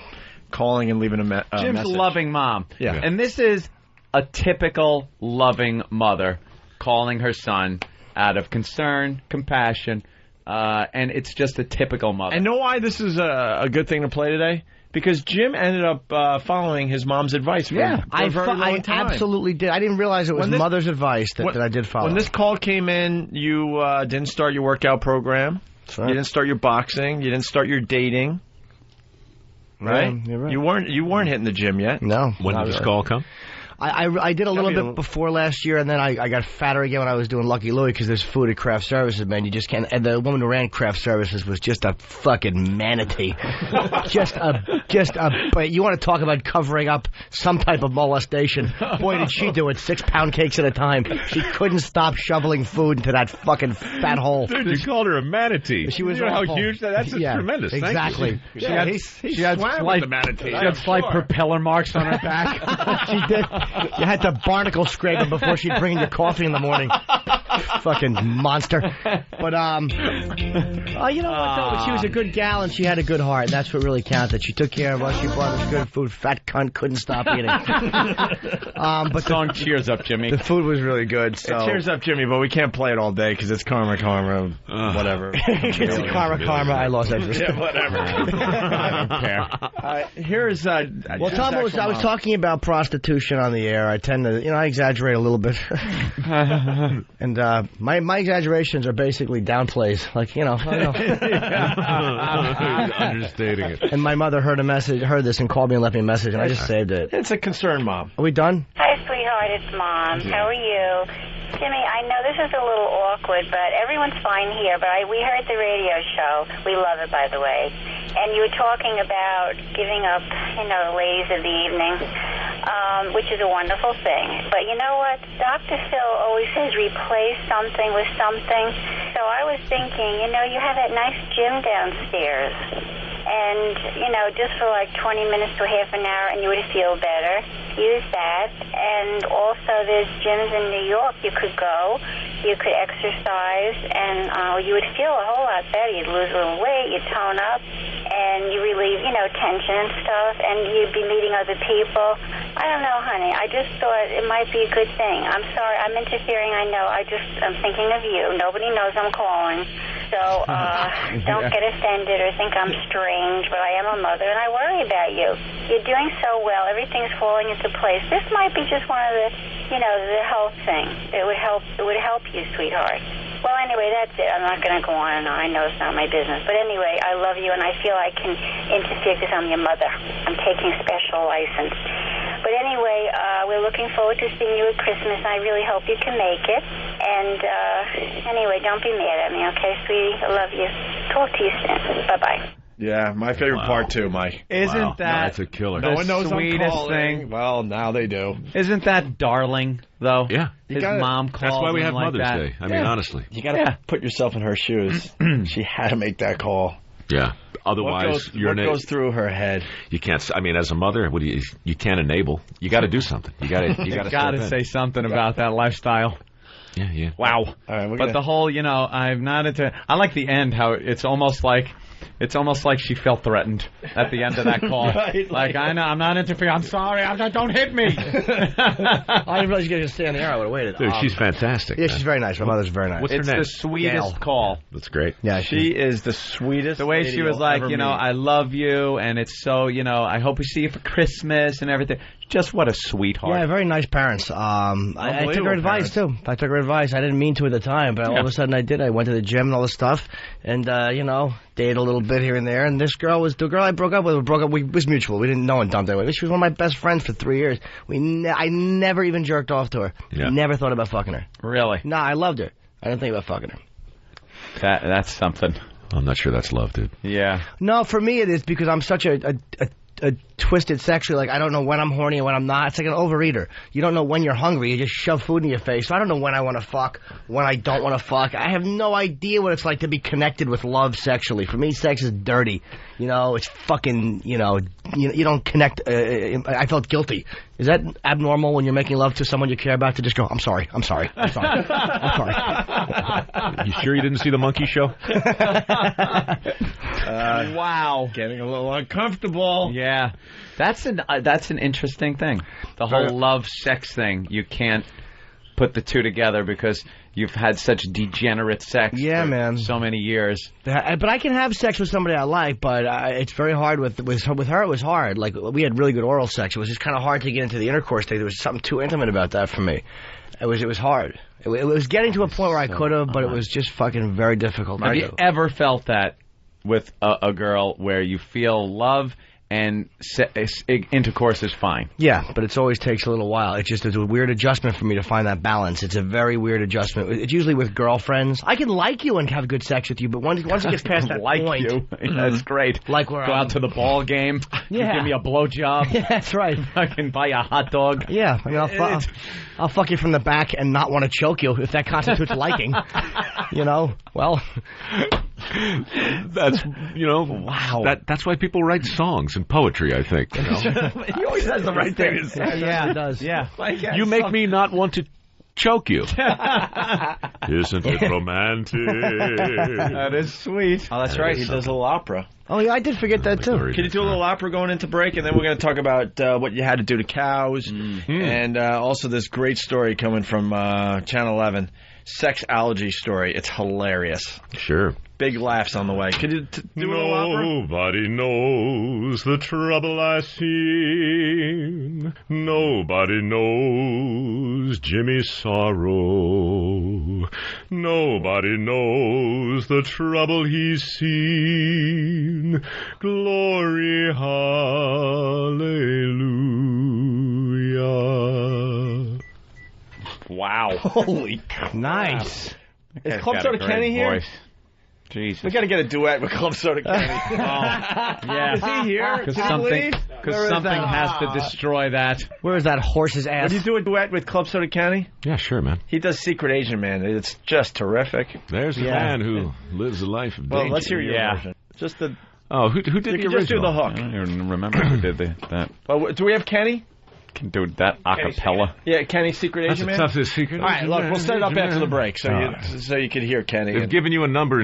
calling and leaving a message. Jim's a loving mom. Yeah. And this is a typical loving mother calling her son out of concern, compassion, and it's just a typical mother. And know why this is a good thing to play today? Because Jim ended up following his mom's advice for a very long time. I absolutely did. I didn't realize it was mother's advice that I did follow. When this call came in, you didn't start your workout program. You didn't start your boxing. You didn't start your dating. Right? Yeah, you're right. You weren't hitting the gym yet. No. When did this call come? I did a little bit before last year, and then I got fatter again when I was doing Lucky Louie because there's food at craft services, man. You just can't. And the woman who ran craft services was just a fucking manatee. But you want to talk about covering up some type of molestation? Boy, did she do it! 6-pound cakes at a time. She couldn't stop shoveling food into that fucking fat hole. Dude, you called her a manatee. She was you know awful. how huge that's tremendous. Exactly. She had slight propeller marks on her back. She did. You had to barnacle scrape him before she'd bring in your coffee in the morning. Fucking monster. But, you know what, though? She was a good gal and she had a good heart. That's what really counted. She took care of us. She brought us good food. Fat cunt couldn't stop eating. But the song cheers up, Jimmy. The food was really good. So. It cheers up, Jimmy, but we can't play it all day because it's karma, whatever. It's karma. I lost interest. Yeah, whatever. I don't care. Here's... well, Tom, I was talking about prostitution on the air. I tend to, I exaggerate a little bit. And my exaggerations are basically downplays. Like, Understating it. And my mother heard this and called me and left me a message, and I just saved it. It's a concerned mom. Are we done? Hi, sweetheart. It's Mom. How are you? Jimmy, I know this is a little awkward, but everyone's fine here. But we heard the radio show. We love it, by the way. And you were talking about giving up, the ladies of the evening, which is a wonderful thing. But you know what? Dr. Phil always says replace something with something. So I was thinking, you have that nice gym downstairs. And, just for like 20 minutes to half an hour, and you would feel better. Use that. And also there's gyms in New York you could go. You could exercise, and you would feel a whole lot better. You'd lose a little weight, you'd tone up, and you relieve, tension and stuff, and you'd be meeting other people. I don't know, honey. I just thought it might be a good thing. I'm sorry. I'm interfering, I know. I'm thinking of you. Nobody knows I'm calling. So don't get offended or think I'm strange, but I am a mother, and I worry about you. You're doing so well. Everything's falling into place. This might be just one of the, the health thing. It would help you, sweetheart. Well, anyway, that's it. I'm not going to go on and on. I know it's not my business. But anyway, I love you, and I feel I can interfere because I'm your mother. I'm taking special license. But anyway, we're looking forward to seeing you at Christmas, and I really hope you can make it. And anyway, don't be mad at me, okay, sweetie? I love you. Talk to you soon. Bye-bye. Yeah, my favorite part, too, Mike. Isn't that's a killer. No one knows sweetest I'm calling. thing? Well, now they do. Isn't that darling, though? Yeah. His mom called That's why we have like Mother's that. Day. I mean, honestly. You got to put yourself in her shoes. She had to make that call. Yeah. Otherwise, what goes through her head? You can't. I mean, as a mother, you can't enable. You got to do something. You got to say something about that lifestyle. Yeah. Wow. All right, but the whole, I'm not into. I like the end. How it's almost like she felt threatened at the end of that call. Right, like I know I'm not interfering. I'm sorry. Don't hit me. I didn't realize you were going to stay on the air. I would have waited. Dude, she's fantastic. Yeah, she's very nice. My mother's very nice. What's her name? It's the sweetest call. That's great. Yeah, she is the sweetest. The way lady she was you'll like, ever meet. I love you, and it's so, I hope we see you for Christmas and everything. Just what a sweetheart. Yeah, very nice parents. I took her advice, too. I took her advice. I didn't mean to at the time, but all of a sudden I did. I went to the gym and all this stuff, and, dated a little bit here and there. And this girl was the girl I broke up with. It was mutual. We didn't know and dumped anyway. She was one of my best friends for 3 years. I never even jerked off to her. Yeah. Never thought about fucking her. Really? No, I loved her. I didn't think about fucking her. That's something. I'm not sure that's love, dude. Yeah. No, for me it is because I'm such a twisted sexually. Like, I don't know when I'm horny and when I'm not. It's like an overeater. You don't know when you're hungry. You just shove food in your face. So I don't know when I want to fuck, when I don't want to fuck. I have no idea what it's like to be connected with love sexually. For me, sex is dirty. You know, it's fucking, you don't connect. I felt guilty. Is that abnormal when you're making love to someone you care about to just go, I'm sorry. I'm sorry. I'm sorry. You sure you didn't see the monkey show? Wow. Getting a little uncomfortable. Yeah. That's an interesting thing. The whole love sex thing. You can't put the two together because you've had such degenerate sex for so many years. But I can have sex with somebody I like, but it's very hard with her. It was hard. Like, we had really good oral sex. It was just kind of hard to get into the intercourse thing. There was something too intimate about that for me. It was hard. It was getting to a point where I could have, but it was just fucking very difficult. Have you ever felt that with a girl where you feel love and intercourse is fine? Yeah, but it always takes a little while. It's a weird adjustment for me to find that balance. It's a very weird adjustment. It's usually with girlfriends. I can like you and have good sex with you, but once it gets past that point... you. That's great. Like where Go out to the ball game. Yeah. Give me a blowjob. Yeah, that's right. I can buy you a hot dog. Yeah, I mean, I'll fuck you from the back and not want to choke you if that constitutes liking. Well... That's wow. That's why people write songs and poetry, I think. He always has the right thing to say. Yeah, it does. Yeah. You make me not want to choke you. Isn't it romantic? That is sweet. Oh, that's right. He does a little opera. Oh, yeah, I did forget that, too. Can you do a little opera going into break? And then we're going to talk about what you had to do to cows. Mm-hmm. And also this great story coming from Channel 11. Sexology story. It's hilarious. Sure. Big laughs on the way. Could you do a little opera? Nobody knows the trouble I've seen. Nobody knows Jimmy's sorrow. Nobody knows the trouble he's seen. Glory, hallelujah. Wow. Holy crap. Nice. Is Club Soda Kenny here? Jesus. We got to get a duet with Club Soda Kenny. Yeah. Is he here? Because something has to destroy that. Where is that horse's ass? Would you do a duet with Club Soda Kenny? Yeah, sure, man. He does Secret Agent Man. It's just terrific. There's a man who lives a life of danger. Well, let's hear your version. Just the... Oh, who did the original? Just do the hook. I don't even remember who did that. Well, do we have Kenny? Can do that a cappella. Yeah, Kenny's Secret Agent Man. That's the Secret. All right, look, we'll set it up after the break so you can hear Kenny. They've given you a number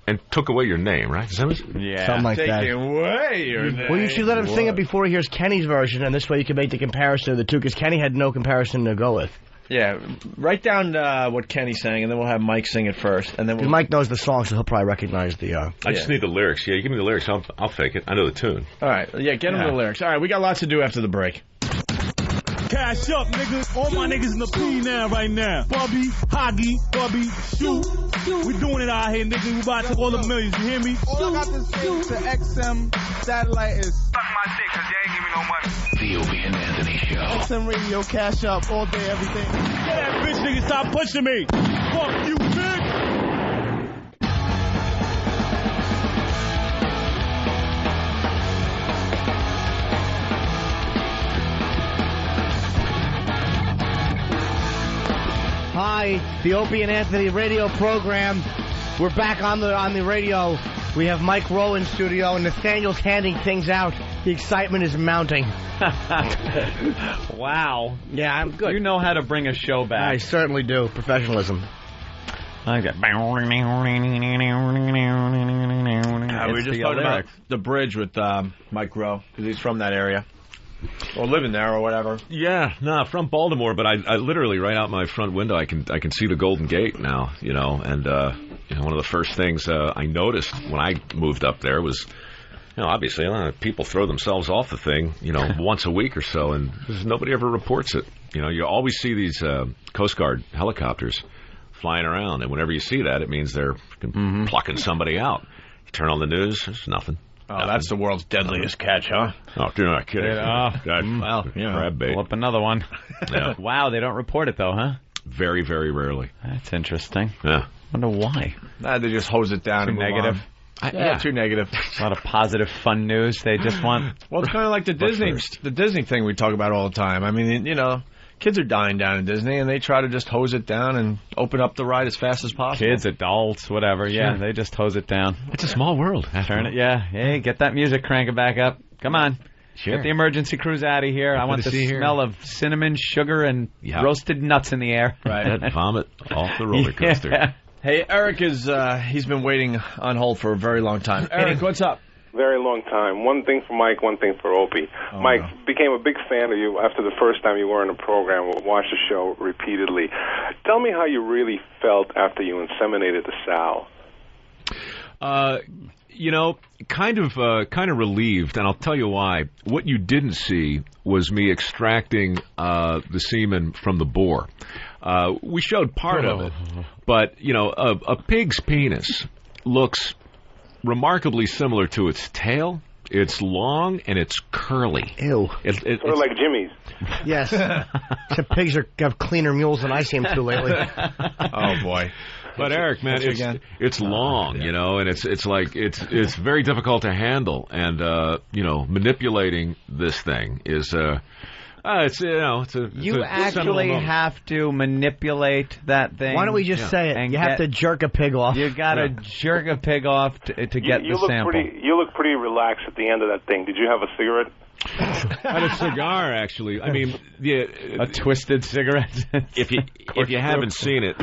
and took away your name, right? Is that what? Yeah, something like that. Taking away your name. Well, you should let him sing it before he hears Kenny's version, and this way you can make the comparison of the two, because Kenny had no comparison to go with. Yeah, write down what Kenny sang, and then we'll have Mike sing it first, and then Mike knows the song, so he'll probably recognize the. I just need the lyrics. Yeah, you give me the lyrics, I'll fake it. I know the tune. All right, yeah, get him the lyrics. All right, we got lots to do after the break. Cash up, niggas. All my niggas in the P now, right now. Bubby, Hoggy, Bubby, shoot. We doing it out here, nigga. We about to take all the millions, you hear me? All I got to say to XM Satellite is... Suck my dick, cause you ain't give me no money. The Opie and Anthony Show. XM Radio, cash up, all day, everything. Get that bitch, nigga. Stop pushing me. Fuck you, bitch. Hi, the Opie and Anthony radio program. We're back on the radio. We have Mike Rowe in studio, and Nathaniel's handing things out. The excitement is mounting. Wow. Yeah, I'm good. You know how to bring a show back. I certainly do. Professionalism. I got. We were just talking about the bridge with Mike Rowe, because he's from that area. Or living there or whatever. Yeah, from Baltimore, but I literally right out my front window I can see the Golden Gate now, and one of the first things I noticed when I moved up there was, obviously people throw themselves off the thing, once a week or so, and nobody ever reports it. You always see these Coast Guard helicopters flying around, and whenever you see that, it means they're plucking somebody out. You turn on the news, there's nothing. Oh, that's the world's deadliest catch, huh? Oh, you're not kidding. Crab bait. Pull up another one. Yeah. Wow, they don't report it, though, huh? Very, very rarely. That's interesting. Yeah. Wonder why. They just hose it down. Too negative. Too negative. A lot of positive, fun news. They just want... Well, it's kind of like the Disney thing we talk about all the time. I mean, Kids are dying down in Disney, and they try to just hose it down and open up the ride as fast as possible. Kids, adults, whatever. Yeah, Sure. they just hose it down. It's a small world. Turn it. Yeah. Hey, get that music cranking back up. Come on. Sure. Get the emergency crews out of here. I want the smell of cinnamon, sugar, and roasted nuts in the air. Right. That vomit off the roller coaster. Yeah. Hey, Eric he's been waiting on hold for a very long time. Eric, what's up? Very long time. One thing for Mike, one thing for Opie. Mike, became a big fan of you after the first time you were in a program. Watched the show repeatedly. Tell me how you really felt after you inseminated the sow. Kind of relieved, and I'll tell you why. What you didn't see was me extracting the semen from the boar. We showed part of it, but a pig's penis looks remarkably similar to its tail. It's long and it's curly. Ew. Sort of like Jimmy's. Yes. Except pigs have cleaner mules than I seem to lately. Oh boy. But Eric, man, it's long, and it's very difficult to handle, and manipulating this thing is You actually have to manipulate that thing. Why don't we just say it? You have to jerk a pig off. You got to jerk a pig off to get you the look sample. You look pretty relaxed at the end of that thing. Did you have a cigarette? I had a cigar, actually. I mean, a twisted cigarette. If you haven't seen it,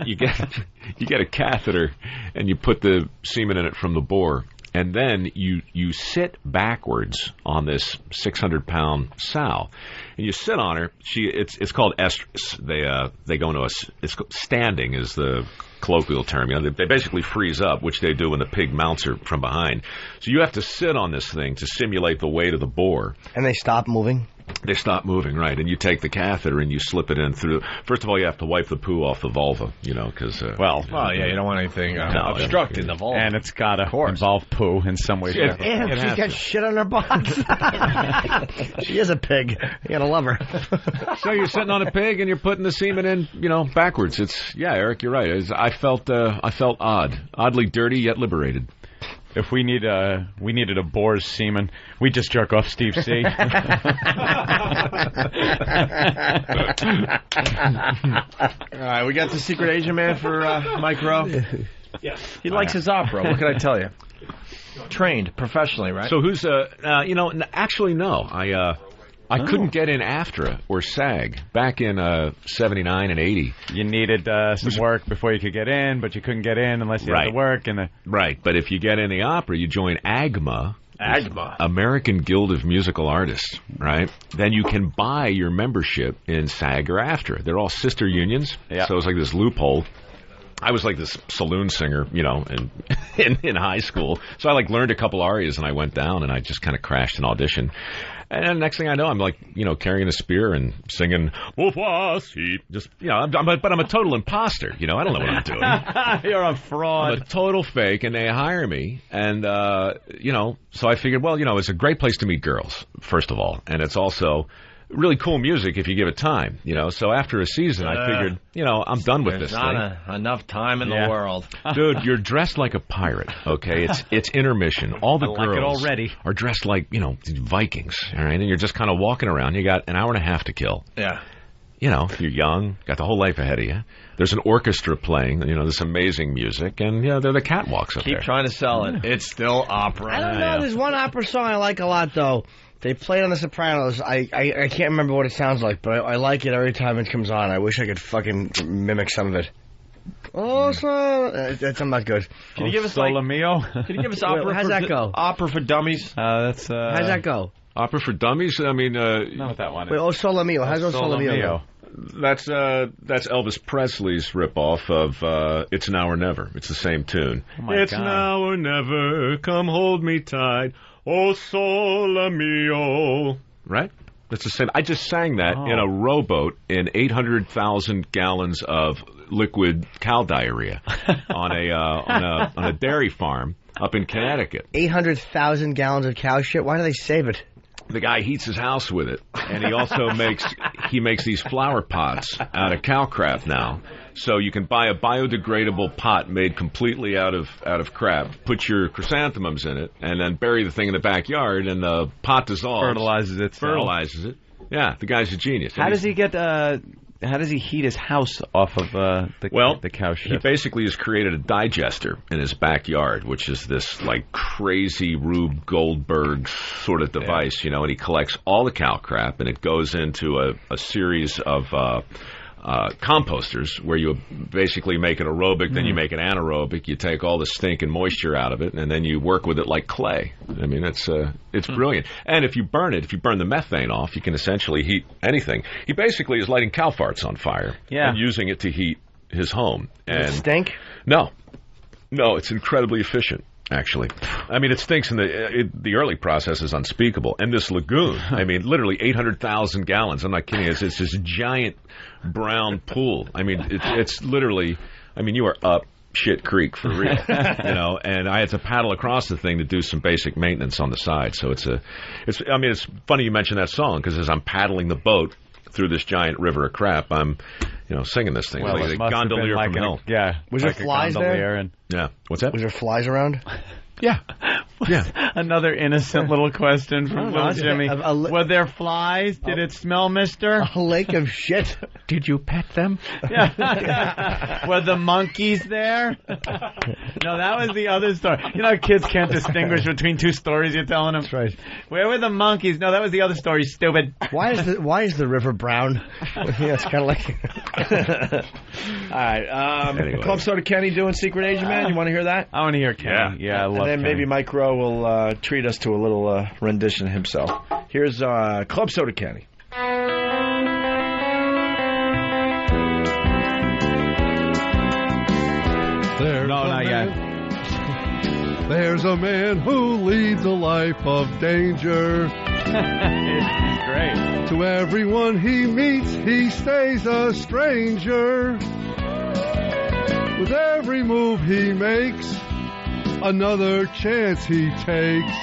you get a catheter and you put the semen in it from the boar. And then you sit backwards on this 600-pound sow, and you sit on her. It's called estrus. They go into it's standing is the colloquial term. They basically freeze up, which they do when the pig mounts her from behind. So you have to sit on this thing to simulate the weight of the boar. And they stop moving. They stop moving, right? And you take the catheter and you slip it in through. First of all, you have to wipe the poo off the vulva, because you don't want anything obstructing the vulva, and it's got to involve poo in some way. She's got shit on her box. She is a pig. You gotta love her. So you're sitting on a pig and you're putting the semen in, backwards. Eric, you're right. I felt oddly dirty yet liberated. If we needed a boar's semen, we just jerk off Steve C. All right, we got the secret agent man for Mike Rowe. Yeah, he likes his opera. What can I tell you? Trained professionally, right? So who's actually no. I couldn't get in AFTRA or SAG back in 79 and 80. You needed some work before you could get in, but you couldn't get in unless you had to work. Right, but if you get in the opera, you join AGMA. American Guild of Musical Artists, right? Then you can buy your membership in SAG or AFTRA. They're all sister unions, so it's like this loophole. I was like this saloon singer, in high school. So I learned a couple arias and I went down and I just kind of crashed an audition. And then next thing I know, I'm carrying a spear and singing, just, but I'm a total imposter. I don't know what I'm doing. You're a fraud. I'm a total fake, and they hire me. And, so I figured, it's a great place to meet girls, first of all. And it's also really cool music if you give it time, So after a season, I figured, I'm done with this thing. There's not enough time in the world. Dude, you're dressed like a pirate, okay? It's intermission. All the girls are dressed like, Vikings, all right? And you're just kind of walking around. You got an hour and a half to kill. Yeah. You're young, got the whole life ahead of you. There's an orchestra playing, this amazing music, and, they're the catwalks up there. Keep trying to sell it. It's still opera. I don't know. There's one opera song I like a lot, though. They played on The Sopranos. I can't remember what it sounds like, but I like it every time it comes on. I wish I could fucking mimic some of it. I'm not good. Can you give us Mio? Can you give us opera? How's that go? Opera for dummies. How's that go? Opera for dummies. I mean, not what that one is. Wait, O Sole Mio. How's O Sole Mio? That's Elvis Presley's ripoff of It's Now or Never. It's the same tune. It's now or never. Come hold me tight. O Sole Mio. Right? That's the same. I just sang that in a rowboat in 800,000 gallons of liquid cow diarrhea on a dairy farm up in Connecticut. 800,000 gallons of cow shit? Why do they save it? The guy heats his house with it, and he also makes these flower pots out of cow crap now. So you can buy a biodegradable pot made completely out of crap, put your chrysanthemums in it, and then bury the thing in the backyard, and the pot dissolves. Fertilizes it. Yeah, the guy's a genius. How does he get? How does he heat his house off of the cow shit? He basically has created a digester in his backyard, which is this like crazy Rube Goldberg sort of device, and he collects all the cow crap and it goes into a series of composters where you basically make an aerobic, then you make an anaerobic. You take all the stink and moisture out of it, and then you work with it like clay. I mean, it's brilliant. And if you burn the methane off, you can essentially heat anything. He basically is lighting cow farts on fire and using it to heat his home. Does it stink? No, it's incredibly efficient. Actually, I mean, it stinks in the early process is unspeakable. And this lagoon, I mean, literally 800,000 gallons. I'm not kidding. It's this giant brown pool. I mean, it's literally. I mean, you are up shit creek for real, And I had to paddle across the thing to do some basic maintenance on the side. So it's funny you mentioned that song because as I'm paddling the boat through this giant river of crap, I'm, singing this thing. Well, like a gondolier from hell. Was there flies there? Yeah. What's that? Was there flies around? Yeah. Another innocent little question from little Jimmy. Were there flies? Did it smell, mister? A lake of shit. Did you pet them? Yeah. Were the monkeys there? No, that was the other story. Kids can't distinguish between two stories you're telling them. That's right. Where were the monkeys? No, that was the other story, stupid. Why is the river brown? It's kind of like... All right. Anyway. Club Soda Kenny doing Secret Agent Man. You want to hear that? I want to hear Kenny. Yeah, I love And then maybe Mike Rowe will treat us to a little rendition himself. Here's Club Soda Kenny. Not yet. There's a man who leads a life of danger. It's great. To everyone he meets, he stays a stranger. With every move he makes, another chance he takes.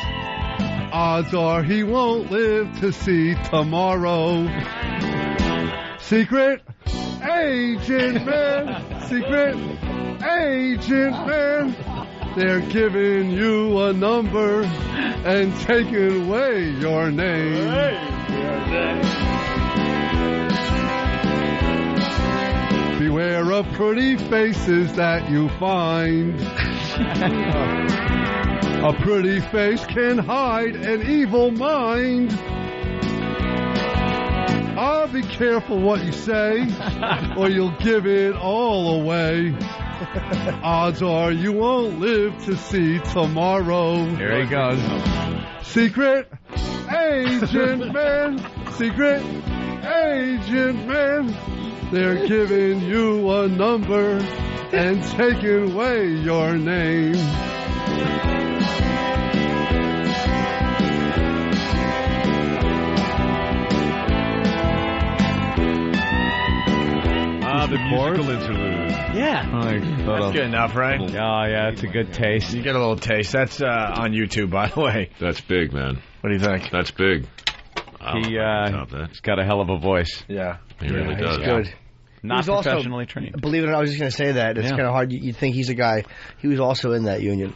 Odds are he won't live to see tomorrow. Secret Agent Man, Secret Agent Man. They're giving you a number and taking away your name. Beware of pretty faces that you find. A pretty face can hide an evil mind. Ah, be careful what you say, or you'll give it all away. Odds are you won't live to see tomorrow. Here he goes. Secret Agent Man, Secret Agent Man. They're giving you a number and taking away your name. The musical interlude. Yeah. That's good enough, right? Oh, yeah, it's a good taste. You get a little taste. That's on YouTube, by the way. That's big, man. What do you think? That's big. He's got a hell of a voice. Yeah. He really does. He's good. Not professionally trained. Believe it or not, I was just going to say that. It's kind of hard. You'd think he's a guy. He was also in that union.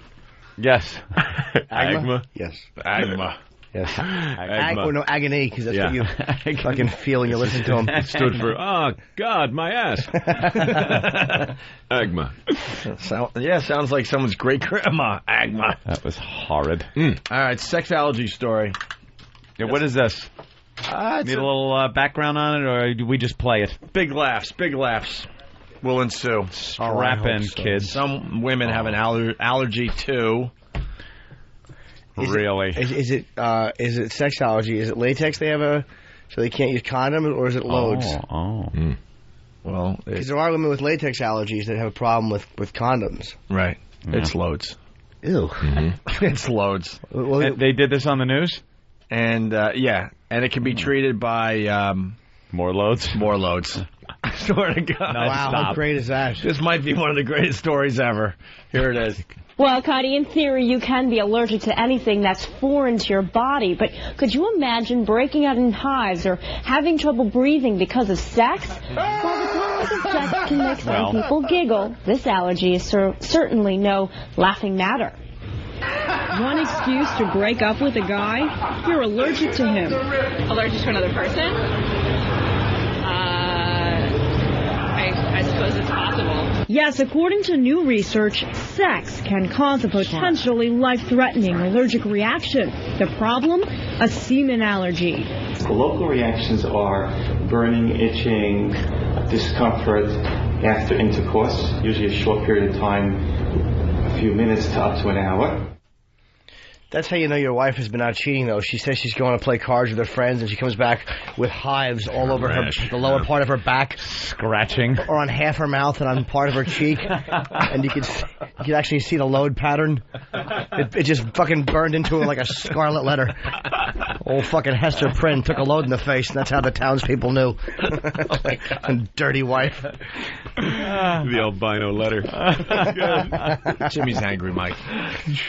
Yes. Agma? Yes. Agma. Yes. No, agony, because that's what you fucking feel when you listen to him. It stood for, oh, God, my ass. Agma. Sounds like someone's great-grandma. Agma. That was horrid. All right, sexology story. Yeah, what is this? Need a little background on it, or do we just play it? Big laughs will ensue. Strap in, kids. Some women have an allergy to... Really? Is it sexology? Is it latex they have so they can't use condoms, or is it loads? Well, because there are women with latex allergies that have a problem with condoms. Right. Yeah. It's loads. Ew. Mm-hmm. It's loads. Well, they did this on the news? And, and it can be treated by... more loads? More loads. I swear to God. No, wow, stop. How great is that? This might be one of the greatest stories ever. Here it is. Well, Connie, in theory, you can be allergic to anything that's foreign to your body, but could you imagine breaking out in hives or having trouble breathing because of sex? While the topic of sex can make some people giggle, this allergy is certainly no laughing matter. one excuse to break up with a guy? You're allergic to him. Allergic to another person? I suppose it's possible. Yes, according to new research, sex can cause a potentially life-threatening allergic reaction. The problem? A semen allergy. The local reactions are burning, itching, discomfort after intercourse, usually a short period of time, a few minutes to up to an hour. That's how you know your wife has been out cheating, though. She says she's going to play cards with her friends, and she comes back with hives all over the lower part of her back. Scratching. Or on half her mouth and on part of her cheek. And you can actually see the load pattern. It just fucking burned into her like a scarlet letter. Old fucking Hester Prynne took a load in the face, and that's how the townspeople knew. Oh my God. And dirty wife. The albino letter. Jimmy's angry, Mike.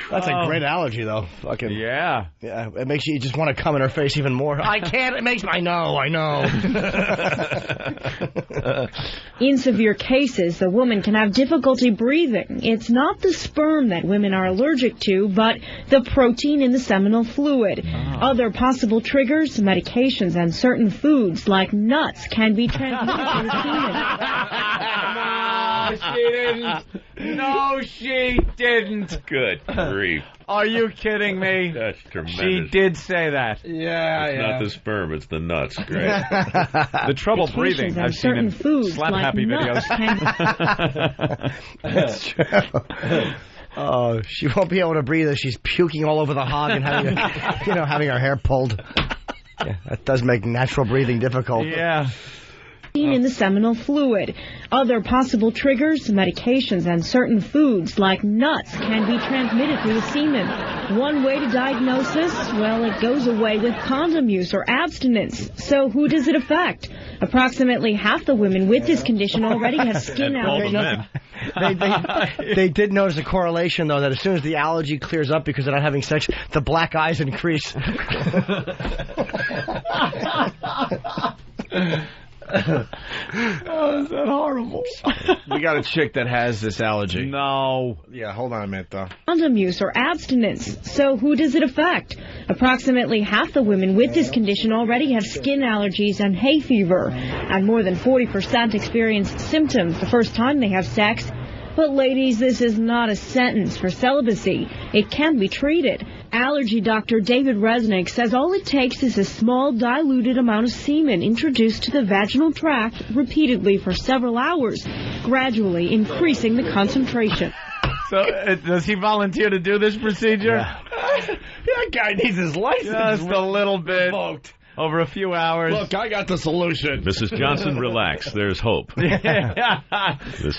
That's a great allergy, though. Fucking yeah. It makes you just want to come in her face even more. I can't. It makes me. I know. In severe cases, the woman can have difficulty breathing. It's not the sperm that women are allergic to, but the protein in the seminal fluid. Other possible triggers, medications, and certain foods like nuts can be transmitted to the semen. No, she didn't. No, she didn't. Good grief. Are you kidding me? That's tremendous. She did say that. It's not the sperm, it's the nuts. Great. The trouble breathing I've seen in Slap Happy videos. That's true. Oh, she won't be able to breathe if she's puking all over the hog and having her hair pulled. Yeah, that does make natural breathing difficult. Yeah. In the seminal fluid. Other possible triggers, medications, and certain foods like nuts can be transmitted through the semen. One way to diagnose this, well, it goes away with condom use or abstinence. So who does it affect? Approximately half the women with this condition already have skin allergies. They did notice a correlation, though, that as soon as the allergy clears up because they're not having sex, the black eyes increase. Oh, is that horrible? We got a chick that has this allergy. No. Yeah, hold on a minute, though. Condom use or abstinence. So who does it affect? Approximately half the women with this condition already have skin allergies and hay fever, and more than 40% experience symptoms the first time they have sex. But ladies, this is not a sentence for celibacy. It can be treated. Allergy doctor David Resnick says all it takes is a small diluted amount of semen introduced to the vaginal tract repeatedly for several hours, gradually increasing the concentration. So does he volunteer to do this procedure? Yeah. That guy needs his license. Just a little bit. Revoked. Over a few hours. Look, I got the solution. Mrs. Johnson, relax. There's hope. This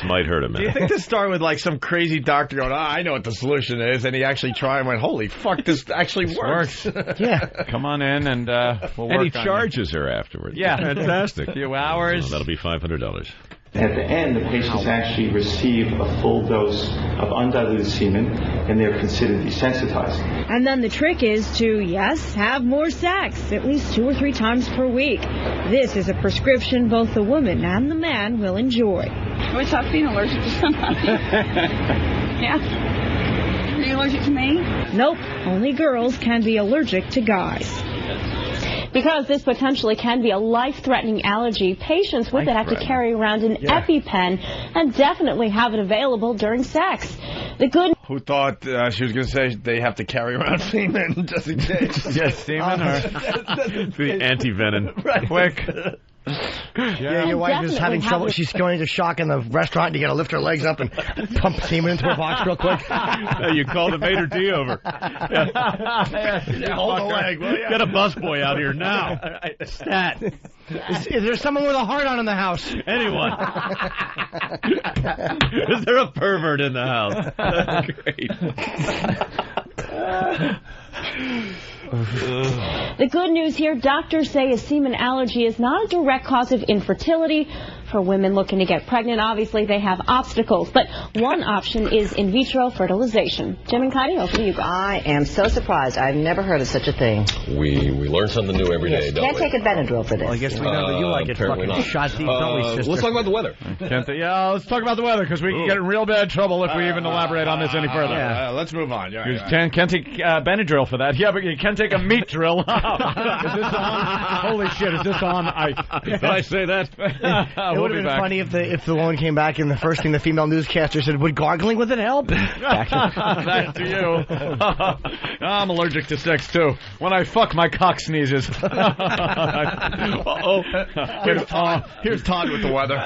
might hurt a minute. Do you think to start with like some crazy doctor going, I know what the solution is, and he actually tried and went, holy fuck, this actually works. Yeah. Come on in and we'll work on it. And he charges her afterwards. Yeah. Fantastic. A few hours. So that'll be $500. At the end, the patients actually receive a full dose of undiluted semen, and they're considered desensitized. And then the trick is to, yes, have more sex, at least 2 or 3 times per week. This is a prescription both the woman and the man will enjoy. What's up being allergic to somebody? Yeah? Are you allergic to me? Nope, only girls can be allergic to guys. Because this potentially can be a life-threatening allergy, patients with it have to carry around an EpiPen and definitely have it available during sex. The good... Who thought she was going to say they have to carry around semen just in case? Yes, semen or... The anti-venom. Right. Quick. Yeah, your wife is having trouble. She's going into shock in the restaurant. You got to lift her legs up and pump semen into her box real quick. You call the maitre d' over. Hold the leg, will you? Get a busboy out here now. Stat. Is there someone with a heart on in the house? Anyone? Is there a pervert in the house? Great. The good news here, doctors say a semen allergy is not a direct cause of infertility. for women looking to get pregnant. Obviously, they have obstacles, but one option is in vitro fertilization. Jim and Cuddy, over to you guys. I am so surprised. I've never heard of such a thing. We learn something new every day, don't Can't we? take a Benadryl for this. Well, I guess we know that you like it fucking not. shot deep, don't we, sister? Let's talk about the weather. Let's talk about the weather, because we can get in real bad trouble if we even elaborate on this any further. Let's move on. You can't take Benadryl for that. Yeah, but you can take a meat drill. Is this on? Holy shit, is this on? Did I say that? It would have been funny if the woman came back and the first thing the female newscaster said, would gargling with it help? Back to you. I'm allergic to sex, too. When I fuck, my cock sneezes. Uh-oh. Here's Todd with the weather.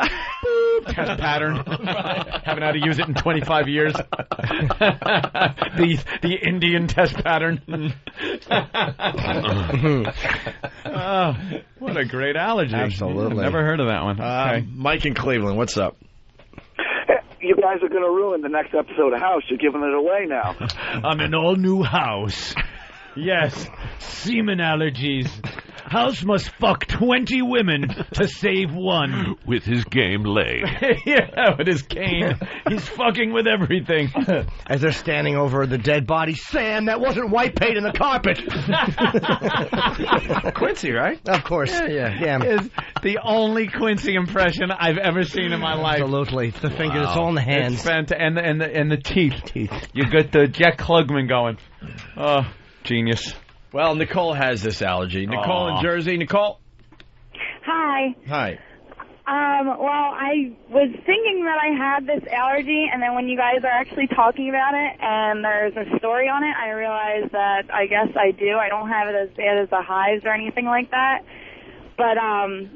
Test pattern. Haven't had to use it in 25 years. The Indian test pattern. What a great allergy. Absolutely. Never heard of that one. Okay. Mike in Cleveland, what's up? You guys are going to ruin the next episode of House. You're giving it away now. On an all-new House. Yes, semen allergies. House must fuck 20 women to save one. With his game leg. Yeah, with his cane. He's fucking with everything. As they're standing over the dead body, Sam, that wasn't white paint in the carpet. Quincy, right? Of course. Yeah. Is the only Quincy impression I've ever seen in my life. Absolutely. It's the finger. It's all in the hands. It's fantastic. And the teeth. You got the Jack Klugman going. Oh, genius. Well, Nicole has this allergy. Nicole in Jersey. Nicole? Hi. Hi. Well, I was thinking that I had this allergy, and then when you guys are actually talking about it, and there's a story on it, I realized that I guess I do. I don't have it as bad as the hives or anything like that. But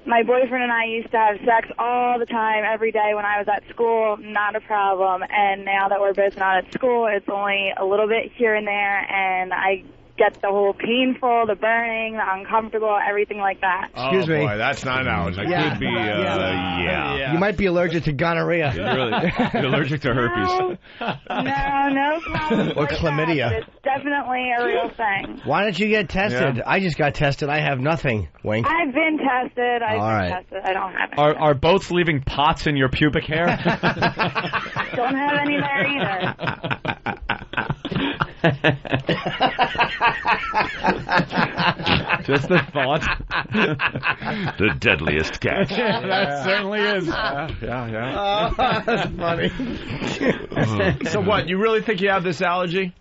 my boyfriend and I used to have sex all the time, every day when I was at school, not a problem. And now that we're both not at school, it's only a little bit here and there, and I get the whole painful, the burning, the uncomfortable, everything like that. Excuse me. Boy, that's not an allergy. Yeah. Could be, You might be allergic to gonorrhea. You're allergic to herpes. No problem. Or chlamydia. That, but it's definitely a real thing. Why don't you get tested? Yeah. I just got tested. I have nothing. Wink. I've been tested. All right. Tested. I don't have it. Are boats leaving pots in your pubic hair? Don't have any there either. Just the thought. The deadliest catch. That certainly is. Yeah. That's funny. So what, you really think you have this allergy?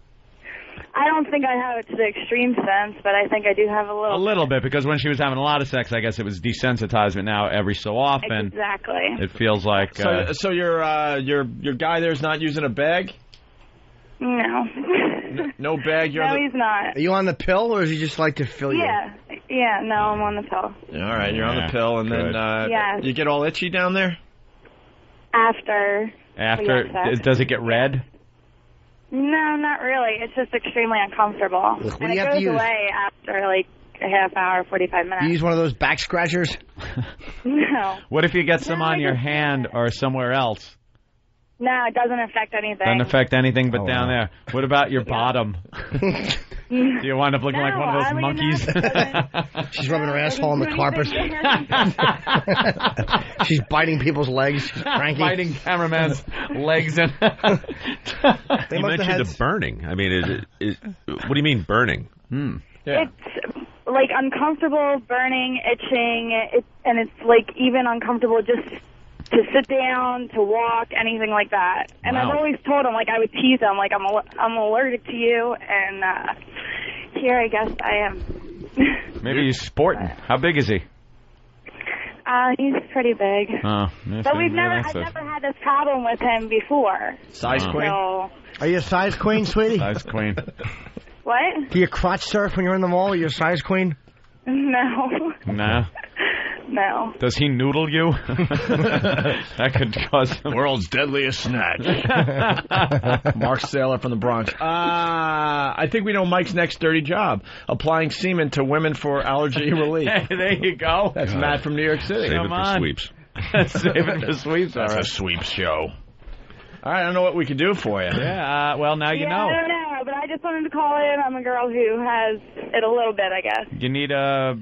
I don't think I have it to the extreme sense, but I think I do have a little. A little bit, because when she was having a lot of sex, I guess it was desensitized, but now every so often. Exactly. It feels like... So your guy there's not using a bag? No. No bag? No, he's not. Are you on the pill, or does he just like to fill you? Yeah, no, I'm on the pill. All right, you're on the pill, and then Yes. you get all itchy down there? After, does it get red? No, not really. It's just extremely uncomfortable. Look, what and do you it have to goes use? away after like a half hour, 45 minutes. You use one of those back scratchers? No. What if you get some on your hand or somewhere else? No, it doesn't affect anything. Doesn't affect anything but down there. What about your bottom? Do you wind up looking like one of those monkeys? She's rubbing her asshole on the carpet. She's biting people's legs. She's cranky. Biting cameraman's legs. And You mentioned the burning. I mean, what do you mean burning? It's like uncomfortable, burning, itching, and it's like even uncomfortable just to sit down, to walk, anything like that. And Wow. I've always told him, like I would tease him, like I'm allergic to you, and here I guess I am. Maybe he's sporting. How big is he? He's pretty big. Oh, But I've never had this problem with him before. Size queen? So, Are you a size queen, sweetie? Size queen. what? Do you crotch surf when you're in the mall? Are you a size queen? No. Nah. No. Does he noodle you? That could cause some... World's deadliest snatch. Mark Saylor from the Bronx. I think we know Mike's next dirty job. Applying semen to women for allergy relief. Hey, there you go. That's Matt from New York City. Save Come it for on. sweeps. Save it for sweeps. That's a sweeps show. All right, I don't know what we can do for you. Yeah, well, now you know. I don't know. know, but I just wanted to call in. I'm a girl who has it a little bit, I guess. You need a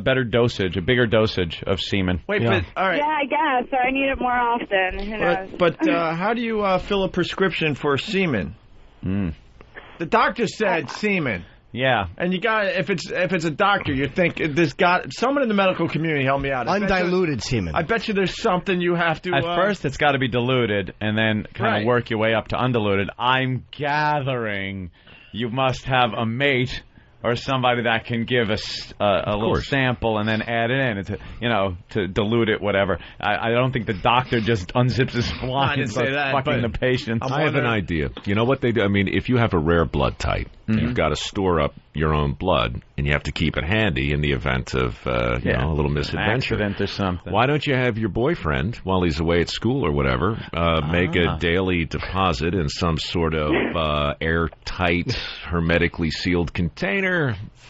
better dosage, a bigger dosage of semen. Wait, but all right. Yeah, I guess. Or I need it more often. Who knows? But how do you fill a prescription for semen? The doctor said semen. Yeah, and you got if it's a doctor, you think someone in the medical community help me out. Undiluted semen. I bet you there's something you have to. At first, it's got to be diluted, and then kind of work your way up to undiluted. I'm gathering you must have a mate or somebody that can give us a little sample and then add it in, to dilute it, whatever. I don't think the doctor just unzips his blinds and starts fucking the patient. I have an idea. You know what they do? I mean, if you have a rare blood type, you've got to store up your own blood, and you have to keep it handy in the event of a little misadventure. An accident or something. Why don't you have your boyfriend, while he's away at school or whatever, make a daily deposit in some sort of airtight, hermetically sealed container,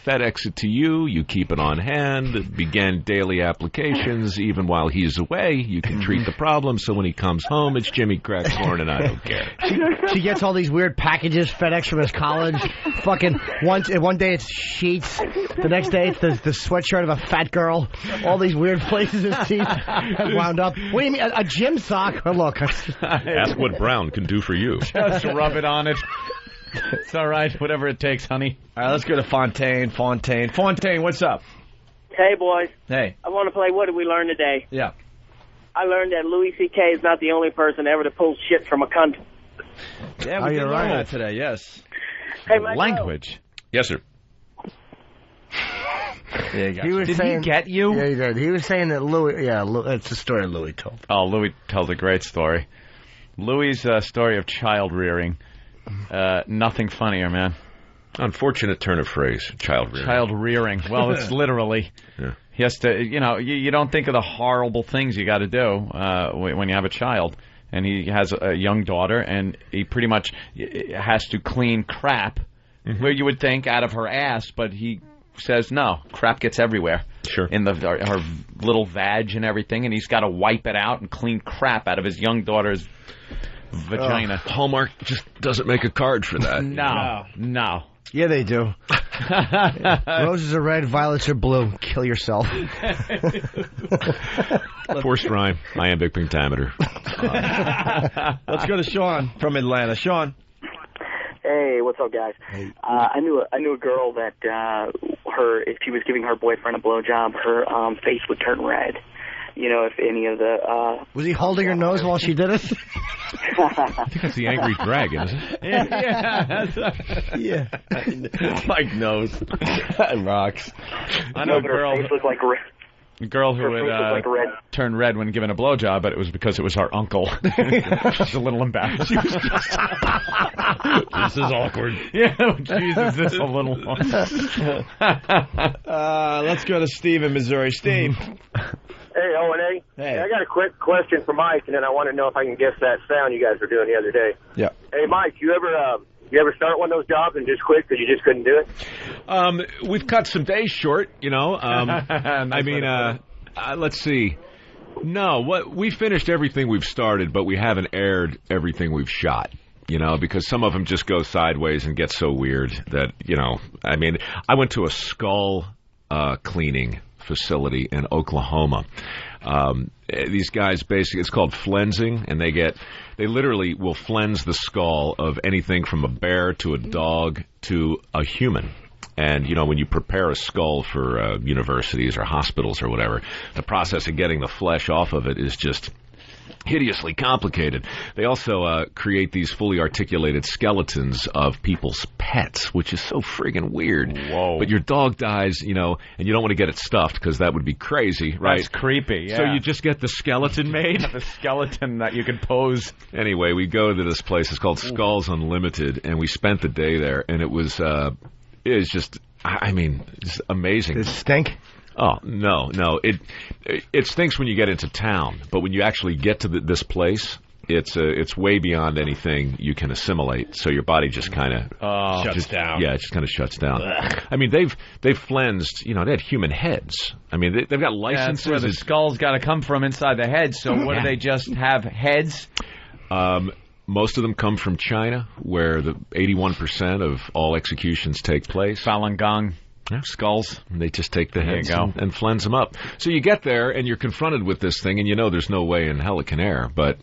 FedEx it to you, you keep it on hand, begin daily applications. Even while he's away, you can treat the problem, so when he comes home, it's Jimmy Crackthorne, and I don't care. She gets all these weird packages FedEx from his college. Fucking one day it's sheets, the next day it's the sweatshirt of a fat girl. All these weird places his teeth have wound up. What do you mean, a gym sock? Oh, look. Ask what Brown can do for you. Just rub it on it. It's all right, whatever it takes, honey. All right, let's go to Fontaine. Fontaine, what's up? Hey, boys. Hey. I want to play What Did We Learn Today? Yeah. I learned that Louis C.K. is not the only person ever to pull shit from a cunt. Yeah, we did learn that today, yes. Hey, Mike. Language. Yes, sir. Yeah, he got he was Did saying, he get you? Yeah, he did. He was saying that Louis, it's the story Louis told. Oh, Louis tells a great story. Louis' story of child rearing. Nothing funnier, man. Unfortunate turn of phrase, child rearing. Child rearing. Well, it's literally. Yeah. He has to, you don't think of the horrible things you got to do when you have a child. And he has a young daughter, and he pretty much has to clean crap, where you would think out of her ass, but he says no, crap gets everywhere. Sure. In her little vag and everything, and he's got to wipe it out and clean crap out of his young daughter's vagina. Hallmark just doesn't make a card for that. No. Yeah, they do. Roses are red, violets are blue. Kill yourself. Forced rhyme. Iambic pentameter. Let's go to Sean from Atlanta. Sean. Hey, what's up, guys? Hey. I knew a girl that if she was giving her boyfriend a blowjob, her face would turn red. If any of the... Was he holding her nose while she did it? I think that's the Angry Dragon, isn't it? Yeah. Mike knows. That rocks. I know a girl... Her face looked like red. A girl who would turn red when given a blowjob, but it was because it was her uncle. She's a little embarrassed. This is awkward. Yeah, Jesus, this is a little one. Let's go to Steve in Missouri. Steve. Hey, O&A. Hey. I got a quick question for Mike, and then I want to know if I can guess that sound you guys were doing the other day. Yeah. Hey, Mike, you ever start one of those jobs and just quit because you just couldn't do it? We've cut some days short, let's see. No, we finished everything we've started, but we haven't aired everything we've shot. Because some of them just go sideways and get so weird that, I went to a skull cleaning facility in Oklahoma. These guys basically, it's called flensing, and they literally will flens the skull of anything from a bear to a dog to a human. And, when you prepare a skull for universities or hospitals or whatever, the process of getting the flesh off of it is just hideously complicated. They also create these fully articulated skeletons of people's pets, which is so friggin' weird. Whoa. But your dog dies, and you don't want to get it stuffed because that would be crazy, right? That's creepy, yeah. So you just get the skeleton made? The skeleton that you could pose. Anyway, we go to this place. It's called Skulls Unlimited, and we spent the day there, and it was just amazing. Did it stink? Oh, no. It stinks when you get into town, but when you actually get to this place, it's way beyond anything you can assimilate. So your body just kind of shuts down. Yeah, it just kind of shuts down. They've flensed. They had human heads. They've got licenses. Yeah, that's where the skull's got to come from inside the head. So what do they just have heads? Most of them come from China, where the 81% of all executions take place. Falun Gong. Yeah. Skulls. And they just take the heads and flens them up. So you get there, and you're confronted with this thing, and you know there's no way in hell it can err, but...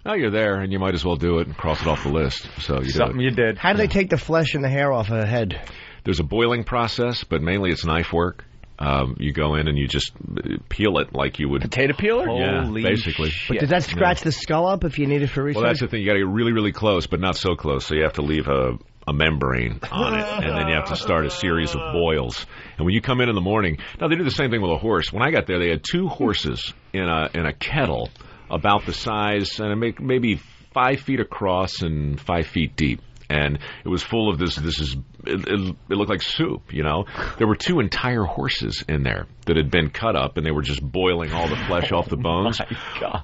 Oh, you're there, and you might as well do it and cross it off the list. So you Something you did. How do they take the flesh and the hair off of the head? There's a boiling process, but mainly it's knife work. You go in and you just peel it like you would... Potato peeler? Yeah, basically. But does that scratch the skull up if you need it for research? Well, that's the thing. You got to get really, really close, but not so close. So you have to leave a membrane on it, and then you have to start a series of boils. And when you come in the morning... Now, they do the same thing with a horse. When I got there, they had 2 horses in a kettle about the size, and maybe 5 feet across and 5 feet deep. And it was full of it looked like soup, you know. There were 2 entire horses in there that had been cut up, and they were just boiling all the flesh off the bones.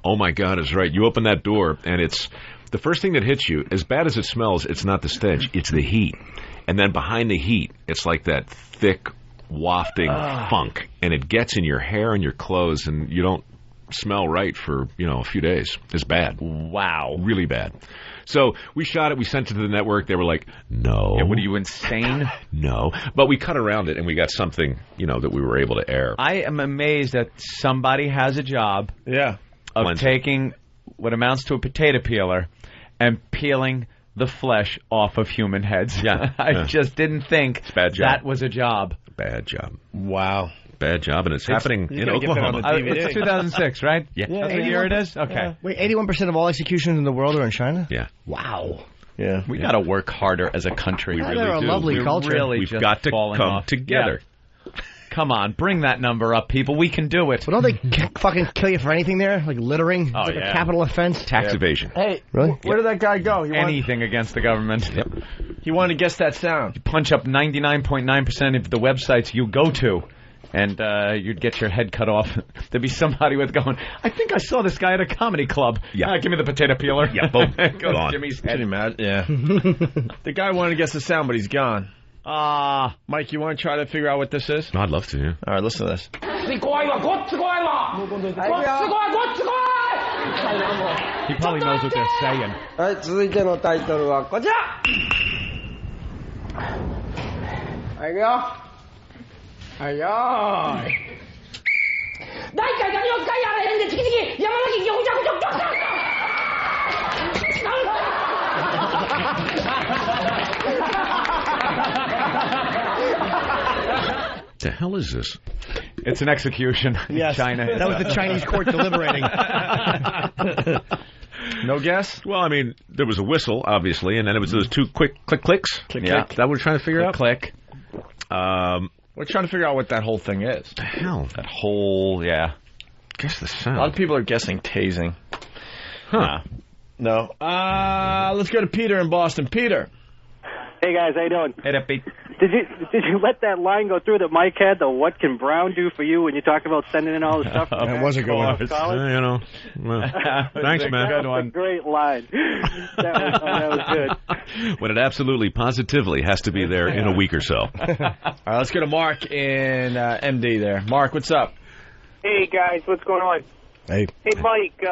Oh, my God, it's right. You open that door, and it's the first thing that hits you, as bad as it smells, it's not the stench, it's the heat. And then behind the heat, it's like that thick, wafting funk, and it gets in your hair and your clothes, and you don't smell right for, a few days. It's bad. Wow. Really bad. So we shot it. We sent it to the network. They were like, no. Yeah, what are you, insane? No. But we cut around it, and we got something, that we were able to air. I am amazed that somebody has a job of taking what amounts to a potato peeler and peeling the flesh off of human heads. Yeah. I just didn't think that was a job. Bad job. Wow. Bad job, and it's happening in Oklahoma. It's 2006, right? Yeah. That's the year it is? Okay. Yeah. Wait, 81% of all executions in the world are in China? Yeah. Wow. Yeah. We got to work harder as a country. We really they're do. a lovely culture. Really We've got to come together. Yeah. Come on, bring that number up, people. We can do it. But don't they fucking kill you for anything there? Like littering? Oh, like a capital offense? Tax evasion. Hey, really? Where did that guy go? Anything against the government. Yep. He wanted to guess that sound. You punch up 99.9% of the websites you go to, and you'd get your head cut off. There'd be somebody with going, I think I saw this guy at a comedy club. Yeah. Give me the potato peeler. Yeah, boom. Goes Gone. Jimmy's head. Yeah. The guy wanted to guess the sound, but he's gone. Mike, you want to try to figure out what this is? I'd love to, yeah. All right, listen to this. He probably knows what they're saying. はい、続いてのタイトルはこちら。はい、いくよ。はいよーい。第1回第4回やらへんでチキチキ山崎よくちゃくちゃくちゃくちゃ。The hell is this? It's an execution in China. That was the Chinese court deliberating. No guess? Well, I mean, there was a whistle, obviously, and then it was those 2 quick clicks. Click, yeah. click. Is that what we're trying to figure out? Click. We're trying to figure out what that whole thing is. The hell? That whole, Guess the A sound. lot of people are guessing tasing. Huh. No. Let's go to Peter in Boston. Peter. Hey guys, how you doing? Hey, Pete. Did you let that line go through that Mike had? The what can Brown do for you when you talked about sending in all the stuff? That was a good one. Well, thanks, man. Good one. Great line. That was good. When it absolutely, positively has to be there in a week or so. All right, let's go to Mark in MD there. Mark, what's up? Hey guys, what's going on? Hey. Hey Mike,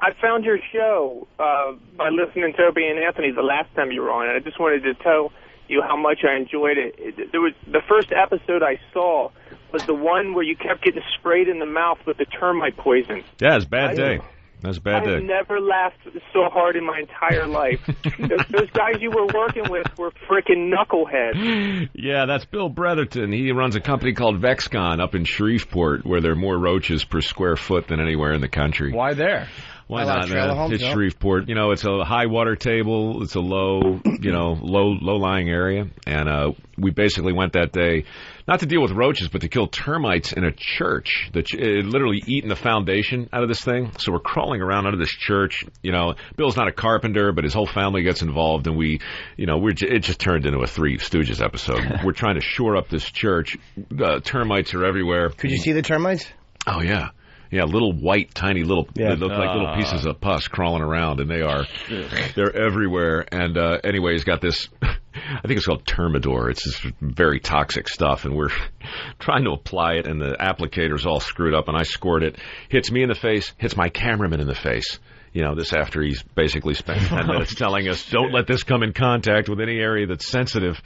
I found your show by listening to Opie and Anthony the last time you were on, and I just wanted to tell you how much I enjoyed it. There was the first episode I saw was the one where you kept getting sprayed in the mouth with the termite poison. Yeah, it's a bad day. That's a bad day. I've never laughed so hard in my entire life. Those guys you were working with were freaking knuckleheads. Yeah, that's Bill Bretherton. He runs a company called Vexcon up in Shreveport, where there are more roaches per square foot than anywhere in the country. Why there? Why not? It's Shreveport. It's a high water table. It's a low lying area, and we basically went that day not to deal with roaches, but to kill termites in a church. It literally eaten the foundation out of this thing. So we're crawling around under this church. Bill's not a carpenter, but his whole family gets involved, and it just turned into a Three Stooges episode. We're trying to shore up this church. Termites are everywhere. Could you see the termites? Oh yeah. Yeah, little white, tiny little, they look like little pieces of pus crawling around, and they're everywhere. And anyway, he's got this, I think it's called Termidor. It's this very toxic stuff, and we're trying to apply it, and the applicator's all screwed up, and I squirt it. Hits me in the face, hits my cameraman in the face. You know, this after he's basically spent 10 minutes telling us, don't let this come in contact with any area that's sensitive.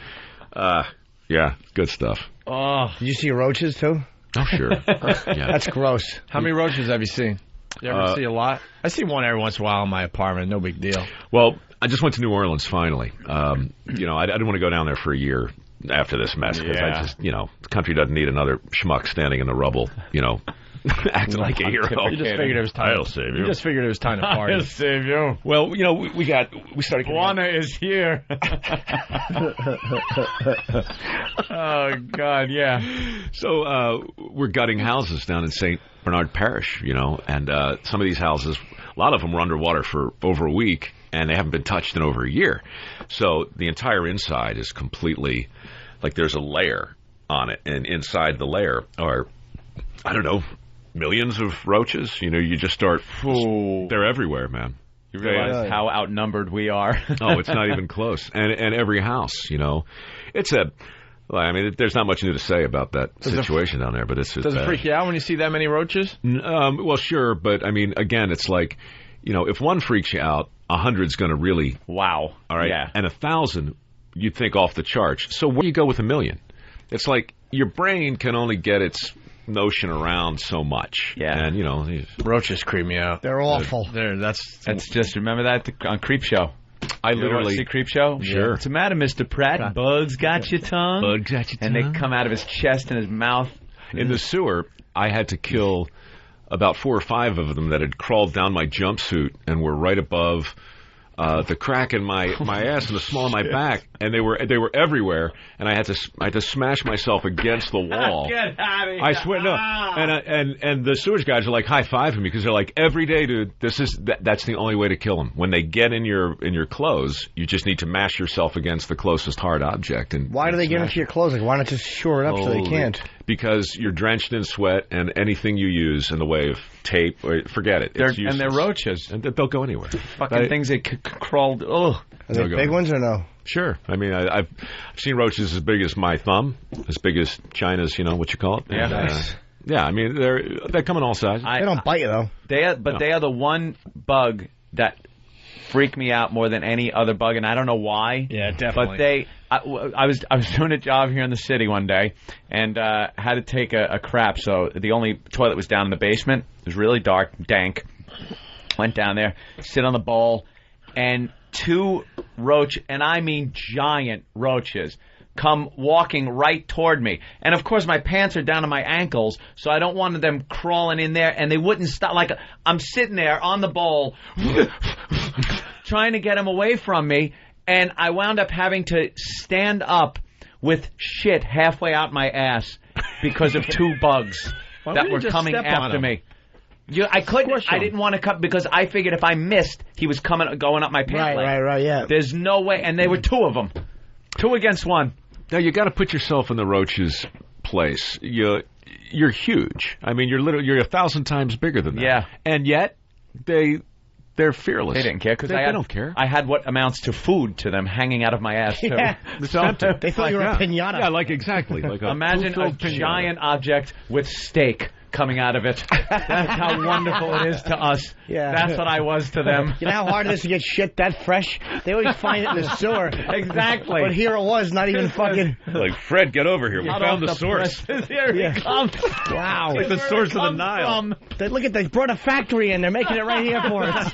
Yeah, good stuff. Oh, did you see roaches too? Oh, sure. Yeah. That's gross. How many roaches have you seen? You ever see a lot? I see one every once in a while in my apartment. No big deal. Well, I just went to New Orleans finally. You know, I didn't want to go down there for a year after this mess because I just, you know, the country doesn't need another schmuck standing in the rubble, you know, acting like a hero. You just figured it was time. I'll save you. You just figured it was time to party. I'll save you. Well, you know, we started. Juana is here. Oh God, yeah. So we're gutting houses down in St. Bernard Parish, you know, and some of these houses, a lot of them were underwater for over a week, and they haven't been touched in over a year. So the entire inside is completely, like there's a layer on it, and inside the layer are, I don't know, millions of roaches. You know, you just start, they're everywhere, man. You realize how outnumbered we are. Oh, it's not even close. And every house, you know, I mean, there's not much new to say about that situation down there, but it's just Does it freak you out when you see that many roaches? Well, sure, but I mean, again, it's like, you know, if one freaks you out, 100's going to really... Wow. All right? Yeah. And 1,000, you'd think off the charts. So where do you go with 1,000,000? It's like your brain can only get its notion around so much. Yeah. And, you know... Roaches creep me out. They're awful. That's just, remember that on Creep Show? I literally... See Creep Show? Sure. What's the matter, Mr. Pratt? Bugs got your tongue? Bugs got your tongue? And they come out of his chest and his mouth. In the sewer, I had to kill about 4 or 5 of them that had crawled down my jumpsuit and were right above the crack in my ass and the small of my back, and they were everywhere, and I had to smash myself against the wall. Get out of here. I swear, no. And the sewage guys are like high-fiving me because they're like, every day, dude, that's the only way to kill them. When they get in your clothes, you just need to mash yourself against the closest hard object. And why do they get into your clothes? Like, why not just shore it up so they can't? Because you're drenched in sweat, and anything you use in the way of tape, forget it. And they're roaches. And they'll go anywhere. Fucking things that crawled. Ugh. Are they big ones or no? Sure. I mean, I've seen roaches as big as my thumb, as big as China's, you know, what you call it. Yeah. And, yeah, I mean, they come in all sizes. They don't bite you, though. They are the one bug that freak me out more than any other bug, and I don't know why. Yeah, definitely. But I was doing a job here in the city one day, and had to take a crap, so the only toilet was down in the basement. It was really dark, dank. Went down there, sit on the bowl, and 2 roach, and I mean giant roaches, come walking right toward me. And, of course, my pants are down to my ankles, so I don't want them crawling in there, and they wouldn't stop. Like, I'm sitting there on the bowl trying to get them away from me, and I wound up having to stand up with shit halfway out my ass because of 2 bugs that were coming after me. I couldn't. I didn't want to cut because I figured if I missed, he was going up my pant leg. Right, yeah. There's no way, and they were 2 of them, 2 against 1. Now you got to put yourself in the roach's place. You're huge. I mean, you're 1,000 times bigger than that. Yeah, and yet they're fearless. They didn't care because they don't care. I had what amounts to food to them hanging out of my ass too. Yeah. So they thought you were a pinata. Yeah, like exactly. Like imagine a giant object with steak coming out of it. That's how wonderful it is to us. Yeah. That's what I was to them. You know how hard it is to get shit that fresh? They always find it in the sewer. Exactly. But here it was, not even fucking... Like, Fred, get over here. We found the source. Here he comes. Wow. It's like the source of the Nile. They brought a factory in. They're making it right here for us.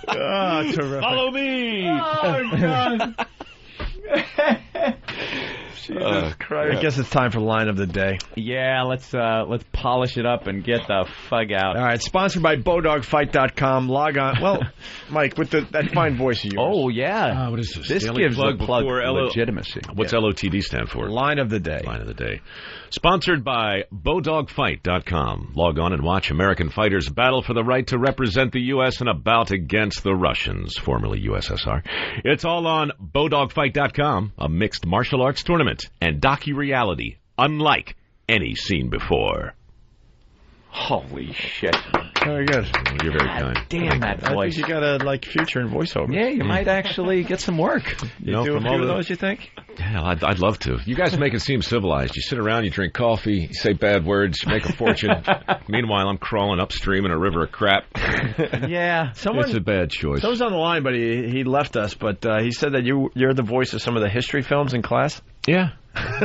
Oh, terrific. Follow me. Oh, God. Jesus Christ. I guess it's time for line of the day. Yeah, let's polish it up and get the fug out. All right, sponsored by BowDogFight.com. Log on. Well, Mike, with that fine voice of yours. Oh, yeah. What is this? This Daily gives plug the plug before legitimacy. What's LOTD stand for? Line of the day. Line of the day. Sponsored by BowDogFight.com. Log on and watch American fighters battle for the right to represent the U.S. in a bout against the Russians, formerly USSR. It's all on BowDogFight.com, a mixed martial arts tournament and docu-reality unlike any seen before. Holy shit. Very good. You're very kind. Damn that I voice. think you got a future in voiceover. Yeah, you might actually get some work. You do a few of those, you think? Yeah, I'd love to. You guys make it seem civilized. You sit around, you drink coffee, you say bad words, you make a fortune. Meanwhile, I'm crawling upstream in a river of crap. Yeah. It's a bad choice. Someone's on the line, but he left us. But he said that you're the voice of some of the history films in class. Yeah.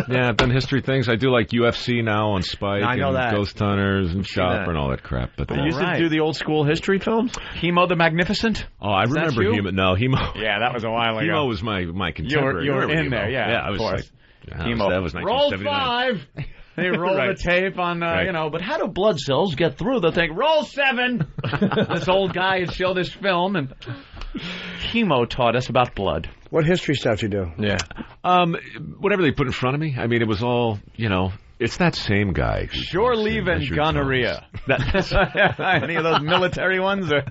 Yeah, I've done history things. I do like UFC now on Spike I know and that. Ghost Hunters and Shopper and all that crap. But you used to do the old school history films? Hemo the Magnificent? Oh, I remember Hemo. No, Hemo. Yeah, that was a while ago. Hemo was my contemporary. You were in Hemo. there, yeah, Yeah, I of was course. like, Hemo. That was Roll 1979. 5. They roll Right. the tape on, Right. but how do blood cells get through the thing? Roll 7! This old guy had showed this film, and Hemo taught us about blood. What history stuff you do? Yeah. Whatever they put in front of me. I mean, it was all, it's that same guy. Shore leave and gonorrhea. Any of those military ones? Or?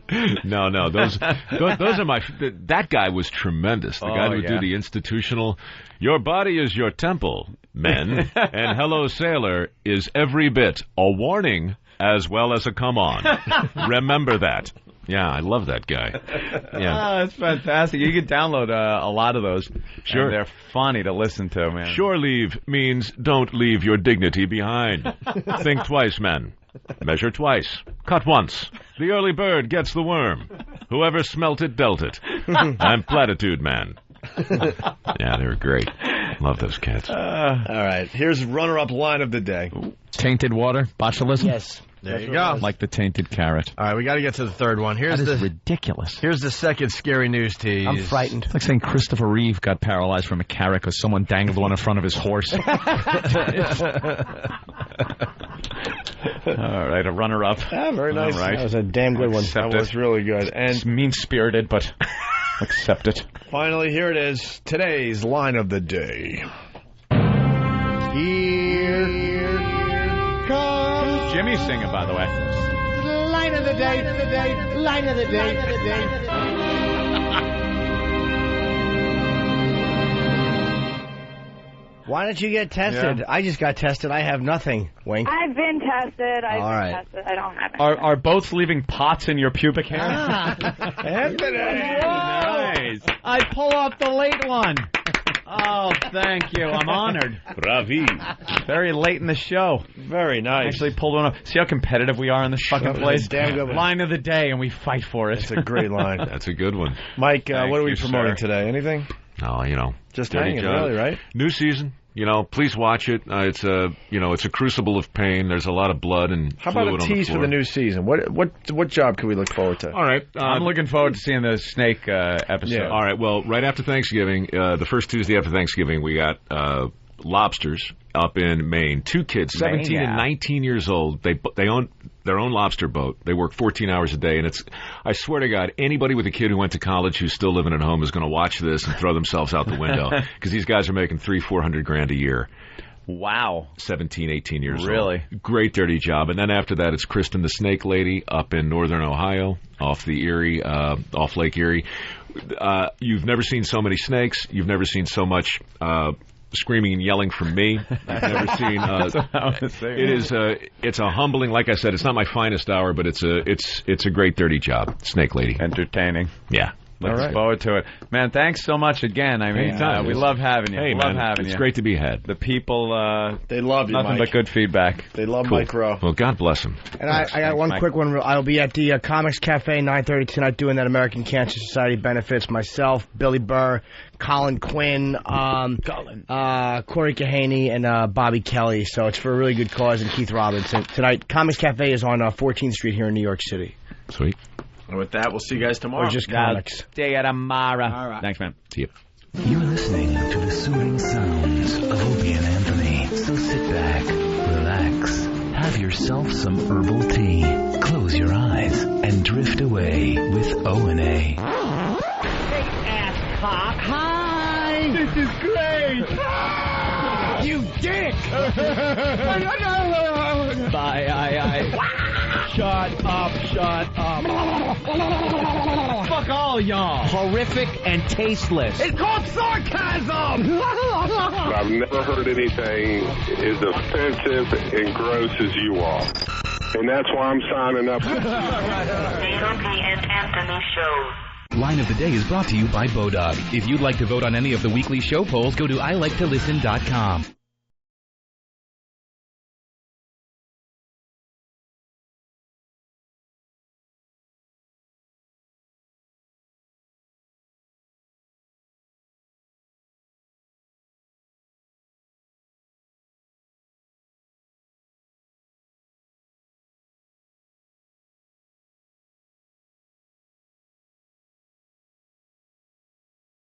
No, those are my. That guy was tremendous. The guy who would do the institutional. Your body is your temple, men, and hello, sailor is every bit a warning as well as a come on. Remember that. Yeah, I love that guy. Yeah, that's fantastic. You can download a lot of those. Sure. And they're funny to listen to, man. Shore leave means don't leave your dignity behind. Think twice, men. Measure twice. Cut once. The early bird gets the worm. Whoever smelt it dealt it. I'm Platitude Man. Yeah, they were great. Love those cats. All right. Here's runner-up line of the day. Tainted water, botulism. Yes. There you go. Like the tainted carrot. All right, we got to get to the third one. That is ridiculous. Here's the second scary news tease. I'm frightened. It's like saying Christopher Reeve got paralyzed from a carrot because someone dangled one in front of his horse. All right, a runner-up. Yeah, very nice. All right. That was a damn good one. That was really good. And it's mean-spirited, but accept it. Finally, here it is. Today's line of the day. Here comes Jimmy's singing, by the way. Line of the day, line of the day. Why don't you get tested? Yeah. I just got tested. I have nothing. Wink. I've been tested. All right. Tested. I don't have it. Are both leaving pots in your pubic hair? Anthony! Nice. I pull off the late one. Oh, thank you. I'm honored. Bravi. Very late in the show. Very nice. Actually pulled one off. See how competitive we are in this fucking place? Damn good one. Line of the day, and we fight for it. It's a great line. That's a good one. Mike, Thank what are we you, promoting sir. today? Anything? No, Just Dirty hanging, John. really, right? New season. Please watch it. It's a crucible of pain. There's a lot of blood and How fluid about a on the tease for floor. the new season? What job can we look forward to? All right. I'm looking forward to seeing the snake episode. Yeah. All right. Well, right after Thanksgiving, the first Tuesday after Thanksgiving, we got lobsters up in Maine. Two kids, 17 and 19 years old. They own their own lobster boat. They work 14 hours a day, and I swear to God, anybody with a kid who went to college who's still living at home is going to watch this and throw themselves out the window because these guys are making $300,000-400,000 a year. Wow. 17, 18 years old. Really? Great dirty job. And then after that, it's Kristen the Snake Lady up in northern Ohio, off the Erie, off Lake Erie. You've never seen so many snakes. You've never seen so much screaming and yelling from me. I've never seen. It's a humbling. Like I said, it's not my finest hour, but it's a great dirty job. Snake Lady, entertaining. Yeah. Looking forward to it. Man, thanks so much again. I mean, we love having you. Hey, love man, having it's you. great to be had. The people, they love you, nothing Mike. but good feedback. They love Cool. Mike Rowe. Well, God bless him. And I got one quick one. I'll be at the Comics Cafe 9:30 tonight doing that American Cancer Society benefits. Myself, Billy Burr, Colin Quinn, Corey Kahaney, and Bobby Kelly. So it's for a really good cause, and Keith Robinson. Tonight, Comics Cafe is on 14th Street here in New York City. Sweet. And with that, we'll see you guys tomorrow. Or just comics. See you tomorrow. All right. Thanks, man. See you. You're listening to the soothing sounds of Opie and Anthony. So sit back, relax, have yourself some herbal tea, close your eyes, and drift away with O&A. Ass cock. Hi. This is great. You dick. Bye. Shut up. Fuck all y'all. Horrific and tasteless. It's called sarcasm. I've never heard anything as offensive and gross as you are. and that's why I'm signing up. The Opie and Anthony Show. Line of the Day is brought to you by Bodog. If you'd like to vote on any of the weekly show polls, go to iliketolisten.com.